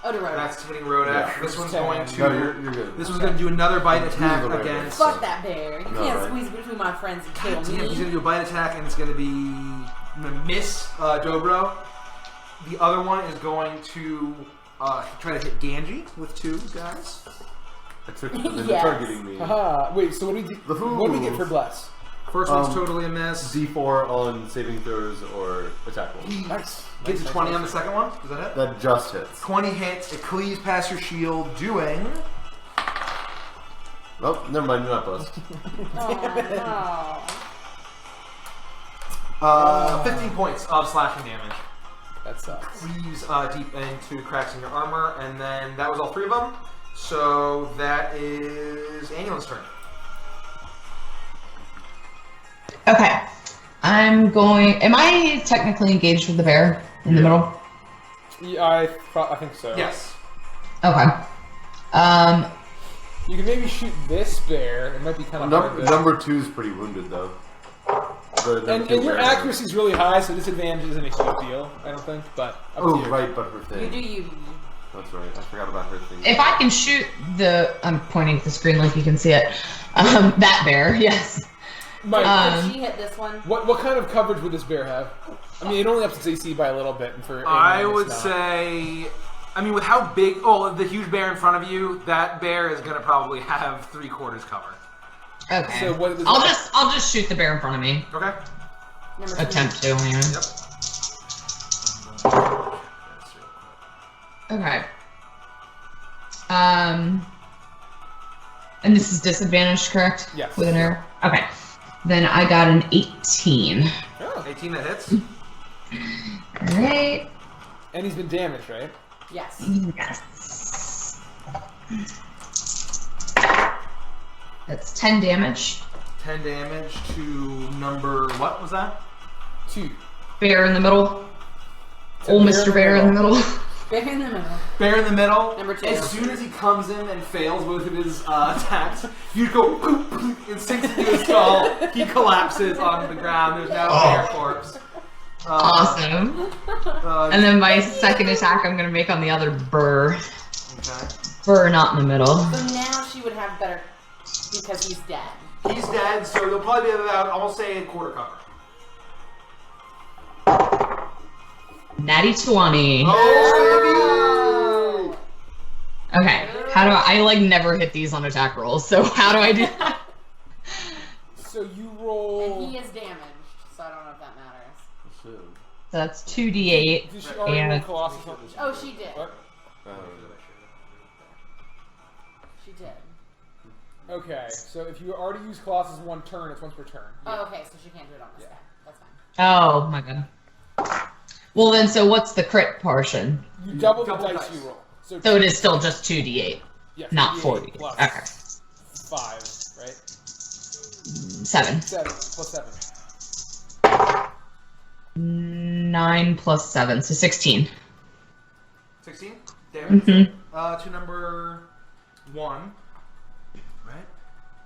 Oh, to Rodek. That's hitting Rodek. Yeah. This one's going to. No, you're good. This one's going to do another bite attack the right against. Fuck that bear. You No, can't right. squeeze between my friends and kill Damn, he's me. going to do a bite attack, and it's going to be. I'm going to miss Dobro. The other one is going to try to hit Ganji with 2 guys. They're Yes. targeting me. Haha. Wait, so what do we get for bless? First one's totally a miss. D4 on saving throws or attack rolls. Nice. Gets a 20 on the second one. Is that it? That just hits. 20 hits. It cleaves past your shield, doing. Oh, never mind. You're not blessed. Oh, 15 points of slashing damage. That sucks. Cleaves deep into cracks in your armor, and then that was all 3 of them. So that is Annual's turn. Okay. I'm going. Am I technically engaged with the bear in the middle? Yeah, I think so. Yes. Okay. You can maybe shoot this bear. It might be kind of hard to... Number 2 is pretty wounded though. And your accuracy is really high, so disadvantage isn't a huge deal, I don't think. But up to Oh, you. right, but her thing. you do you. That's right. I forgot about her thing. If I can shoot the, I'm pointing at the screen like you can see it. That bear, yes. Mike, Did she hit this one? what kind of coverage would this bear have? I mean, it only ups its AC by a little bit, and for I aiming, would it's not. say, I mean, with how big, the huge bear in front of you, that bear is going to probably have 3/4 cover. Okay. So what is I'll just shoot the bear in front of me. Okay. Number 2. Attempt to, anyway. Yep. Okay. And this is disadvantaged, correct? Yes. With an arrow? Okay. Then I got an 18. Oh. 18 that hits. Alright. And he's been damaged, right? Yes. Yes. That's 10 damage. 10 damage to number, what was that? 2. Bear in the middle. Old bear Mr. in the Bear in the middle. Bear in the middle. Bear in the middle. Number 2. As soon as he comes in and fails both of his attacks, you go poop, poop, and sinks into his skull. He collapses on the ground. There's now a bear corpse. Awesome. And then my second attack I'm going to make on the other burr. Okay. Burr not in the middle. So now she would have better because he's dead. He's dead, so they'll probably be about, I'll say, 1/4 cover. Natty 20. Oh, Okay. How do I like never hit these on attack rolls, so how do I do that? So you roll... And he is damaged, so I don't know if that matters. So that's 2d8. Did she already roll Colossus on... Oh, she did. What? She did. Okay, so if you already use Colossus 1 turn, it's once per turn. Oh, okay, so she can't do it on this guy. That's fine. Oh my god. Well then, so what's the crit portion? You double the Double dice dice. you roll. So it is still just 2d8, yeah, not 2d8 40. plus Okay. 5, right? 7. 7 plus 7. 9 plus 7, so 16. 16 damage Mm-hmm. to number 1. Right?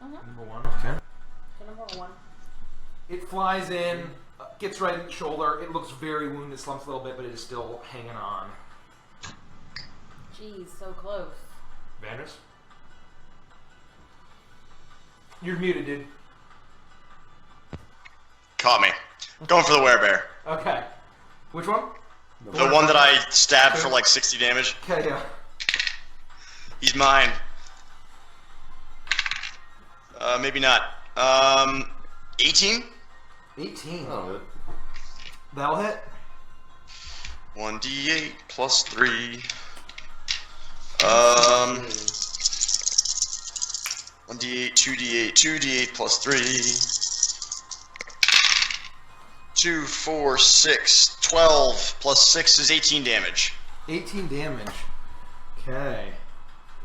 Mhm. Number 1. Okay. So number 1. It flies in, gets right in the shoulder. It looks very wounded, slumps a little bit, but it is still hanging on. Jeez, so close. Vanders? You're muted, dude. Caught me. Going for the werebear. Okay. Which one? The one that I stabbed for like 60 damage. Okay, yeah. He's mine. Maybe not. 18? 18. Oh, That'll hit. 1d8 plus 3. 1d8, 2d8, 2d8 plus 3. 2, 4, 6, 12 plus 6 is 18 damage. 18 damage. Okay.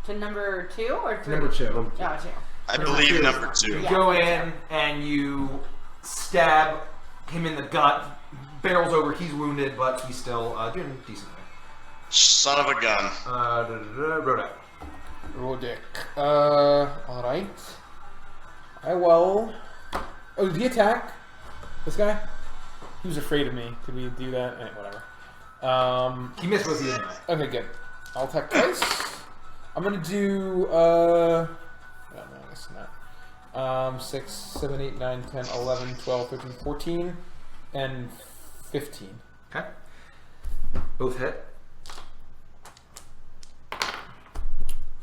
To number 2 or 3? Number 2. Oh, 2. I believe number 2. You go in and you stab him in the gut. Barrels over. He's wounded, but he's still doing decently. Son of a gun. Rodek. Rodek. Alright. I will... Oh, did he attack? This guy? He was afraid of me. Could we do that? Whatever. He missed with you anyway. Okay, good. I'll attack twice. I'm gonna do no, I guess not. 6, 7, 8, 9, 10, 11, 12, 13, 14, and 15. Okay. Both hit.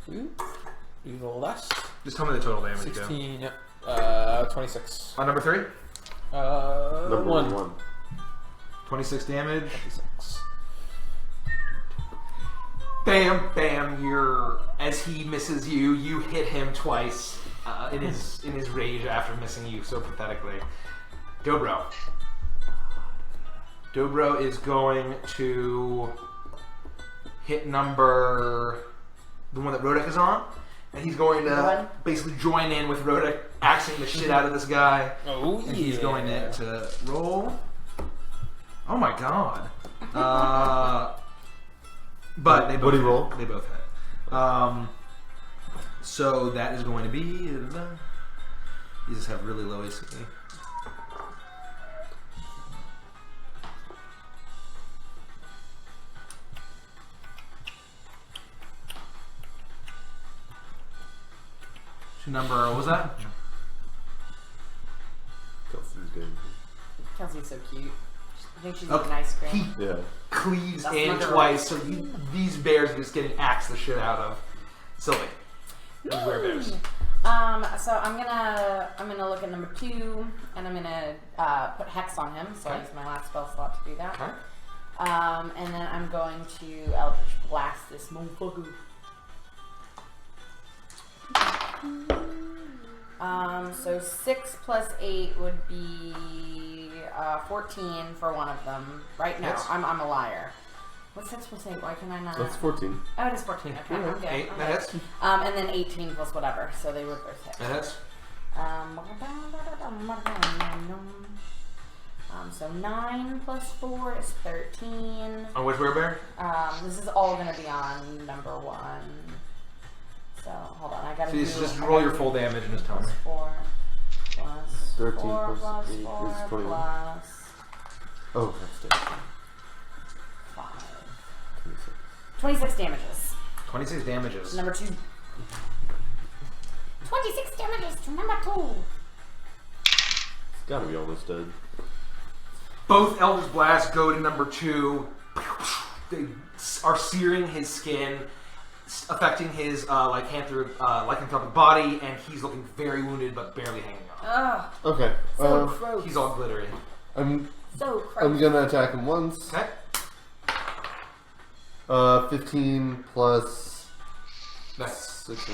Do the less. Just tell me the total damage. 16. Yep. 26. On number 3. Number 1. 26 damage. 26. Bam, bam! As he misses you, you hit him twice in his rage after missing you so pathetically. Dobro. Dobro is going to hit the one that Rodek is on, and he's going to basically join in with Rodek, axing the shit out of this guy. Oh, and he's going to roll. Oh my god! But they both What do you roll? They both hit. So that is going to be. You just have really low AC. Number, what was that? Kelsey's good. Kelsey's so cute. I think she's eating ice cream. He Yeah. cleaves That's in my girl. twice, so these bears are just getting axed the shit out of. Silly. These bears. So I'm gonna look at number 2, and I'm gonna put Hex on him. So I use my last spell slot to do that. Okay. And then I'm going to Eldritch Blast this motherfucker. So 6 plus 8 would be 14 for one of them. Right now, Yes. I'm a liar. What's 6 plus 8? Why can I not? That's 14. Oh, it is 14. Okay, I'm good. 8, I'm that good. hits. And then 18 plus whatever. So they would both hit. That hits. So 9 plus 4 is 13. On which bear? This is all going to be on number 1. So hold on, I gotta So do. just roll your full damage and just tell me. 4 plus 13 4 plus 8 plus is 4 21. plus Oh, that's 5. 26. 26 damages. 26 damages. Number 2. 26 damages to number 2. It's gotta be almost dead. Both Eldritch Blasts go to number 2. They are searing his skin, affecting his lycanthropic body, and he's looking very wounded but barely hanging on. Ugh, Okay. so gross. He's all glittery. I'm So gross. gonna attack him once. Okay. 15 plus Nice. 6 or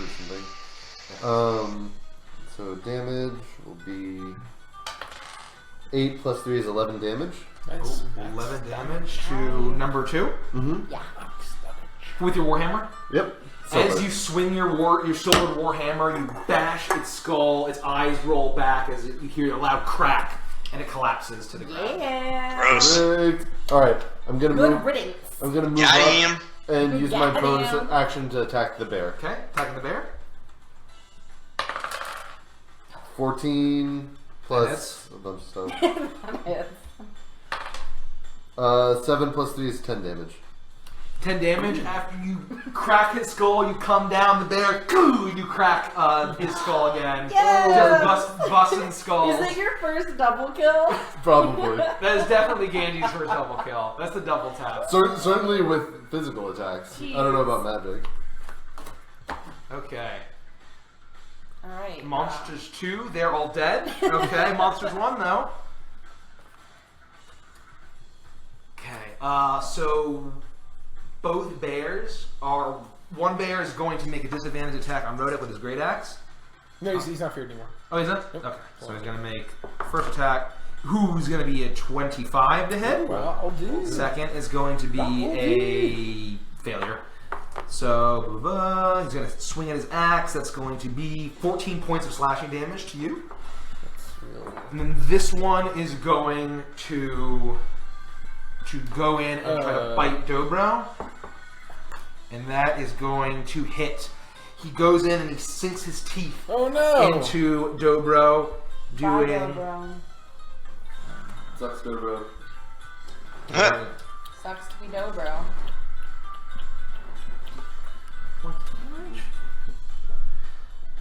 something. So damage will be 8 plus 3 is 11 damage. Nice. 11 damage to number 2 Mm-hmm. Yeah. with your warhammer. Yep. As you swing your silvered warhammer, you bash its skull. Its eyes roll back as you hear a loud crack, and it collapses to the ground. Yeah. Gross. Perfect. All right. I'm gonna Good move. riddance. I'm gonna move Got up him. and use my Got bonus him. action to attack the bear. Okay, attacking the bear. 14 plus a bunch of stuff. That is. 7 plus 3 is 10 damage. 10 damage. After you crack his skull, you come down the bear. You crack his skull again. Yeah. Just busting skulls. Is that your first double kill? Probably. That is definitely Ganji's first double kill. That's the double tap. Certainly with physical attacks. I don't know about magic. Okay. Alright. Monsters 2, they're all dead. Okay, Monsters 1 though. Okay, so both bears are. One bear is going to make a disadvantage attack on Rodek with his great axe. No, he's not feared anymore. Oh, he's not? Okay, so he's going to make first attack. Who's going to be a 25 to hit? Well, I'll do. Second is going to be a failure. So he's going to swing at his axe. That's going to be 14 points of slashing damage to you. And then this one is going to go in and try to bite Dobro. And that is going to hit. He goes in and he sinks his teeth Oh no! into Dobro, doing Bro. Sucks, Dobro. Sucks to be Dobro.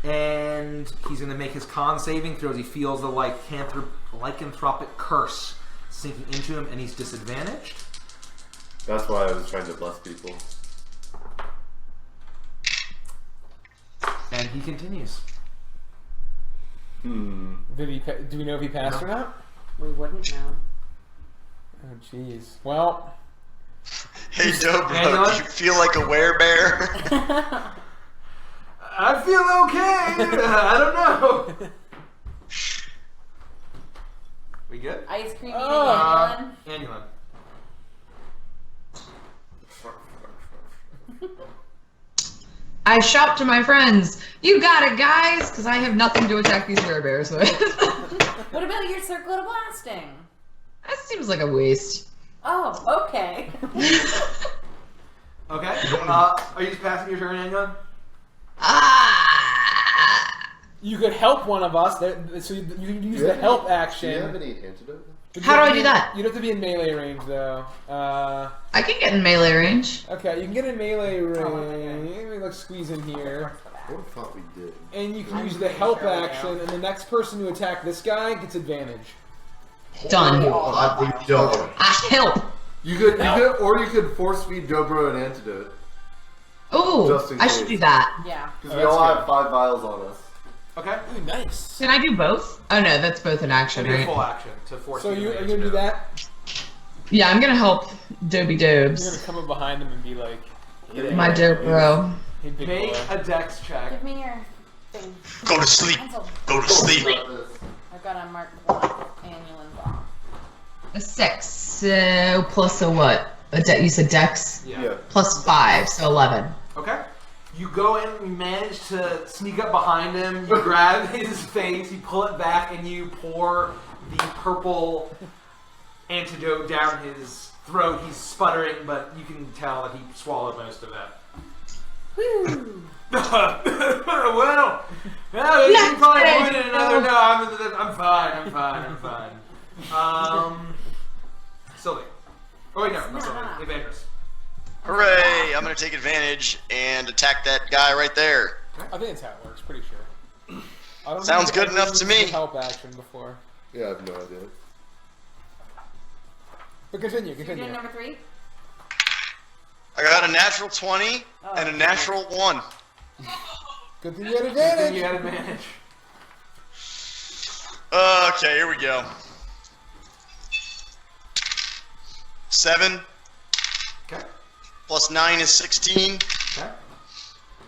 And he's going to make his con saving throw as he feels the lycanthropic curse sinking into him, and he's disadvantaged. That's why I was trying to bless people. And he continues. Do we know if he passed or not? We wouldn't know. Oh, jeez. Well... Hey, Dobro, do you feel like a werebear? I feel okay. I don't know. We good? Ice cream eating Anulin. Anulin. I shout to my friends, "You got it, guys!" Because I have nothing to attack these werebears with. What about your circlet of blasting? That seems like a waste. Oh, okay. Okay. Are you just passing your turn, Anulin? You could help one of us, so you can use the help action. Do you have any antidote? How do I do that? You'd have to be in melee range, though. I can get in melee range. Okay, you can get in melee range. Let me like squeeze in here. I would have thought we did. And you can use the help action, and the next person to attack this guy gets advantage. Done. I help. You could force feed Dobro an antidote. Ooh, Just in I should case. do that. Yeah. Because we all have 5 vials on us. Okay. Ooh, nice. Can I do both? Oh no, that's both an action, Give me a right? full action to force So you are to you gonna do that? Yeah, I'm gonna help Dobie You're Dobes. gonna come up behind him and be like, My dope bro. hey, big Make boy. a dex check. Give me your thing. Go to sleep. Pencil. Go to sleep. I've got to mark one Anulin off. A 6. Plus a what? You said dex? Yeah. Plus 5, so 11. Okay. You go in, you manage to sneak up behind him, you grab his face, you pull it back, and you pour the purple antidote down his throat. He's sputtering, but you can tell that he swallowed most of it. Woo! well, you probably pointed another. No, I'm fine. Sylvie. Oh wait, no, not Sylvie. Evangelist. Hooray! I'm gonna take advantage and attack that guy right there. I think that's how it works, pretty sure. I don't Sounds think good I've enough used to the me. help action before. Yeah, I have no idea. But continue. You're doing number 3? I got a natural 20 and a natural 1. Good thing you had advantage. You had advantage. Okay, here we go. 7 Okay. plus 9 is 16. Okay.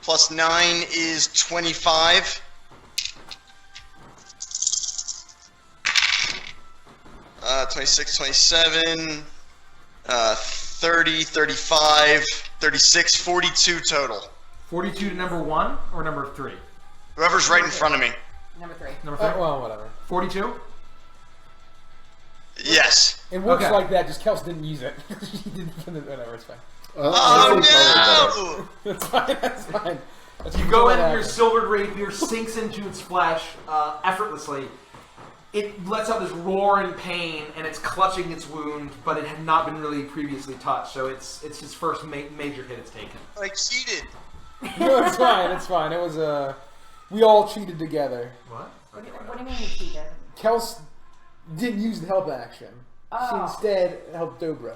Plus 9 is 25. 26, 27, 30, 35, 36, 42 total. 42 to number 1 or number 3? Whoever's right in front of me. Number 3. Number 3. Well, whatever. 42. Yes. It works Okay. like that, just Kels didn't use it. She didn't, whatever, it's fine. Oh no! That's fine, that's fine. That's You go in, what your happened. silvered rapier sinks into its flesh effortlessly. It lets out this roar in pain, and it's clutching its wound, but it had not been really previously touched, so it's his first major hit it's taken. I cheated. No, it's fine, it's fine. It was, we all cheated together. What? What do you mean you cheated? Kels didn't use the help action. She Oh. instead helped Dobro.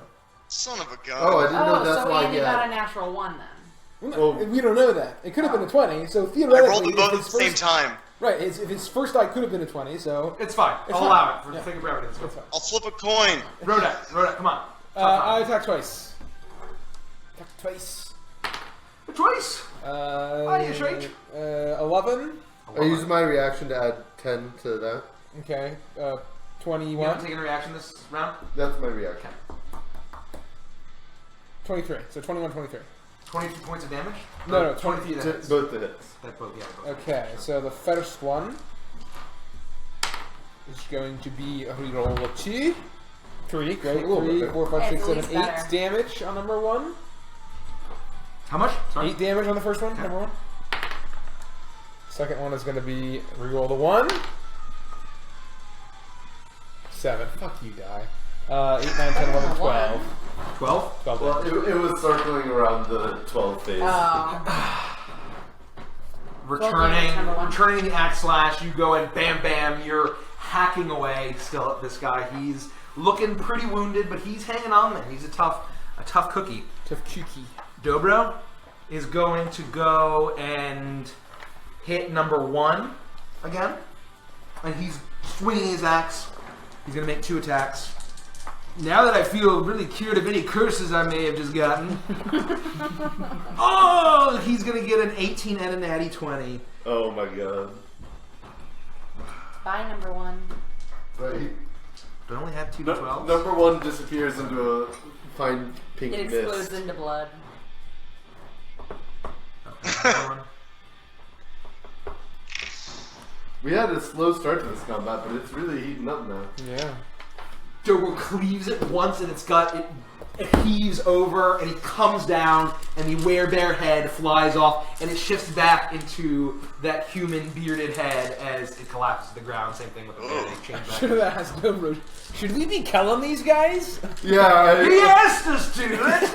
Son of a gun. Oh, I didn't know that's so why Andy he got had. a natural 1 then. Well, we don't know that. It could have been a 20, so I theoretically... rolled them if both at his the same first- time. Right, if his first die could have been a 20, so... It's fine. It's I'll fine. allow it for the Yeah. sake of brevity. It's It's fine. fine. I'll flip a coin. Rodek, come on. I attack twice. Attack twice. Twice. You straight. 11. I used my reaction to add 10 to that. Okay. You 21. haven't taken a reaction this round? That's my reaction. 23. So 21, 23. 22 points of damage? No, Or 23 that hits. Both the hits. That both, yeah. Both. Okay, so the first one is going to be a reroll of 2. 3, great. Cool. 3, 4, 5, 6, At 7, least 8 better. damage on number 1. How much? Sorry. 8 damage on the first one, number 1. Second one is going to be reroll the 1. 7. Fuck you, die. 8, 9, 10, 11, 12. 12? 12 Well, damage. it was circling around the 12 phase. Returning the axe slash, you go and bam bam, you're hacking away still at this guy. He's looking pretty wounded, but he's hanging on there. He's a tough cookie. Tough cookie. Dobro is going to go and hit number 1 again. And he's swinging his axe. He's going to make 2 attacks. Now that I feel really cured of any curses I may have just gotten. Oh, he's going to get an 18 and a natty 20. Oh my god. Bye, number 1. Right. Do I only have 2 d12s? Number 1 disappears into a fine pink It mist. explodes into blood. Okay, We had a slow start to this combat, but it's really heating up now. Yeah. Dobro cleaves it once and it heaves over and he comes down and the werebear head flies off and it shifts back into that human bearded head as it collapses to the ground. Same thing with the bear. They change back. Should have asked Dobro. Should we be killing these guys? Yeah, He asked us to. That's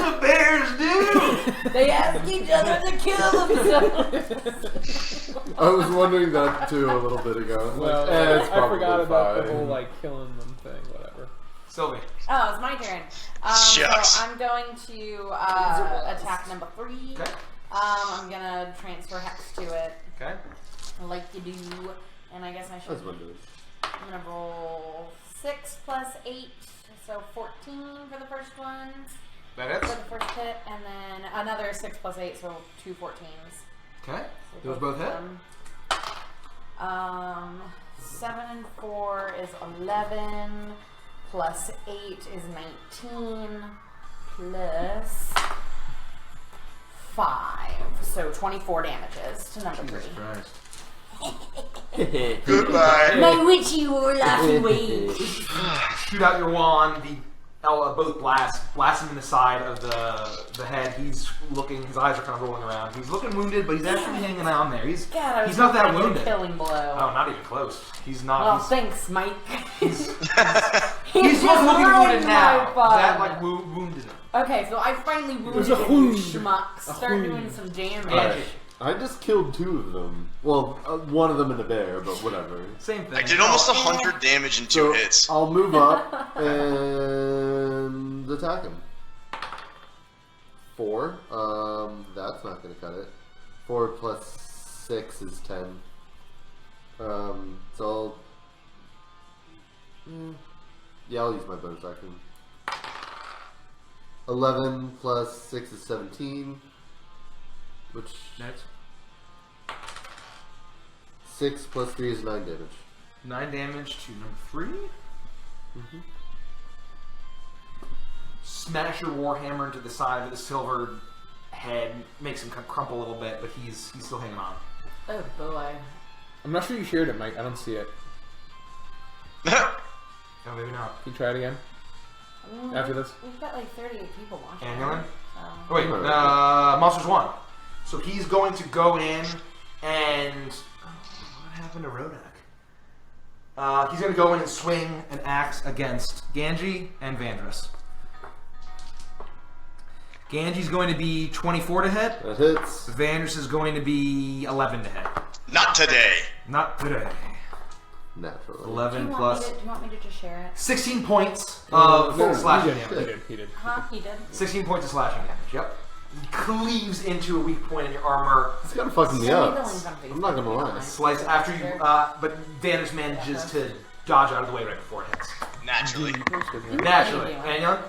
what bears do. They ask each other to kill themselves. I was wondering that too a little bit ago. Well, it's I forgot probably about the fine. whole like killing them thing. Whatever. Sylvie. Oh, it's my turn. Shucks. So I'm going to attack number 3. Okay. I'm gonna transfer hex to it, Okay. like you do, and I guess I should. That's Windows. I'm gonna roll 6 plus 8, so 14 for the first one, That for hits. the first hit, and then another 6 plus 8, so 2 14s. Okay. So Those both hit. them. 7 and 4 is 11, plus 8 is 19, plus 5, so 24 damages to number 3. Christ. Goodbye. My witchy laughing ways. Shoot out your wand. Both blast him in the side of the head. He's looking. His eyes are kind of rolling around. He's looking wounded, but he's actually hanging on there. He's God, he's not that hoping I get a wounded. killing blow. Oh, not even close. He's not. Well, thanks, Mike. He's He's just looking ruined wounded now. my fun. That like wounded him. Okay, so I finally wounded a him, you wound. schmuck. Start doing some damage. Angie. I just killed 2 of them. Well, one of them in a bear, but whatever. Same thing. I did almost 100 damage in 2 So hits. I'll move up and attack him. 4. That's not going to cut it. 4 plus 6 is 10. So I'll use my bonus action. 11 plus 6 is 17. Which Next. 6 plus 3 is 9 damage. 9 damage to number 3. Mm-hmm. Smash your warhammer into the side of the silver head. Makes him kind of crumple a little bit, but he's still hanging on. Oh boy. I'm not sure you shared it, Mike. I don't see it. No, maybe not. Can you try it again? After this? We've got like 38 people watching. Annulan? So. Oh, wait, Monsters 1. So he's going to go in and... what happened to Rodek? He's going to go in and swing an axe against Ganji and Vandrus. Ganji's going to be 24 to hit. That hits. Vandrus is going to be 11 to hit. Not today. Not today. Naturally. 11 Do you plus... want me to just share it? 16 points of no, slashing he did. damage. He did. Huh? He did? 16 points of slashing damage, yep. He cleaves into a weak point in your armor. It's gonna fucking me Send me up. the link on Facebook. I'm not gonna lie. Slice after you, but Vandrus manages to dodge out of the way right before it hits. Naturally. Naturally. Anyway. And young?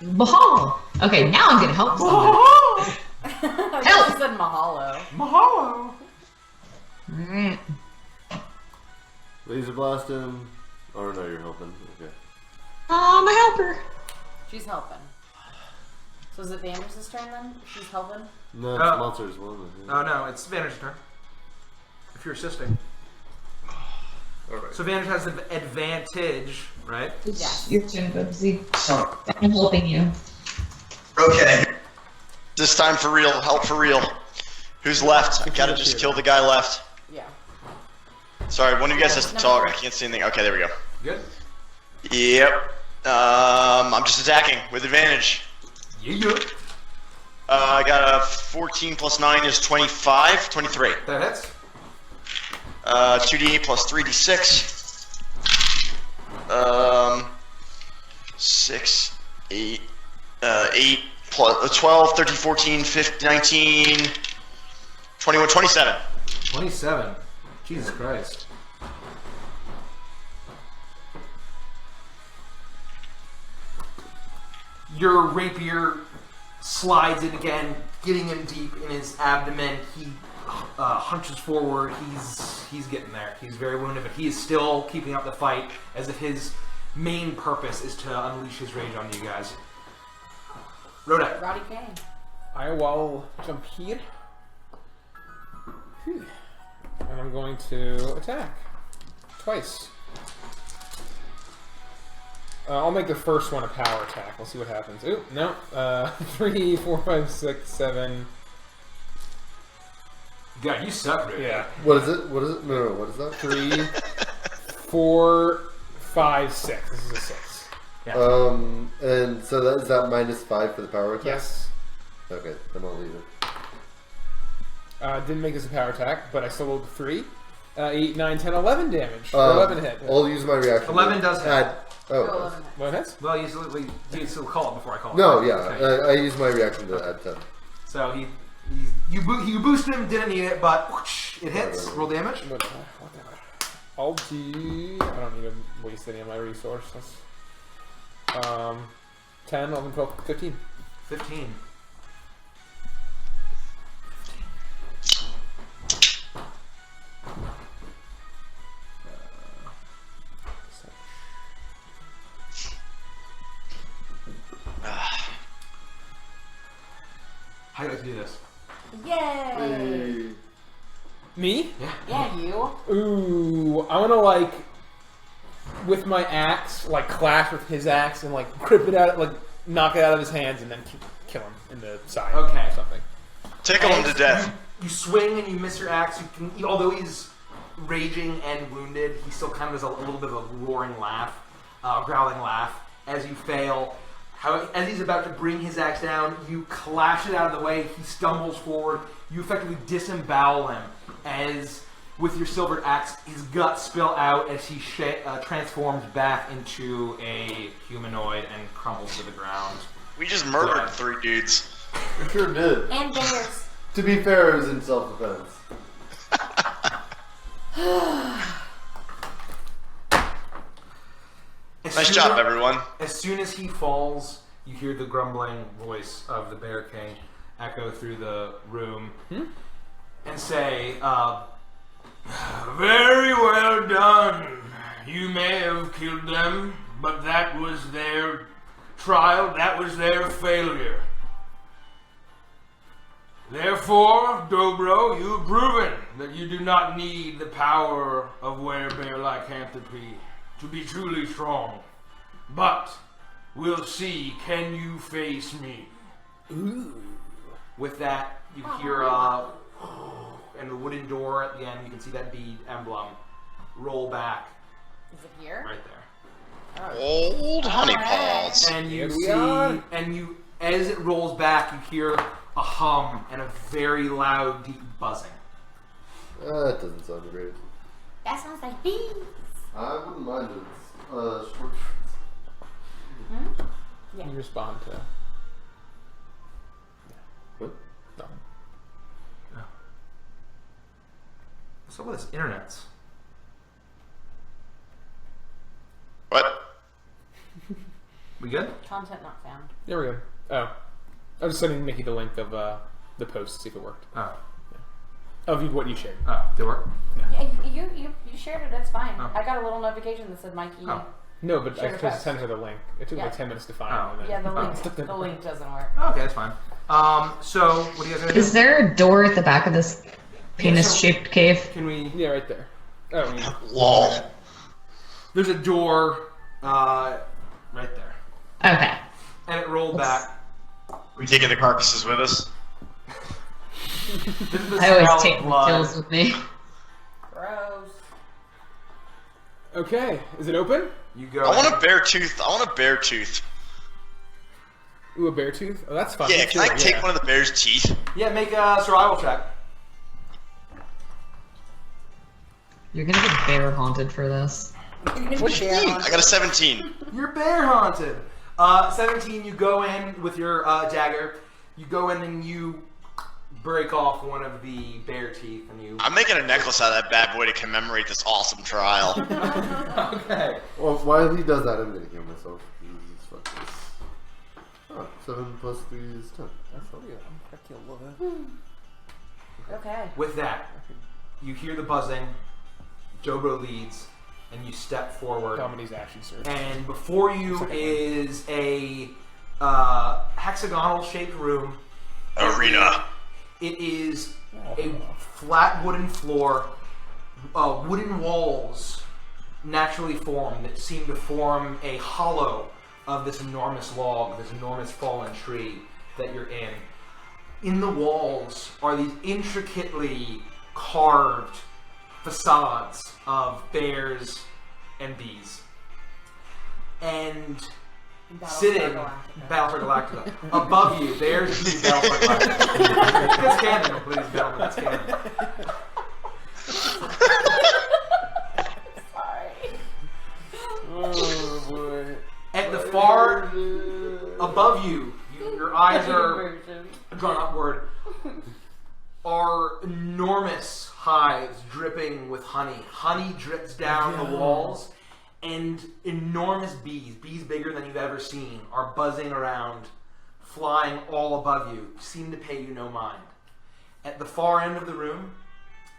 Mahalo. Okay, now I'm gonna help somebody. I Help! thought you said mahalo. Mahalo! Alright. Laser blast him. Oh no, you're helping. Okay. My helper. She's helping. So is it Vandrus' turn then? She's helping? No, it's monsters 1. I think. Oh no, it's Vandrus' turn. If you're assisting. Alright. So Vandrus has the advantage, right? Yes. Your turn, Bubsy. So, I'm helping you. Okay. This time for real. Help for real. Who's left? I gotta just kill the guy left. Yeah. Sorry, one of you guys has to talk. I can't see anything. Okay, there we go. Good. Yep. I'm just attacking with advantage. Yeah. I got a 14 plus 9 is 25, 23. That hits. 2d8 plus 3d6. 6, 8, 8 plus 12, 13, 14, 15, 19, 21, 27. 27. Jesus Christ. Your rapier slides in again, getting him deep in his abdomen. He hunches forward. He's getting there. He's very wounded, but he is still keeping up the fight as if his main purpose is to unleash his rage on you guys. Rodek. Roddy K. I will jump here. Phew. And I'm going to attack. Twice. I'll make the first one a power attack. We'll see what happens. Ooh, no. 3, 4, 5, 6, 7. God, you suck, Rodek. Yeah. What is it? What is it? No, what is that? 3, 4, 5, 6. This is a 6. Yeah. And so is that -5 for the power attack? Yes. Okay, then I'll leave it. Didn't make this a power attack, but I still rolled 3. 8, 9, 10, 11 damage. 11 hit. I'll use my reaction. 11 does hit. Oh. What hits? Well, you still call it before I call it. No, yeah. Okay. I use my reaction to add 10. So you boosted him, didn't need it, but whoosh, it hits. Roll damage. Whatever. I'll do... I don't need to waste any of my resources. 10, 11, 12, 15. 15. How do you like to do this? Yay! Me? Yeah, you. Ooh, I want to like, with my axe, like clash with his axe and like grip it out, like knock it out of his hands and then kill him in the side. Okay. Or something. Tickle him to death. You swing and you miss your axe. You can, although he's raging and wounded, he still kind of does a little bit of a roaring laugh, growling laugh as you fail. As he's about to bring his axe down, you clash it out of the way. He stumbles forward. You effectively disembowel him as, with your silvered axe, his guts spill out as he transforms back into a humanoid and crumbles to the ground. We just murdered 3 dudes. We sure did. And bears. To be fair, it was in self-defense. Nice job, everyone. As soon as he falls, you hear the grumbling voice of the Bear King echo through the room and say, Very well done. You may have killed them, but that was their trial, that was their failure. Therefore, Dobro, you have proven that you do not need the power of werebear lycanthropy to be truly strong. But we'll see, can you face me? ooh. With that, you hear, and the wooden door at the end, you can see that bead emblem roll back Is it here? right there. Old honey paws. And you Here we see, are. and you, as it rolls back, you hear a hum and a very loud, deep buzzing. That doesn't sound great. That sounds like bees. I wouldn't mind it. Short. Yeah. You respond to... What? No. What's up with this internet? What? We good? Content not found. There we go. Oh. I was just sending Mickey the link of the post to see if it worked. Oh. Of what you shared. Oh, did it work? Yeah, you shared it. That's fine. Oh. I got a little notification that said Mikey. Oh. No, but Share I the tried to post. send her the link. It took Yeah. like 10 minutes to find. Oh. and then- Yeah, the link. Oh. The link doesn't work. Okay, that's fine. So, what do you guys gonna do? Is there a door at the back of this penis-shaped cave? Can we... Yeah, right there. Oh, yeah. Lol. There's a door, right there. Okay. And it rolled back. We taking the carcasses with us? This is the I always smell take of the blood. kills with me. Gross. Okay, is it open? You go. I want a bear tooth. Ooh, a bear tooth? Oh, that's fun. Yeah, can I take one of the bear's teeth? Yeah, make a survival check. You're gonna get bear haunted for this. What do you mean? I got a 17. You're bear haunted. 17. You go in with your dagger. You go in and you break off one of the bear teeth, and you. I'm making a necklace out of that bad boy to commemorate this awesome trial. Okay. Well, while he does that, I'm gonna heal myself. Jesus, fuck this. Oh, 7 plus 3 is 10. Okay. With that, you hear the buzzing. Dobro leads, and you step forward. Dominy's actually searching. And before you is a hexagonal-shaped room. Arena. It is a flat wooden floor, wooden walls naturally formed that seem to form a hollow of this enormous log, this enormous fallen tree that you're in. In the walls are these intricately carved facades of bears and bees. And sitting, Battlestar Galactica, above you, there's Battlestar Galactica. That's canon, please, gentlemen, that's canon. Sorry. Oh boy. At the far above you, your eyes are drawn upward, are enormous hives dripping with honey. Honey drips down the walls, and enormous bees bigger than you've ever seen, are buzzing around, flying all above you, seem to pay you no mind. At the far end of the room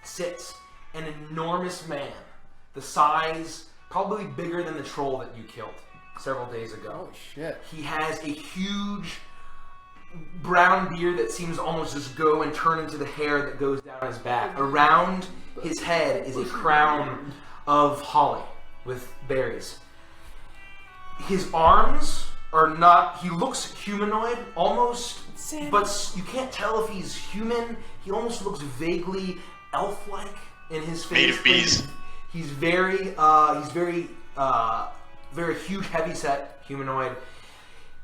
sits an enormous man, the size, probably bigger than the troll that you killed several days ago. Oh shit. He has a huge brown beard that seems to almost just go and turn into the hair that goes down his back. Around his head is a crown of holly with berries. His arms are not, he looks humanoid almost, but you can't tell if he's human. He almost looks vaguely elf-like in his face. Made of bees. He's very huge, heavy-set humanoid.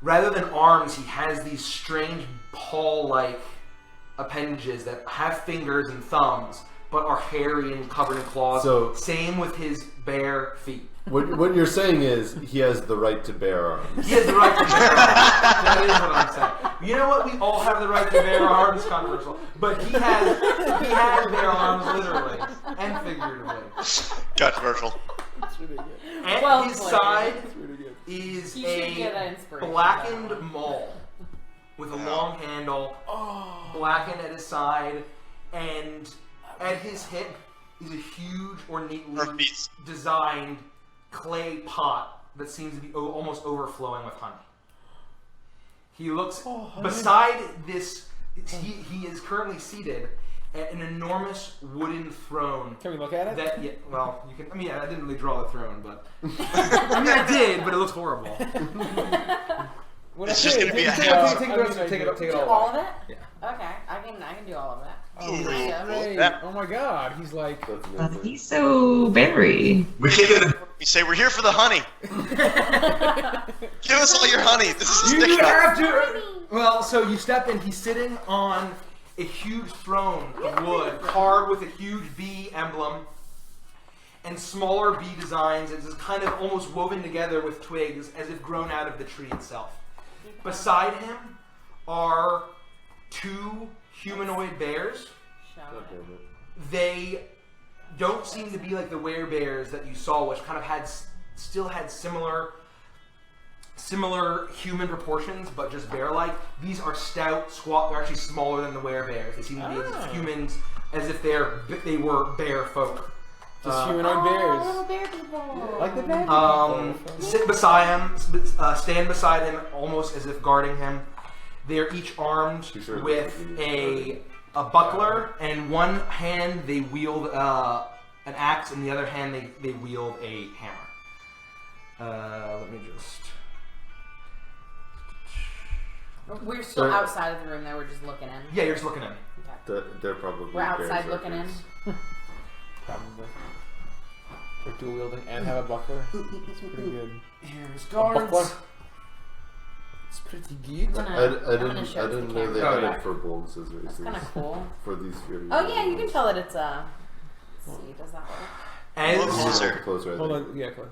Rather than arms, he has these strange paw-like appendages that have fingers and thumbs, but are hairy and covered in claws. So- same with his bare feet. What you're saying is he has the right to bear arms. He has the right to bear arms. That is what I'm saying. You know what? We all have the right to bear arms. It's controversial, but he has bear arms literally and figuratively. Controversial. At Well his played. side is You should get an a inspiration blackened for that one. maul with a long handle, blackened at his side, and at his hip is a huge, ornately Bees. designed clay pot that seems to be almost overflowing with honey. He looks beside this. He is currently seated at an enormous wooden throne. Can we look at it? That well, you can. I mean, I didn't really draw the throne, but I mean, I did, but it looks horrible. It's just gonna be a Take house. it Do all. all of it? Yeah. Okay, I can do all of that. Ooh, Great. that- Oh my god, he's like... That's amazing. He's so berry. We can't get the You say we're here for the honey. Give us all your honey. This is a You stick have to. Well, so you step in. He's sitting on a huge throne of wood, carved with a huge bee emblem and smaller bee designs. It's just kind of almost woven together with twigs, as if grown out of the tree itself. Beside him are 2 humanoid bears. God damn it. They don't seem to be like the werebears that you saw, which kind of still had similar human proportions, but just bear-like. These are stout, squat. They're actually smaller than the werebears. They seem to be as if humans, as if they were bear folk. Just humanoid Oh, little bears. bear people. Like the bad Sit beside him, stand beside him, almost as if guarding him. They're each armed sure with a buckler, and in one hand they wield an axe, and in the other hand they wield a hammer. Let me just. We're still outside of the room though, we're just looking in. Yeah, you're just looking in. Okay. They're probably We're outside bear looking in. serpents. Probably. For dual wielding and have a buckler. It's pretty good. Here's A buckler. guards. It's pretty good. I didn't know they camera. had it for bone scissors. That's kind of cool. For these fury. Oh yeah, you can tell that it's let's see, does that work? As Scissor. Close right Hold there. on, yeah, close.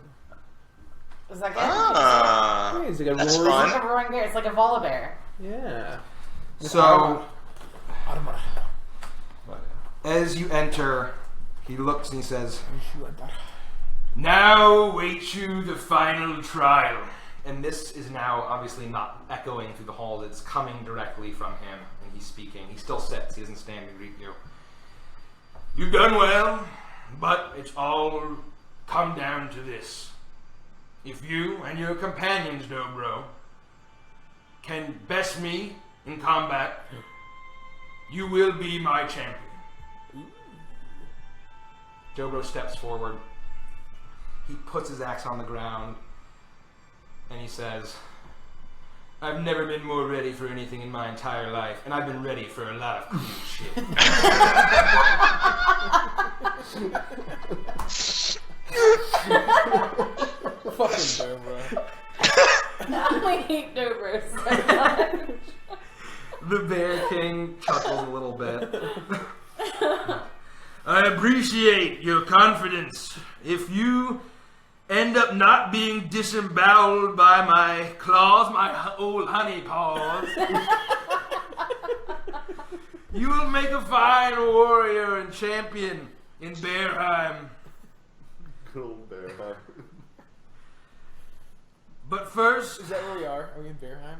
Is that good? Yeah, it's like a That's roaring- fun. It's like a roaring bear. It's like a volabear. Yeah. so, Automata. as you enter, he looks and he says, Now waits you the final trial. and this is now obviously not echoing through the halls, it's coming directly from him, and he's speaking. He still sits, he doesn't stand to greet you. You've done well, but it's all come down to this. If you and your companions, Dobro, can best me in combat, you will be my champion. Dobro steps forward. He puts his axe on the ground, and he says, I've never been more ready for anything in my entire life, and I've been ready for a lot of cool shit. Fucking Dobro. I hate Dobro so much. the Bear King chuckles a little bit. I appreciate your confidence. If you end up not being disemboweled by my claws, my old honey paws, you will make a fine warrior and champion in Bearheim. Good old bear, huh? But first, Is that where we are? Are we in Bearheim?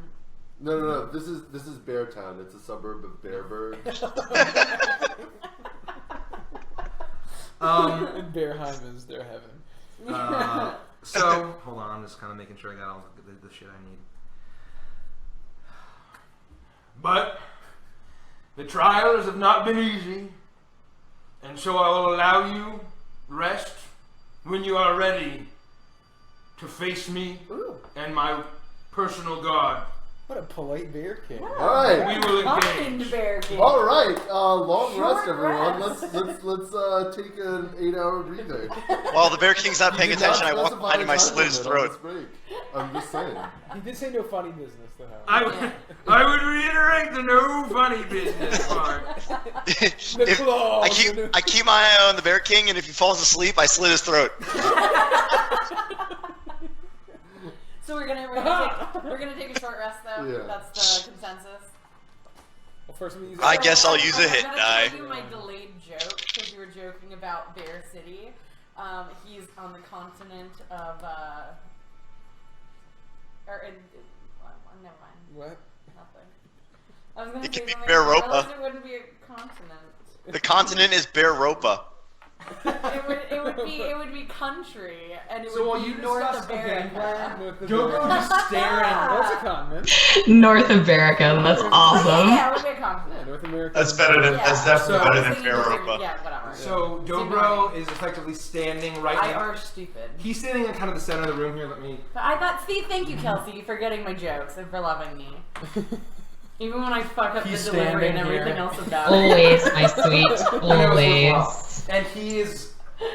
No. This is Beartown. It's a suburb of Bearburg. And Bearheim is their heaven. So, hold on, I'm just kind of making sure I got all the shit I need. but the trials have not been easy, and so I will allow you rest when you are ready to face me and my personal god. What a polite Bear King. Alright. We will Kind engage. bear king. Alright, long Short rest everyone. rest. Let's take an 8-hour breather. While the Bear King's not paying You did not attention, I walk specify behind him, I a time slit his limit on throat. this break. I'm just saying. He did say no funny business, though. I would reiterate the no funny business part. I keep my eye on the Bear King, and if he falls asleep, I slit his throat. So we're gonna take a short rest though. Yeah. That's the consensus. Well, first we use I guess I'll use a hit I'm die. gonna tell you my delayed joke because you were joking about Bear City. He's on the continent of never mind. What? Nothing. I was gonna It say could be something. Bear I realized Ropa. it wouldn't be a continent. The continent is Bear Ropa. It would be country, and it So while would you be north discuss of again, America. Dobro just staring. What's a continent? North America. That's awesome. Yeah, it would be a continent. North America. That's better than. That's definitely So- better than So Bear you Ropa. Yeah, whatever. So Dobro is effectively standing right I now. are stupid. He's standing in kind of the center of the room here. Let me. But I thought, see, thank you, Kelsey, for getting my jokes and for loving me. Even when I fuck up He's the delivery and standing everything here. else about it. Always, my sweet. Always. And he is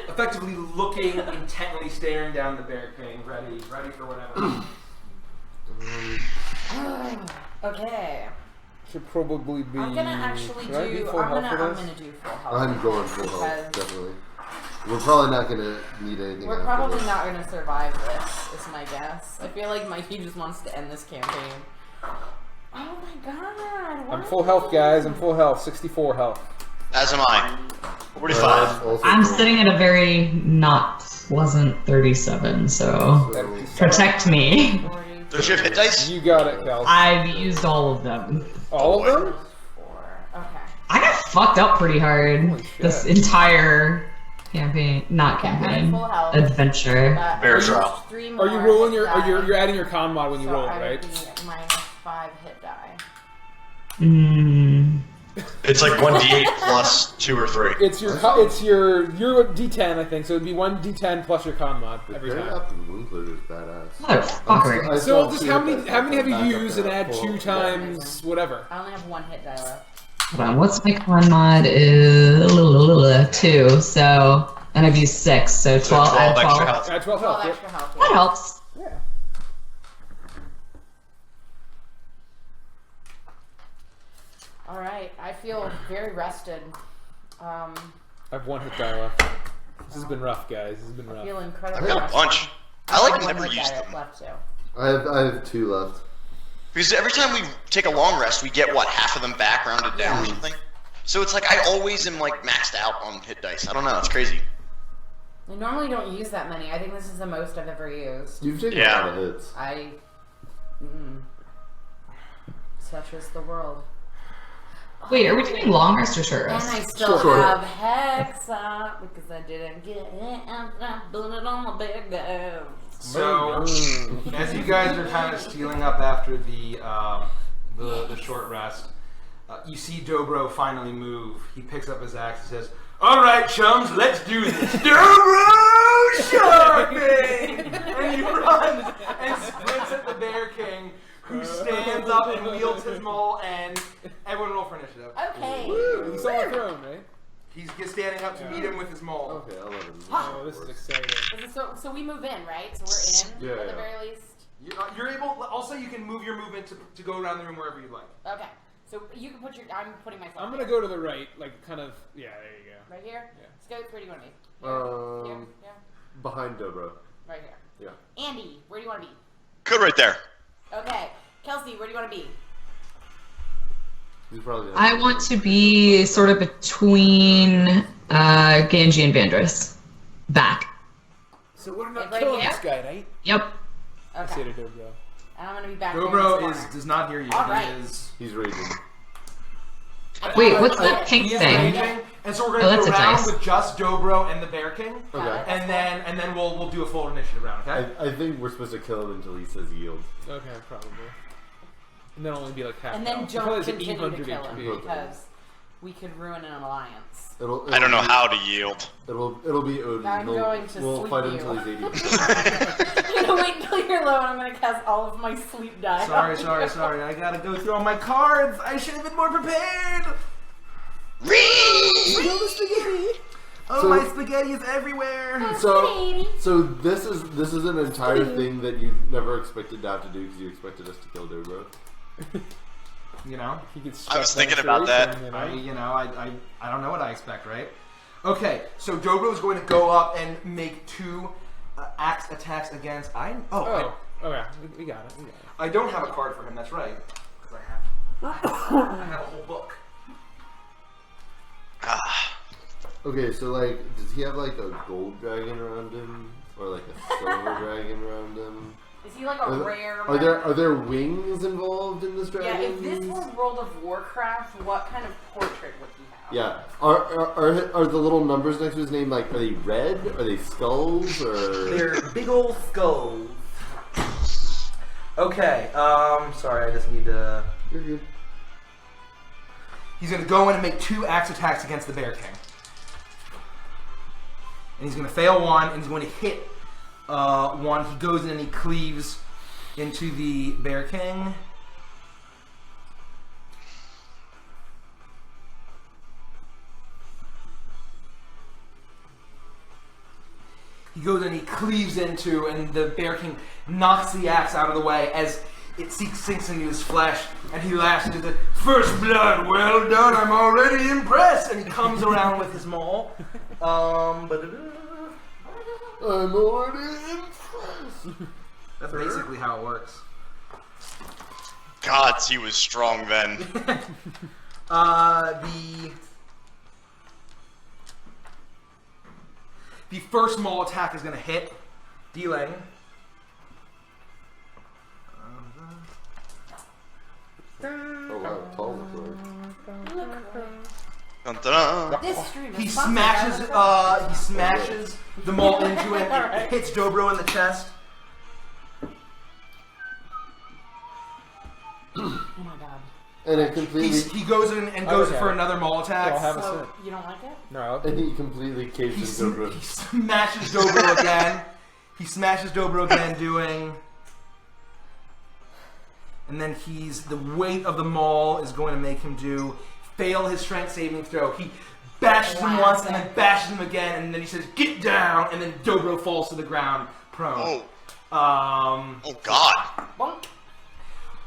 effectively looking intently, staring down the Bear King, ready for whatever. Okay. Should probably be. I'm gonna actually Should I be do. full I'm health gonna for this? do full health. I'm going full because health, definitely. We're probably not gonna need anything. We're after probably this. not gonna survive this. Is my guess. I feel like Mikey just wants to end this campaign. Oh my god! I'm full health, guys. I'm full health. 64 health. As am I. 45. Also I'm full. sitting at a very not pleasant 37, so So, protect me. 40, Don't you have hit dice? You got it, Kel. I've used all of them. All of them? 4. Okay. I got fucked up pretty hard Holy this shit. entire campaign, not Okay, I'm campaign, full health. adventure. Bear trial. 3 Are more you rolling hit your? die. You're adding your con mod when you So roll, I would right? be -5 hit die. It's like 1d8 plus 2 or 3. It's your you're a D10, I think. So it'd be 1d10 plus your con mod every Very time. up in Winkler is badass. Motherfucker. I So still just see how it many as have you backup used and there. add 2 times whatever? I only have 1 hit die left. Hold on, what's my con mod? Is 2, so And I've used 6, so 12. I have 12 extra 12. health. 12 health. 12 Yep. extra health. That helps. Yeah. All right, I feel very rested. I have 1 hit die left. This has been rough, guys. This has been I rough. feel incredibly I've got a rested. bunch. I like have never one use hit die them. left too. I have 2 left. Because every time we take a long rest, we get, what, half of them back rounded down or something? So it's like I always am, like, maxed out on hit dice. I don't know, it's crazy. I normally don't use that many. I think this is the most I've ever used. You've taken Yeah. a lot of hits. Such is the world. Wait, are we doing long rest or short And rest? I still Sure. have Hexa because I didn't get it. I'm doing it on my big guy. So, as you guys are kind of stealing up after the short rest, you see Dobro finally move. He picks up his axe and says, "All right, chums, let's do this." Dobro Sharkbane! And he runs and sprints at the Bear King, who stands up and wields his maul, and everyone roll for initiative. Okay. He's on the throne, right? He's just standing up to meet him with his maul. Okay, 11. Oh, this is exciting. So we move in, right? So we're in Yeah, at the yeah. very least. You're able. Also, you can move your movement to go around the room wherever you'd like. Okay. So you can put your. I'm putting myself. I'm gonna here. go to the right, like kind of. Yeah, there you go. Right here. Yeah. Scout, where do you want to be? Here. Um, Here. Behind Dobro. Right here. Yeah. Andy, where do you want to be? Good right there. Okay. Kelsey, where do you want to be? He's probably I want to be sort of between Genji and Vandris. Back. So we're not Like right killing here? this guy, right? Yep. I say Okay. to Dobro. And I'm gonna be back there in Dobro this is corner. does not hear you. All He right. is. He's raging. I got Wait, it. what's I the got it. pink He is thing? raging, and so we're Oh, gonna that's go a around dice. with just Dobro and the Bear King, Got Okay. it. and then we'll do a full initiative round. Okay. I think we're supposed to kill him until he says yield. Okay, probably. And then only be like half. And then health. don't Because it's continue to 800 kill him HP. because we could ruin an alliance. It'll I don't know be- how to yield. It'll be Odin. I'm We'll- going to We'll sleep fight you. until he's 80%. I'm gonna wait until you're low and I'm gonna cast all of my sleep die. Sorry. I gotta go through all my cards. I should have been more prepared. Oh, So- my spaghetti is everywhere. So this is an entire thing that you never expected to have to do because you expected us to kill Dobro. You know, He gets I was stuck thinking on about that. inspiration, you know? I don't know what I expect, right? Okay, so Dobro is going to go up and make 2 axe attacks against. Oh, okay. We got it. I don't have a card for him. That's right, because I have a whole book. Okay, so like, does he have like a gold dragon around him or like a silver dragon around him? Is he like a rare? Are there wings involved in this Yeah, dragon? if this were World of Warcraft, what kind of portrait would he have? Yeah. Are the little numbers next to his name like, are they red? Are they skulls or? They're big old skulls. Okay, sorry, I just need to. You're good. He's going to go in and make 2 axe attacks against the Bear King. And he's going to fail 1, and he's going to hit 1. He goes in and he cleaves into the Bear King. He goes and he cleaves into, and the Bear King knocks the axe out of the way as it sinks into his flesh, and he laughs and he says, "First blood, well done, I'm already impressed!" And he comes around with his maul. I'm already impressed. That's basically how it works. Gods, he was strong then. The first maul attack is going to hit, dealing. Oh wow, tall sword. Dun, dun, dun. This stream is He sponsored smashes the maul into it. It hits Dobro in the chest. Oh my god. And it completely, He goes in and goes for another maul attack. I'll have a So sit. you don't like it? No. and he completely caves in Dobro. He smashes Dobro again. He smashes Dobro again, doing. And then the weight of the maul is going to make him fail his strength saving throw. He bashes him once, and then bashes him again, and then he says, "Get down!" And then Dobro falls to the ground, prone. Oh God! Bonk.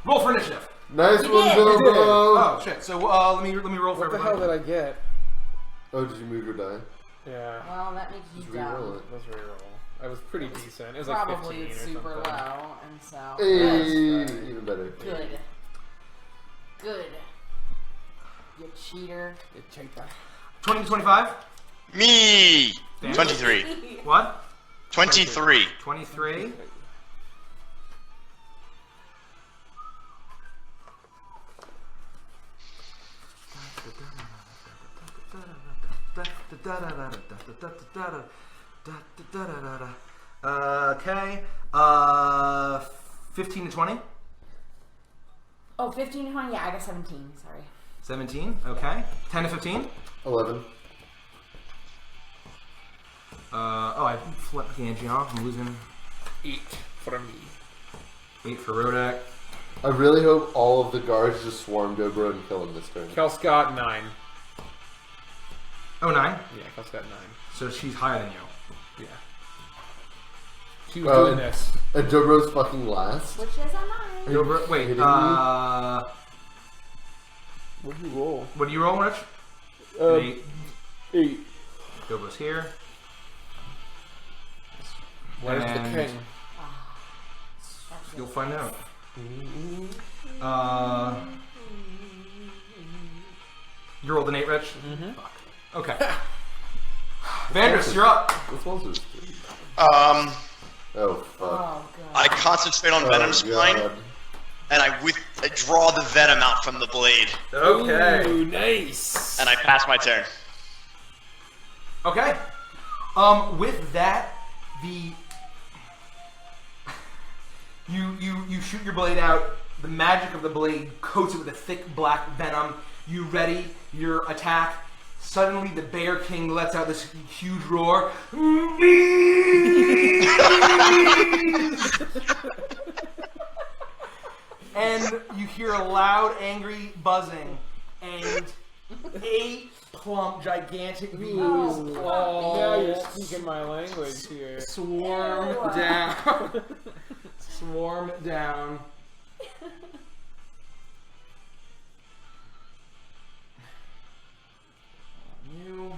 Roll for initiative. Nice You one, did. Dobro. Oh shit! So let me roll for What the hell everybody. did I get? Oh, did you move your die? Yeah. Well, that makes you Just re-roll dumb. it. Let's reroll. I was pretty decent. It was like 15 Probably or super something. low, and so Hey, even better. good. Good. You cheater. 20 to 25. Me. Damn. 23. What? 23. 23. Okay. 15 to 20. Oh, 15 to 20? Yeah, I got 17. Sorry. 17. Okay. 10 to 15. 11. I flipped the Angie off. I'm losing 8 from me. 8 for Rodek. I really hope all of the guards just swarm Dobro and kill him this turn. Kel's got 9. Oh, 9. Yeah, Kel's got 9. So she's higher than you. Yeah. She was doing this. And Dobro's fucking last. Which is a 9. Dobro, wait. kidding me? What did you roll? What do you roll, Rich? An 8. 8. Dobro's here. Where's the And- king? You'll find out. You rolled an 8, Rich? Mm-hmm. Fuck. Okay. Vandris, you're up. This one's just... Oh Oh, fuck. Oh, I God. concentrate on Venom's Oh, line, God. and I draw the venom out from the blade, Okay. Ooh, nice. and I pass my turn. Okay. With that, you shoot your blade out. The magic of the blade coats it with a thick black venom. You ready your attack. Suddenly, the Bear King lets out this huge roar. And you hear a loud, angry buzzing, and 8 plump, gigantic bees Now you're speaking my language here. swarm down. Swarm down. You.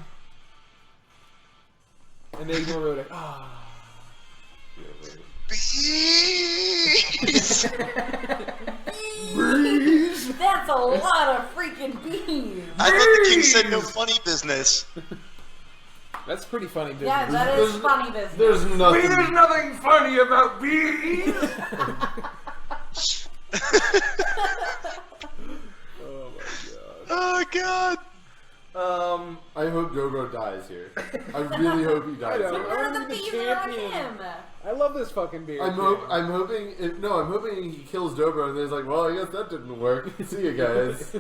And they ignore Rodek. Bees! That's a lot of freaking bees. I thought the king said no funny business. That's pretty funny, dude. Yeah, that is funny business. There's nothing... There's nothing funny about bees. Oh God! I hope Dobro dies here. I really hope he dies I know. here. None of I'm the the bees are on champion. him. I love this fucking beer. I'm hoping he kills Dobro and then he's like, well, I guess that didn't work. See you guys.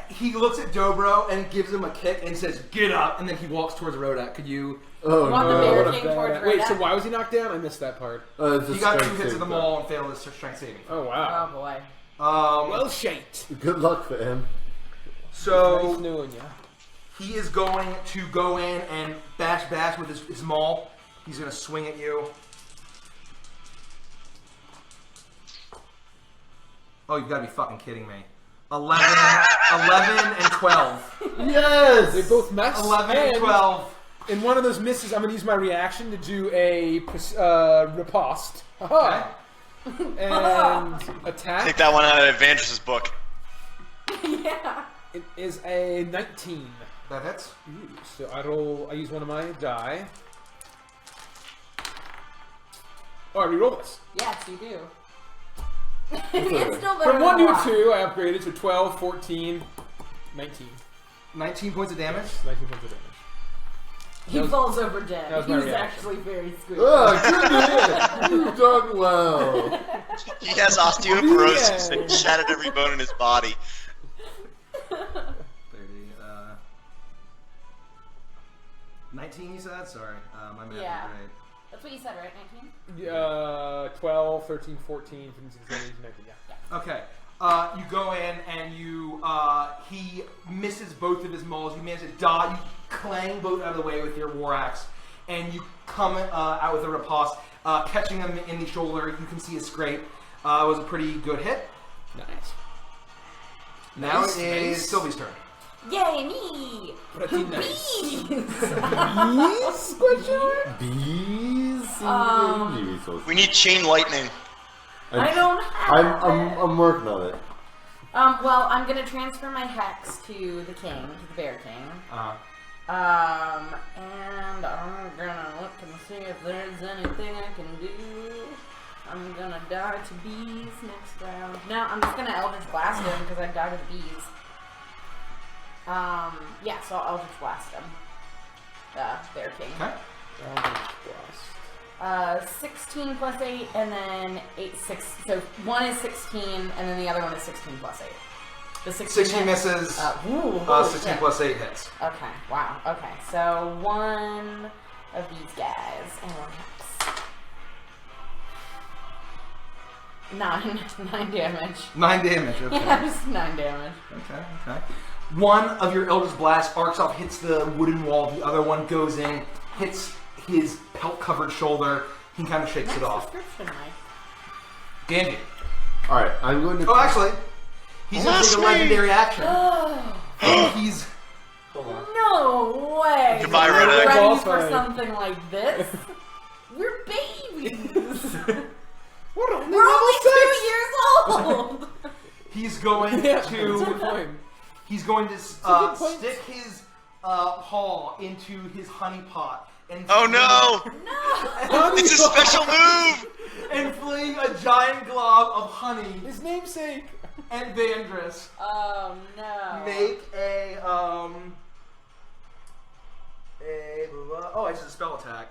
He looks at Dobro and gives him a kick and says, "Get up!" And then he walks towards Rodek. Could you? Oh You want the no. Bear What a King bad- towards Wait, Rodek? so why was he knocked down? I missed that part. It's a He got 2 strength hits save, of the though. maul and failed his strength saving. Oh, wow. Oh boy. Well, shite. Good luck for him. Nice So knowing ya. he is going to go in and bash with his maul. He's going to swing at you. Oh, you've got to be fucking kidding me. 11 and 12. Yes! They both mess. 11 and 12. In one of those misses, I'm going to use my reaction to do a riposte. Haha. And attack. Take that one out of Evangelist's book. Yeah. It is a 19. That hits. So I use one of my die. Oh, I reroll this. Yes, you do. It's still better From than 1 to a lot. 2, I upgraded to 12, 14, 19. 19 points of damage. 19 points of damage. He falls over dead. that was my He's reaction. actually very squishy. Oh, good hit! You've done well. He has osteoporosis Yeah. and shattered every bone in his body. 30. 19, you said? Sorry. My math Yeah. is great. That's what you said, right? 19? 12, 13, 14, 15, 16, 17, 18, 19, yeah. Okay. You go in and you he misses both of his mauls. You manage to dodge, you clang both out of the way with your war axe, and you come out with a riposte, catching him in the shoulder. You can see a scrape. It was a pretty good hit. Nice. Now Nice, it is nice. Sylvie's turn. Yay, me! Pretty nice. Bees! Bees. We need chain lightning. I don't have it. I'm working on it. Well, I'm gonna transfer my hex to the king, to the bear king. And I'm gonna look and see if there's anything I can do. I'm gonna die to bees next round. No, I'm just gonna Eldritch Blast him because I died to the bees. Yeah, so I'll Eldritch Blast him. Bear king. Okay. 16 plus 8, and then 6. So one is 16, and then the other one is 16 plus 8. The 16 misses. 16 plus 8 hits. Okay, wow. Okay, so one of these guys, and one helps. 9 damage. 9 damage. Okay. Yeah, just 9 damage. Okay. One of your Eldritch Blast arcs off, hits the wooden wall. The other one goes in, hits his pelt-covered shoulder. He kind of shakes it off. Description, Mike. Ganji. Alright, I'm going to... Oh, actually, he's going to take a legendary action. Oh, And he's... no way! Goodbye, We're Rodek. ready for something like this? We're babies! What a We're only 2 years old! He's going to... He's going to good point. stick his paw into his honey pot. And Oh no! No! It's a special move! And fling a giant glob of honey His namesake. at Vandris. Oh no. Make a it's a spell attack.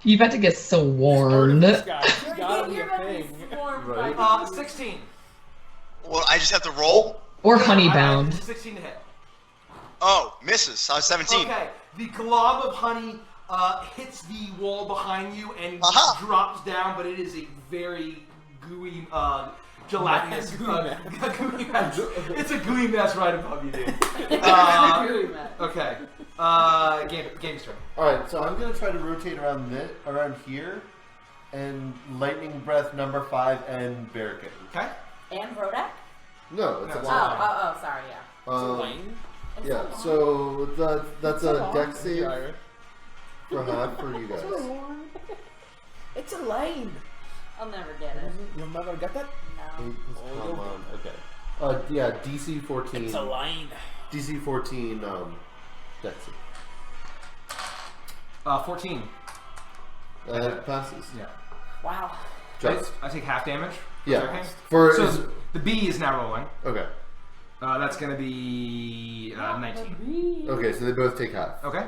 You about to get so warned. This guy. He's gotta be You're a gonna be thing. swarmed Right. by bees. 16. Well, I just have to roll? Or honeybound. 16 to hit. Oh, misses. I was 17. Okay, the glob of honey hits the wall behind you and Aha! drops down, but it is a very gooey, gelatinous gooey mess. It's a gooey mess right above you, dude. Okay, game's turn. Alright, so I'm going to try to rotate around here, and Lightning Breath number 5 and Barricade. Okay. And Rodek? No, it's No, a it's line. Oh, sorry, yeah. Lane. It's Yeah, a so that's a deck save Driver. for half for you guys. It's a lane. I'll never get it. You're not gonna get that? No. Come on, okay. Yeah, DC 14. It's a lane. DC 14, deck save. 14. It passes. Yeah. Wow. Just. I take half damage. Yeah. Okay. For So the bee is now rolling. okay. That's gonna be 19. Okay, so they both take half. Okay.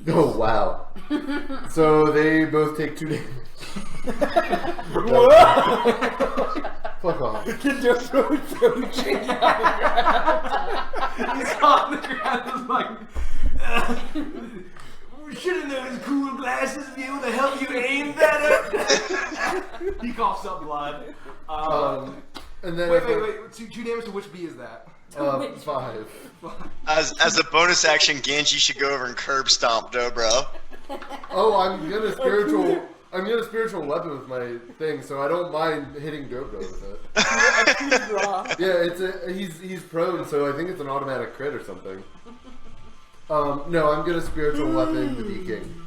Oh wow. So they both take 2 damage. Fuck off. He's on the ground, just like. Should have known his cool glasses would be able to help you aim better. He coughs up blood. And then Wait. 2 damage to which bee is that? 5. As a bonus action, Ganji should go over and curb stomp Dobro. Oh, I'm gonna spiritual weapon with my thing, so I don't mind hitting Dobro with it. Yeah, he's prone, so I think it's an automatic crit or something. No, I'm gonna spiritual weapon the Bee King.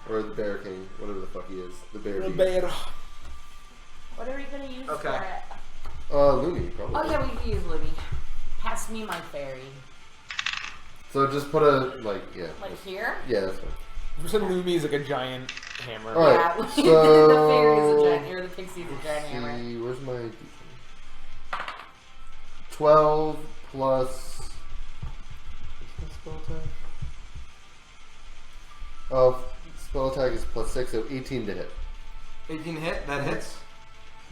Or the Bear King, whatever the fuck he is. The Bear Bee. What are we gonna use Okay. for it? Looney, probably. Oh yeah, we can use Libby. Pass me my fairy. So just put a, yeah. Like here? Yeah, that's fine. For some Lumi is like a giant hammer. Alright, Yeah, so... the fairy is a giant, or the pixie is a giant hammer. See, where's my D10? 12 plus... What's my spell attack? Oh, spell attack is plus 6, so 18 to hit. 18 to hit, that hits.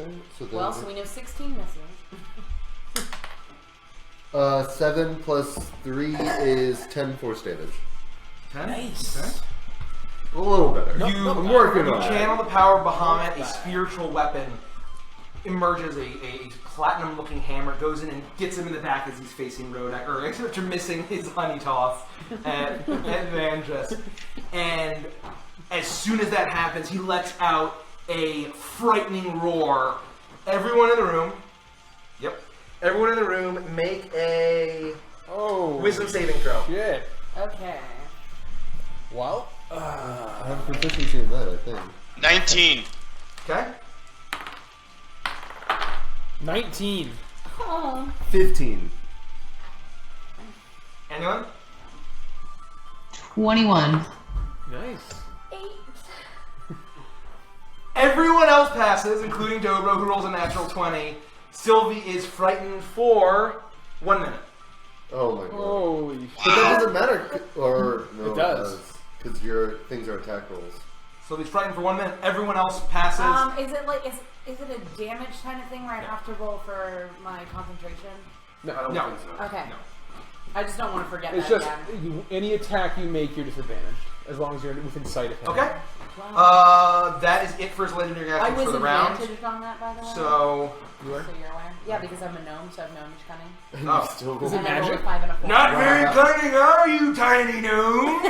Okay, so then Well, so we know 16 misses. 7 plus 3 is 10 force damage. 10? Nice. Okay. A little better. You I'm working You on it. channel the power of Bahamut, a spiritual weapon, emerges a platinum-looking hammer, goes in and gets him in the back as he's facing Rodek, or after missing his honey toss at Vandress. And as soon as that happens, he lets out a frightening roar. Everyone in the room, everyone in the room, make a wisdom saving throw. Shit. Okay. Well, I have proficiency in that, I think. 19. Okay. 19. Oh. 15. Anyone? 21. Nice. 8. Everyone else passes, including Dobro, who rolls a natural 20. Sylvie is frightened for 1 minute. Oh my god. Holy But that doesn't matter. Or, no, It does. Because your things are attack rolls. Sylvie's frightened for 1 minute. Everyone else passes. Is it like is it a damage kind of thing where I have to roll for my concentration? I don't No. think so. Okay. No. I just don't want to forget It's that just again. any attack you make, you're disadvantaged as long as you're within sight of him. Okay. Wow. That is it for his legendary I actions was for the round. advantaged on that, by the way. So, You are? So you're aware? Yeah, because I'm a gnome, so I have gnomish cunning. oh. Still Is it And I rolled a magic? 5 and a 4. Not very cunning, are you, tiny gnome?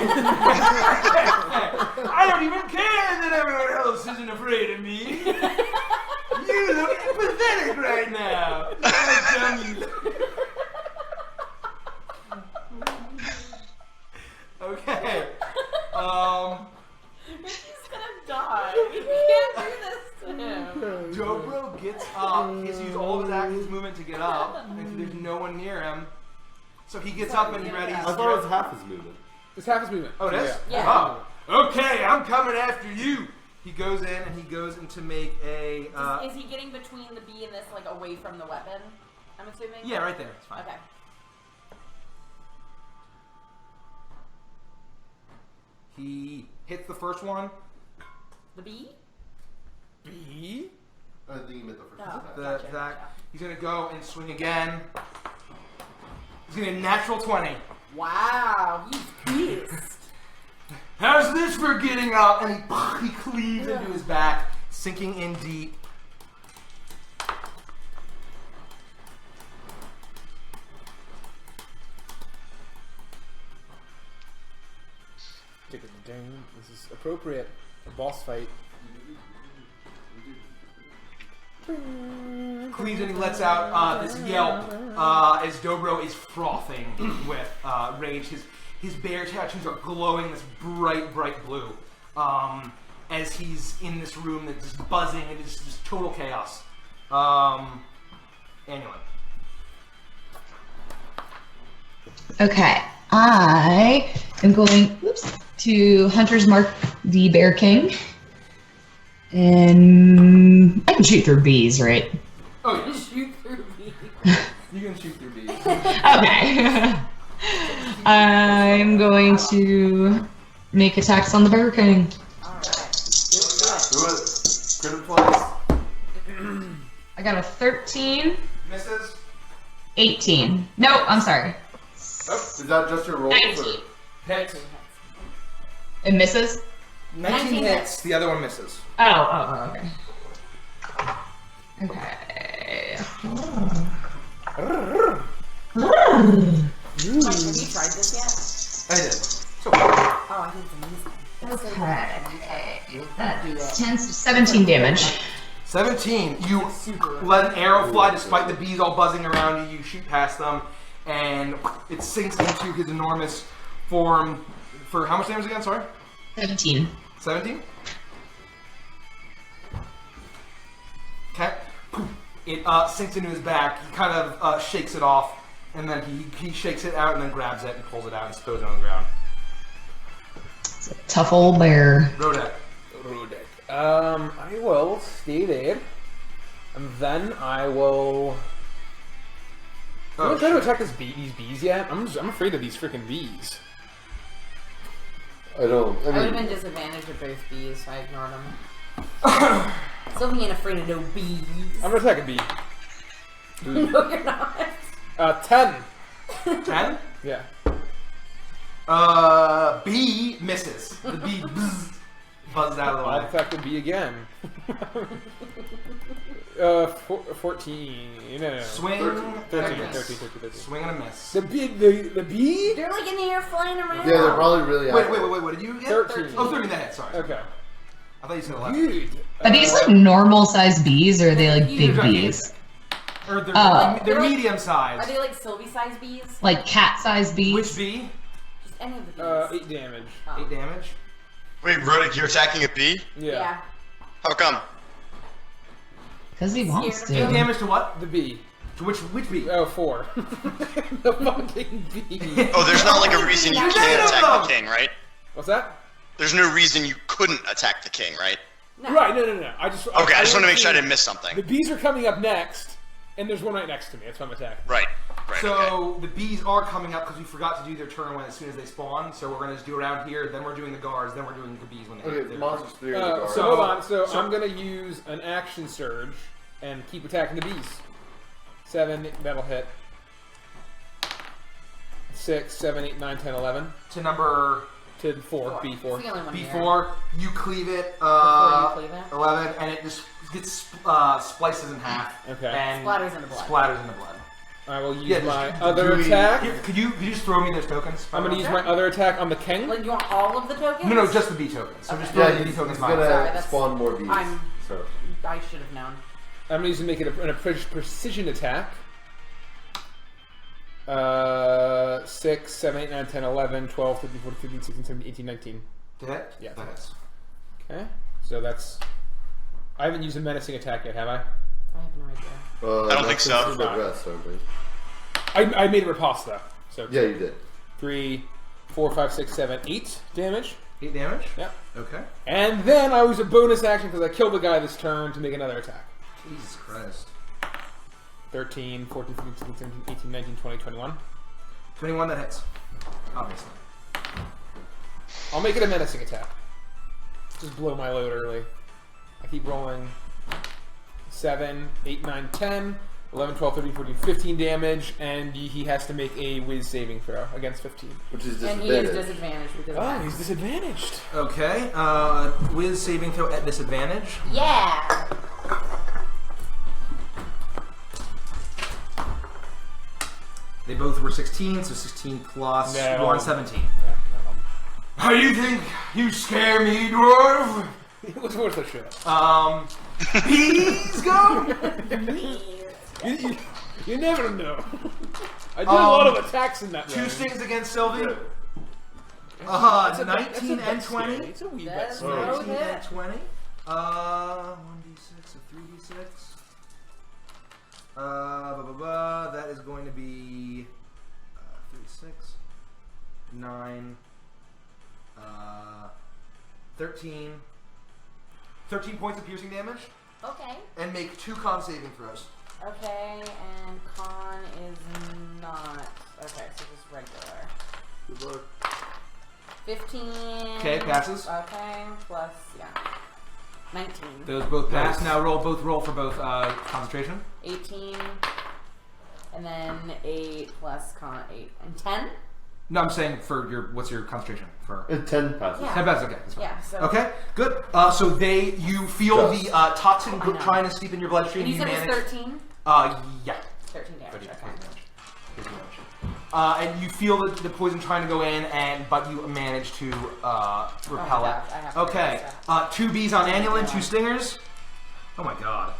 I don't even care that everyone else isn't afraid of me. You look pathetic right now. How dumb you. Okay. He's gonna die. We can't do this to him. Dobro gets up. He has used all of his movement to get up, and there's no one near him. So he gets up and he's ready. I thought it was half his movement. It's half his movement. Oh, it is? Yeah. Oh. Okay, I'm coming after you. He goes in and he goes in to make a. Is he getting between the bee and this, like, away from the weapon? I'm assuming? Yeah, right there. It's fine. Okay. He hits the first one. The bee? B? I think you meant the first Oh. attack. The Gotcha, attack. gotcha. He's gonna go and swing again. He's gonna get a natural 20. Wow, he's pissed. How's this for getting up? And he cleaves into his back, sinking in deep. This is appropriate. A boss fight. Cleaves and he lets out this yelp as Dobro is frothing with rage. His bear tattoos are glowing this bright blue as he's in this room that's just buzzing and it's just total chaos. Anyway. Okay, I am going to Hunter's Mark the Bear King. And I can shoot through bees, right? Oh, yeah. Shoot through bees. You can shoot through bees. Okay. I'm going to make attacks on the Bear King. Alright. Do it. Crit twice. I got a 13, Misses. 18. No, I'm sorry. Is that just your rolls? 19. Or? Hit. It misses? 19 hits. The other one misses. Oh, okay. Okay. Mike, have you tried this yet? I did. So, Oh, I think it's amazing. Okay. That's 10, 17 damage. 17. You let an arrow fly despite the bees all buzzing around you. You shoot past them, and it sinks into his enormous form for how much damage again? Sorry? 17. 17? Okay. It sinks into his back. He kind of shakes it off, and then he shakes it out and then grabs it and pulls it out and throws it on the ground. It's a tough old bear. Rodek. I will stay there, and then I will. Oh, I'm trying to attack these bees yet. I'm afraid of these freaking bees. I don't. I I would have mean, been disadvantaged of both bees, so I ignored them. Sylvie ain't afraid of no bees. I'm gonna attack a bee. No, you're not. 10. 10? Yeah. B misses. The bee buzzed out of the I'll way. attack the bee again. 14. No. Swing. 13. Swing and a miss. The bee? They're like in the air flying around. Yeah, they're probably really. Wait. What did you get? 13. Oh, 13 that hit. Sorry. Okay. I thought you said 11. Dude. Are these like normal sized bees or are they like big bees? Or they're, Oh. they're They're like- medium Are sized. they like Sylvie-sized bees? Like cat sized bees? Which bee? Just any of the bees. 8 damage. Oh. 8 damage. Wait, Rodek, you're attacking a bee? Yeah. How come? Because he wants Here. 8 to. damage to what? The bee. To which bee? Oh, 4. The fucking bee. Oh, there's not like a reason you There's can't eight of attack them! the king, right? What's that? There's no reason you couldn't attack the king, right? No. Right, no. I just Okay, I just want to make sure I to- didn't miss something. The bees are coming up next, and there's one right next to me. That's why I'm attacking. Right, okay. So the bees are coming up because we forgot to do their turn when as soon as they spawn. So we're gonna just do around here. Then we're doing the guards. Then we're doing the bees when they Okay, they're- monsters 3 So hold on. So I'm gonna use an action surge and keep attacking the bees. 7, that'll hit. 6, 7, 8, 9, 10, 11. to number To 4, B4. It's the only one here. B4. You cleave it. Before you cleave it? 11, and it just gets splices in half. Okay. And Splatters in the blood. Splatters in the blood. I will use Yeah, just my do other we- attack. Here, could you just throw me those tokens? I'm gonna use my other attack on the king. Like, you want all of the tokens? No, just the bee tokens. So just throw Yeah, the bee he's tokens. gonna mine. Sorry, that's- spawn more bees. I'm- So. I should have known. I'm gonna use to make it a precision attack. 6, 7, 8, 9, 10, 11, 12, 13, 14, 15, 16, 17, 18, 19. Did it? Yeah. That hits. Okay. So that's... I haven't used a menacing attack yet, have I? I have no idea. I don't think so. The rest, I believe. I made a riposte, though. So Yeah, you did. 3, 4, 5, 6, 7, 8 damage. 8 damage? Yep. Okay. And then I use a bonus action because I killed the guy this turn to make another attack. Jesus Christ. 13, 14, 15, 16, 17, 18, 19, 20, 21. 21 that hits. Obviously. I'll make it a menacing attack. Just blow my load early. I keep rolling. 7, 8, 9, 10, 11, 12, 13, 14, 15 damage, and he has to make a whiz saving throw against 15. Which is And he is disadvantage. disadvantaged because of Oh, that. he's disadvantaged. Okay. Whiz saving throw at disadvantage. Yeah! They both were 16, so 16 plus No. 1, 17. Yeah, How do you think you scare me, dwarf? what's worth a shit? Bees go? You never know. I did a lot of attacks in that 2 round. stings against Sylvie. That's a 19 bet and scary. 20. It's a wee bet That's scary. no 19 hit. and 20. 1d6, a 3d6. That is going to be 36, 9, 13. 13 points of piercing damage, Okay. and make 2 con saving throws. Okay, and con is not... Okay, so just regular. Good luck. 15... Okay, passes. Okay, plus, yeah. 19. Those both pass. Now both roll for both concentration. 18. And then 8 plus con 8. And 10? No, I'm saying for what's your concentration for? 10 passes. Yeah. 10 passes. Okay, that's fine. Yeah, so... Okay, good. So you feel the toxin I know. trying to seep in your bloodstream. And you said it was manage. 13? Yeah. 13 damage, 13 okay. damage. And you feel the poison trying to go in, but you manage to repel it. I have to Okay. realize 2 bees on Annulin, 2 stingers. Oh my god.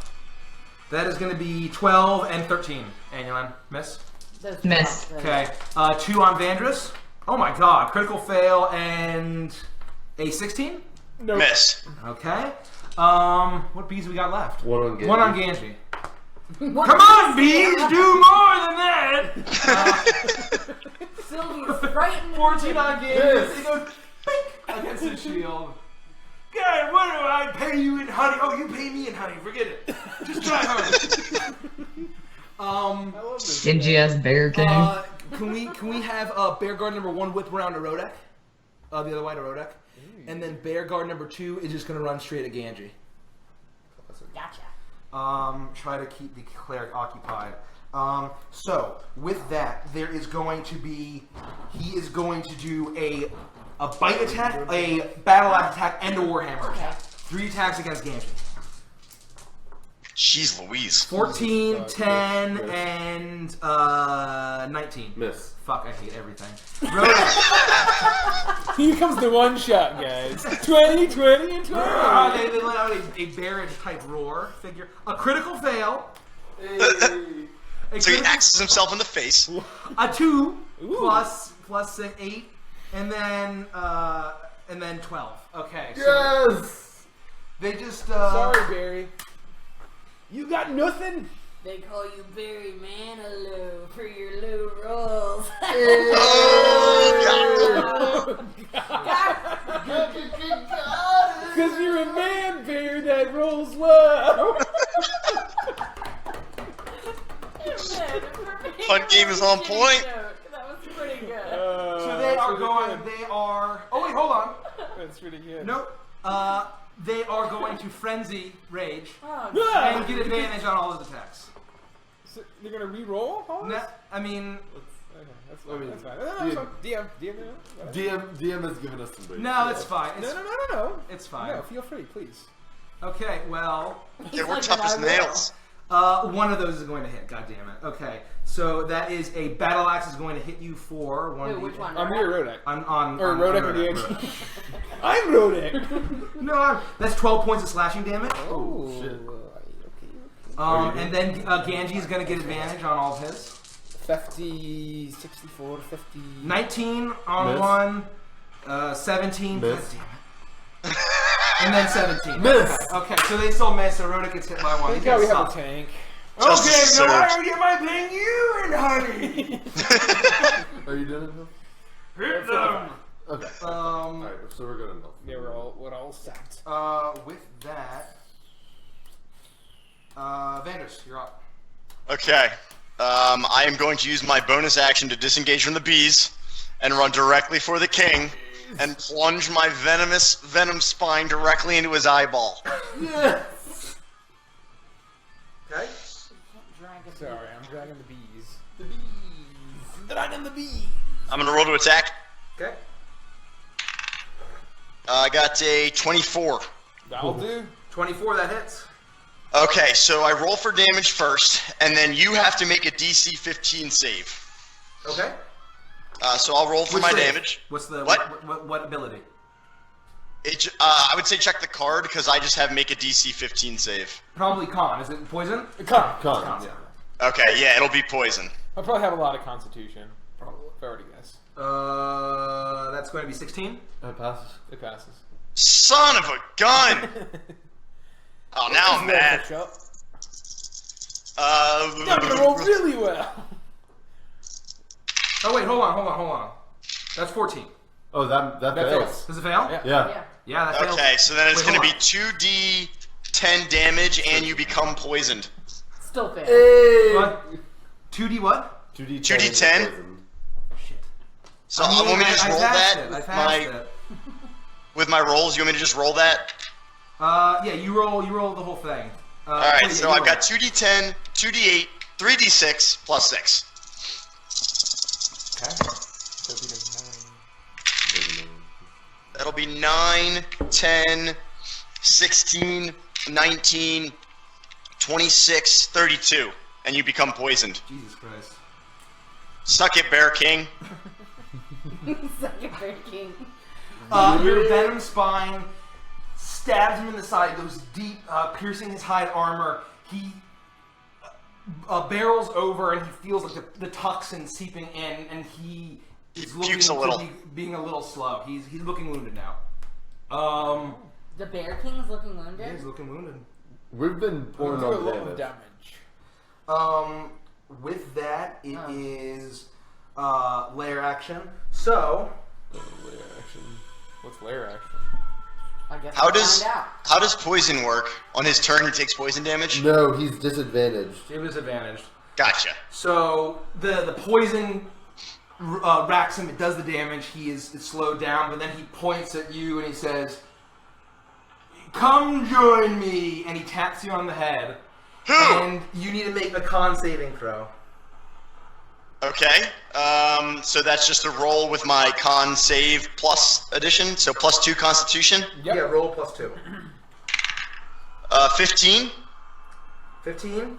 That is going to be 12 and 13. Annulin, miss. Those Miss. those- Okay. 2 on Vandrus. Oh my god. Critical fail and a 16. Nope. Miss. Okay. What bees we got left? 1 on Genji. 1 on Ganji. Come on, bees! Do more than that! Sylvie's frightened. 14 on Ganji. Yes. He goes bink against his shield. God, what do I pay you in honey? Oh, you pay me in honey. Forget it. Just try hard. Dingy ass bear king. Can we have bear guard number 1 whip around to Rodek? The other way to Rodek. And then bear guard number 2 is just gonna run straight at Ganji. Gotcha. Try to keep the cleric occupied. So with that, there is going to be, he is going to do a bite attack, a battle axe attack, and a warhammer attack. 3 attacks against Ganji. Jeez Louise. 14, 10, Miss. and 19. Miss. Fuck, I hate everything. Rodek. Here comes the one shot, guys. 20, 20, and 20. They let out a bearish type roar figure. A critical fail. A So he critical- axes himself in the face. a 2 Ooh. plus 6, 8, and then 12. Okay. So Yes. they just Sorry, Barry. You got nothing? They call you Barry Manilow for your low rolls. Oh, Because you're a man, Barry, that rolls low. Fun game is on point. That was pretty good. So they are going. They are. Oh wait, hold on. That's pretty good. Nope. They are going to frenzy rage Oh, Ah! and get advantage on all his attacks. So they're gonna re-roll? Hollis? No, I mean, Okay, that's I fine. mean, That's fine. No, that's fine. DM, DM has given us some. no, it's fine. No, It's, no. it's fine. No, feel free, please. Okay, well, Yeah, we're tough as nails. one of those is going to hit. God damn it. Okay, so that is a battle axe is going to hit you for one. Wait, which one? I'm here, Rodek. On Or on Rodek or Rodek. the I'm Rodek. No, that's 12 points of slashing damage. Oh, shit. Okay. And then Ganji is going to get advantage on all of his. 50, 64, 50. 19 on Miss. one, 17. Miss. God damn it. And then 17. Miss. Okay, so they still miss, so Rodek gets hit by one. Thank He's God we gonna have a suck. tank. Justice Okay, now why served. am I playing you and honey? Are you done? Hit them. Okay. Alright, so we're gonna know. Yeah, we're all set. With that, Vanders, you're up. Okay. I am going to use my bonus action to disengage from the bees and run directly for the king and plunge my venom spine directly into his eyeball. Yes. Okay. Sorry, I'm dragging the bees. The bees. Dragging the bees. I'm going to roll to attack. Okay. I got a 24. That'll do. 24, that hits. Okay, so I roll for damage first, and then you have to make a DC 15 save. Okay. So I'll roll for Which my save? damage. What's the What? what ability? I would say check the card because I just have make a DC 15 save. Probably con. Is it poison? Con. Con. Yeah. Okay, yeah, it'll be poison. I'll probably have a lot of constitution. Probably. If I already guess. That's going to be 16. It passes. It passes. Son of a gun! Oh, now I'm mad. I'm gonna roll really well. Oh wait, hold on. That's 14. Oh, that That fails. fails. Does it fail? Yeah. Yeah. Yeah, that fails. Okay, so then it's Wait, going to hold be 2d10 damage and you become poisoned. Still fail. Hey. What? 2D what? 2d10. 2d10? Shit. So I mean, want me to just I roll passed that it. I with passed my, it. with my rolls? You want me to just roll that? Yeah, you roll the whole thing. Alright, yeah, so you I've roll. got 2d10, 2d8, 3d6, plus 6. Okay. That'll be 9, 10, 16, 19, 26, 32. And you become poisoned. Jesus Christ. Suck it, Bear King. Such a great king. Your venom spine stabs him in the side, goes deep, piercing his hide armor. He barrels over and he feels like the toxin seeping in, and he is looking pukes a to little. be being a little slow. He's looking wounded now. The Bear King's looking wounded. Yeah, he's looking wounded. We've been pouring Do a on lot of damage. damage. With that, it is lair action. So Lair action. What's lair action? I guess How we'll does find out. how does poison work? On his turn, he takes poison damage? No, he's disadvantaged. it was advantaged. Gotcha. So the poison racks him. It does the damage. It's slowed down, but then he points at you and he says, "Come join me!" And he taps you on the head. Who? And you need to make a con saving throw. Okay. So that's just a roll with my con save plus addition, so plus 2 constitution. Yep. Yeah, roll +2. 15. 15.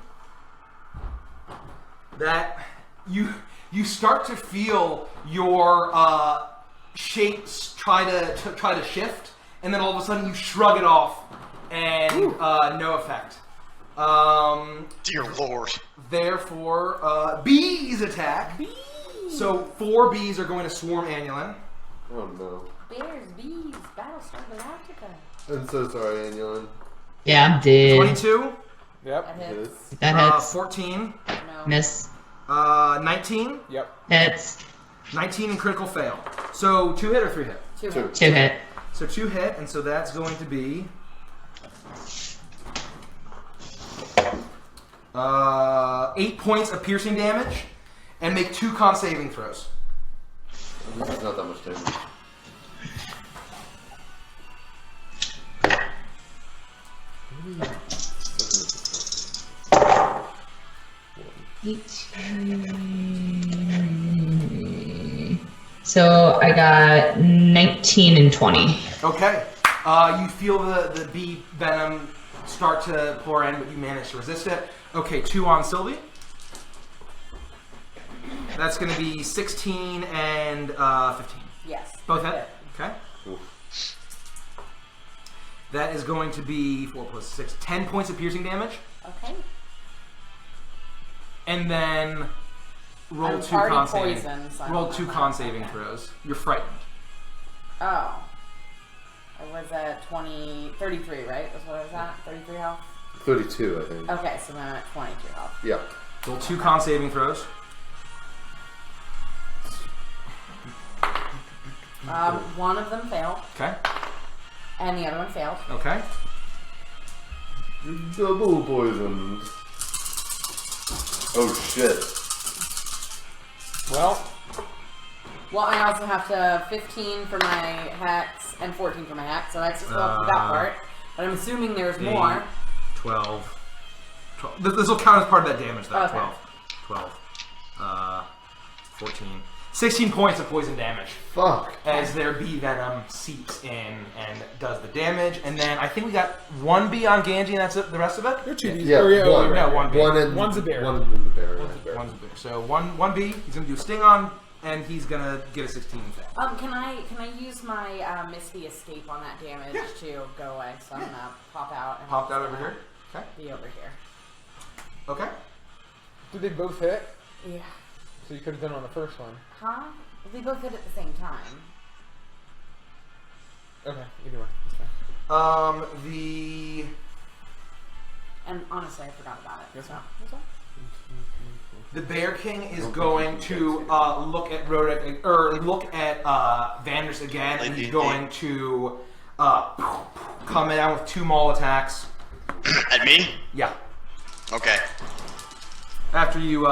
That you start to feel your shapes try to shift, and then all of a sudden you shrug it off, and no effect. Dear Lord. Therefore, bees attack. Bees. So 4 bees are going to swarm Annulin. Oh no. Bears, bees, Battlestar Galactica. I'm so sorry, Annulin. Yeah, I'm dead. 22. Yep. That hits. That hits. 14. No. Miss. 19. Yep. Hits. 19 and critical fail. So 2 hit or 3 hit? 2 Two. hits. 2 hit. So 2 hit, and so that's going to be 8 points of piercing damage, and make 2 con saving throws. This is not that much damage. So I got 19 and 20. Okay. You feel the bee venom start to pour in, but you manage to resist it. Okay, 2 on Sylvie. That's going to be 16 and 15. Yes. Both hit? Okay. That is going to be 4 plus 6, 10 points of piercing damage. Okay. And then roll I'm 2 already con saving. poisoned, so I Roll don't 2 have con that. saving Okay. throws. You're frightened. Oh. I was at 33, right? That's what I was at? 33 health? 32, I think. Okay, so then I'm at 22 health. Yeah. Roll 2 con saving throws. One of them failed, Okay. and the other one failed. Okay. You're double poisoned. Oh shit. Well, I also have to 15 for my hex and 14 for my hex, so that's just that part. But I'm assuming there's 8, more. 12. This will count as part of that damage, though. Okay. 12. 14. 16 points of poison damage Fuck. as their bee venom seeps in and does the damage. And then I think we got 1 bee on Ganji, and that's it, the rest of it? they're 2 Ds. Yeah, one. No, 1 bee. One's a bear. One in the bear. One's a bee. So one bee, he's going to do a sting on, and he's going to get a 16 fail. Can I use my Misty Escape on that damage to go away? So I'm gonna pop out. And Popped out over here. Okay. Be over here. Okay. Did they both hit? Yeah. So you could have done on the first one. Huh? We both hit at the same time. Okay, either way. That's fine. And honestly, I forgot about it. Yes, So. ma'am. The Bear King is going to look at Rodek, or look at Vanders again, and he's going to come in with 2 maul attacks. At me? Yeah. Okay. After you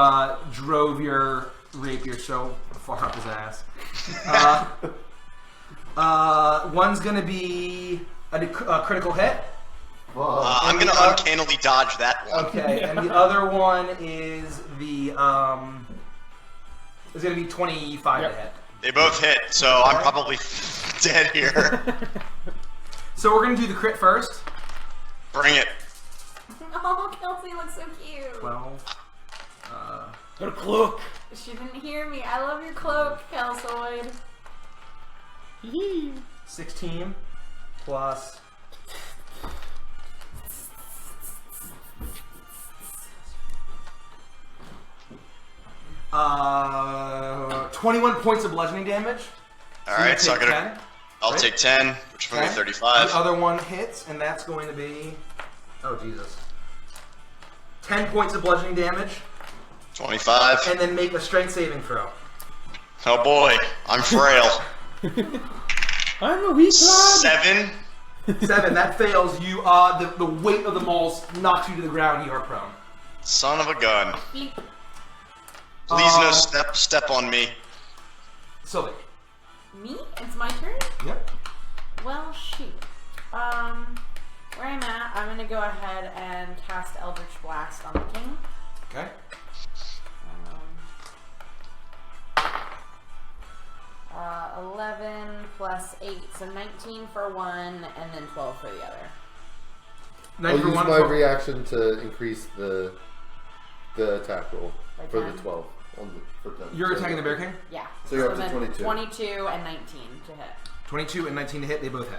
drove your rapier so far up his ass. One's going to be a critical hit. I'm going to uncannily dodge that one. Okay, and the other one is the is going to be 25 to hit. They both hit, so I'm probably dead here. So we're going to do the crit first. Bring it. Oh, Kelsey looks so cute. 12. Got a cloak. She didn't hear me. I love your cloak, Kelsoid. 16 plus 21 points of bludgeoning damage. Alright, so I'll right? take 10, which will be Okay. 35. The other one hits, and that's going to be, oh Jesus, 10 points of bludgeoning damage, 25. and then make a strength saving throw. Oh boy, I'm frail. I'm a weak lad. 7. 7, that fails. You, the weight of the mauls knocks you to the ground. You are prone. Son of a gun. Bleep. Please no step on me. Sylvie. Me? It's my turn? Yep. Well, shoot. Where I'm at, I'm gonna go ahead and cast Eldritch Blast on the king. Okay. 11 plus 8, so 19 for one, and then 12 for the other. I'll 9 for use 1. my reaction to increase the attack roll By for 10. the 12. For 10. You're attacking the Bear King? Yeah. So you're up to then 22. 22 and 19 to hit. 22 and 19 to hit. They both hit.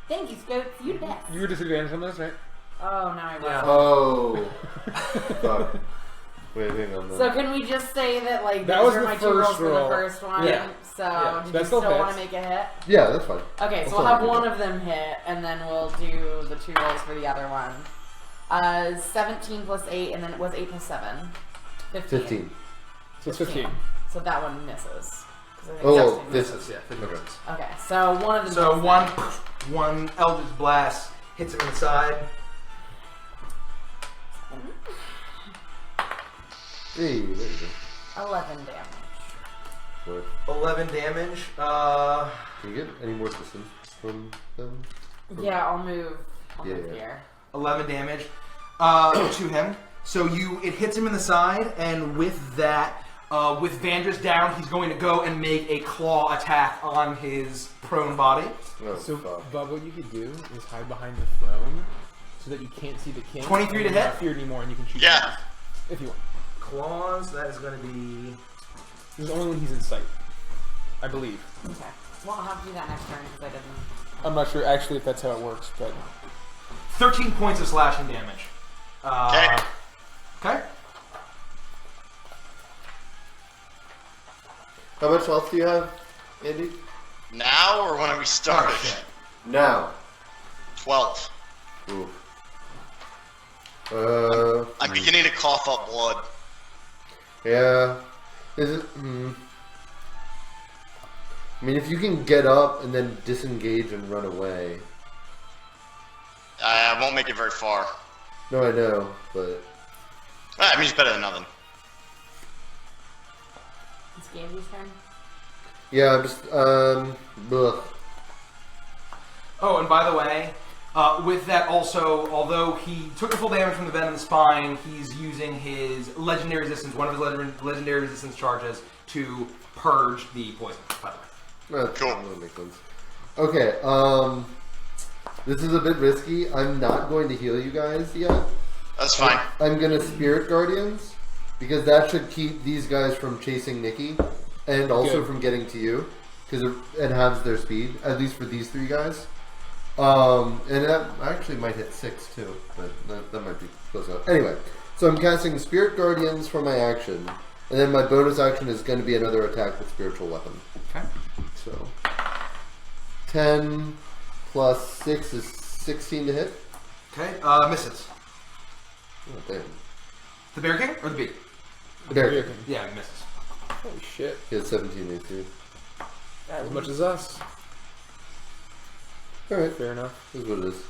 Thank you, Scope. You bet. You were disadvantaged on this, right? Oh, now I will. Yeah. Oh. Fuck. Wait, hang on. So can we just say that like That these was are the my 2 rolls first for the roll. first one? Yeah. So Yeah. did That you still still want to hits. make a hit? Yeah, that's fine. Okay, so I'll we'll have still one make of them hit, and then we'll do the 2 rolls for the other one. 17 plus 8, and then it was 8 plus 7. 15. 15. So it's 15. So that one misses. 'Cause I think Oh, 16 this misses. is Okay. Okay, so one of them. So misses. one Eldritch Blast hits him in the side. Hey, there you 11 damage. go. 11 damage. Can you get any more distance from them? Yeah, I'll move. I'll Yeah, move yeah. here. 11 damage to him. So it hits him in the side, and with that, with Vandris down, he's going to go and make a claw attack on his prone body. Oh, So, fuck. Bub, what you could do is hide behind the throne so that you can't see the king. 23 to and you're hit? not feared anymore, and you can shoot. Yeah. things, if you want. Claws, that is going to be... This is only when he's in sight, I believe. Okay. Well, I'll have to do that next turn because I didn't. I'm not sure actually if that's how it works, but 13 points of slashing damage. Okay. Okay. How much health do you have, Andy? Now or when we started? Now. 12. Ooh. I'm beginning to cough up blood. Yeah. Is it? I mean, if you can get up and then disengage and run away. I won't make it very far. No, I know, but I mean, it's better than nothing. It's Gary's turn. yeah, I'm just blech. Oh, and by the way, with that also, although he took the full damage from the bend in the spine, he's using his legendary resistance, one of his legendary resistance charges, to purge the poison, by the way. Cool. That makes sense. Okay, this is a bit risky. I'm not going to heal you guys yet. That's fine. I'm gonna Spirit Guardians, because that should keep these guys from chasing Nikki, and also Good. from getting to you, because it halves their speed, at least for these 3 guys. And that actually might hit 6 too, but that might be close enough. Anyway, so I'm casting Spirit Guardians for my action, and then my bonus action is going to be another attack with Spiritual Weapon. Okay. So 10 plus 6 is 16 to hit. Okay, misses. Oh, damn. The Bear King or the Bee? The Bear Bear King. King. Yeah, he misses. holy shit, He has 17 AC. as much as us. Alright, Fair enough. this is what it is.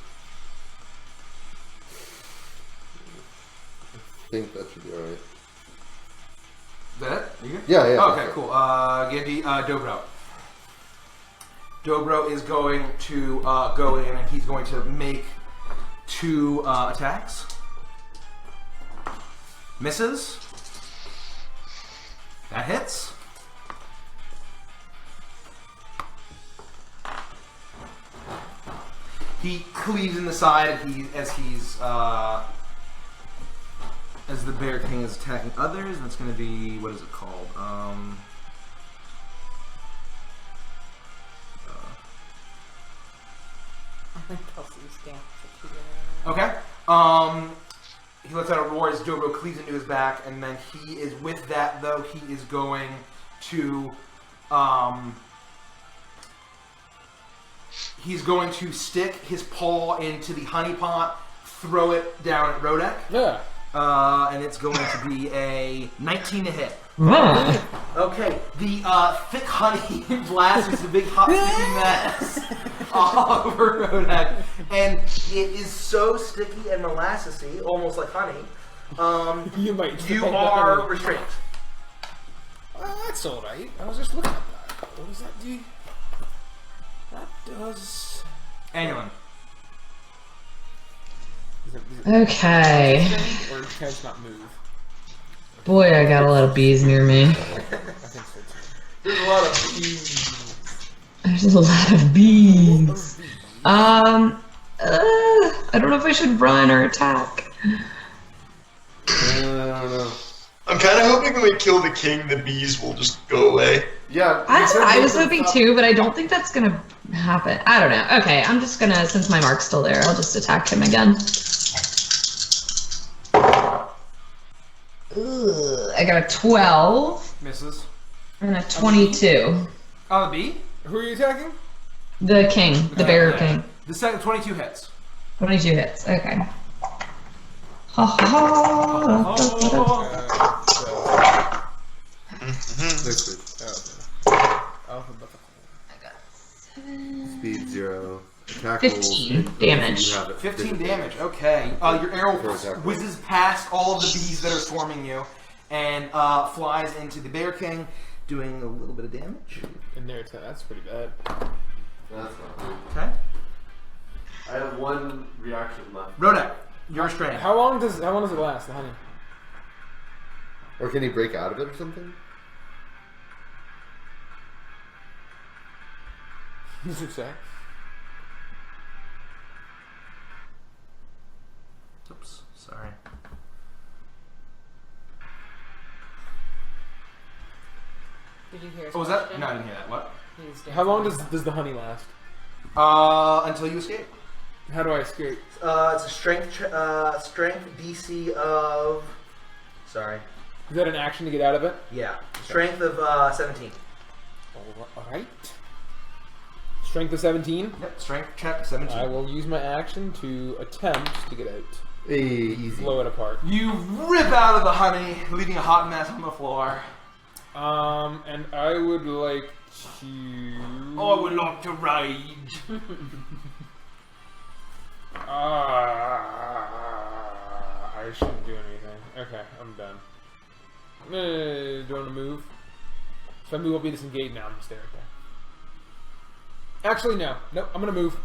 I think that should be alright. Is that it? You good? Yeah, yeah. Okay, cool. Gandhi, Dobro. Dobro is going to go in and he's going to make 2 attacks. Misses. That hits. He cleaves in the side as the Bear King is attacking others. That's going to be, what is it called? I think Kelsey's dance. Okay. He lets out a roar as Dobro cleaves into his back, and then he is with that though. He is going to, he's going to stick his paw into the honey pot, throw it down at Rodek, Yeah. and it's going to be a 19 to hit. Ugh. Okay, the thick honey blast is a big hot sticky mess all over Rodek, and it is so sticky and molassesy, almost like honey. You might. You are restrained. That's all right. I was just looking at that. What does that do? That does. Anulin. Okay. Or can I just not move? Boy, I got a lot of bees near me. I think so too. There's a lot of bees. There's a lot of bees. I don't know if I should run or attack. I don't know. I'm kind of hoping when we kill the king, the bees will just go away. Yeah. That's what I was hoping too, but I don't think that's gonna happen. I don't know. Okay, I'm just gonna, since my mark's still there, I'll just attack him again. Ugh, I got a 12 Misses. and a 22. On the bee? Who are you attacking? The king, the bear king. The second 22 hits. 22 hits. Okay. Ha ha ha. Speed 0. Attack 15 rolls, damage. you have it. 15 damage. Okay. Your arrow whizzes past all of the bees that are swarming you and flies into the bear king, doing a little bit of damage. In there, that's pretty bad. That's not good. Okay. I have one reaction left. Rodek, your strain. How long does it last? The honey. Or can he break out of it or something? What does it say? Oops, sorry. Did you hear his Oh, was that? question? No, I didn't hear that. What? How long does the honey last? Until you escape. How do I escape? It's a strength DC of. Sorry. Is that an action to get out of it? Yeah. Strength of 17. Alright. Strength of 17. Yep. Strength check 17. I will use my action to attempt to get out. Easy. Blow it apart. You rip out of the honey, leaving a hot mess on the floor. And I would like to... I would like to rage. I shouldn't do anything. Okay, I'm done. Do you want to move? If I move, I'll be disengaged now. I'm gonna stay right there. Actually, no. Nope, I'm gonna move.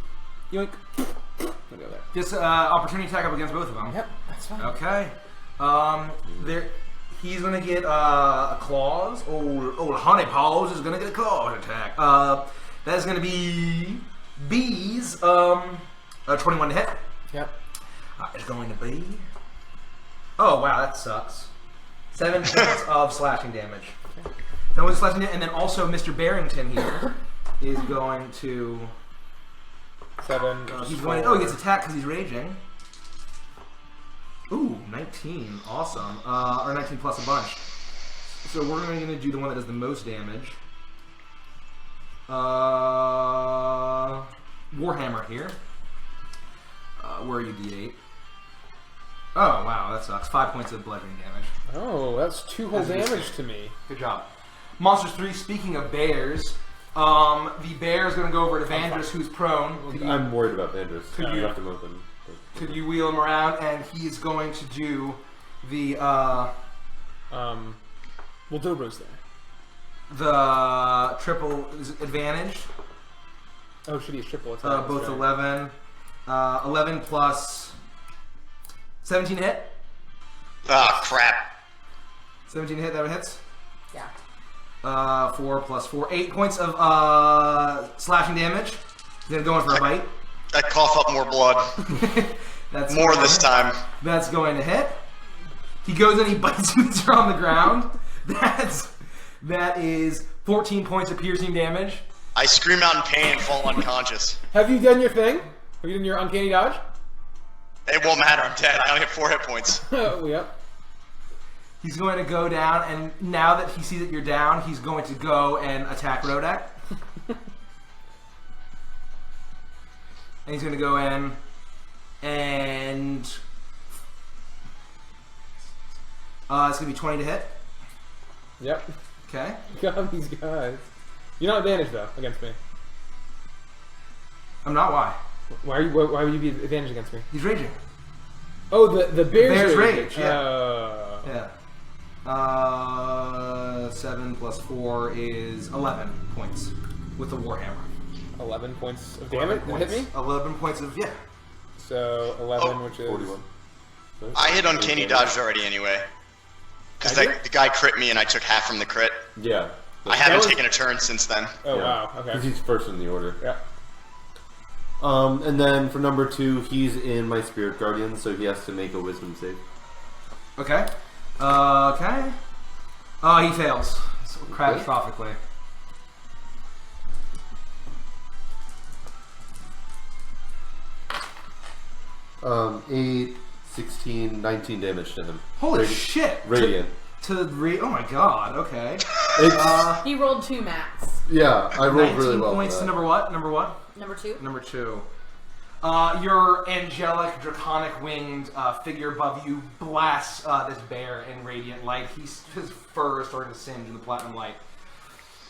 Yoink. I'm gonna go there. This opportunity attack up against both of them. Yep, that's fine. Okay. There. He's gonna get a claws. Old honey paws is gonna get a claws attack. That is gonna be bees. 21 to hit. Yep. It's going to be. Oh wow, that sucks. 7 points of slashing damage. That was slashing damage, and then also Mr. Barrington here is going to. 7. He's going. Oh, he gets attacked because he's raging. Ooh, 19. Awesome. Or 19 plus a bunch. So we're going to do the one that does the most damage. Warhammer here. Where are you, D8? Oh, wow, that sucks. 5 points of bludgeoning damage. Oh, that's 2 whole That's damage to me. Good job. Monsters 3, speaking of bears, the bear is going to go over to Vandris, who's prone. I'm worried about Vandris. Could I you- left him open. Could you wheel him around? And he's going to do the Well, Dobro's there. the triple advantage. Oh, should he have triple attack? Both That's right. 11. 11 plus 17 hit. Ah, crap. 17 hit, that hits. Yeah. 4 plus 4. 8 points of slashing damage. He's going to go in for a bite. I cough up more blood. That's More this time. That's going to hit. He goes and he bites you as you're on the ground. That is 14 points of piercing damage. I scream out in pain and fall unconscious. Have you done your thing? Have you done your uncanny dodge? It won't matter, I'm dead. I only have 4 hit points. Yep. He's going to go down, and now that he sees that you're down, he's going to go and attack Rodek. And he's going to go in and it's going to be 20 to hit. Yep. Okay. God, these guys. You're not advantaged though against me. I'm not. Why? Why would you be advantaged against me? He's raging. Oh, the bear's rage, yeah. Oh. Yeah. 7 plus 4 is 11 points with the Warhammer. 11 points of damage? Did it hit me? 11 points of, yeah. So 11, which is 41. I hit uncanny dodged already anyway. Because I did? the guy crit me and I took half from the crit. Yeah. I haven't was- taken a turn since then. Oh Yeah. wow. Because Okay. he's first in the order. Yeah. And then for number 2, he's in my Spirit Guardian, so he has to make a Wisdom save. Okay. Okay. He fails. So catastrophically. 8, 16, 19 damage to him. Holy shit! Radiant. Oh my god, okay. He rolled 2 mats. Yeah, I rolled 19 really well. points to number what? Number what? Number 2. Number 2. Your angelic, draconic winged figure above you blasts this bear in radiant light. His fur is starting to singe in the platinum light.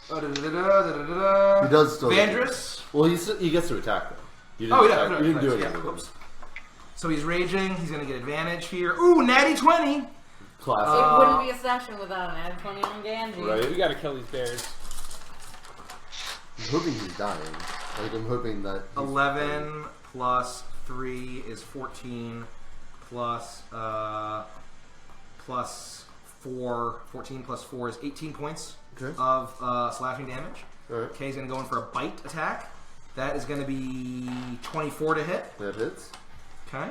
He does still. Vandrus? Well, he gets to attack though. You didn't do anything. Oops. So he's raging. He's going to get advantage here. Ooh, natty 20! Classic. It wouldn't be a session without an add 20 on Gandhi. Right? We gotta kill these bears. I'm hoping he's dying. Like, I'm hoping that... 11 plus 3 is 14 plus 4. 14 plus 4 is 18 points of slashing damage. Right. Okay, he's going to go in for a bite attack. That is going to be 24 to hit. That hits. Okay.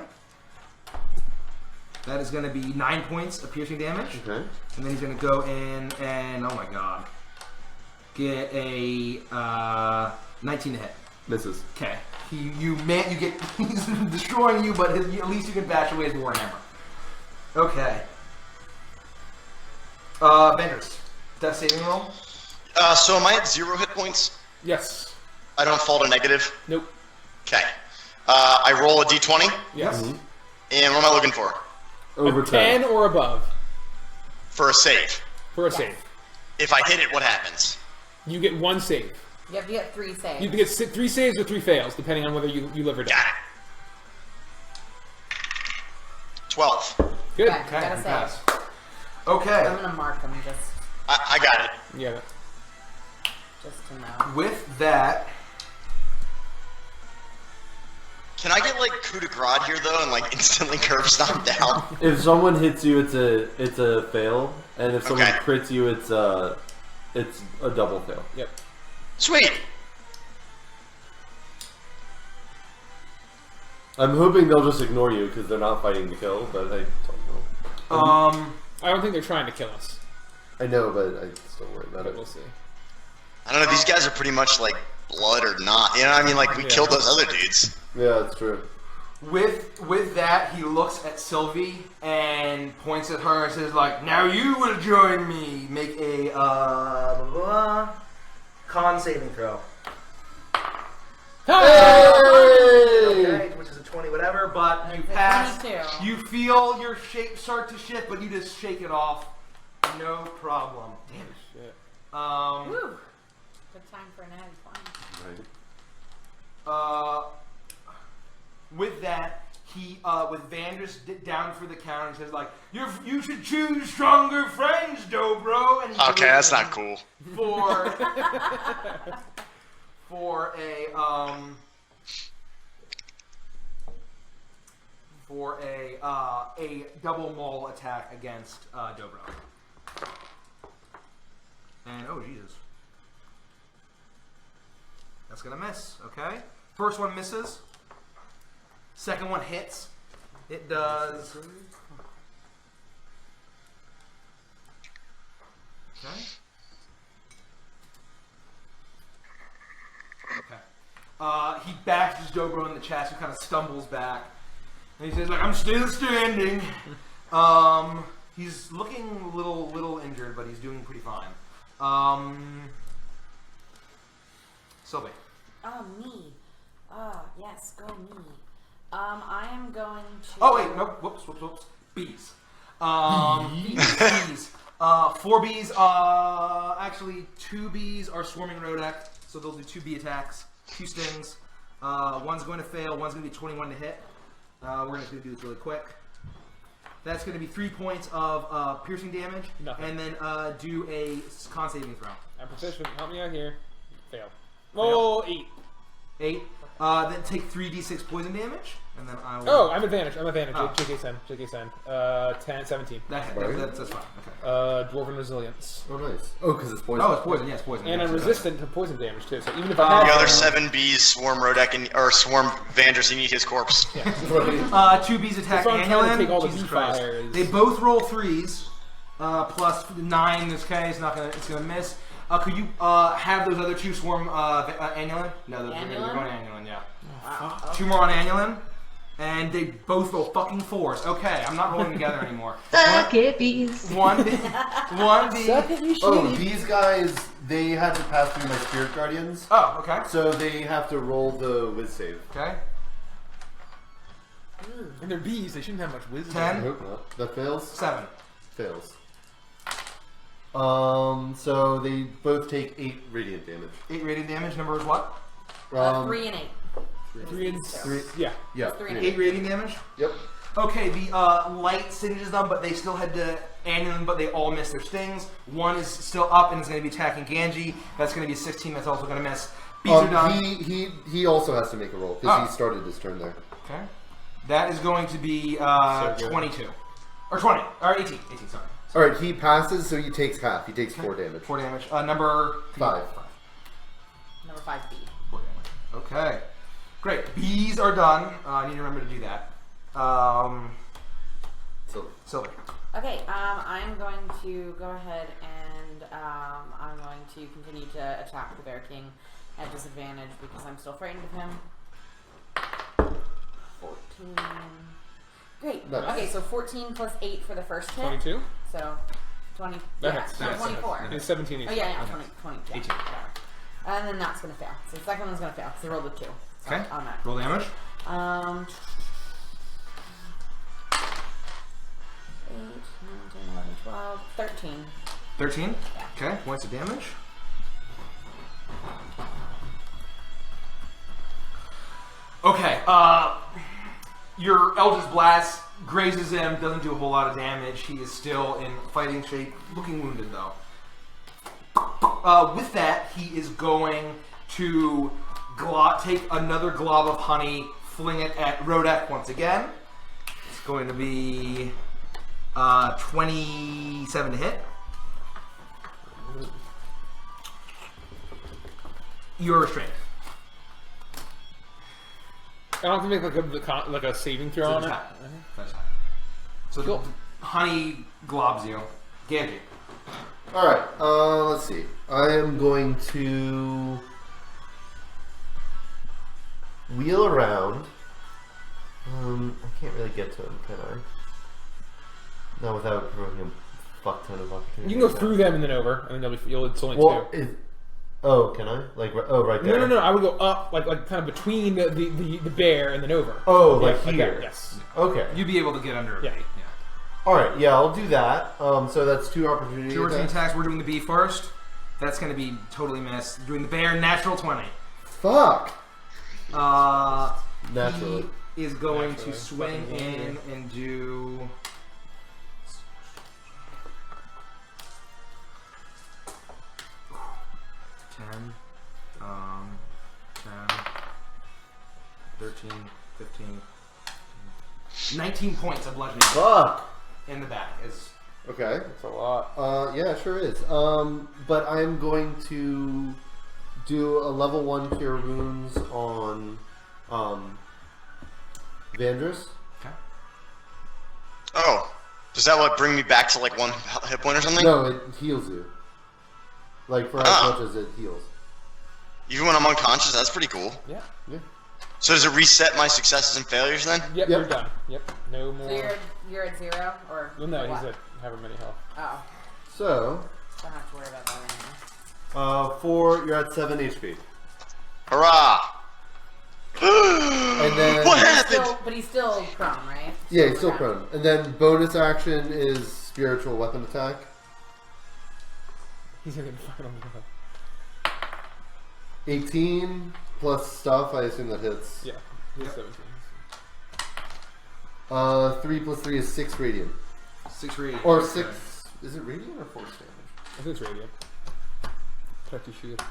That is going to be 9 points of piercing damage. Okay. And then he's going to go in and, oh my god, get a 19 to hit. Misses. Okay. He's destroying you, but at least you can bash away his warhammer. Okay. Vendors. Death saving roll? So am I at 0 hit points? Yes. I don't fall to negative? Nope. Okay. I roll a d20, Yes. and what am I looking for? Over A 10 or above For a save. for a save. If I hit it, what happens? You get 1 save. You have to get 3 saves. You get 3 saves or 3 fails, depending on whether you live or die. Got it. 12. Good. Okay, gotta pass. save. Okay. I'm gonna mark them I got it. Yeah. just to know. With that, Can I get like coup de grace here though, and like instantly curve stomp down? If someone hits you, it's a fail, and if someone Okay. crits you, it's a double fail. Yep. Sweet. I'm hoping they'll just ignore you because they're not fighting to kill, but I don't know. I don't think they're trying to kill us, I know, but I still worry about but it. we'll see. I don't know. These guys are pretty much like blood or not. You know what I mean? Like we killed those other dudes. Yeah, that's true. with that, he looks at Sylvie and points at her and says, like, "Now you will join me. Make a con saving throw." Okay, which is a 20, whatever. But you It's a pass. 22. You feel your shape start to shift, but you just shake it off. No problem. Damn it. Shit. Woo! Good time for an added 20. Right. With that, he with Vandrus down for the count and says, like, you should choose stronger friends, Dobro. And he Okay, that's not cool. For a double maul attack against Dobro. And oh Jesus, that's gonna miss. Okay, first one misses. Second one hits. It does. Okay. Okay. He bashes Dobro in the chest, who kind of stumbles back. And he says, like, "I'm still standing." He's looking a little injured, but he's doing pretty fine. Sylvie. Me. Yes, go me. I am going to... Oh, wait, nope, whoops. Bees. Bees. 4 bees, actually 2 bees are swarming Rodek, so they'll do 2 bee attacks, 2 stings. One's going to fail, one's going to be 21 to hit. We're just going to do this really quick. That's going to be 3 points of piercing damage, Nothing. and then do a con saving throw. I'm proficient. Help me out here. Fail. Oh, 8. 8. Then take 3d6 poison damage, and then I will. Oh, I'm advantage. Oh. JK Sen. 10, 17. That's fine. Okay. Dwarven resilience. Oh, nice. Oh, because it's poison. Oh, it's poison. Yeah, it's poison. And I'm resistant to poison damage too. So even if The I have other 7 bees swarm Rodek or swarm Vandris and eat his corpse. 2 bees attack That's why I'm trying to take all Annulin. the Jesus bee Christ. fires. They both roll 3s. Plus 9. This guy is not gonna. It's gonna miss. Could you have those other 2 swarm Annulin? No, they're going Annulin. Yeah. Wow. 2 more on Annulin, and they both roll fucking 4s. Okay, I'm not rolling together anymore. Suck it, bees. One bee. Oh, these guys, they had to pass through my spirit guardians. Oh, okay. So they have to roll the whiz save. Okay. and they're bees, they shouldn't have much wisdom. 10. I hope not. That fails? 7. Fails. So they both take 8 radiant damage. 8 radiant damage. Number is what? 3 and 8. 3 and 3. Yeah. Yeah. 3 and 8 radiant damage. Yep. Okay, the light singes them, but they still had to Annulin, but they all missed their stings. 1 is still up and is going to be attacking Ganji. That's going to be 16. That's also going to miss. Bees are done. He also has to make a roll because he started his turn there. Okay. That is going to be 22. Or 20. Or 18. 18, sorry. Alright, he passes, so he takes half. He takes 4 damage. 4 damage. Number 5. Number 5 B. 4 damage. Okay. Great. Bees are done. I need to remember to do that. Silver. Okay, I'm going to go ahead and I'm going to continue to attack the Bear King at disadvantage because I'm still frightened of him. 14. Great. Nice. Okay, so 14 plus 8 for the first hit. 22? So 20. That Yeah, hits. no, Yes, 24. It's 17 each. Oh, yeah, 20. Yeah, 18. whatever. And then that's going to fail. So the second one's going to fail because they rolled a 2. So Okay. automatic. Roll damage. 8, 9, 10, 11, 12, 13. 13. Yeah. Okay. Points of damage. Okay. Your Eldritch Blast grazes him, doesn't do a whole lot of damage. He is still in fighting shape, looking wounded though. With that, he is going to take another glob of honey, fling it at Rodek once again. It's going to be 27 to hit. You're restrained. I don't have to make like a saving throw on it. That's fine. So Cool. honey globs you. Ganji. Alright, let's see. I am going to wheel around. I can't really get to him, can I? Not without provoking a fuck ton of opportunity. You can go through them and then over, and then it's only Well, 2. oh, can I? Like, right there. No. I would go up, like kind of between the bear and then over. Oh, Yeah, like that, here. yes. Okay. You'd be able to get under a Yeah. bait. Alright, yeah, I'll do that. So that's 2 opportunities. 2 routine attacks. We're doing the bee first. That's going to be totally missed. Doing the bear, natural 20. Fuck! Naturally. Naturally. He is going Naturally. to swing Fucking in and do... Ten, 13, 15, 19 points of bludgeoning Fuck! in the back. Is Okay. That's a lot. Yeah, it sure is. But I'm going to do a level 1 cure wounds on Vandris. okay. Oh, does that like bring me back to like 1 hit point or something? No, it heals you. Like for as much as it heals. Even when I'm unconscious, that's pretty cool. Yeah. Yeah. So does it reset my successes and failures then? Yep, Yep. you're done. Yep. No more. So you're at 0 or Well, no, what? he's at however many health. Oh, So, don't have to worry about that anymore. you're at 7 HP. Hurrah! And then What happened? But he's still prone, right? yeah, he's still prone. And then bonus action is spiritual weapon attack. He's gonna get final. 18 plus stuff, I assume that hits. Yeah, he's 17. 3 plus 3 is 6 radiant. 6 radiant. Or Okay. 6. Is it radiant or force damage? I think it's radiant. Protect your shield.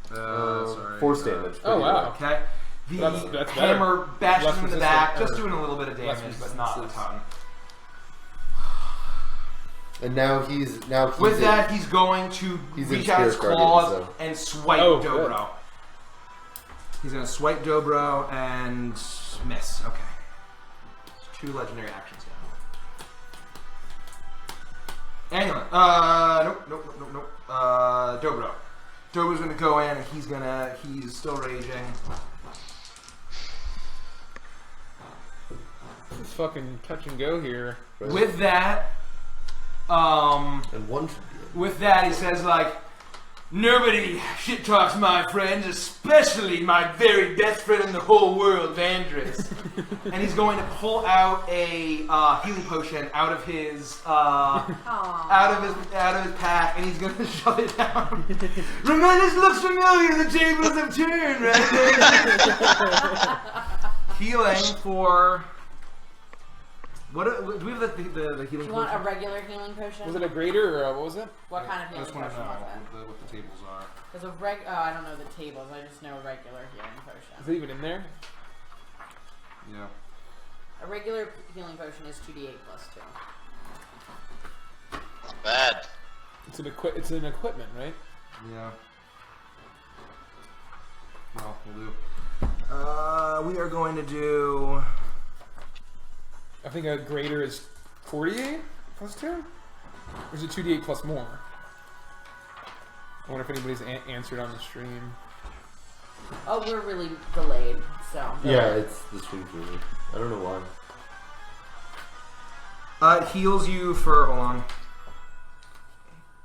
Sorry. Force damage. Oh, wow. Okay. The That's hammer bashes Less him in the resistant, back, or just doing a little bit of less damage, but not a resistance. ton. And now he's With that, he's going to he's in reach out his Spirit claws Guardian, so- and swipe Oh, Dobro. good. He's going to swipe Dobro and miss. Okay. 2 legendary actions down. Anyway, nope. Dobro. Dobro's going to go in and he's still raging. It's fucking touch and go here. With that, and one should be it. with that, he says, like, nobody shit talks my friends, especially my very best friend in the whole world, Vandris. And he's going to pull out a healing potion out of his pack, and he's going to shove it down. Remember, this looks familiar. The tables have turned, right? Healing for. What do we have the healing Do you potion? want a regular healing potion? Was it a greater or what was it? What kind of I healing just potion want to know was it? what the tables are. There's a I don't know the tables. I just know a regular healing Is potion. it even in there? Yeah. A regular healing potion is 2d8 plus 2. Not bad. It's an equipment, right? Yeah. Well, we'll do. We are going to do. I think a greater is 48 plus 2? Or is it 2d8 plus more? I wonder if anybody's answered on the stream. Oh, we're really delayed, so. Yeah, it's the stream fever. I don't know why. It heals you for. Hold on.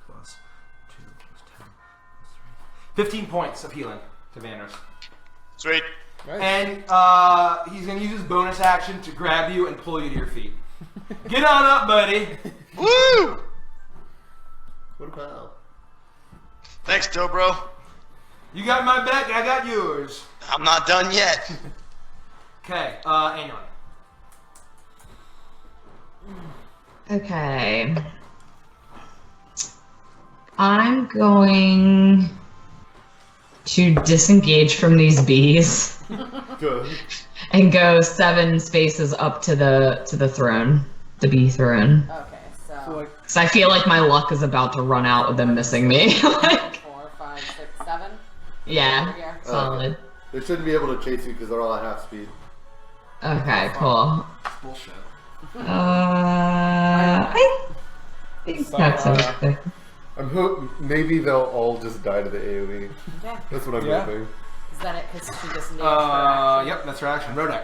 Plus 2 plus 10 plus 3. 15 points of healing to Vanders. Sweet. Nice. And he's going to use his bonus action to grab you and pull you to your feet. Get on up, buddy. Woo! What about? Thanks, Dobro. You got my back, I got yours. I'm not done yet. Okay, Annually. Okay. I'm going to disengage from these bees Good. and go 7 spaces up to the throne, the bee throne. Okay, so. Because I feel like my luck is about to run out with them missing me. Like, 4, 5, 6, 7. yeah, Over here. solid. They shouldn't be able to chase you because they're all at half speed. Okay, cool. Bullshit. I think that's okay. I'm maybe they'll all just die to the AoE. Okay. That's what I'm Yeah. hoping. Is that it? Because she disengaged her action. Yep, that's her action. Rodek.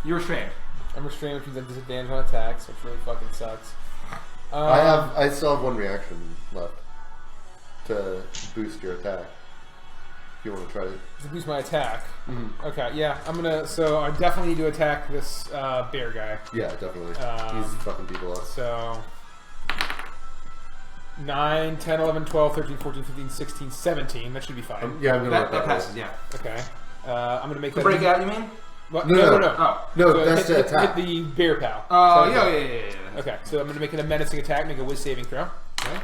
You're restrained. I'm restrained, which means I'm disadvantaged on attacks, which really fucking sucks. I still have 1 reaction left to boost your attack. If you want to try it. To boost my attack. Mm-hmm. Okay, yeah, so I definitely need to attack this bear guy. Yeah, definitely. He's fucking people up. So 9, 10, 11, 12, 13, 14, 15, 16, 17. That should be fine. Yeah, I'm gonna let That roll. passes, yeah. Okay. I'm going to make To that... break out, you mean? What? No. No. Oh. No, So that's hit, to attack. hit the bear pal. Oh, So- yeah. Okay, so I'm going to make it a menacing attack, make a whiz saving throw. Okay.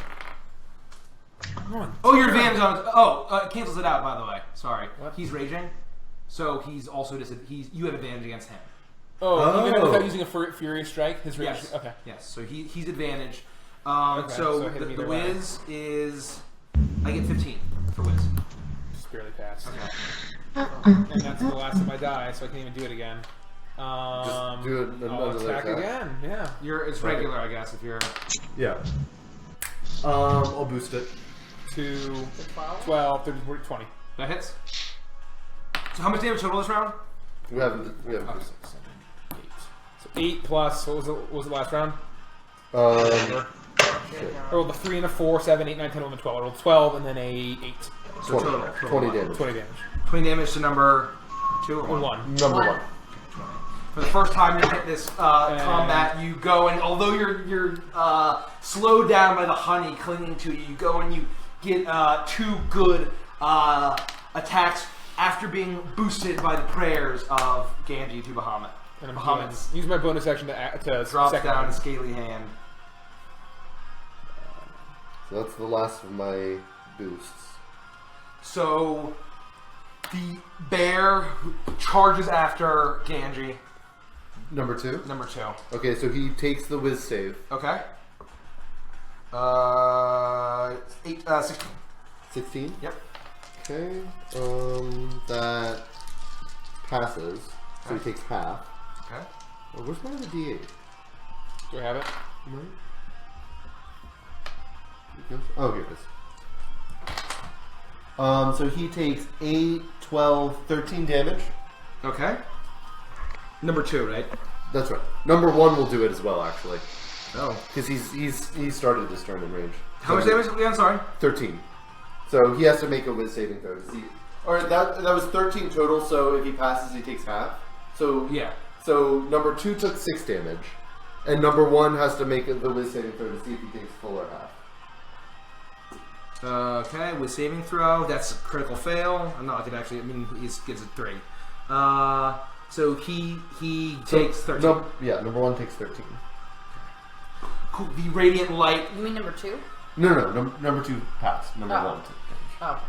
Come on. Oh, your advantage on it. Oh, it cancels it out, by the way. Sorry. What? He's raging, so he's also you have advantage against him. Oh, even Oh. without using a Furious Strike? His range? Yes. Okay. Yes. So he's advantage. Okay, so so hit him the either way. whiz is I get 15 for whiz. Just barely passed. Okay. And that's the last of my die, so I can't even do it again. Just do it I'll another attack attack. again, yeah. It's regular, I guess. If you're Yeah. I'll boost it. To 12? 12, 13, 14, 20. that hits. So how much damage total this round? We haven't Okay. boosted. 8. So 8 plus, what was the last round? Um, I rolled a 3 and a 4, 7, 8, 9, 10, 11, 12. I rolled 12 and then a 8. So 20, total 20 damage. 20 damage. 20 damage to number 2 or 1? 1. Number 1. For the first time you hit this combat, you go and although you're slowed down by the honey clinging to you, you go and you get 2 good attacks after being boosted by the prayers of Ganji to Bahamut. And I'm Bahamut's use my bonus action to drops second down one. a scaly hand. So that's the last of my boosts. So the bear charges after Ganji. Number 2? Number 2. Okay, so he takes the whiz save. Okay. 16. 16? Yep. Okay. That passes. So he takes half. Okay. Oh, where's my other D8? Do I have it? Oh, here it is. So he takes 8, 12, 13 damage. Okay. Number 2, right? That's right. Number 1 will do it as well, actually. Oh. Because he started this turn in range. How much damage? I'm sorry. 13. So he has to make a whiz saving throw to see. Alright, that was 13 total, so if he passes, he takes half. So Yeah. So number 2 took 6 damage. And number 1 has to make the whiz saving throw to see if he takes full or half. Okay, with saving throw, that's a critical fail. I'm not like it actually. I mean, he gets a 3. So he takes 13. Number 1 takes 13. Cool. The radiant light. You mean number 2? No, number 2 passed. Number 1 took damage. Oh.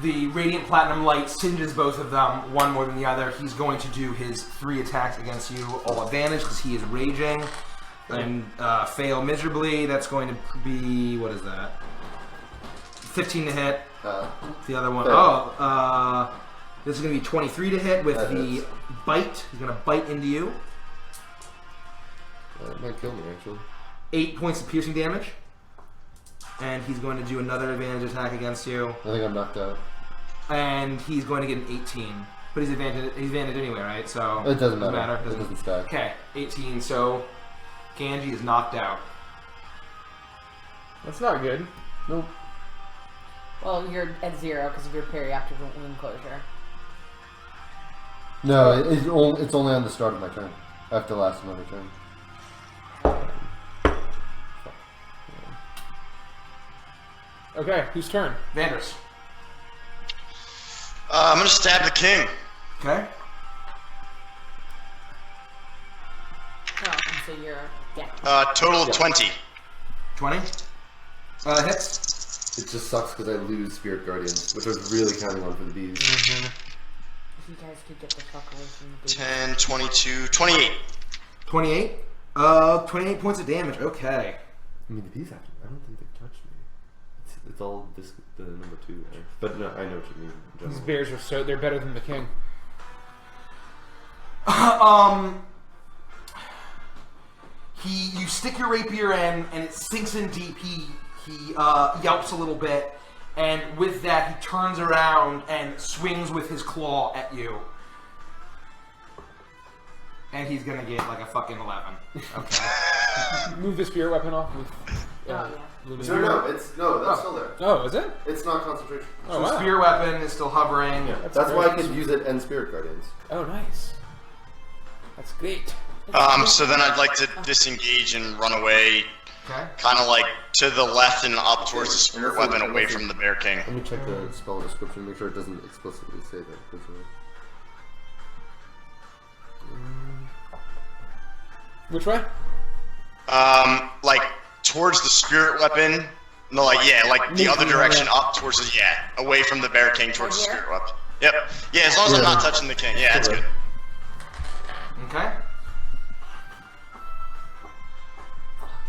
The radiant platinum light singes both of them, one more than the other. He's going to do his 3 attacks against you, all advantage because he is raging, and fail miserably. That's going to be, what is that? 15 to hit. The other one, this is going to be 23 to hit with the bite. He's going to bite into you. That might kill me, actually. 8 points of piercing damage. And he's going to do another advantage attack against you. I think I'm knocked out. And he's going to get an 18. But he's advantage anyway, right? So It doesn't matter. Doesn't It doesn't stack. Okay, 18. So Ganji is knocked out. That's not good. Nope. Well, you're at 0 because of your perioptic wound closure. No, it's only on the start of my turn. I have to last another turn. Okay, whose turn? Vanders. I'm gonna stab the king. Okay. Oh, and so you're down. Total of 20. 20. Hits. It just sucks because I lose Spirit Guardians, which I was really counting on for the bees. If you guys could get the fuck away from the 10, 22, 28. 28. 28 points of damage. Okay. I mean, the bees actually, I don't think they've touched me. It's all the number 2 there. But no, I know what you mean. in These general. bears are they're better than the king. You stick your rapier in, and it sinks in deep. He yelps a little bit, and with that, he turns around and swings with his claw at you. And he's gonna get like a fucking 11. Okay. Move the spirit weapon off. yeah. That's still there. Oh, is it? It's not concentration. Oh, So wow. spear weapon is still hovering. Yeah, that's why I could use it and Spirit Guardians. Oh, nice. That's great. So then I'd like to disengage and run away, Okay. kind of like to the left and up towards the spirit weapon, away from the Bear King. Let me check the spell description, make sure it doesn't explicitly say that. Which way? Like towards the spirit weapon. No, like like the other direction, up towards the away from the Bear King towards the spirit weapon. Yep. Yeah, as long as I'm not touching the king. Yeah, that's good. Okay.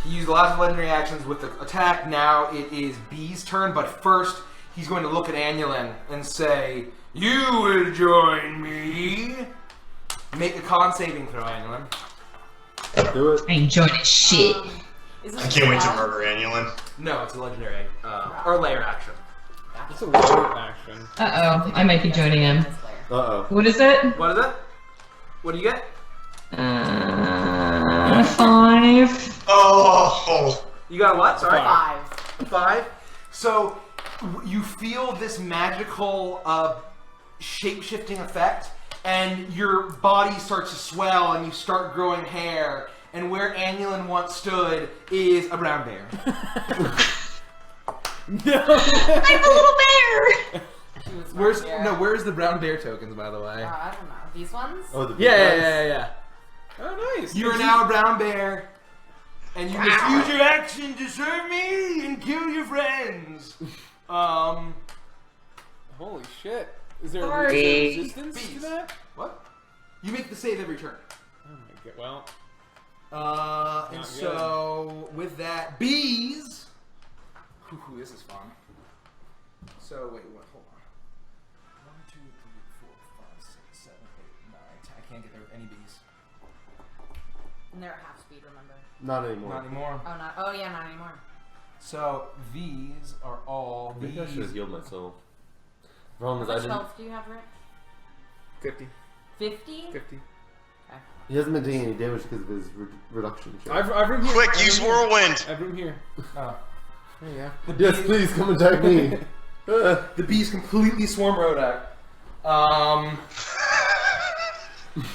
He used the last legendary actions with the attack. Now it is B's turn, but first he's going to look at Annulin and say, "You will join me." Make a con saving throw, Annulin. Do it. I ain't joining shit. Is I this can't wait to allowed? murder Annulin. No, it's a legendary or layer action. It's a layer action. Uh oh, I might be joining him. Uh-oh. What is it? What is it? What do you get? 5. Oh. You got what? Sorry. 5. 5. So you feel this magical shape-shifting effect, and your body starts to swell, and you start growing hair. And where Annulin once stood is a brown bear. No! I'm a little bear! Where's the brown bear tokens, by the way? I don't know. These ones? Oh, the Yeah. Oh, nice. You are now a brown bear, and you must use your action to serve me and kill your friends. Hold Holy shit! Is there Sorry. a resistance to that? What? You make the save every turn. Oh my god! Well, And Not so with that, bees. Ooh, this is fun. So wait, what? Hold on. 1, 2, 3, 4, 5, 6, 7, 8, 9, 10. I can't get there with any bees. And they're at half speed, remember? Not anymore. Not anymore. Oh, not. Oh, yeah, not anymore. So these are all I think I should have bees. healed myself. Wrong as How I much didn't. health do you have, Rick? 50. 50? 50. He hasn't been taking any damage because of his reduction. check. I've room here. Quick, I've use room here. whirlwind. I've room here. Oh. There you go. Yes, please come attack me. The bees completely swarm Rodek.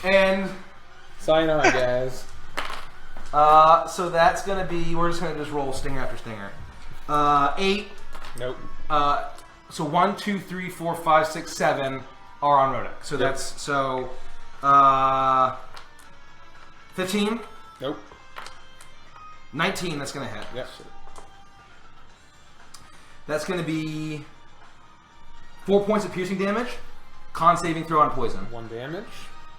And Sayonara, guys. so that's gonna be. We're just gonna roll stinger after stinger. 8. Nope. So 1, 2, 3, 4, 5, 6, 7 are on Rodek. So that's 15, Nope. 19. That's gonna hit. Yep. That's gonna be 4 points of piercing damage. Con saving throw on poison. 1 damage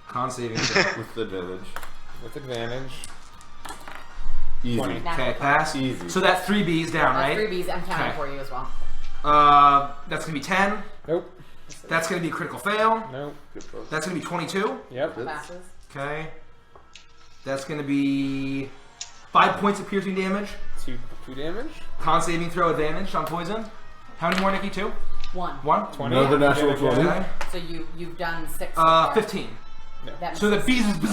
Con saving throw. With advantage. with advantage. Easy. 20. Okay, pass. Easy. So that 3 B's down, That's right? 3 Bs. I'm counting Okay. for you as well. That's gonna be 10. Nope. That's gonna be a critical fail. Nope. That's gonna be 22. Yep. Passes. Okay. That's gonna be 5 points of piercing damage. 2 damage. Con saving throw advantage on poison. How many more, Nikki? 2? 1. 1? 20. Another natural Yeah, 20. Okay. So you've done 6. so far. 15. That So the misses. bees is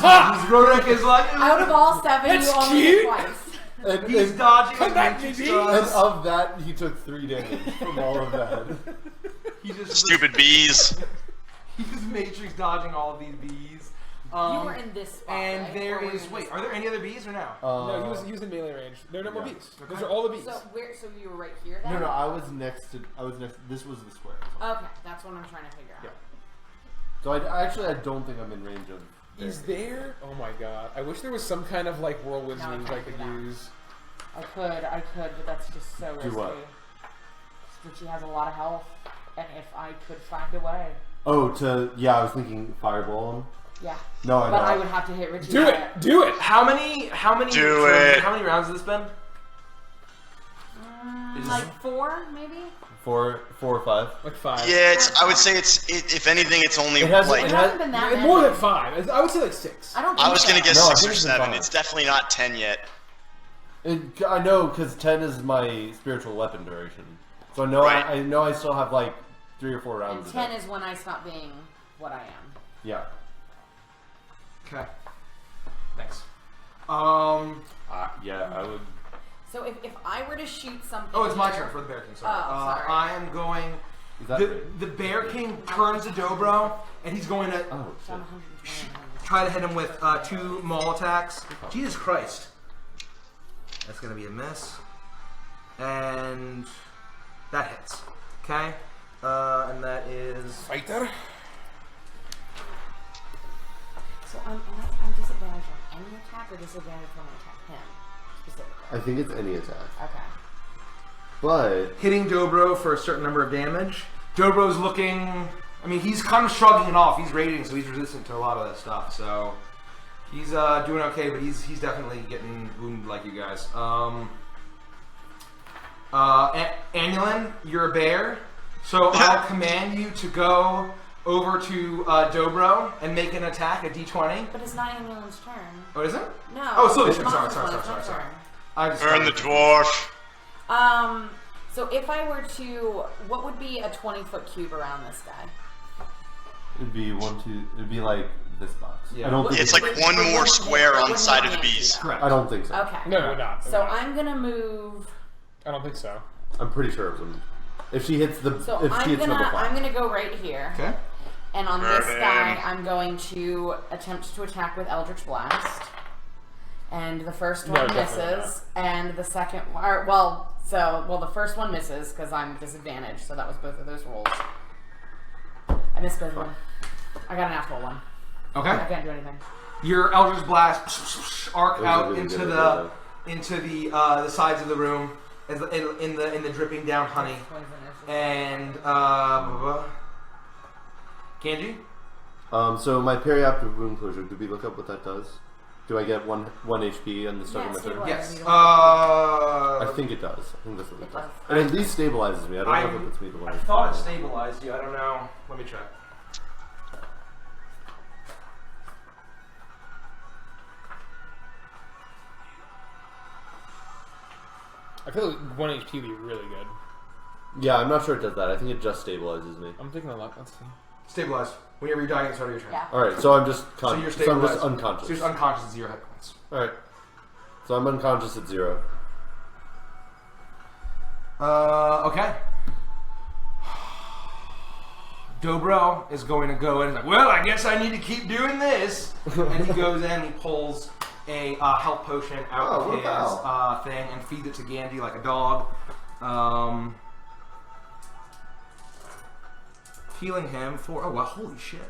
Rodek is like Out of all 7, That's you only cute. hit twice. And, he's and, dodging Come his back, matrix baby. and drugs. of that, he took 3 damage from all of that. He just Stupid bees. He's matrix dodging all of these bees. You were in this spot, And right? there Or were you is. in Wait, this are there spot? any other bees or no? No, he was in melee range. There are no more Yeah. bees. Those are all the bees. So you were right here then? No, I was next to. This was the square. Okay, that's what I'm trying to figure out. Yeah. So I don't think I'm in range of. Is there? Oh my god! I wish there was some kind of like whirlwind No, I moves I can't could do that. use. I could, but that's just so risky. Do what? But she has a lot of health, and if I could find a way. Oh, I was thinking fireball him. Yeah. No, I But know. I would have to hit Richie. Do it! Do it! How many? Do turns- it. How many rounds has this been? Like 4, maybe? 4 or 5. Like 5. Yeah, I would say if anything, it's only It has- like. It it hasn't been that many. More than 5. I would say like 6. I don't I was gonna think guess No, I 6 think or it's 7. 5. It's definitely not 10 yet. I know because 10 is my spiritual weapon duration. So I know Right. I know I still have like 3 or 4 rounds. And of 10 that. is when I stop being what I am. Yeah. Okay. Thanks. Yeah, I would. So if I were to shoot something. Oh, it's my here- turn for the Bear King. Sorry. Oh, sorry. I am going. Is that The Bear King turns to Dobro, and he's going to Oh So shit. I'm 120. try to hit him with 2 maul attacks. Jesus Christ. That's going to be a miss. And that hits. Okay? And that is. Fighter. So I'm disadvantaged on any attack or disadvantaged when I attack him specifically? I think it's any attack, Okay. but Hitting Dobro for a certain number of damage. Dobro's looking. I mean, he's kind of shrugging it off. He's raging, so he's resistant to a lot of that stuff. So he's doing okay, but he's definitely getting wounded like you guys. Annulin, you're a bear, so I'll command you to go over to Dobro and make an attack, a d20. But it's not Annulin's turn. Oh, is it? No. Oh, so it's it's Mama's sorry. one, it's my turn. I just Burn the dwarf. So if I were to, what would be a 20-foot cube around this guy? it'd be it'd be like this box. Yeah. I don't think It's like one more square on the side of the bees. Correct. I don't think so. Okay. No, we're not. So We're not. I'm gonna move. I don't think so. I'm pretty sure it was. If she hits the So if she hits number 5. I'm gonna go right here. Okay. And on this Burn guy, him. I'm going to attempt to attack with Eldritch Blast. And the first No, one definitely misses, and the second one, the first one misses because I'm disadvantaged. So that was both of those rolls. I missed both of them. I got a natural one. I Okay. can't do anything. Your Eldritch Blast arc Those are out really into good the idea. the sides of the room as in the dripping down honey. Poisonous. And Kanji? So my perioperative wound closure, did we look up what that does? Do I get one HP on the start of my turn? Yes. I think it does. I think that's what it does. does. And at least stabilizes me. I don't know if it puts me to 1 I HP. thought it stabilized you. I don't know. Let me check. I feel like 1 HP would be really good. Yeah, I'm not sure it does that. I think it just stabilizes me. I'm taking a look. Let's see. Stabilized. Whenever you're dying at the start of your turn. Yeah. Alright, so I'm just So you're I'm stabilized. just unconscious. So you're just unconscious at 0 hit points. Alright. So I'm unconscious at 0. Okay. Dobro is going to go in and is like, well, I guess I need to keep doing this. And he goes in and he pulls a health potion out Oh, of what his about? thing and feeds it to Gandhi like a dog. Healing him for... Oh, wow, holy shit.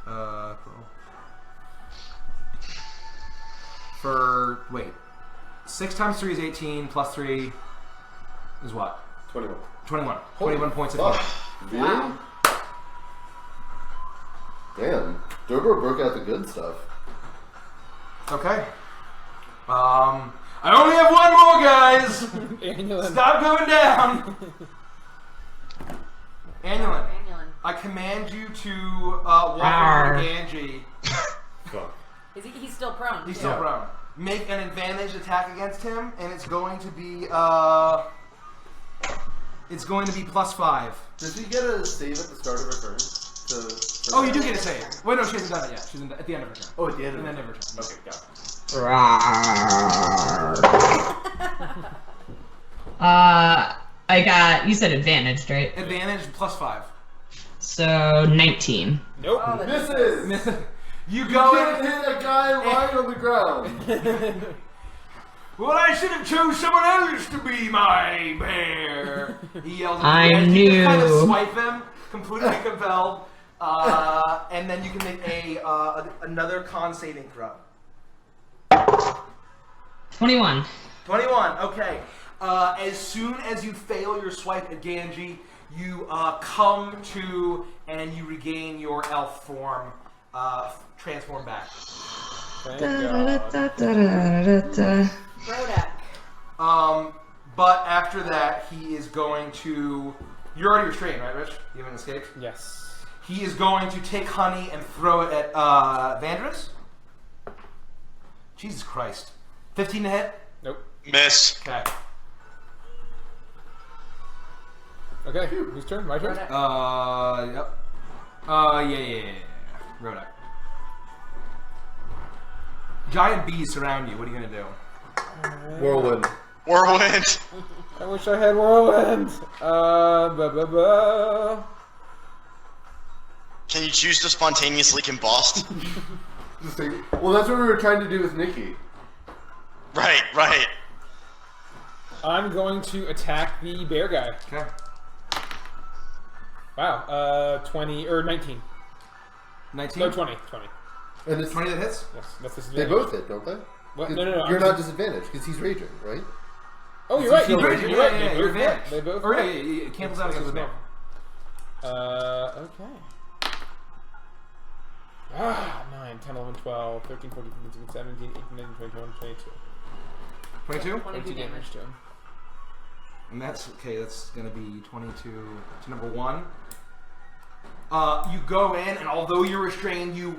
Cool. For... Wait. 6 times 3 is 18, plus 3 is what? 21. 21. Holy 21 points of fuck. healing. Really? Wow. Damn. Dobro broke out the good stuff. Okay. I only have one more, guys! Annulin. Stop going down! Annulin, Annulin. I command you to walk over to Angie. Fuck. He's still prone. He's too. still prone. Make an advantage attack against him, and it's going to be plus 5. Does he get a save at the start of her turn? Oh, you do get a save. Wait, no, she hasn't done it yet. She's at the end of her turn. Oh, at the end of At it. the end of her turn. Okay, got it. I got. You said advantaged, right? Advantage plus 5. So 19. Nope. Oh, that's Misses! You You go can't in. hit a guy lying on the ground. Well, I should have chose someone else to be my bear. He yells. At I you. And you can kind of knew. swipe him, completely compelled, and then you can make another con saving throw. 21. 21. Okay. As soon as you fail your swipe at Ganji, you come to and you regain your elf form, transform back. Thank God. Rodek. But after that, he is going to. You're already restrained, right, Rich? You haven't escaped. Yes. He is going to take honey and throw it at Vandris. Jesus Christ. 15 to hit? Nope. Miss. Okay. Okay. Whose turn? My turn. Rodek. Yep. Yeah. Rodek. Giant bees surround you. What are you going to do? Whirlwind. Whirlwind. I wish I had whirlwind. Can you choose to spontaneously combust? Well, that's what we were trying to do with Nikki. Right. I'm going to attack the bear guy. Okay. Wow. 20 or 19. 19? No, 20. 20. And it's 20 that hits? Yes, that's they disadvantage. both hit, don't they? What? 'Cause No. You're I'm not just- disadvantaged because he's raging, right? Oh, you're right. You're You're right. right. You're You're right. right. You're They advantage. both. They both. Or yeah, it cancels out against the bear. Okay. 9, 10, 11, 12, 13, 14, 15, 16, 17, 18, 19, 20, 21, 22. 22? 22 damage to him. And that's okay. That's gonna be 22 to number 1. You go in, and although you're restrained, your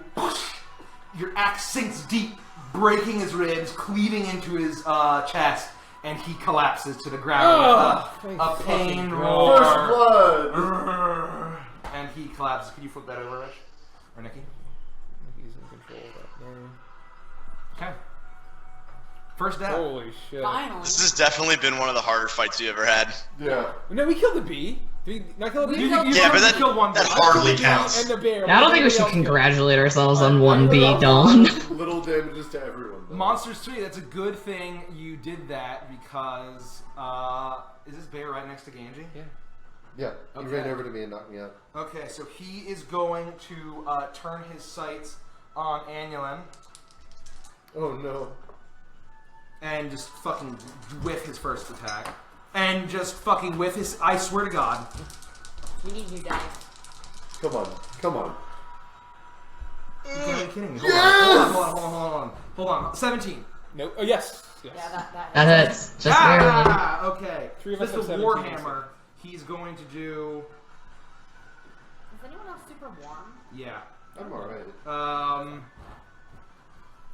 axe sinks deep, breaking his ribs, cleaving into his chest, and he collapses to the ground with a pain roar. First blood! And he collapses. Can you flip that over, Rich or Nikki? He's in control right Okay. First now. down. Holy shit. Finally. This has definitely been one of the harder fights you ever had. Yeah. No, we killed the bee. Did we not kill the bee? Yeah, but killed one that bee. hardly And counts. the bear. I don't think we should congratulate ourselves on one beat, Dawn. Little damages to everyone. Though. Monsters 3, that's a good thing you did that because, is this bear right next to Ganji? Yeah. Yeah, he Okay. ran over to me and knocked me out. Okay, so he is going to turn his sights on Annulin Oh no. and just fucking whiff his first attack. and just fucking whiff his. I swear to God. We need new dice. Come on. Come on. You can't be kidding me. Hold on. Hold on. 17. No. Oh yes. Yeah, that That hits. Just barely. Okay. Three of us This is have the 17. Warhammer. He's going to do. Is anyone else super warm? Yeah. I'm alright.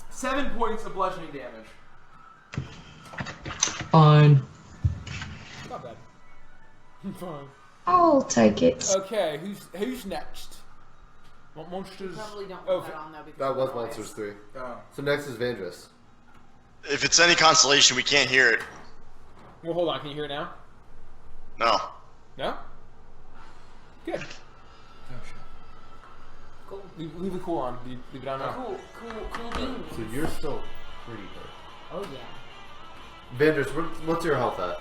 7 points of bludgeoning damage. Fine. Not bad. Fine. I'll take it. Okay, who's next? What monsters? Probably don't Oh, put that on though because That of was the noise. Monsters 3. Oh. So next is Vandris. If it's any consolation, we can't hear it. Well, hold on. Can you hear it now? No. No. Good. Cool. Leave the cool on. Leave it on now. Cool beans. So you're still pretty hurt. Oh yeah. Vandris, what's your health at?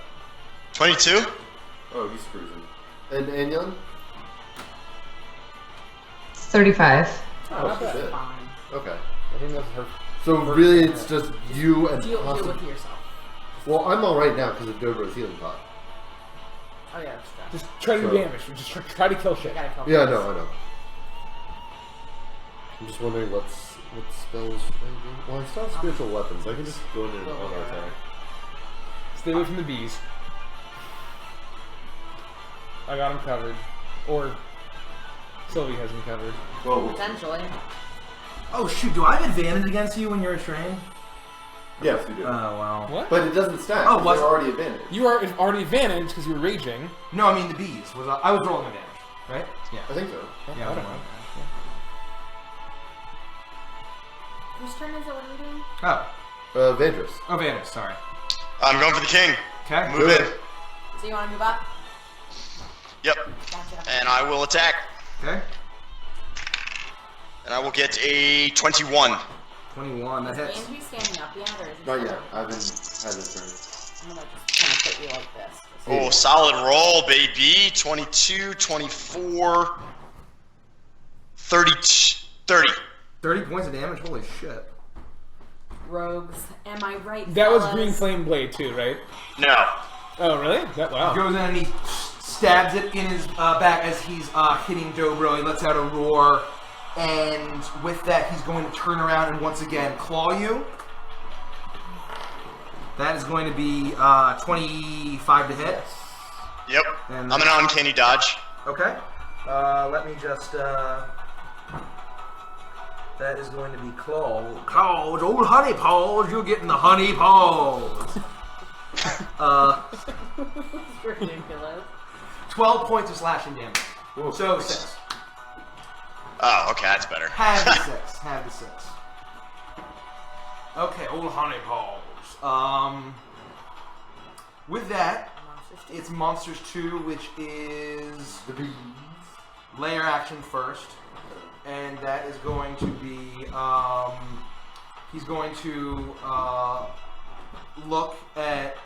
22? Oh, he's cruising. And Anyon? 35. Oh, not bad. shit. Fine. Okay. I think that's her. So really it's just you and Deal possibly... with yourself. Well, I'm alright now because of Dobro's healing pot. Oh yeah, that's true. Just try to do So- damage. Just try to kill shit. I gotta kill Yeah, I things. know, I know. I'm just wondering what spells should I do? Well, I still have spiritual weapons. I can just go in and auto attack. Stay away from the bees. I got him covered. Or Sylvie has him covered. Well, Potentially. Oh shoot! Do I have advantage against you when you're restrained? yes, you do. Oh wow. What? But it doesn't stack. Oh, 'cause what? they're already advantage. You are already advantaged because you were raging. No, I mean the bees. I was rolling advantage, right? Yeah. I think so. Yeah. I don't know. Whose turn is it? What are we doing? Oh. Vandris. Oh, advantage. Sorry. I'm going for the king. Okay. Move in. So you want to move up? Yep. Gotcha. And I will attack. Okay. And I will get a 21. 21. That hits. Andrew's standing up yet, or is he Not still- yet. I haven't had this I'm gonna just kind of put you like this. Oh, solid roll, baby. 22, 24, 30. 30 points of damage. Holy shit. Rogues, am I right? That was fellas? Green Flame Blade too, right? No. Oh, really? Wow. Goes in and he stabs it in his back as he's hitting Dobro. He lets out a roar, and with that, he's going to turn around and once again claw you. That is going to be 25 to hit. Yep. And I'm an uncanny dodge. Okay. Let me just. That is going to be claws. Claws, old honey paws. You're getting the honey paws. It's ridiculous. 12 points of slashing damage. Whoa. So 6. Oh, okay, that's better. Have the 6. Have the 6. Okay, old honey paws. With that, it's Monsters 2, which is The bees. layer action first. And that is going to be, he's going to look at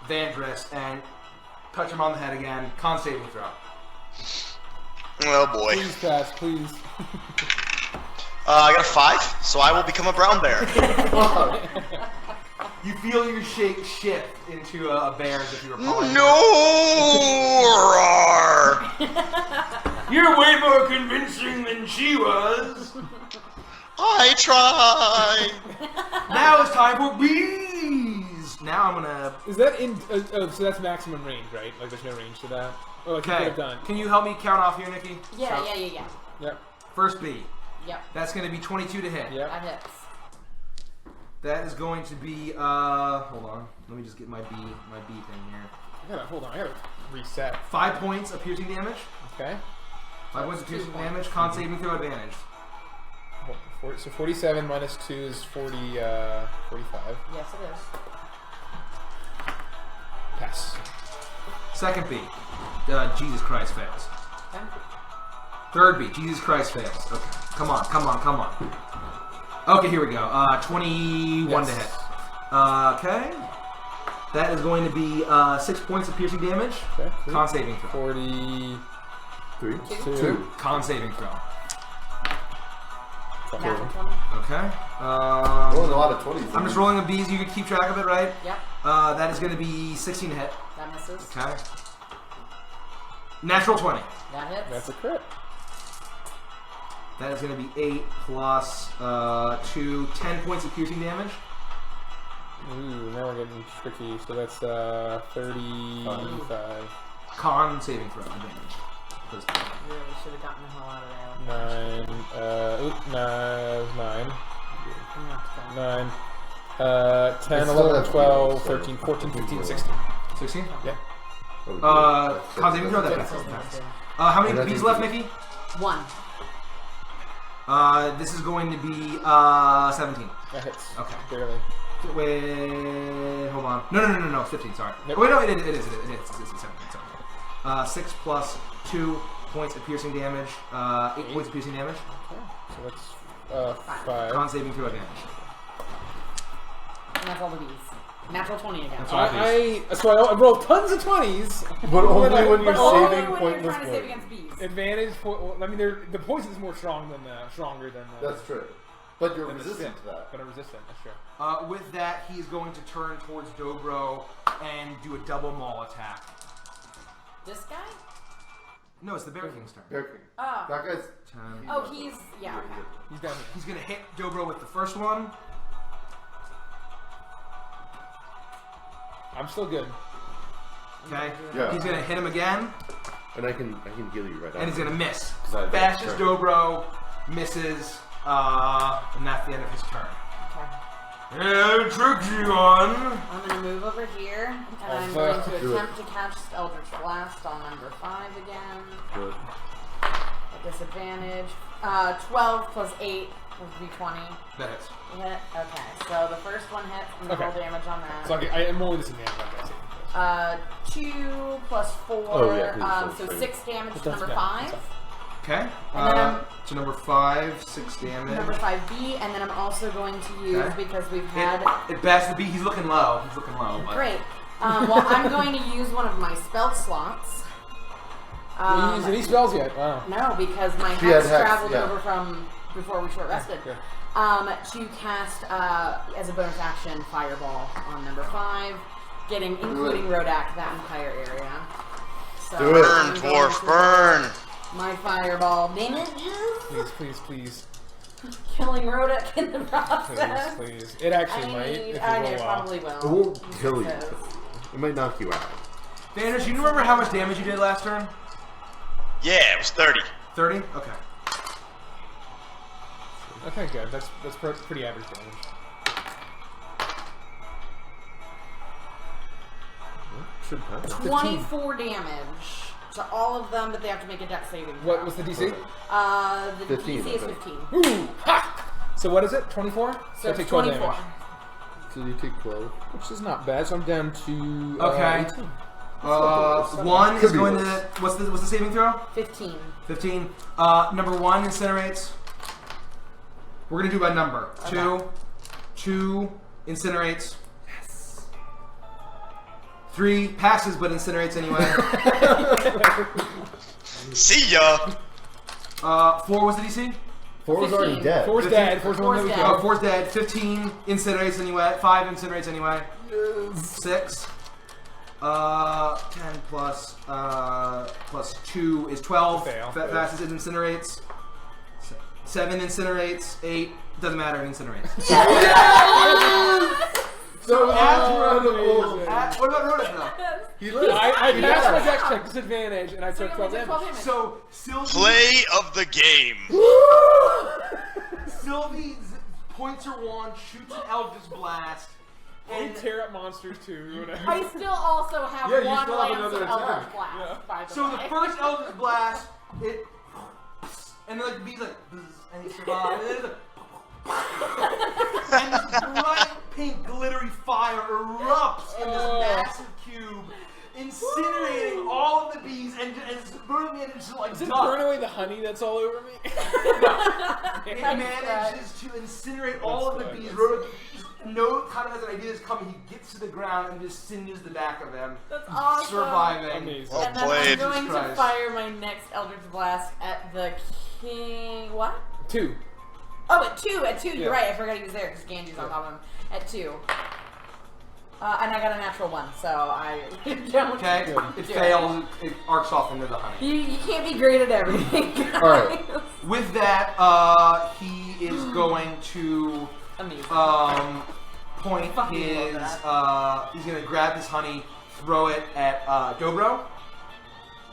Vandris and touch him on the head again. Con saving throw. Oh boy. Please pass, please. I got a 5, so I will become a brown bear. You feel your shape shift into a bear as if you were pulling. No! Roar! You're way more convincing than she was. I try. Now it's time for bees. Now I'm gonna. Is that in? Oh, so that's maximum range, right? Like there's no range to that. Oh, like you could Okay. have done. Can you help me count off here, Nikki? Yeah, So, yeah. Yep. First bee. Yep, That's gonna be 22 to hit. Yep. that hits. That is going to be. Hold on. Let me just get my bee thing here. Hold on. I gotta reset. 5 points of piercing damage. Okay. 5 points of piercing damage. Con saving throw advantage. So 47 minus 2 is 45. Yes, it is. Pass. Second bee. Jesus Christ fails. Okay. Third beat. Jesus Christ fails. Okay. Come on. Okay, here we go. 21 to Yes. hit. Okay. That is going to be 6 points of piercing damage. Okay. Con saving throw. 43. 2. Con saving throw. Natural 20. Okay. Rolling a lot of 20s. I'm just rolling the bees. You can keep track of it, right? Yep, That is going to be 16 to hit. that misses. Okay. Natural 20. That hits. That's a crit. That is going to be 8 plus 2, 10 points of piercing damage. Ooh, now we're getting tricky. So that's 35. Con saving throw advantage. Really should have gotten the hell out of there. 9. 10, It's 11, still 12, at 13, 14, 15, 16. 16? Yeah. Con saving throw, that passes. How many bees left, Nikki? 1. This is going to be 17. That hits. Okay. Barely. Wait, hold on. No, 15, sorry. Yep. Oh, wait, no, it is 17, sorry. 6 plus 2 points of piercing damage, 8 points of piercing damage. Okay. So that's 5. Con saving throw advantage. And that's all the bees. Natural 20 again. That's all. So I rolled tons of 20s. But only when But you're only saving when you're pointless trying to save points. against bees. Advantage. I mean, the poison's more stronger than the. That's true. But you're than the resistant stick. to that. But I'm resistant. That's true. With that, he is going to turn towards Dobro and do a double maul attack. This guy? No, it's the Bear King's turn. Okay. Oh. That guy's... 10. Oh, he's... Yeah, okay. He's down here. He's going to hit Dobro with the first one. I'm still good. Okay. Yeah. He's going to hit him again, And I can heal you right now. and he's going to miss. 'Cause I have Fastest turn. Dobro misses, and that's the end of his turn. Okay. Yeah, tricked you on. I'm going to move over here, and I'm I'll, going to do it. attempt to cast Eldritch Blast on number 5 again. Good. At disadvantage. 12 plus 8 would be 20. That hits. Hit. Okay, so the first one hits, and Okay. roll damage on that. So I am only disadvantaged on that saving throws. 2 plus 4, Oh, yeah, please, so please. 6 damage to That's number fine. 5. Okay. And then I'm- To number 5, 6 damage. Number 5B, and then I'm also going to use, Okay. because we've had... It bats the beat. He's looking low. But Great. Well, I'm going to use one of my spell slots. Did you use any spells yet? Wow. No, because my She had hex hex, traveled yeah. over from before we short rested. Okay. To cast, as a bonus action, Fireball on number 5, including Rodek, that entire area. So Do it. Burn, I'm going dwarf, to- burn! My Fireball damages, Please. killing Rodek in the process. Please. It actually might. If you I roll know, well. probably will. It won't kill you. Because- It might knock you out. Vanders, you remember how much damage you did last turn? Yeah, it was 30. 30? Okay. Okay, good. That's pretty average damage. Should pass. 24 damage to all of them, but they have to make a dex saving throw. What was the DC? The 15, DC is I think. 15. Ooh! Ha! So what is it? 24? So I it's take 12 24. damage. So you take 12. Which is not bad, so I'm down to Okay. 18. 1 Could is be going worse. to... What's the saving throw? 15. 15. Number 1 incinerates. We're going to do by number. Okay. 2 incinerates. Yes. 3 passes but incinerates anyway. See ya! 4 was the DC? 4 is already 15. dead. 4's dead. 4's the one that we Four's killed. 4's dead. 15 incinerates anyway. 5 incinerates anyway. 6. 10 plus 2 is 12. Fail. Passes, it incinerates. 7 incinerates. 8 doesn't matter, it incinerates. So amazing. what about Rodek though? He lives. I He passed my lives. dex check disadvantage, and I So took you 12 only took 12 damage. damage. So Sylvie, Play of the game. Sylvie points her wand, shoots an Eldritch Blast, We and tear up monsters too. I still also have Yeah, you one still have lance another of Eldritch attack. Blast, Yeah. by the so way. the first Eldritch Blast, it and like the bees like bzz, and he survives. And, then and this bright pink glittery fire erupts in this massive cube, incinerating all of the bees and burning it into like Does it dust. burn away the honey that's all over me? It manages to incinerate all of the fine, bees. that's Rodek no kind of has an idea that's coming. He gets to the ground and just singes the back of them, That's awesome. surviving. Amazing. Well And then played. I'm going to Christ. fire my next Eldritch Blast at the king. What? 2. Oh, at 2. At 2. Yeah. You're right. I forgot he was there because Ganji's on top of him. At 2. And I got a natural 1, so I don't. Okay, it do fails. It arcs off into the honey. You can't be great at everything. Guys. All right. With that, he is going to Amazing. point Fucking his. love He's going to grab this honey, throw it at Dobro.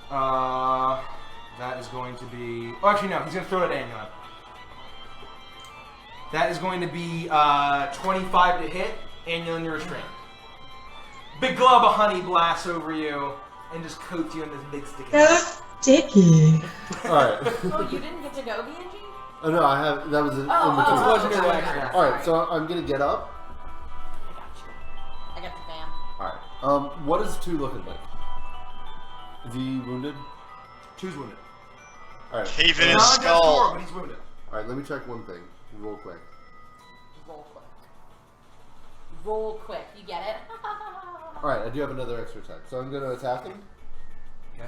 That is going to be. Oh, actually, no. He's going to throw it at Amulet. That is going to be 25 to hit. Amulet, you're restrained. Big glob of honey blasts over you and just coats you in this big sticky. That's sticky. Alright. Oh, you didn't get to go, Angie? Oh no, I have. That was in between. legendary action. Alright, so I'm gonna get up. I got you. I got the fam. Alright. What is 2 looking like? Is he wounded? 2's wounded. Alright. Cave in his Not just 4, skull. but he's wounded. Alright, let me check one thing. Real quick. Roll quick. Roll quick. You get it? Alright, I do have another extra attack. So I'm gonna attack him. Okay.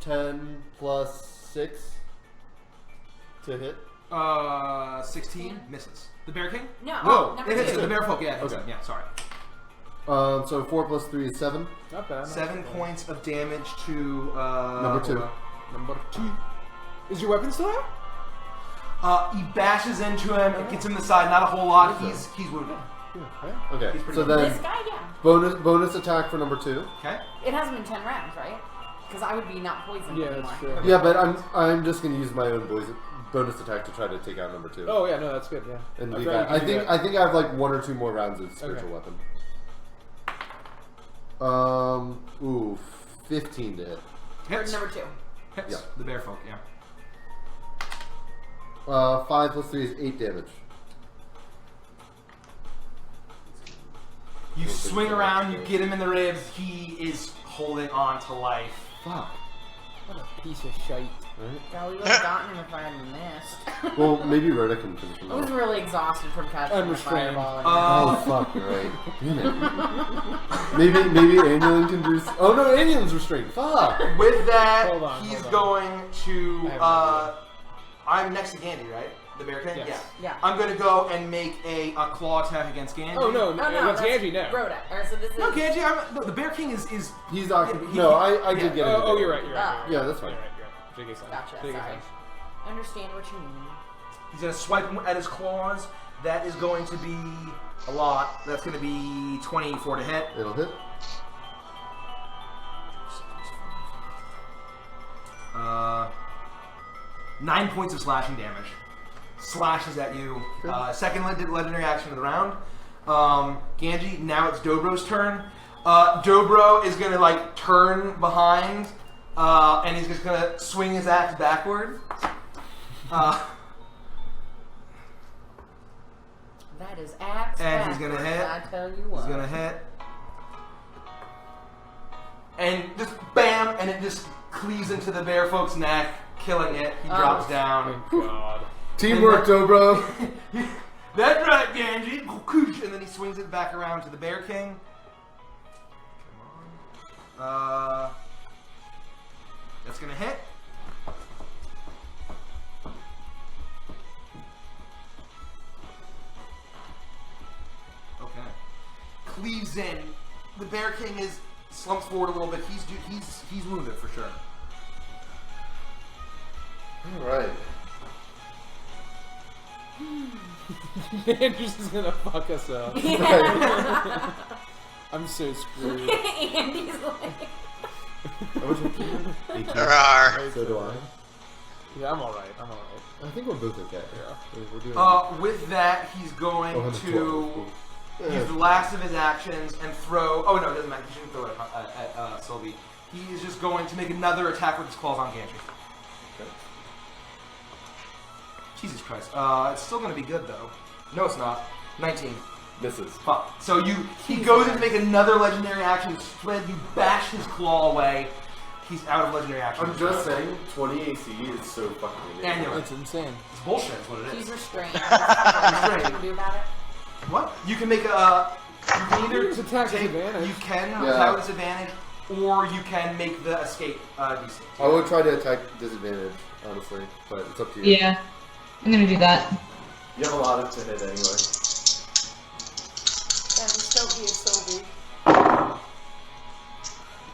10 plus 6 to hit. 16 misses. The Bear King? No. No, number it hits 2. it. The Bear Folk, yeah. It hits Okay. it. Yeah, sorry. So 4 plus 3 is 7. Not bad. 7 points of damage to Number 2. Number 2. Is your weapon still out? He bashes into him. It gets him in the side. Not a whole lot. He's wounded. Okay, He's pretty so good. then This guy, yeah. bonus attack for number 2. Okay. It hasn't been 10 rounds, right? Because I would be not poisoned Yeah, anymore. that's true. Yeah, but I'm just gonna use my own bonus attack to try to take out number 2. Oh yeah, no, that's good. Yeah. And I leave forgot that. you could do that. I think I have like 1 or 2 more rounds of spiritual weapon. Ooh, 15 to hit. Or Hits. number 2. Hits. Yeah. The Bear Folk, yeah. 5 plus 3 is 8 damage. You swing around. You get him in the ribs. He is holding on to life. Fuck. What a piece of shite. Right? God, we would have gotten him if I hadn't missed. Well, maybe Rodek can finish him I was off. really exhausted from catching the Unrestrained. fireball. And Oh fuck, you're right. Damn it. Maybe Anulin can do. Oh no, Anulin's restrained. Fuck. With that, Hold on, he's hold going to. I have no idea. I'm next to Gandhi, right? The Bear King? Yes. Yeah. I'm going to go and make a claw attack against Gandhi. Oh no, Oh, no, against that's Angie, no. Rodek. Or, so this is... No, Gandhi, no, the Bear King is He's occupied. No, I did get it. Oh, you're right. Yeah, that's fine. You're right. JK Gotcha, JK sorry. I understand what you mean. He's going to swipe him at his claws. That is going to be a lot. That's going to be 24 to hit. It'll hit. 9 points of slashing damage. Slashes at you. Second legendary action of the round. Ganji, now it's Dobro's turn. Dobro is going to like turn behind and he's just going to swing his axe backward. That is axe And he's gonna backwards, hit. I tell you what. He's going to hit. And just bam, and it just cleaves into the bear folk's neck, killing it. He drops down. Thank God. Teamwork, Dobro. That's right, Ganji. And then he swings it back around to the Bear King. Come on. That's gonna hit. Okay. Cleaves in. The Bear King is slumps forward a little bit. He's wounded for sure. All right. Andrew's just gonna fuck us up. I'm so screwed. Andy's like... How much hit you? 18. Rawr. So do I. Yeah, I'm alright. I think we're both okay. Yeah. We're doing. With that, he's going Oh, to use the last of his actions and throw. Oh no, it doesn't matter. He shouldn't throw it at Sylvie. He is just going to make another attack with his claws on Gantry. Okay. Jesus Christ. It's still going to be good though. No, it's not. 19. Misses. Fuck. So he goes in to make another legendary action. Spread, you bash his claw away. He's out of legendary action. I'm just saying, 20 AC is so fucking amazing. Annual. It's insane. It's bullshit. Is what it He's is. restrained. What can you do about it? What? You can make a. You can either It's attack take. disadvantage. You can Yeah. attack with disadvantage, or you can make the escape DC. I would try to attack disadvantage, honestly, but it's up to you. Yeah, I'm gonna do that. You have a lot of to hit anyway. Sylvie.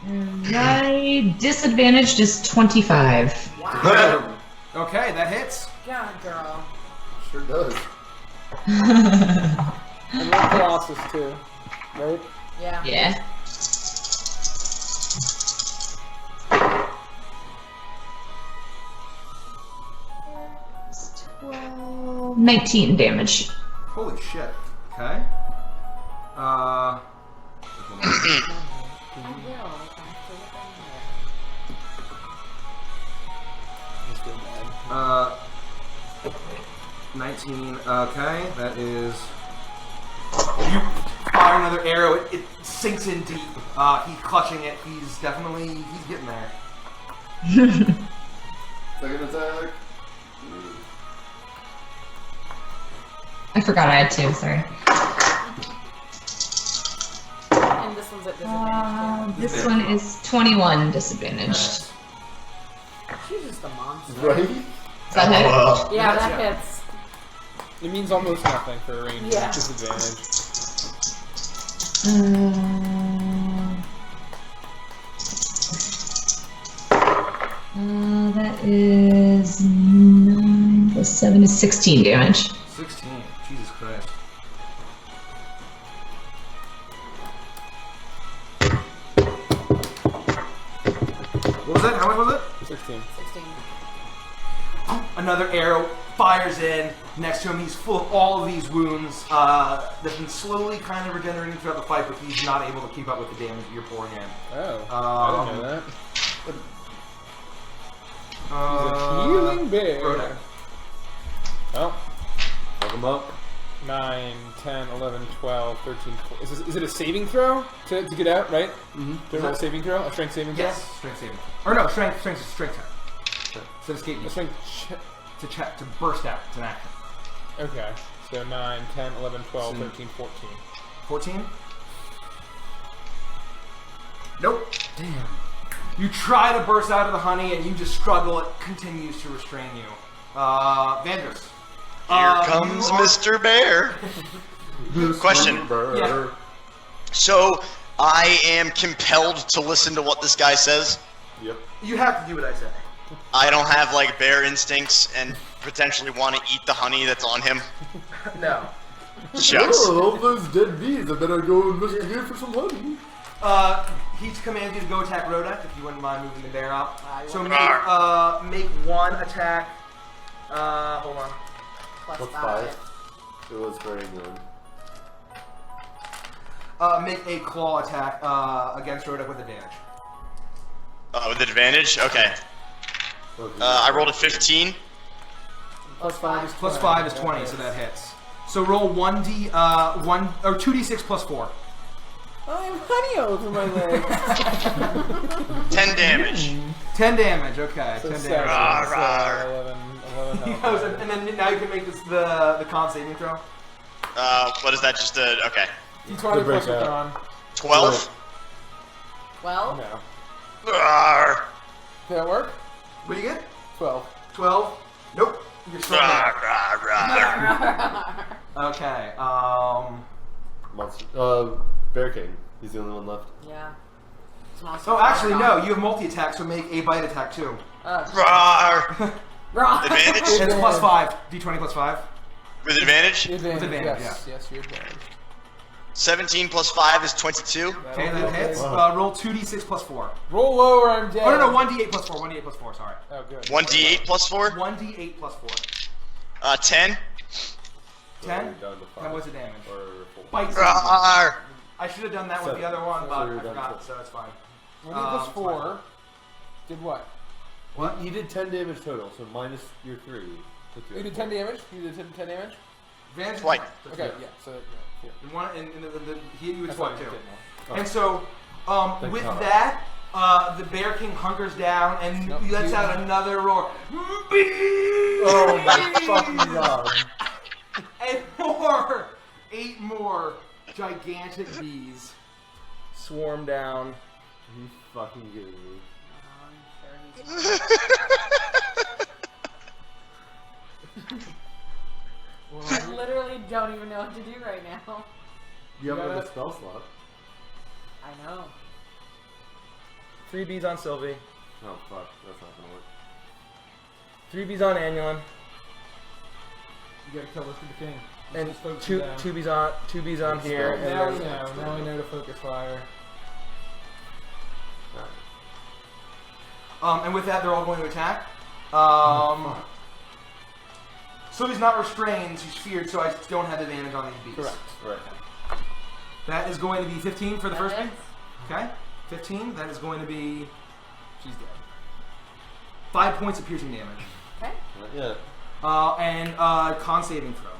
My disadvantaged is 25. Wow. Okay, that hits. God, girl. Sure does. And one Colossus too, right? Yeah. Yeah. It's 12, 19 damage. Holy shit. Okay. I will. After the 19. Okay, that is. You fire another arrow. It sinks in deep. He's clutching it. He's getting there. Second attack. I forgot I had two, sorry. And this one's at disadvantage. This one is 21 disadvantaged. She's just a monster. Right? Does that hit? Well, Yeah, that hits. It means almost nothing for a range Yeah. disadvantage. That is 9 plus 7 is 16 damage. 16. Jesus Christ. What was that? How much was it? 16. 16. Another arrow fires in next to him. He's full of all of these wounds. They've been slowly kind of regenerating throughout the fight, but he's not able to keep up with the damage that you're pouring in. Oh, I didn't know that. He's a healing bear. Rodek. Oh, Fuck him up. 9, 10, 11, 12, 13, 14. Is it a saving throw to get out, right? Mm-hmm. Do you roll a saving throw? A strength saving throw? Yes. Strength saving. Or no, strength check. So escape A you. strength To check, to burst out. It's an action. Okay. So 9, 10, 11, 12, So- 13, 14. 14? Nope. Damn. You try to burst out of the honey and you just struggle. It continues to restrain you. Vandris. Here comes you are- Mr. Bear. Question. Yeah. So I am compelled to listen to what this guy says. Yep. You have to do what I say. I don't have like bear instincts and potentially want to eat the honey that's on him. No. Shucks. Oh, all those dead bees. I better go investigate for some honey. He's commanded you to go attack Rodek if you wouldn't mind moving the bear up. I So will. make one attack. Hold on. Plus What's 5. 5? It was for England. Make a claw attack against Rodek with advantage. With advantage? Okay. Okay. I rolled a 15. Plus 5 is Plus 5 is 20, so that hits. So roll 2d6 plus 4. I have honey all over my leg. 10 damage. 10 damage, okay. So 10 7, damage. Rah, 11 He health. goes, and then now you can make this the con saving throw. What is that? Just a okay. D20 plus your breakout. con. 12. Well, No. Rawr. Did that work? What do you get? 12. 12? Nope. You're still Rawr, there. rawr, rawr. Okay, Monster. Bear King. He's the only one left. yeah. Oh, actually, no. You have multi-attack, so make a bite attack, too. Rawr. Wrong. Advantage? It's plus 5. D20 plus 5. With advantage? Advantage, advantage, yes. Yes, you're advantage. 17 plus 5 is 22. Okay, that hits. Wow. Roll 2d6 plus 4. Roll lower, I'm dead. Oh, no, 1d8 plus 4. 1d8 plus 4, sorry. Oh, good. 1d8 plus 4. 1d8 plus 4. 10. 10? Down to 5. And what's the damage? Or 4. Bites. Rawr. I should have done that with the 7. other one, but So you're I down forgot, to- so it's fine. 1 plus it's 4 fine. did what? What? You did 10 damage total, so minus your 3. You did 10 damage? You did 10 damage? Vantage Twice. Okay, yeah, so, yeah. And one, and he hit you with That's what, what I too? did now. And so, Thank with God. that, the Bear King hunkers down and Nope. he lets out another roar. Oh my fucking god. And 8 more gigantic bees swarm down. Are you fucking kidding me? I literally don't even know what to do right now. You have got another it? spell slot. I know. 3 Bs on Sylvie. Oh fuck, that's not gonna work. 3 Bs on Annulin. You gotta kill this with the king. And Just focus two down. 2 Bs on here. And Now we then, know. Now we know to focus fire. and with that, they're all going to attack. Sylvie's not restrained, she's feared, so I don't have advantage on these beasts. Correct. Right. That is going to be 15 for the That first beat. hits. Okay. 15. That is going to be. She's dead. 5 points of piercing damage. Okay. Not yet. And con saving throw.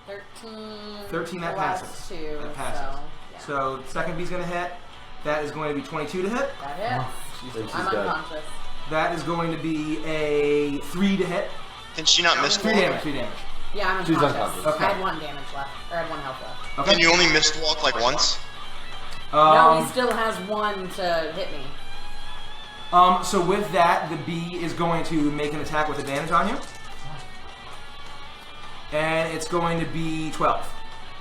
13. 13, that plus passes. 2. That passes. So, yeah. So second B's going to hit. That is going to be 22 to hit. That hits. And she's I'm dead. unconscious. That is going to be a 3 to hit. Can she not miss 3 walk? damage. 3 damage. Yeah, I'm She's unconscious. unconscious. Okay. I had 1 damage left. Or I had 1 health left. Okay. Can you only missed walk like once? No, he still has 1 to hit me. So with that, the bee is going to make an attack with advantage on you. And it's going to be 12.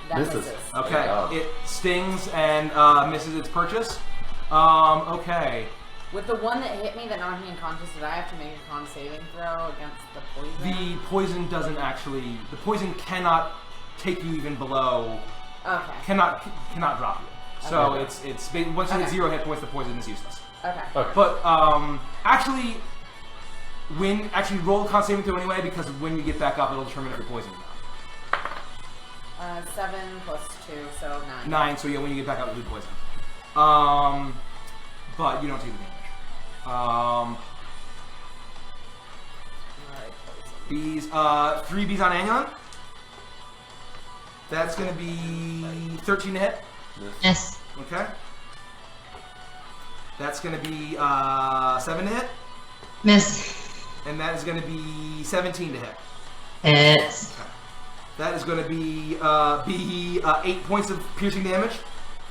That Misses. misses. Okay. Thank God. It stings and misses its purchase. Okay. With the one that hit me that knocked me unconscious, did I have to make a con saving throw against the poison? The poison doesn't actually. The poison cannot take you even below. Okay. Cannot drop you. So Okay. it's once you hit Okay. 0 hit points, the poison is useless. Okay. Okay. But actually, roll a con saving throw anyway, because when you get back up, it'll determine if you're poisoned or not. 7 plus 2, so 9. 9. So yeah, when you get back up, you'll be poisoned. But you don't take the damage. Alright, poison. Bees. 3 bees on Annulin. That's going to be 13 to hit. Yes. Okay. That's going to be 7 to hit. Miss. And that is going to be 17 to hit. Hits. That is going to be 8 points of piercing damage.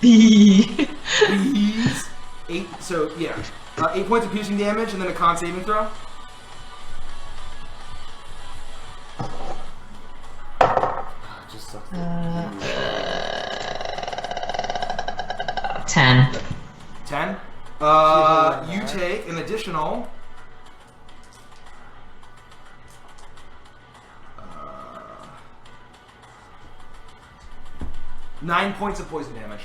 B. Bees. 8. So yeah, 8 points of piercing damage, and then a con saving throw. Just sucks. 10. 10. You take an additional. 9 points of poison damage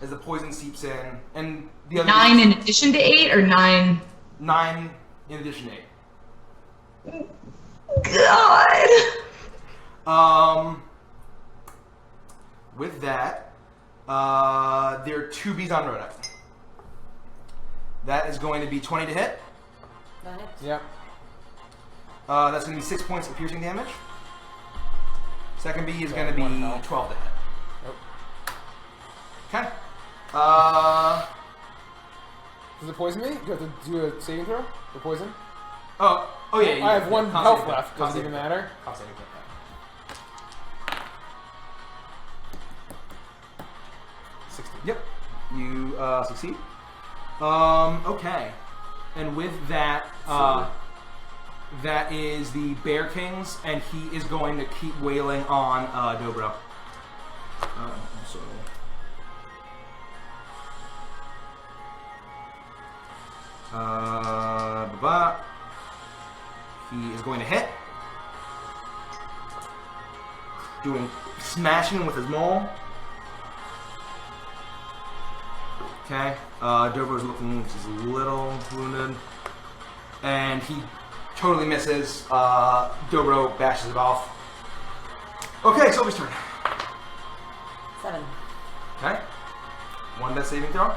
as the poison seeps in, and the other 9 in addition to 8 or 9? 9 in addition to 8. God. With that, there are 2 bees on Rodek. That is going to be 20 to hit. That hits. Yep. That's going to be 6 points of piercing damage. Second bee is going to be 12 to hit. Okay. Does it poison me? Do you have to do a saving throw for poison? Oh yeah. I have 1 Con health saving left. throw. Does it even matter? Con saving throw. 16. Yep. You succeed. Okay. And with that, that is the Bear Kings, and he is going to keep wailing on Dobro. So. He is going to hit. Smashing with his maul. Okay. Dobro's looking just a little wounded. And he totally misses. Dobro bashes it off. Okay, Sylvie's turn. 7. Okay. 1 death saving throw.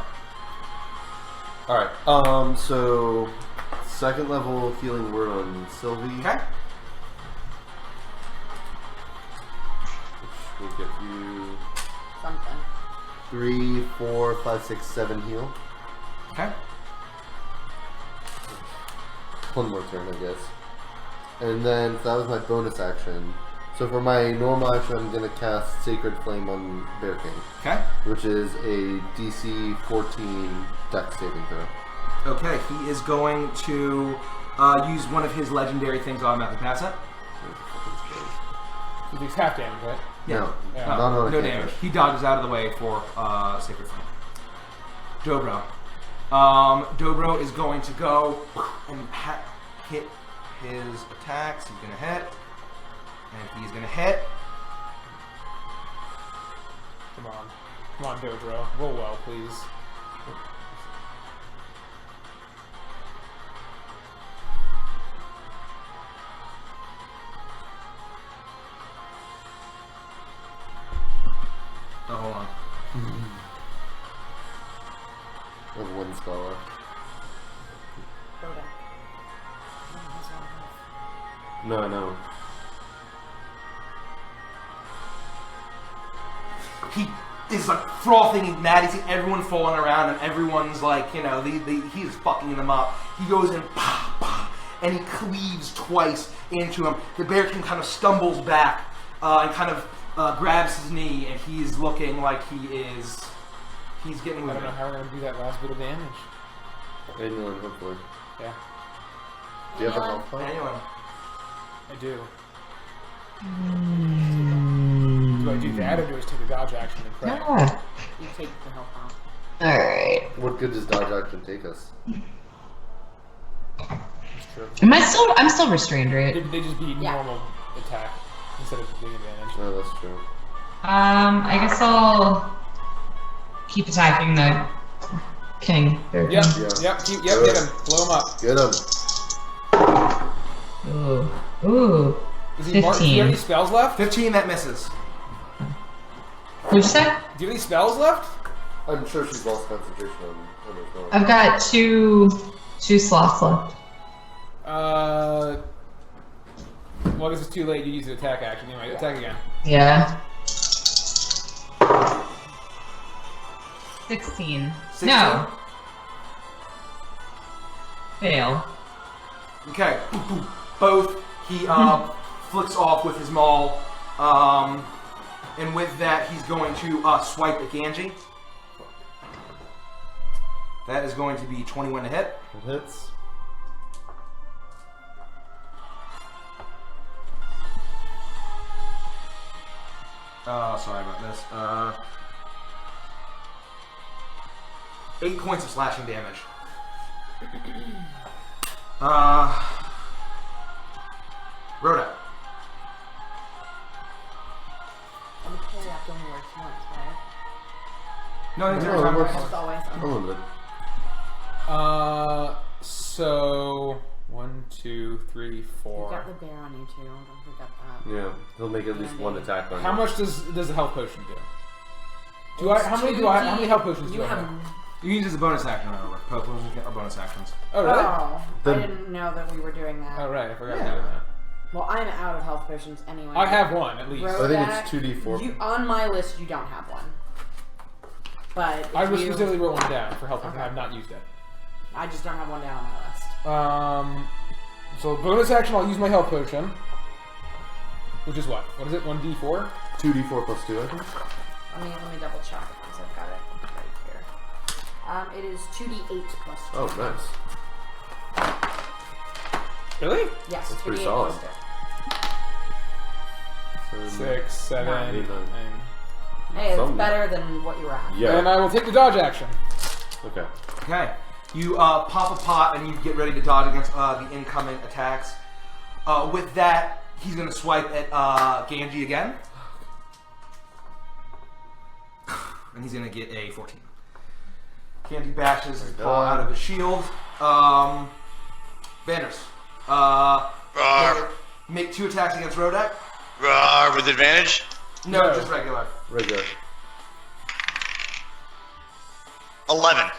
Alright, so second level healing word on Sylvie. Okay. Which will get you Something. 3, 4, 5, 6, 7 heal. Okay. One more turn, I guess. And then that was my bonus action. So for my normal action, I'm gonna cast Sacred Flame on Bear King, Okay. which is a DC 14 Dex saving throw. Okay, he is going to use one of his legendary things automatically pass it. Where's the fucking He takes half damage, right? No. Yeah. No, No damage. He dodges out of the way for Sacred Flame. Dobro. Dobro is going to go and hit his attacks. He's going to hit. And he's going to hit. Come on. Come on, Dobro. Roll well, please. Oh, hold on. With one spell left. No. He is like frothing and mad. He's seeing everyone falling around, and everyone's like, you know, he's fucking them up. He goes in, pah, pah, and he cleaves twice into him. The Bear King kind of stumbles back and kind of grabs his knee, and he's looking like he's getting I wounded. don't know how we're going to do that last bit of damage. Anyone, hopefully. Yeah, Do you have a health point? Anyone? I do. Do I do that, or do I just take the dodge action and crack? Ah. You take the health out. Alright. What good does dodge action take us? That's true. I'm still restrained, right? They just be Yeah. normal attack instead of being advantage. No, that's true. I guess I'll keep attacking the king. Yep, Yeah. yep, hit him. Blow him up. Get him. Ooh. Is he marked? Do you have 15. any spells left? 15, that misses. What'd you say? Do you have any spells left? I'm sure she's lost concentration on her phone. I've got two slots left. Well, I guess it's too late. You use the attack action. Anyway, attack again. Yeah. 16. 16? No. Fail. Okay. Both he flicks off with his maul, and with that he's going to swipe at Ganji. That is going to be 21 to hit. It hits. Sorry about this. 8 points of slashing damage. Rodek. I'm okay after only works once, right? No, it's No, your it turn. works. Almost always. Unlimited. So 1, 2, 3, You've 4. got the bear on you too. Don't forget that. Yeah, he'll make at least one attack on How you. much does the health potion do? How many health potions do You I have. have? You can use it as a bonus action, remember. Potions are bonus actions. Oh really? Oh, Then- I didn't know that we were doing that. Oh right, I forgot Yeah. to do that. Well, I'm out of health potions anyway. I have one at least. Bro- I think Rodek, it's 2d4. You on my list, you don't have one. But if I was you, specifically rolling down for health potions. Okay. I have not used it. I just don't have one down on my list. So bonus action, I'll use my health potion, which is what? What is it? 1d4. 2d4 plus 2, I think. Let me double check because I've got it right here. It is 2d8 plus 2. Oh, nice. Really? Yes, That's 2d8 pretty plus solid. 2. 6, 7, 9, 8, 9. 9. Hey, it's Something. better than what you were at. Yeah. And I will take the dodge action. Okay. Okay. You pop a pot and you get ready to dodge against the incoming attacks. With that, he's going to swipe at Ganji again. And he's going to get a 14. Ganji bashes his paw out of his shield. Vanders. Make 2 attacks against Rodek. With advantage? No, No. just regular. Regular. 11.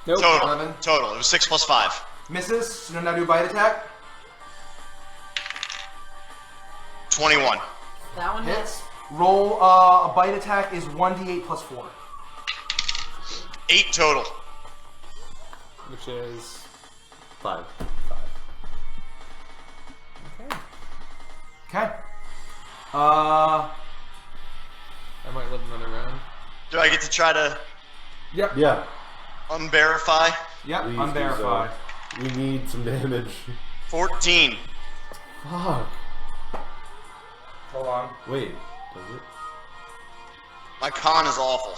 Nope. Total. 11. Total. It was 6 plus 5. Misses. So now do a bite attack. 21. That one hits. Hits. Roll a bite attack is 1d8 plus 4. 8 total. Which is 5. 5. Okay. Okay. I might live another round. Do I get to try to Yep. Yeah. unverify? Yep, Please unverified. do so. We need some damage. 14. Fuck. Hold on. Wait, does it? My con is awful.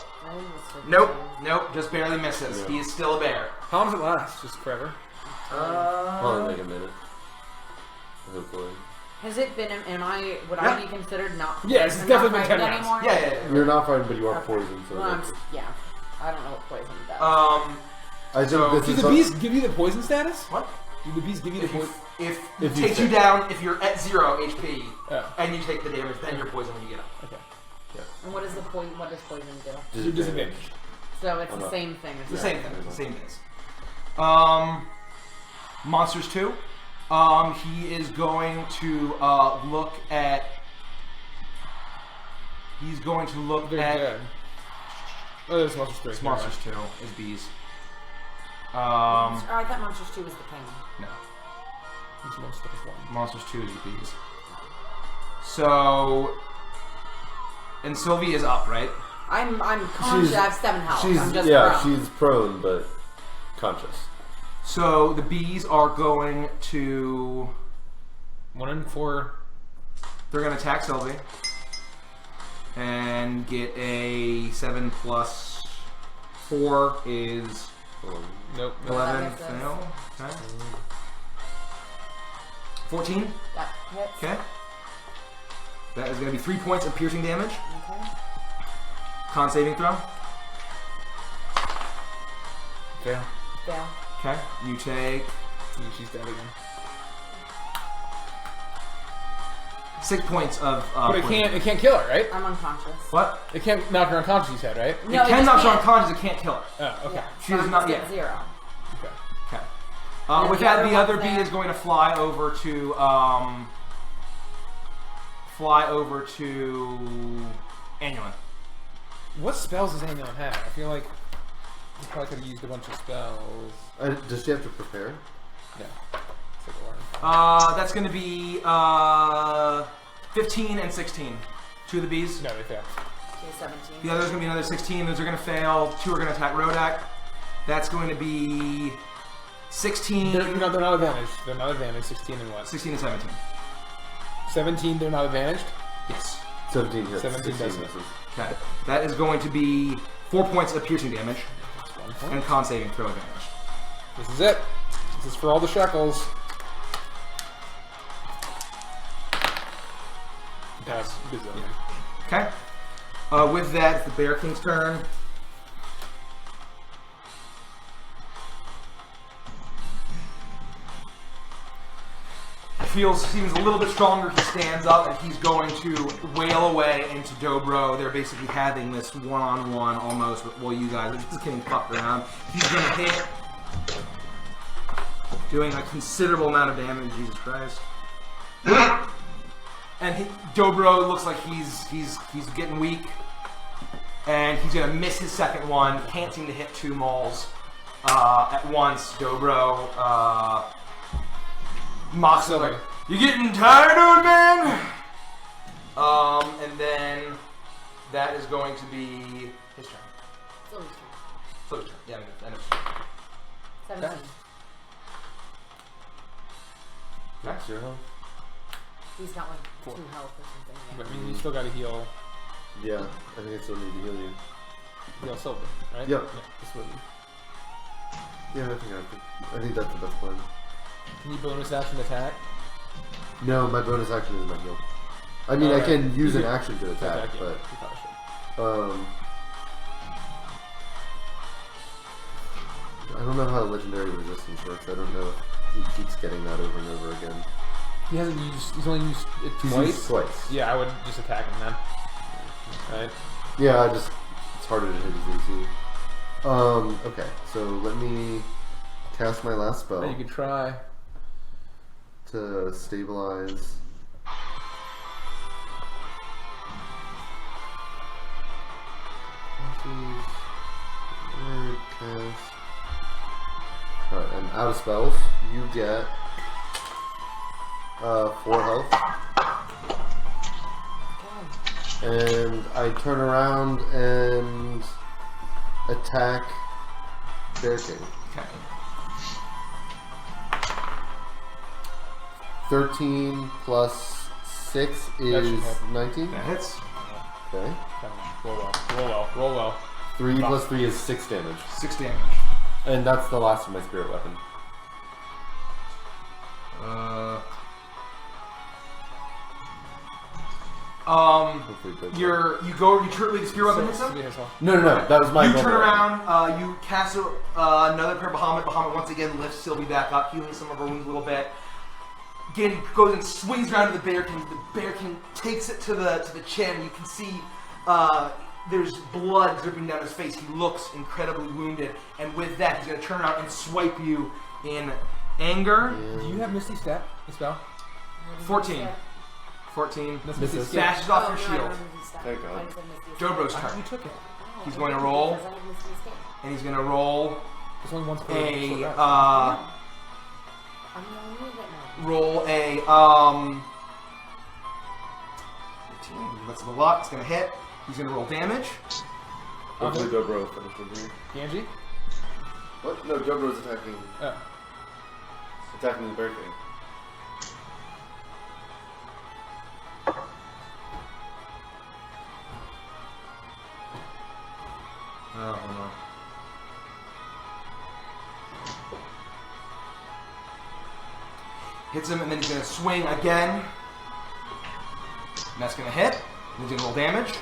Nope. Just barely misses. Yeah. He is still a bear. How long does it last? Just forever? Probably like a minute. Hopefully. Has it been? Would Yeah. I be considered not? Yeah, it's not definitely been 10 frightened rounds. anymore? Yeah. You're not frightened, but you are Okay. poisoned. So Well, that's- yeah. I don't know what poison does. I think so- this Do is the bees give you the poison status? What? Do the bees give you the poison? If If it you takes you take- down, if you're at 0 HP Oh. and you take the damage, then you're poisoned when you get up. Okay. And what is the poison? What does poison do? You're disadvantaged. So it's I'm the not- same thing. As It's the that. same thing. It's the same things. Monsters 2. He is going to look at. He's going to look They're at. dead. Oh, there's monsters 3. It's Monsters 2 is bees. Oh, I thought Monsters 2 was the penguin. No. There's monsters 1. Monsters 2 is the bees. So. And Sylvie is up, right? I'm conscious. I have 7 health. I'm just prone. she's prone but conscious. So the bees are going to. 1 in 4. They're going to attack Sylvie. And get a 7 plus 4 is Nope. 11. That makes sense. Fail. Okay. 14. That hits. Okay. That is going to be 3 points of piercing damage. Okay. Con saving throw. Fail. Fail. Okay. You take She's dead again. 6 points of. But it can't kill her, right? I'm unconscious. What? It can't knock her unconscious, you said, right? No, it can just knock her can't. unconscious. It can't kill her. Oh, okay. Yeah. She so is I'm not just yet. at 0. Okay. Okay. And With the that, other the other one's bee there. is going to fly over to Annulin. What spells does anyone have? I feel like you probably could have used a bunch of spells. Does she have to prepare? Yeah. It's like a learn. That's going to be 15 and 16. 2 of the bees. No, they fail. Okay, 17. The other's going to be another 16. Those are going to fail. 2 are going to attack Rodek. That's going to be 16. They're not advantaged. They're not advantaged. 16 and what? 16 and 17. 17, they're not advantaged? Yes. 17 hits. 17 16 does misses. Okay. That is going to be 4 points of piercing damage That's 1 point. and con saving throw advantage. This is it. This is for all the shekels. Pass. Good zone. Okay. With that, it's the Bear King's turn. Seems a little bit stronger. He stands up and he's going to wail away into Dobro. They're basically having this one-on-one almost. Well, you guys are just getting fucked around. He's going to hit, doing a considerable amount of damage. Jesus Christ. And Dobro looks like he's getting weak, and he's gonna miss his second one. Can't seem to hit 2 moles at once. Dobro mocks him like, "You getting tired, old man?" And then that is going to be his turn. Sylvie's turn. So his turn. Yeah, I know. 17. What's your health? He's got like 4. 2 health or something. But, Yeah. I mean, you still gotta heal Yeah, I think I still need to heal you. Silver, right? Yep. That's what Yeah, I think that's the best plan. Can you bonus action attack? No, my bonus action is my heal. I mean, I can use an action to attack, Yeah. but You probably should. I don't know how legendary resistance works. I don't know if he keeps getting that over and over again. He's only used it He's twice? used twice. Yeah, I would just attack him then. Right? Yeah, it's harder to hit his AC. Okay, so let me cast my last spell You could try. to stabilize. Word cast. Alright, I'm out of spells. You get 4 health. And I turn around and attack Bear King. Okay. 13 plus 6 should is help. 19. That hits. Okay. Roll well. 3 plus 3 is 6 damage. 6 damage. And that's the last of my spirit weapon. Hopefully it does. You turn with the spear weapon hits him. No. That was my You normal turn weapon. around, you cast another prayer Bahamut. Bahamut once again lifts Sylvie back up, healing some of her wounds a little bit. Again, he goes and swings around to the Bear King. The Bear King takes it to the chin. You can see there's blood dripping down his face. He looks incredibly wounded. And with that, he's going to turn around and swipe you in anger. Do you have Misty Step, the spell? 14. 14. Misses. Dashes off your shield. Thank God. Dobro's I thought turn. you took it. He's going to roll, and he's going to roll There's only one spell. roll a 18. That's a lot. It's going to hit. He's going to roll damage. Hopefully Dobro finished him here. Ganji? What? No, Dobro's attacking Oh. the Bear King. Oh, hold on. Hits him, and then he's going to swing again. And that's going to hit. And he's going to roll damage.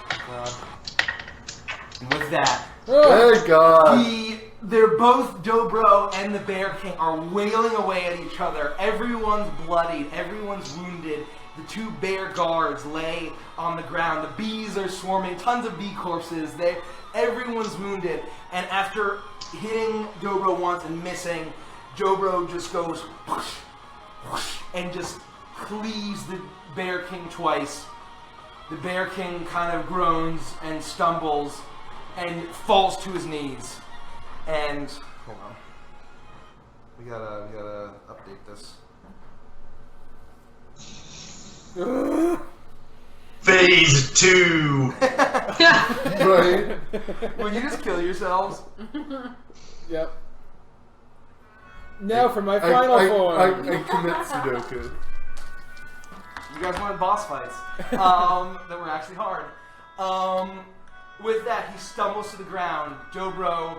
And with that, Thank God! they're both Dobro and the Bear King are wailing away at each other. Everyone's bloodied. Everyone's wounded. The two bear guards lay on the ground. The bees are swarming. Tons of bee corpses. Everyone's wounded. And after hitting Dobro once and missing, Dobro just goes whoosh, whoosh, and just cleaves the Bear King twice. The Bear King kind of groans and stumbles and falls to his knees. And hold on, we gotta update this. Phase 2. Right? Will you just kill yourselves? Yep. Now for my final form. I commit Sudoku. You guys wanted boss fights that were actually hard. With that, he stumbles to the ground. Dobro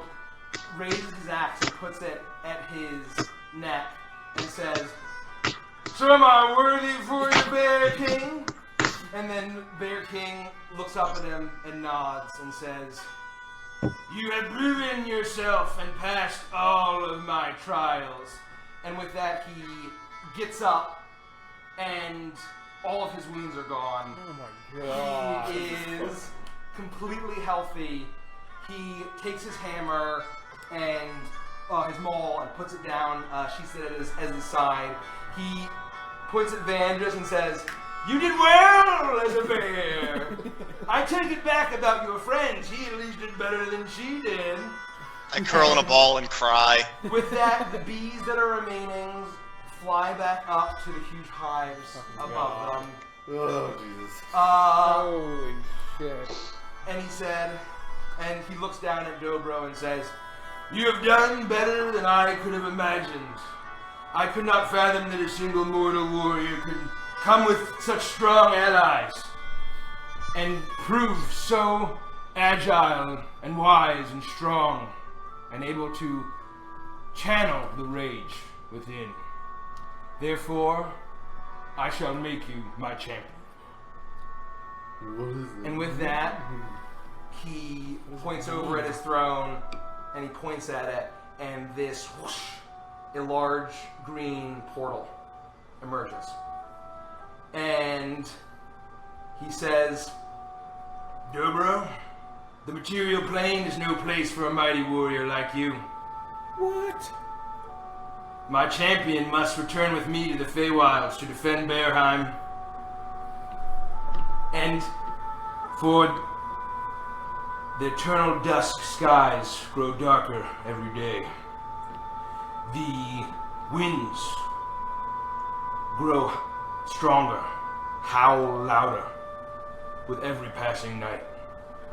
raises his axe and puts it at his neck and says, "So am I worthy for you, Bear King?" And then Bear King looks up at him and nods and says, "You have proven yourself and passed all of my trials." And with that, he gets up and all of his wounds are gone. Oh my God. He is completely healthy. He takes his hammer and his maul and puts it down. She said it as his side. He points at Vandris and says, "You did well as a bear. I take it back about your friends. He at least did better than she did." I curl in a ball and cry. With that, the bees that are remaining fly back up to the huge hives above them. Oh, Jesus. Holy shit. And he said, and he looks down at Dobro and says, "You have done better than I could have imagined. I could not fathom that a single mortal warrior could come with such strong allies and prove so agile and wise and strong and able to channel the rage within. Therefore, I shall make you my champion." What is it? And with that, he points over at his throne and he points at it, and this whoosh, a large green portal emerges. And he says, "Dobro, the material plane is no place for a mighty warrior like you. What? My champion must return with me to the Feywilds to defend Bearheim. And for the eternal dusk skies grow darker every day. The winds grow stronger, howl louder with every passing night.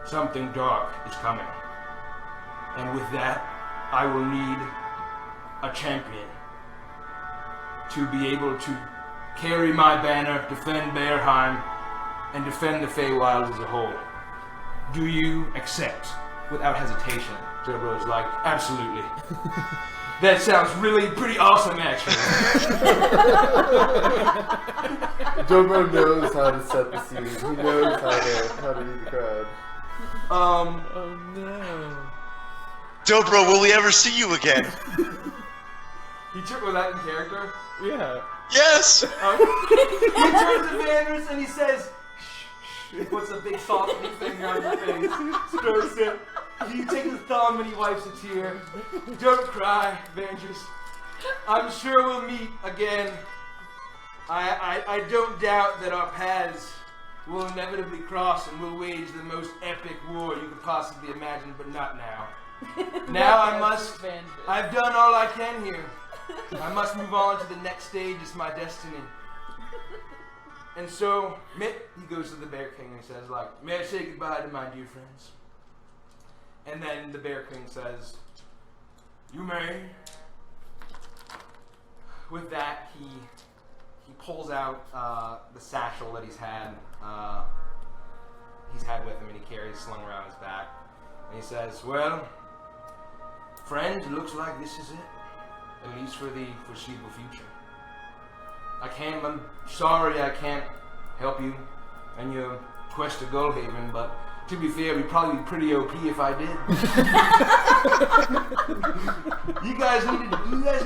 Something dark is coming. And with that, I will need a champion to be able to carry my banner, defend Bearheim, and defend the Feywild as a whole. Do you accept? Without hesitation, Dobro is like, absolutely. That sounds really pretty awesome, actually. Dobro knows how to set the scene. He knows how to lead the crowd. Oh no. Dobro, will we ever see you again? Was that in character? Yeah. Yes! He turns to Vanders and he says, shh, shh. He puts a big softening finger on your face. Strokes it. You take his thumb and he wipes a tear. Don't cry, Vanders. I'm sure we'll meet again. I don't doubt that our paths will inevitably cross and we'll wage the most epic war you could possibly imagine, but not now. Now I've done all I can here. I must move on to the next stage. It's my destiny. And so, he goes to the Bear King and he says, like, may I say goodbye to my dear friends? And then the Bear King says, you may. With that, he pulls out the satchel that he's had with him and he carries slung around his back. And he says, well, friends, it looks like this is it. At least for the foreseeable future. I'm sorry I can't help you in your quest to Gullhaven, but to be fair, we'd probably be pretty OP if I did. You guys need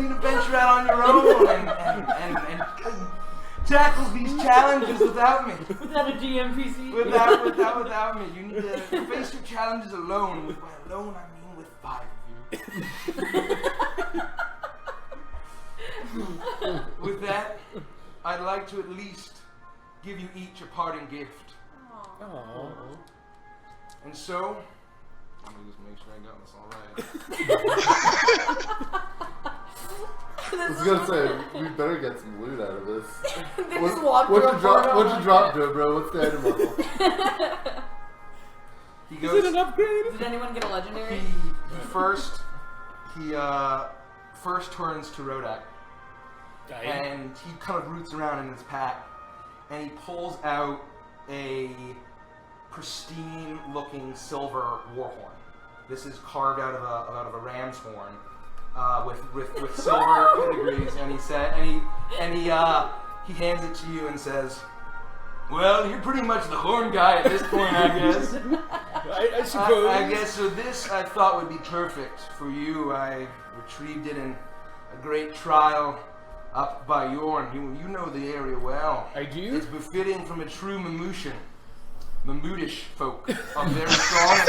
to venture out on your own and tackle these challenges without me. Without a GMPC? Without me. You need to face your challenges alone. By alone, I mean with 5 of you. With that, I'd like to at least give you each a parting gift. Aww. And so, let me just make sure I got this all right. I was gonna say, we better get some loot out of this. Just walk What'd through you a drop, portal Dobro? What's the item level? He Is goes. it an upgrade? Did anyone get a legendary? He first turns to Rodek. And he kind of roots around in his pack, and he pulls out a pristine-looking silver warhorn. This is carved out of a ram's horn, with silver pedigrees. And he hands it to you and says, "Well, you're pretty much the horn guy at this point, I guess." I suppose. I guess so. This I thought would be perfect for you. I retrieved it in a great trial up by Yorn. You know the area well. I do? It's befitting from a true Mamutish folk of very strong.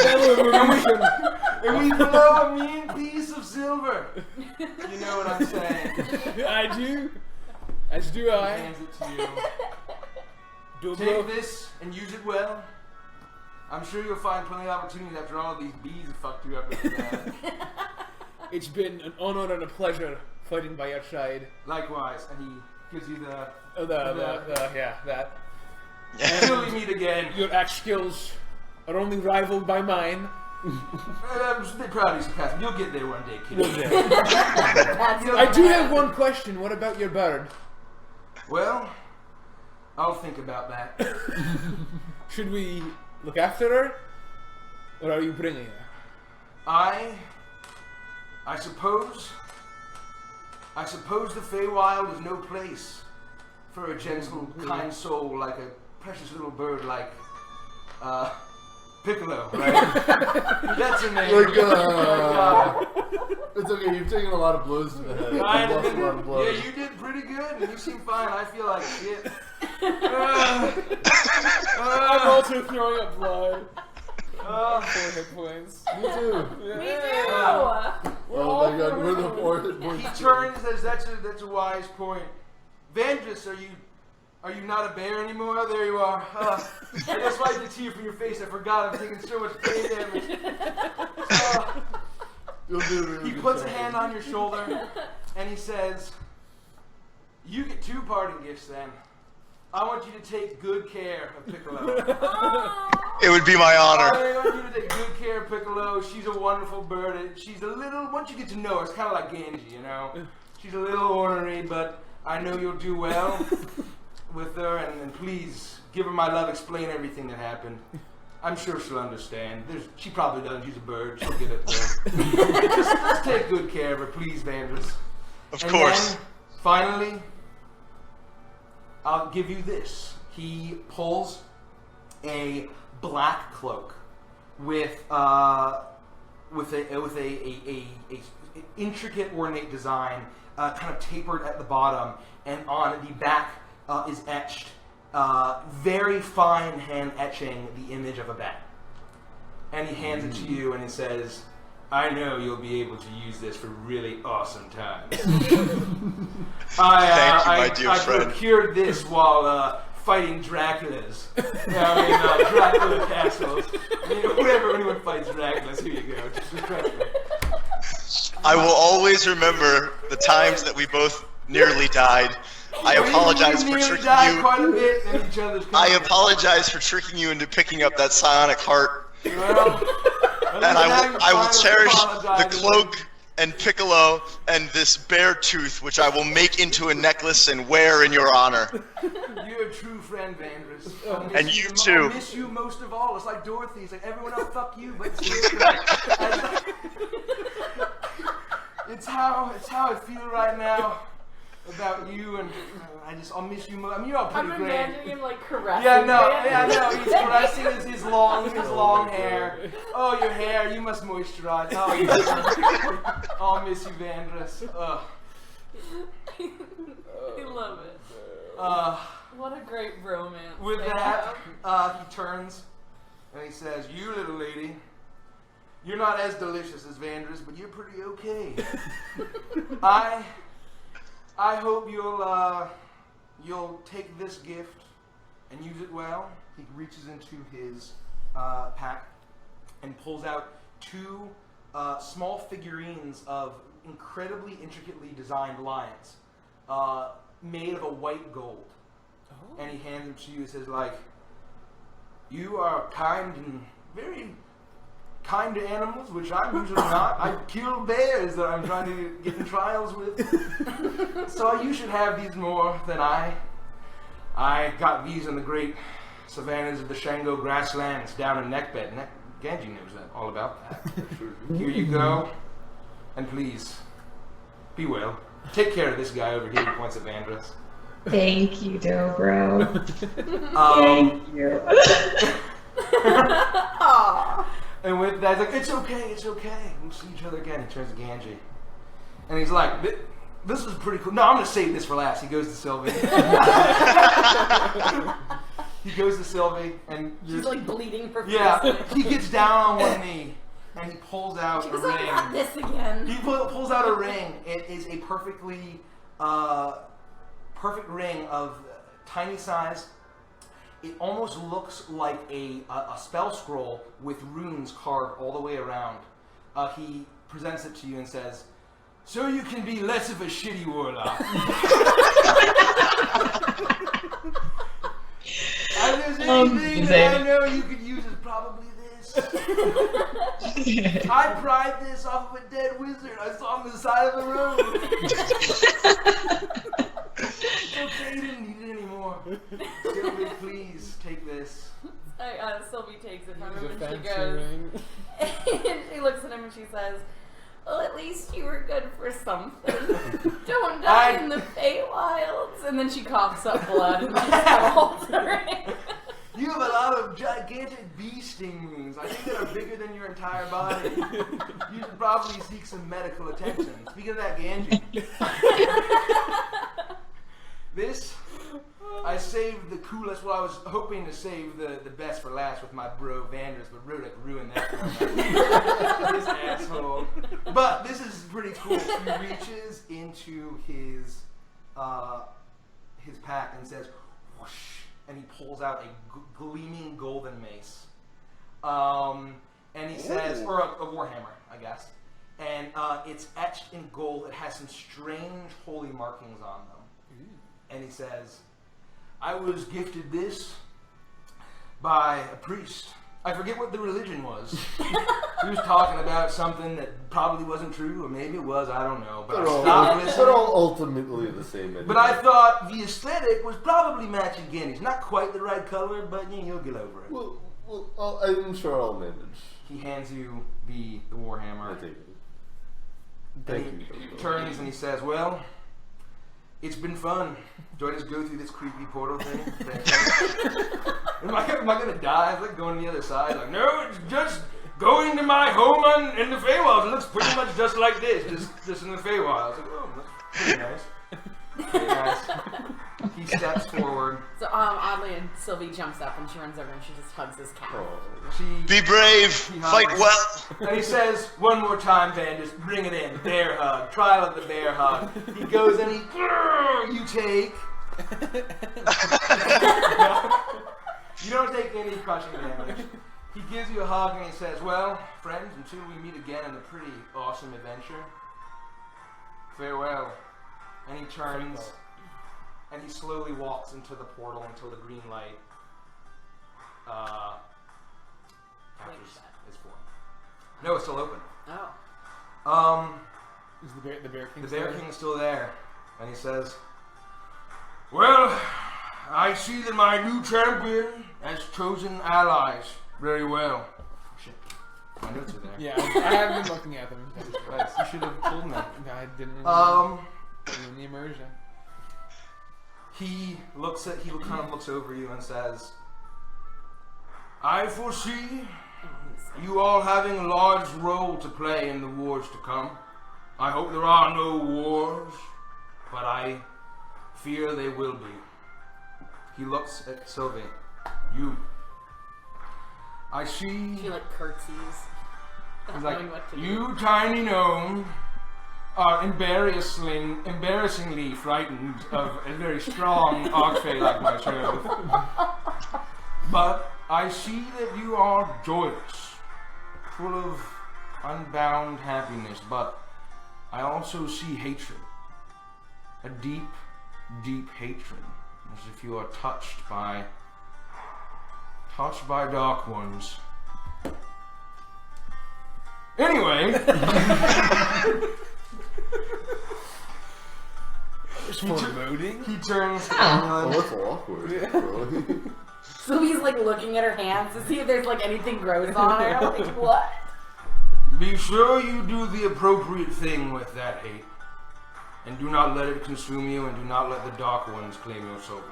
and we blow a mean piece of silver. You know what I'm saying? I do. As do He I. hands it to you. Dobro. Take this and use it well. I'm sure you'll find plenty of opportunities after all of these bees have fucked you up. It's been an honor and a pleasure fighting by your side. Likewise, and he gives you the That. until we meet again. Your axe skills are only rivaled by mine. I'm just a bit proud of you, Captain. You'll get there one day, kid. I do have one question. What about your bird? Well, I'll think about that. Should we look after her? Or are you bringing her? I suppose the Feywild is no place for a gentle, kind soul like a precious little bird like Piccolo, right? That's her name. It's okay, you've taken a lot of blows to the head. You've I lost a did- lot of blows. yeah, you did pretty good, and you seem fine. I feel like shit. I'm also throwing up blood. 4 hit points. Me too. Me too! Oh my god, we're the fourth. He turns and says, "That's a wise point. Vandris, are you not a bear anymore? There you are. I just wiped the tear from your face. I forgot. I'm taking so much pain damage." You'll do a really He good puts a job. hand on your shoulder and he says, "You get 2 parting gifts then. I want you to take good care of Piccolo. It would be my honor. I want you to take good care of Piccolo. She's a wonderful bird. She's a little, once you get to know her, it's kind of like Genji, you know? She's a little ornery, but I know you'll do well with her, and please give her my love. Explain everything that happened. I'm sure she'll understand. She probably doesn't. She's a bird. She'll get it. Just take good care of her, please, Vandrus. Of course. Then, finally, I'll give you this. He pulls a black cloak with a intricate, ornate design, kind of tapered at the bottom, and on the back is etched, very fine hand etching, the image of a bat. And he hands it to you, and he says, "I know you'll be able to use this for really awesome times." Thank you, my dear friend. Procured this while fighting Draculas. Dracula castles. Whenever anyone fights Draculas, here you go. Just Dracula. I will always remember the times that we both nearly died. I apologize for tricking you. Quite a bit in each other's I apologize for tricking you into picking up that psionic heart. Well, And I will cherish the cloak and Piccolo and this bear tooth, which I will make into a necklace and wear in your honor. You're a true friend, Vandrus. And you too. I miss you most of all. It's like Dorothy. It's like everyone else, fuck you, but it's how I feel right now about you, and I'll miss you most. I mean, you're all pretty I'm great. imagining him like caressing. Yeah, no, he's caressing his long hair. Oh, your hair, you must moisturize. Oh, I'll miss you, Vandrus. I love it. What a great romance. With they that, have. he turns and he says, "You little lady, you're not as delicious as Vandrus, but you're pretty okay. I hope you'll take this gift and use it well." He reaches into his pack and pulls out two small figurines of incredibly intricately designed lions, made of a white gold. Oh. And he hands them to you and says, "You are kind and very kind to animals, which I'm usually not. I kill bears that I'm trying to get in trials with. So you should have these more than I. I got these in the great savannas of the Shango grasslands down in Neckbed. Ganji knows all about that. Here you go. And please, be well. Take care of this guy over here," he points at Vandrus. Thank you, Dobro. Thank you. And with that, he's like, it's okay. We'll see each other again." He turns to Ganji. And he's like, "This is pretty cool. No, I'm going to save this for last." He goes to Sylvie. And She's like bleeding profusely. yeah, he gets down on one knee, and he pulls out She a goes, "I got ring. this again." He pulls out a ring. It is a perfect ring of tiny size. It almost looks like a spell scroll with runes carved all the way around. He presents it to you and says, "So you can be less of a shitty warlock." And there's anything that I know you could use is probably this. I pried this off of a dead wizard I saw on the side of the road. It's okay, you didn't need it anymore. Sylvie, please take this. Sylvie takes it from Use him a and she fancy goes, ring. and she looks at him and she says, "Well, at least you were good for something. Don't die in the Feywilds." And then she coughs up blood and she holds the ring. You have a lot of gigantic bee sting wounds. I think that are bigger than your entire body. You should probably seek some medical attention. Speaking of that, Ganji. This, I saved the coolest. Well, I was hoping to save the best for last with my bro Vandrus, but Rodek ruined that for me. This asshole. But this is pretty cool. He reaches into his pack and says, whoosh, and he pulls out a gleaming golden mace. And he says, or a warhammer, I guess. And it's etched in gold. It has some strange holy markings on them. And he says, "I was gifted this by a priest. I forget what the religion was. He was talking about something that probably wasn't true, or maybe it was, I don't know. But I stopped listening. They're all ultimately the same. Anyway. But I thought the aesthetic was probably matching Guinea's. Not quite the right color, but you'll get over it. Well, I'm sure I'll manage. He hands you the warhammer. I take it. And Thank you. he turns and he says, well, it's been fun. Do I just go through this creepy portal thing? am I going to die? It's like going to the other side. Like, no, it's just going to my home in the Feywilds. It looks pretty much just like this, just in the Feywilds. Like, oh, that's pretty nice. Pretty nice. He steps forward. So oddly, and Sylvie jumps up and she runs over and she just hugs his cat. Be brave. Fight well. And he says, one more time, Van, just bring it in. Bear hug. Trial of the bear hug. He goes and you take. You don't take any crushing damage. He gives you a hug and he says, well, friends, until we meet again in a pretty awesome adventure, farewell. And he turns and he slowly walks into the portal until the green light captures his form. No, it's still open. Oh. Is the Bear King? The Bear King is still there, and he says, well, I see that my new champion has chosen allies very well. Shit. My notes are there. Yeah, I have been looking at them. Right, you should have told me. I didn't. In the immersion. He kind of looks over you and says, I foresee you all having a large role to play in the wars to come. I hope there are no wars, but I fear they will be. He looks at Sylvie. You. I see. She curtsies. He's like, you tiny gnome are embarrassingly frightened of a very strong archfey like myself. But I see that you are joyous, full of unbound happiness, but I also see hatred. A deep, deep hatred. As if you are touched by dark ones. Anyway. He turns. Oh, that's awkward. Sylvie's looking at her hands to see if there's anything gross on her. Like, what? Be sure you do the appropriate thing with that hate. And do not let it consume you, and do not let the dark ones claim your soul.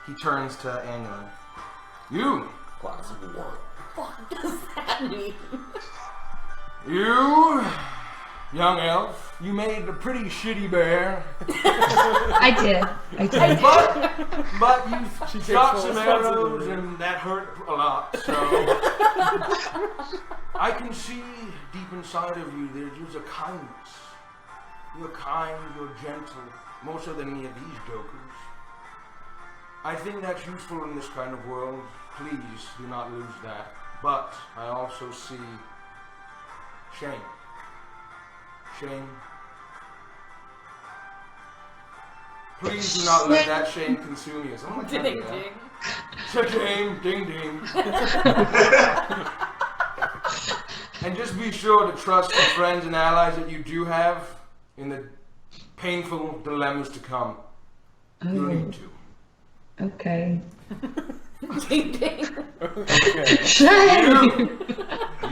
He turns to Annular. You! Class of war. What does that mean? You, young elf, you made a pretty shitty bear. I did. But you shot some arrows and that hurt a lot, so I can see deep inside of you there's a kindness. You're kind, you're gentle, more so than any of these jokers. I think that's useful in this kind of world. Please do not lose that. But I also see shame. Shame. Please do not let that shame consume you. Someone like Ding that. ding. Shame, ding ding. And just be sure to trust the friends and allies that you do have in the painful dilemmas to come. You'll need to. Okay. Ding ding.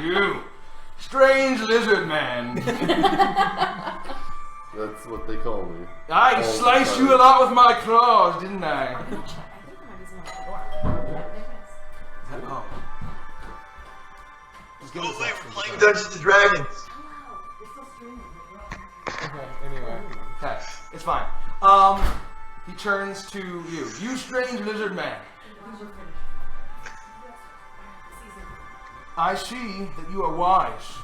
You, strange lizard man. That's what they call me. I sliced you a lot with my claws, didn't I? Oh. We're playing Dungeons and Dragons. Okay, anyway. Okay, it's fine. He turns to you. You strange lizard man. I see that you are wise,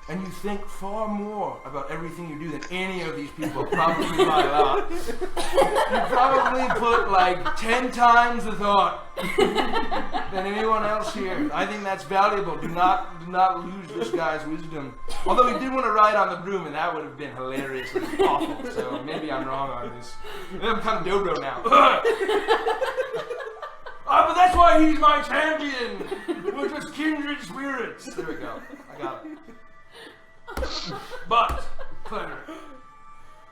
and you think far more about everything you do than any of these people, probably by a lot. You probably put 10 times the thought than anyone else here. I think that's valuable. Do not lose this guy's wisdom. Although he did want to ride on the broom, and that would have been hilariously awful. So maybe I'm wrong on this. I'm kind of Dobro now. But that's why he's my champion. We're us kindred spirits. There we go. I got it. But, cleric,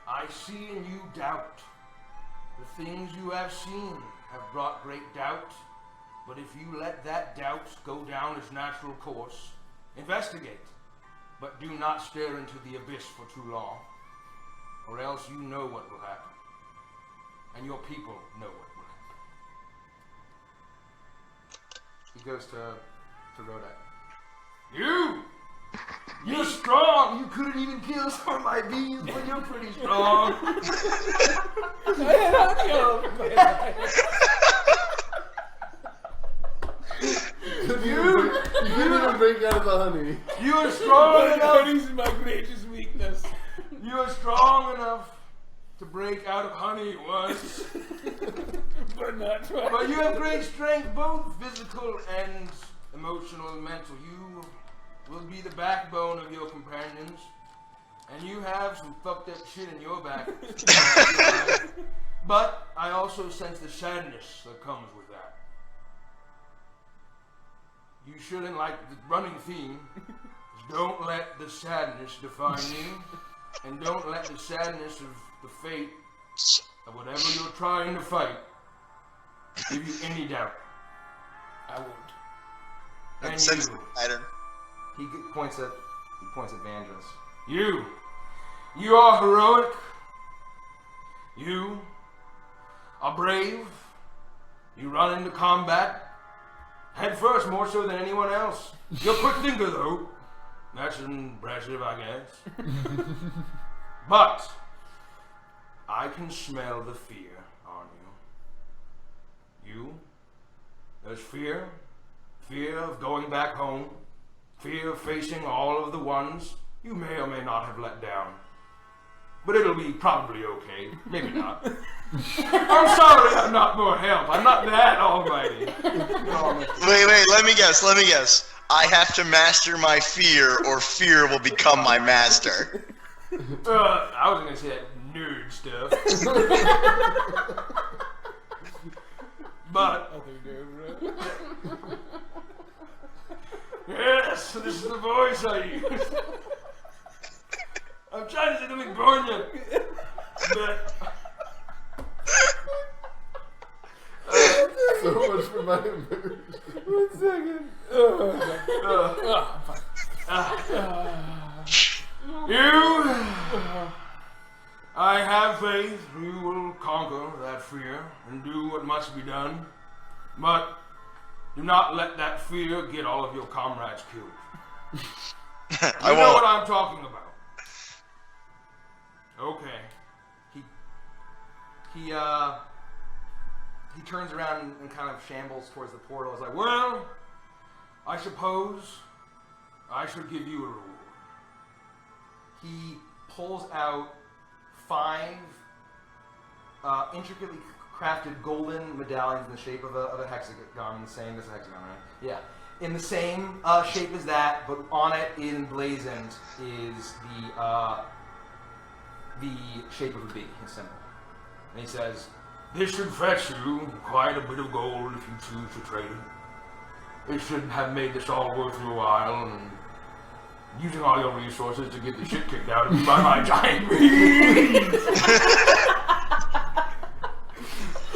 I see in you doubt. The things you have seen have brought great doubt. But if you let that doubt go down its natural course, investigate. But do not stare into the abyss for too long. Or else you know what will happen. And your people know what will happen. He goes to Rodek. You're strong! You couldn't even kill some of my bees, but you're pretty strong. You couldn't even break out of the honey. You are strong enough. Honey's my greatest weakness. You are strong enough to break out of honey once. But not twice. But you have great strength, both physical and emotional and mental. You will be the backbone of your companions. And you have some fucked up shit in your back. But I also sense the sadness that comes with that. You shouldn't, like the running theme, don't let the sadness define you. And don't let the sadness of the fate of whatever you're trying to fight give you any doubt. I won't. That And sense you, pattern. He points at Vandrus. you are heroic. You are brave. You run into combat head first, more so than anyone else. You're a quick thinker, though. That's impressive, I guess. But I can smell the fear on you. There's fear. Fear of going back home. Fear of facing all of the ones you may or may not have let down. But it'll be probably okay. Maybe not. I'm sorry I'm not more help. I'm not that almighty. Wait, let me guess. I have to master my fear, or fear will become my master. I wasn't gonna say that nerd stuff. But yes, this is the voice I use. I'm trying to say something Borgia, but So much for my immersion. 1 second. I have faith you will conquer that fear and do what must be done, but do not let that fear get all of your comrades killed. I You know what won't. I'm talking about. Okay. He turns around and kind of shambles towards the portal. He's like, Well, I suppose I should give you a reward. he pulls out 5 intricately crafted golden medallions in the shape of a hexagon. The same as a hexagon, right? Yeah. In the same shape as that, but on it, emblazoned, is the shape of a bee, his symbol. And he says, This should fetch you quite a bit of gold if you choose to trade it. It should have made this all worth your while, and using all your resources to get the shit kicked out of you by my giant bees.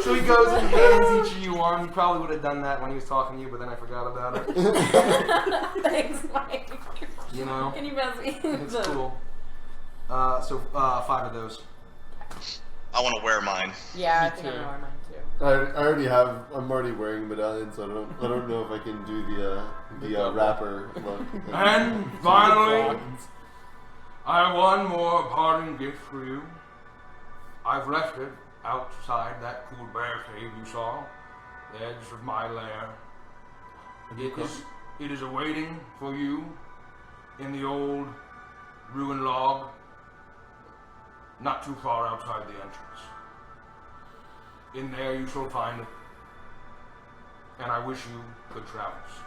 so he goes and hands each of you one. He probably would have done that when he was talking to you, but then I forgot about it. Thanks, Mike. You know? Can you pass me? It's cool. So 5 of those. I want to wear mine. Yeah, I think I'm gonna wear mine too. I'm already wearing medallions, so I don't know if I can do the wrapper look. And finally, I have one more parting gift for you. I've left it outside that cool bear cave you saw, the edge of my lair. It is awaiting for you in the old ruined log, not too far outside the entrance. In there you shall find it, and I wish you good travels.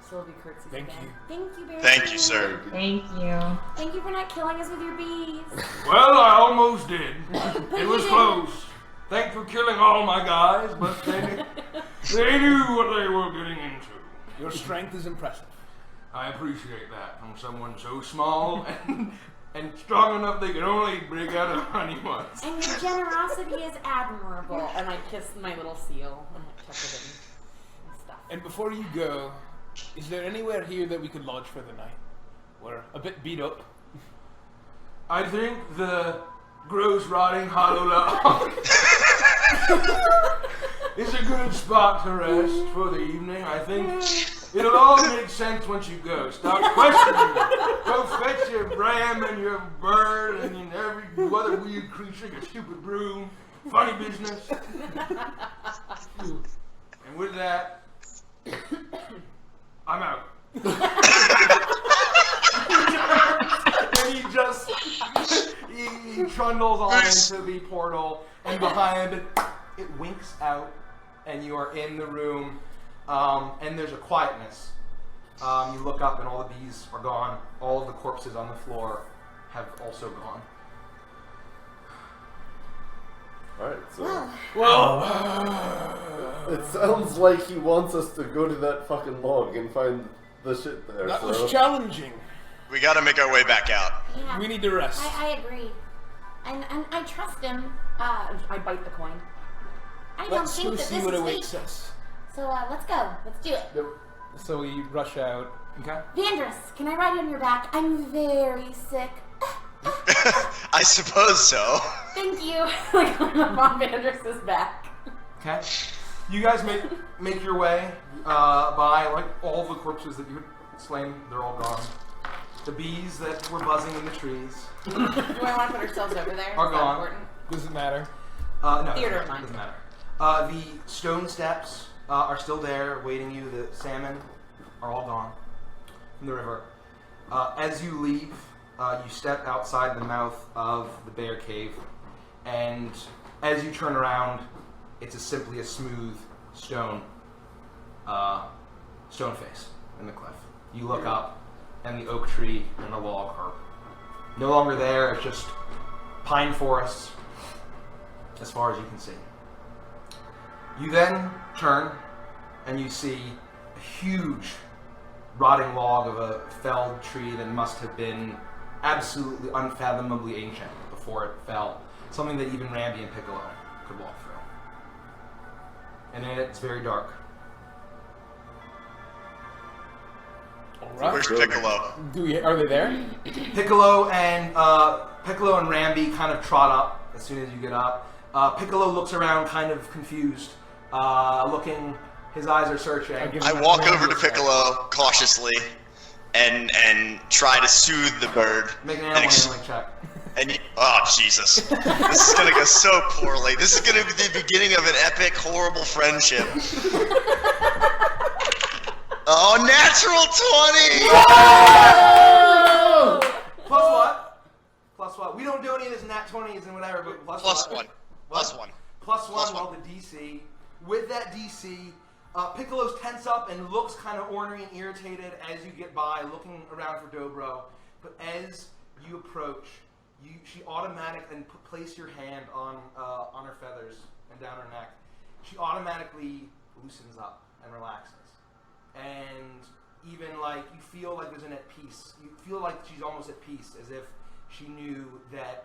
Sylvie curtsies Thank again. you. Thank you, Barry. Thank you, sir. Thank you. Thank you for not killing us with your bees. Well, I almost did. It was close. Thanks for killing all my guys, but they knew what they were getting into. Your strength is impressive. I appreciate that from someone so small and strong enough they can only break out of honey once. And your generosity is admirable. And I kiss my little seal and I tuck it in and stuff. And before you go, is there anywhere here that we could lodge for the night? We're a bit beat up. I think the gross, rotting hollow log is a good spot to rest for the evening. I think it'll all make sense once you go. Stop questioning me. Go fetch your Bram and your bird and every other weird creature, your stupid broom. Funny business. And with that, I'm out. And he trundles on into the portal, and behind it winks out, and you are in the room, and there's a quietness. You look up, and all the bees are gone. All of the corpses on the floor have also gone. Alright, so... Well, it sounds like he wants us to go to that fucking log and find the shit there. that so. was challenging. We gotta make our way back out. Yeah. We need to rest. I agree. And I trust him. I bite the coin. I don't Let's think go that see this what is awaits fate. us. So let's go. Let's do it. So we rush out. Okay. Vandrus, can I ride on your back? I'm very sick. I suppose so. Thank you. Like I'm up on Vandrus's back. Okay. You guys make your way by like all the corpses that you had slain. They're all gone. The bees that were buzzing in the trees Do I want to put ourselves over there? are Is that gone. important? Doesn't matter. No, Theater of it mind. doesn't matter. The stone steps are still there, waiting you. The salmon are all gone from the river. As you leave, you step outside the mouth of the bear cave, and as you turn around, it's simply a smooth stone face in the cliff. You look up, and the oak tree and the log are no longer there. It's just pine forests as far as you can see. You then turn, and you see a huge rotting log of a felled tree that must have been absolutely unfathomably ancient before it fell. Something that even Rambi and Piccolo could walk through. And it's very dark. All right. Where's Piccolo? Are they there? Piccolo and Rambi kind of trot up as soon as you get up. Piccolo looks around kind of confused, looking, his eyes are searching. I walk over to Piccolo cautiously and try to soothe the bird. Make an And animal handling check. oh, Jesus. This is gonna go so poorly. This is gonna be the beginning of an epic, horrible friendship. Oh, natural 20! Plus what? Plus what? We don't do any of this nat 20s and whatever, but plus Plus what? one. Plus one. Plus one, Plus well, one. the DC. With that DC, Piccolo's tense up and looks kind of ornery and irritated as you get by, looking around for Dobro. But as you approach, she automatically place your hand on her feathers and down her neck. She automatically loosens up and relaxes. And even like you feel like there's an at peace. You feel like she's almost at peace, as if she knew that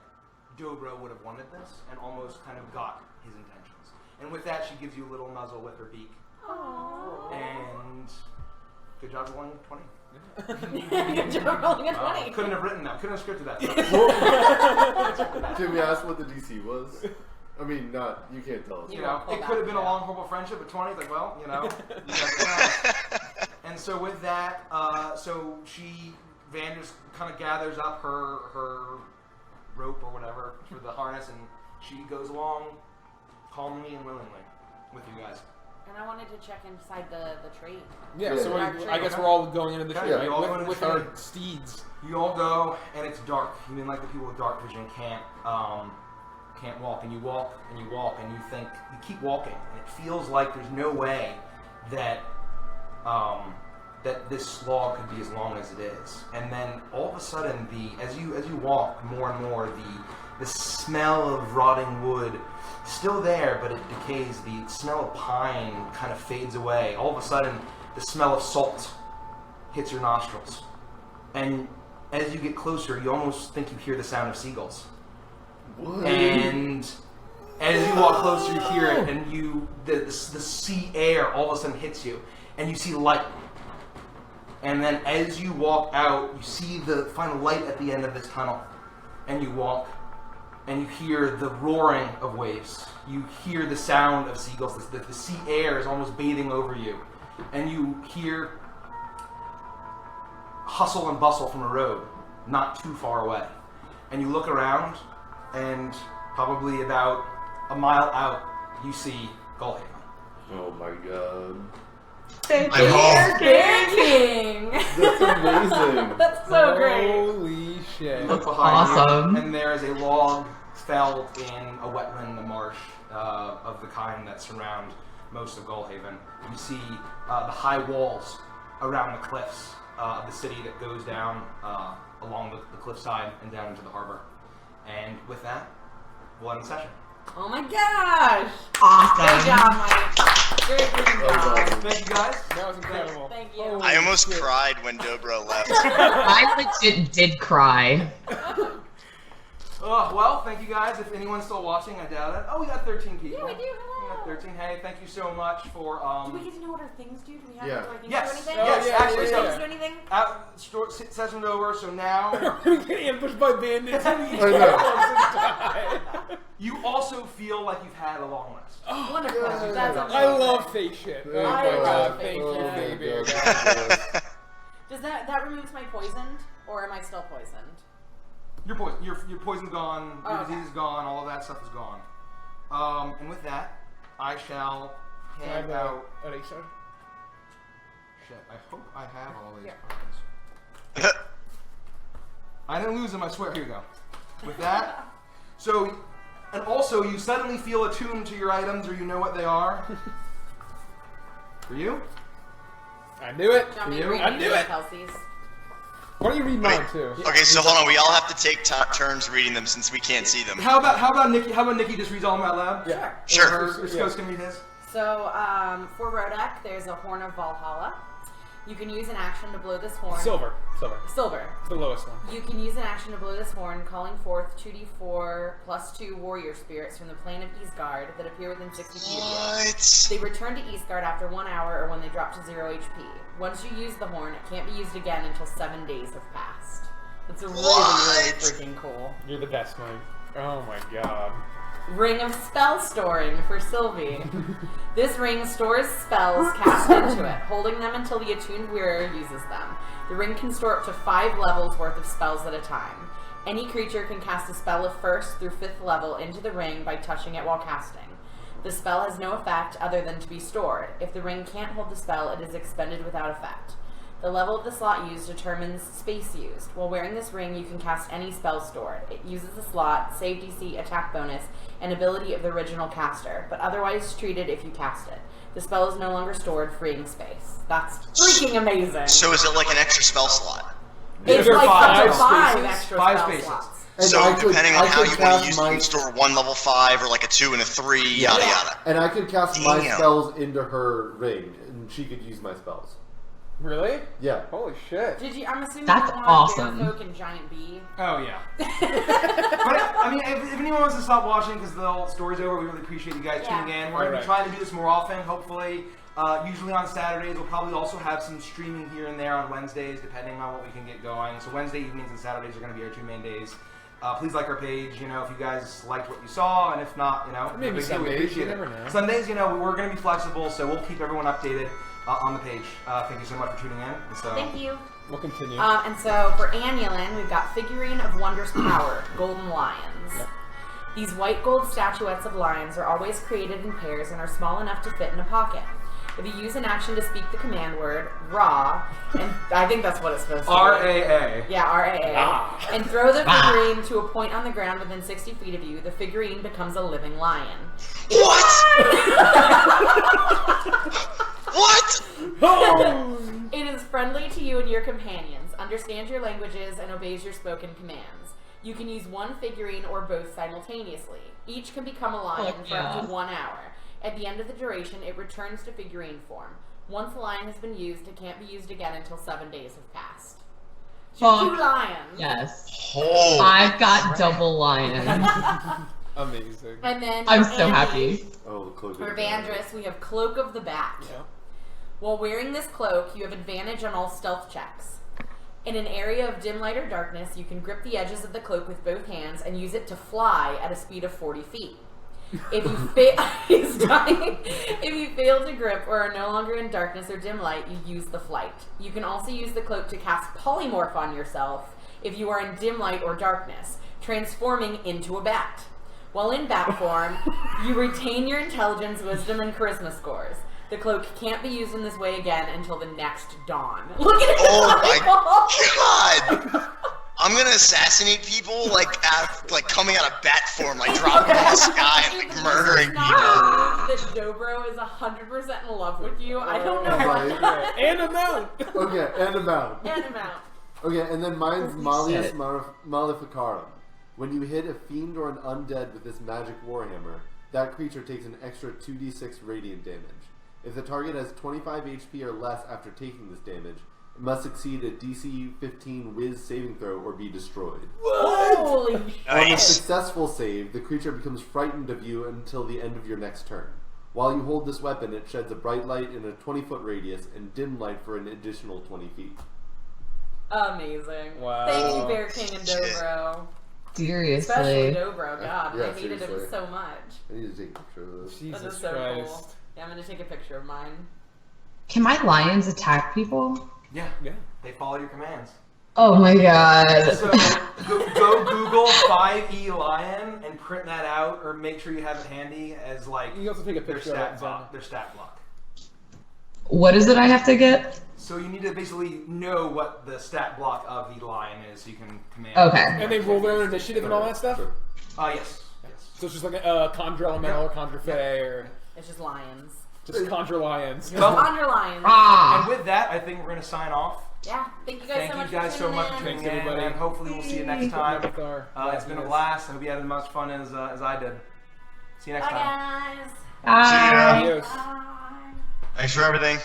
Dobro would have wanted this and almost kind of got his intentions. And with that, she gives you a little nuzzle with her beak. Aww. And good job rolling 20. Good job rolling a 20. Couldn't have written that. Couldn't have scripted that. Can we ask what the DC was? I mean, not, you can't tell us. You know, it could have been a long, horrible friendship, but 20, like, well, you know. And so with that, Vandrus kind of gathers up her rope or whatever for the harness, and she goes along calmly and willingly with you guys. And I wanted to check inside the tree. Yeah, so Our tree. I guess we're all going into the Okay, tree, yeah, you all go right? into With the our tree. steeds. You all go, and it's dark. You mean like the people with dark vision can't walk, and you walk, and you walk, and you think, you keep walking, and it feels like there's no way that that this slog could be as long as it is. And then all of a sudden, as you walk more and more, the smell of rotting wood is still there, but it decays. The smell of pine kind of fades away. All of a sudden, the smell of salt hits your nostrils. And as you get closer, you almost think you hear the sound of seagulls. What? And as you walk closer, you hear it, and the sea air all of a sudden hits you, and you see light. And then as you walk out, you see the final light at the end of this tunnel, and you walk, and you hear the roaring of waves. You hear the sound of seagulls. The sea air is almost bathing over you, and you hear hustle and bustle from a road not too far away. And you look around, and probably about a mile out, you see Gullhaven. Oh my god. Thank I'm you, home. King. That's amazing. That's so great. Holy shit. You look behind awesome. you, and there is a log felled in a wetland, a marsh of the kind that surround most of Gullhaven. You see the high walls around the cliffs of the city that goes down along the cliffside and down into the harbor. And with that, we'll end the session. Oh my gosh. Awesome. Good job, Mike. Great freaking job. awesome. Thank you guys. That was incredible. Thank you. I almost cried when Dobro left. I legit did cry. Well, thank you guys. If anyone's still watching, I doubt it. Oh, we got 13 people. Yeah, we do. We got 13. Hey, thank you so much for. Do we get to know what our things do? Do we have Yeah. to, our things Yes. do anything? Yes, yeah, actually, yeah, so Things do anything? session's over, so now We're getting ambushed by bandits. I you also feel like you've had a long rest. Wonderful. Yeah. That's amazing. I love fake shit. Oh Yeah. my I god, love thank fake you, shit. baby. Does that removes my poisoned, or am I still poisoned? Your poison's gone, your Oh, okay. disease is gone, all of that stuff is gone. And with that, I shall hand out. An H-star? Shit, I hope I have all these Yeah. cards. I didn't lose them, I swear. Here you go. With that, so, and also you suddenly feel attuned to your items, or you know what they are. For you? I knew it. Do you want me to You? read I any knew of it. Kelsey's? Why don't you read mine too? Okay, so hold on. We all have to take turns reading them since we can't see them. How about Nikki? How about Nikki just reads all of them out loud? Yeah. Sure. Or Skos can read his. So, for Rodek, there's a Horn of Valhalla. You can use an action to blow this horn. Silver. Silver. It's the lowest one. You can use an action to blow this horn, calling forth 2d4 plus 2 warrior spirits from the plane of Eastgard that appear within 60 feet of you. What? They return to Eastgard after 1 hour or when they drop to 0 HP. Once you use the horn, it can't be used again until 7 days have passed. That's really, really What? freaking cool. You're the best, Mike. Oh my god. Ring of Spell Storing for Sylvie. This ring stores spells cast into it, holding them until the attuned wearer uses them. The ring can store up to 5 levels worth of spells at a time. Any creature can cast a spell of 1st through 5th level into the ring by touching it while casting. The spell has no effect other than to be stored. If the ring can't hold the spell, it is expended without effect. The level of the slot used determines space used. While wearing this ring, you can cast any spell stored. It uses the slot, save DC, attack bonus, and ability of the original caster, but otherwise treated if you cast it. The spell is no longer stored, freeing space. That's freaking amazing. So is it like an extra spell slot? It's There are like up to 5 5 spaces. extra 5 spell spaces. slots. And So I could- depending on I how could you want cast to use, my- you can store 1 level 5 or like a 2 and a 3, yada yada. And I could cast my Damn. spells into her ring, and she could use my spells. Really? Yeah. Holy shit. Did you? I'm assuming That's you want awesome. Bear Folk and Giant Bee. Oh yeah. But I mean, if anyone wants to stop watching because the story's over, we really appreciate you guys Yeah. tuning in. We're going to Alright. be trying to do this more often, hopefully. Usually on Saturdays. We'll probably also have some streaming here and there on Wednesdays, depending on what we can get going. So Wednesday evenings and Saturdays are going to be our 2 main days. Please like our page, if you guys liked what you saw, and if not, Maybe no big deal, we Sundays, appreciate you it. never know. Sundays, we're going to be flexible, so we'll keep everyone updated on the page. Thank you so much for tuning in. And so, Thank you. We'll continue. And so for Annulin, we've got Figurine of Wondrous Power, Golden Lions. Yep. These white gold statuettes of lions are always created in pairs and are small enough to fit in a pocket. If you use an action to speak the command word, Ra, and I think that's what it's supposed to be. RAA. Yeah, RAA. Ah. And throw the figurine to a point on the ground within 60 feet of you, the figurine becomes a living lion. What? It is friendly to you and your companions, understands your languages, and obeys your spoken commands. You can use one figurine or both simultaneously. Each can become a lion for up to 1 hour. At the end of the duration, it returns to figurine form. Once the lion has been used, it can't be used again until 7 days have passed. Fuck. 2 lions. Yes. Oh. I've got double lion. Amazing. And then I'm for so Andy, happy. Oh, the cloak. For Vandris, we have Cloak of the Bat. Yeah. While wearing this cloak, you have advantage on all stealth checks. In an area of dim light or darkness, you can grip the edges of the cloak with both hands and use it to fly at a speed of 40 feet. If you he's dying. If you fail to grip or are no longer in darkness or dim light, you use the flight. You can also use the cloak to cast polymorph on yourself if you are in dim light or darkness, transforming into a bat. While in bat form, you retain your intelligence, wisdom, and charisma scores. The cloak can't be used in this way again until the next dawn. Look at it! Oh my god! I'm gonna assassinate people like coming out of bat form, like dropping from the sky and like murdering people. That Dobro is 100% in love with you. I don't know Right. what. And a mount. Okay, and amount. And amount. Okay, and then mine's Malleus shit. Maleficarum. When you hit a fiend or an undead with this magic warhammer, that creature takes an extra 2d6 radiant damage. If the target has 25 HP or less after taking this damage, it must succeed a DC 15 Wiz saving throw or be destroyed. Holy On a Nice. successful save, the creature becomes frightened of you until the end of your next turn. While you hold this weapon, it sheds a bright light in a 20-foot radius and dim light for an additional 20 feet. Amazing. Wow. Thank you, Bear King and Dobro. Especially Seriously. Dobro. God, Yeah, I hated him seriously. so much. I need to take a picture of this. That Jesus is so Christ. cool. Yeah, I'm gonna take a picture of mine. Can my lions attack people? Yeah, Yeah. they follow your commands. Oh my god. So go Google 5e lion and print that out, or make sure you have it handy as like You can also take a their picture of stat it. block. Their stat block. What is it I have to get? So you need to basically know what the stat block of the lion is, so you can command. Okay. And they roll their own initiative and all that stuff? Sure. Yes. Yes. So it's just like a conjure elemental or conjure fey or It's just lions. just conjure lions. Well, Conjure lions. and Ah! with that, I think we're going to sign off. Yeah. Thank you guys Thank so you much guys for so tuning much for in. tuning Thanks, in, everybody. and hopefully we'll see you next time. With our It's been a blast. I hope you had as much fun as I did. See you next Bye, time. guys. Ah! Adios. Bye. Thanks for everything.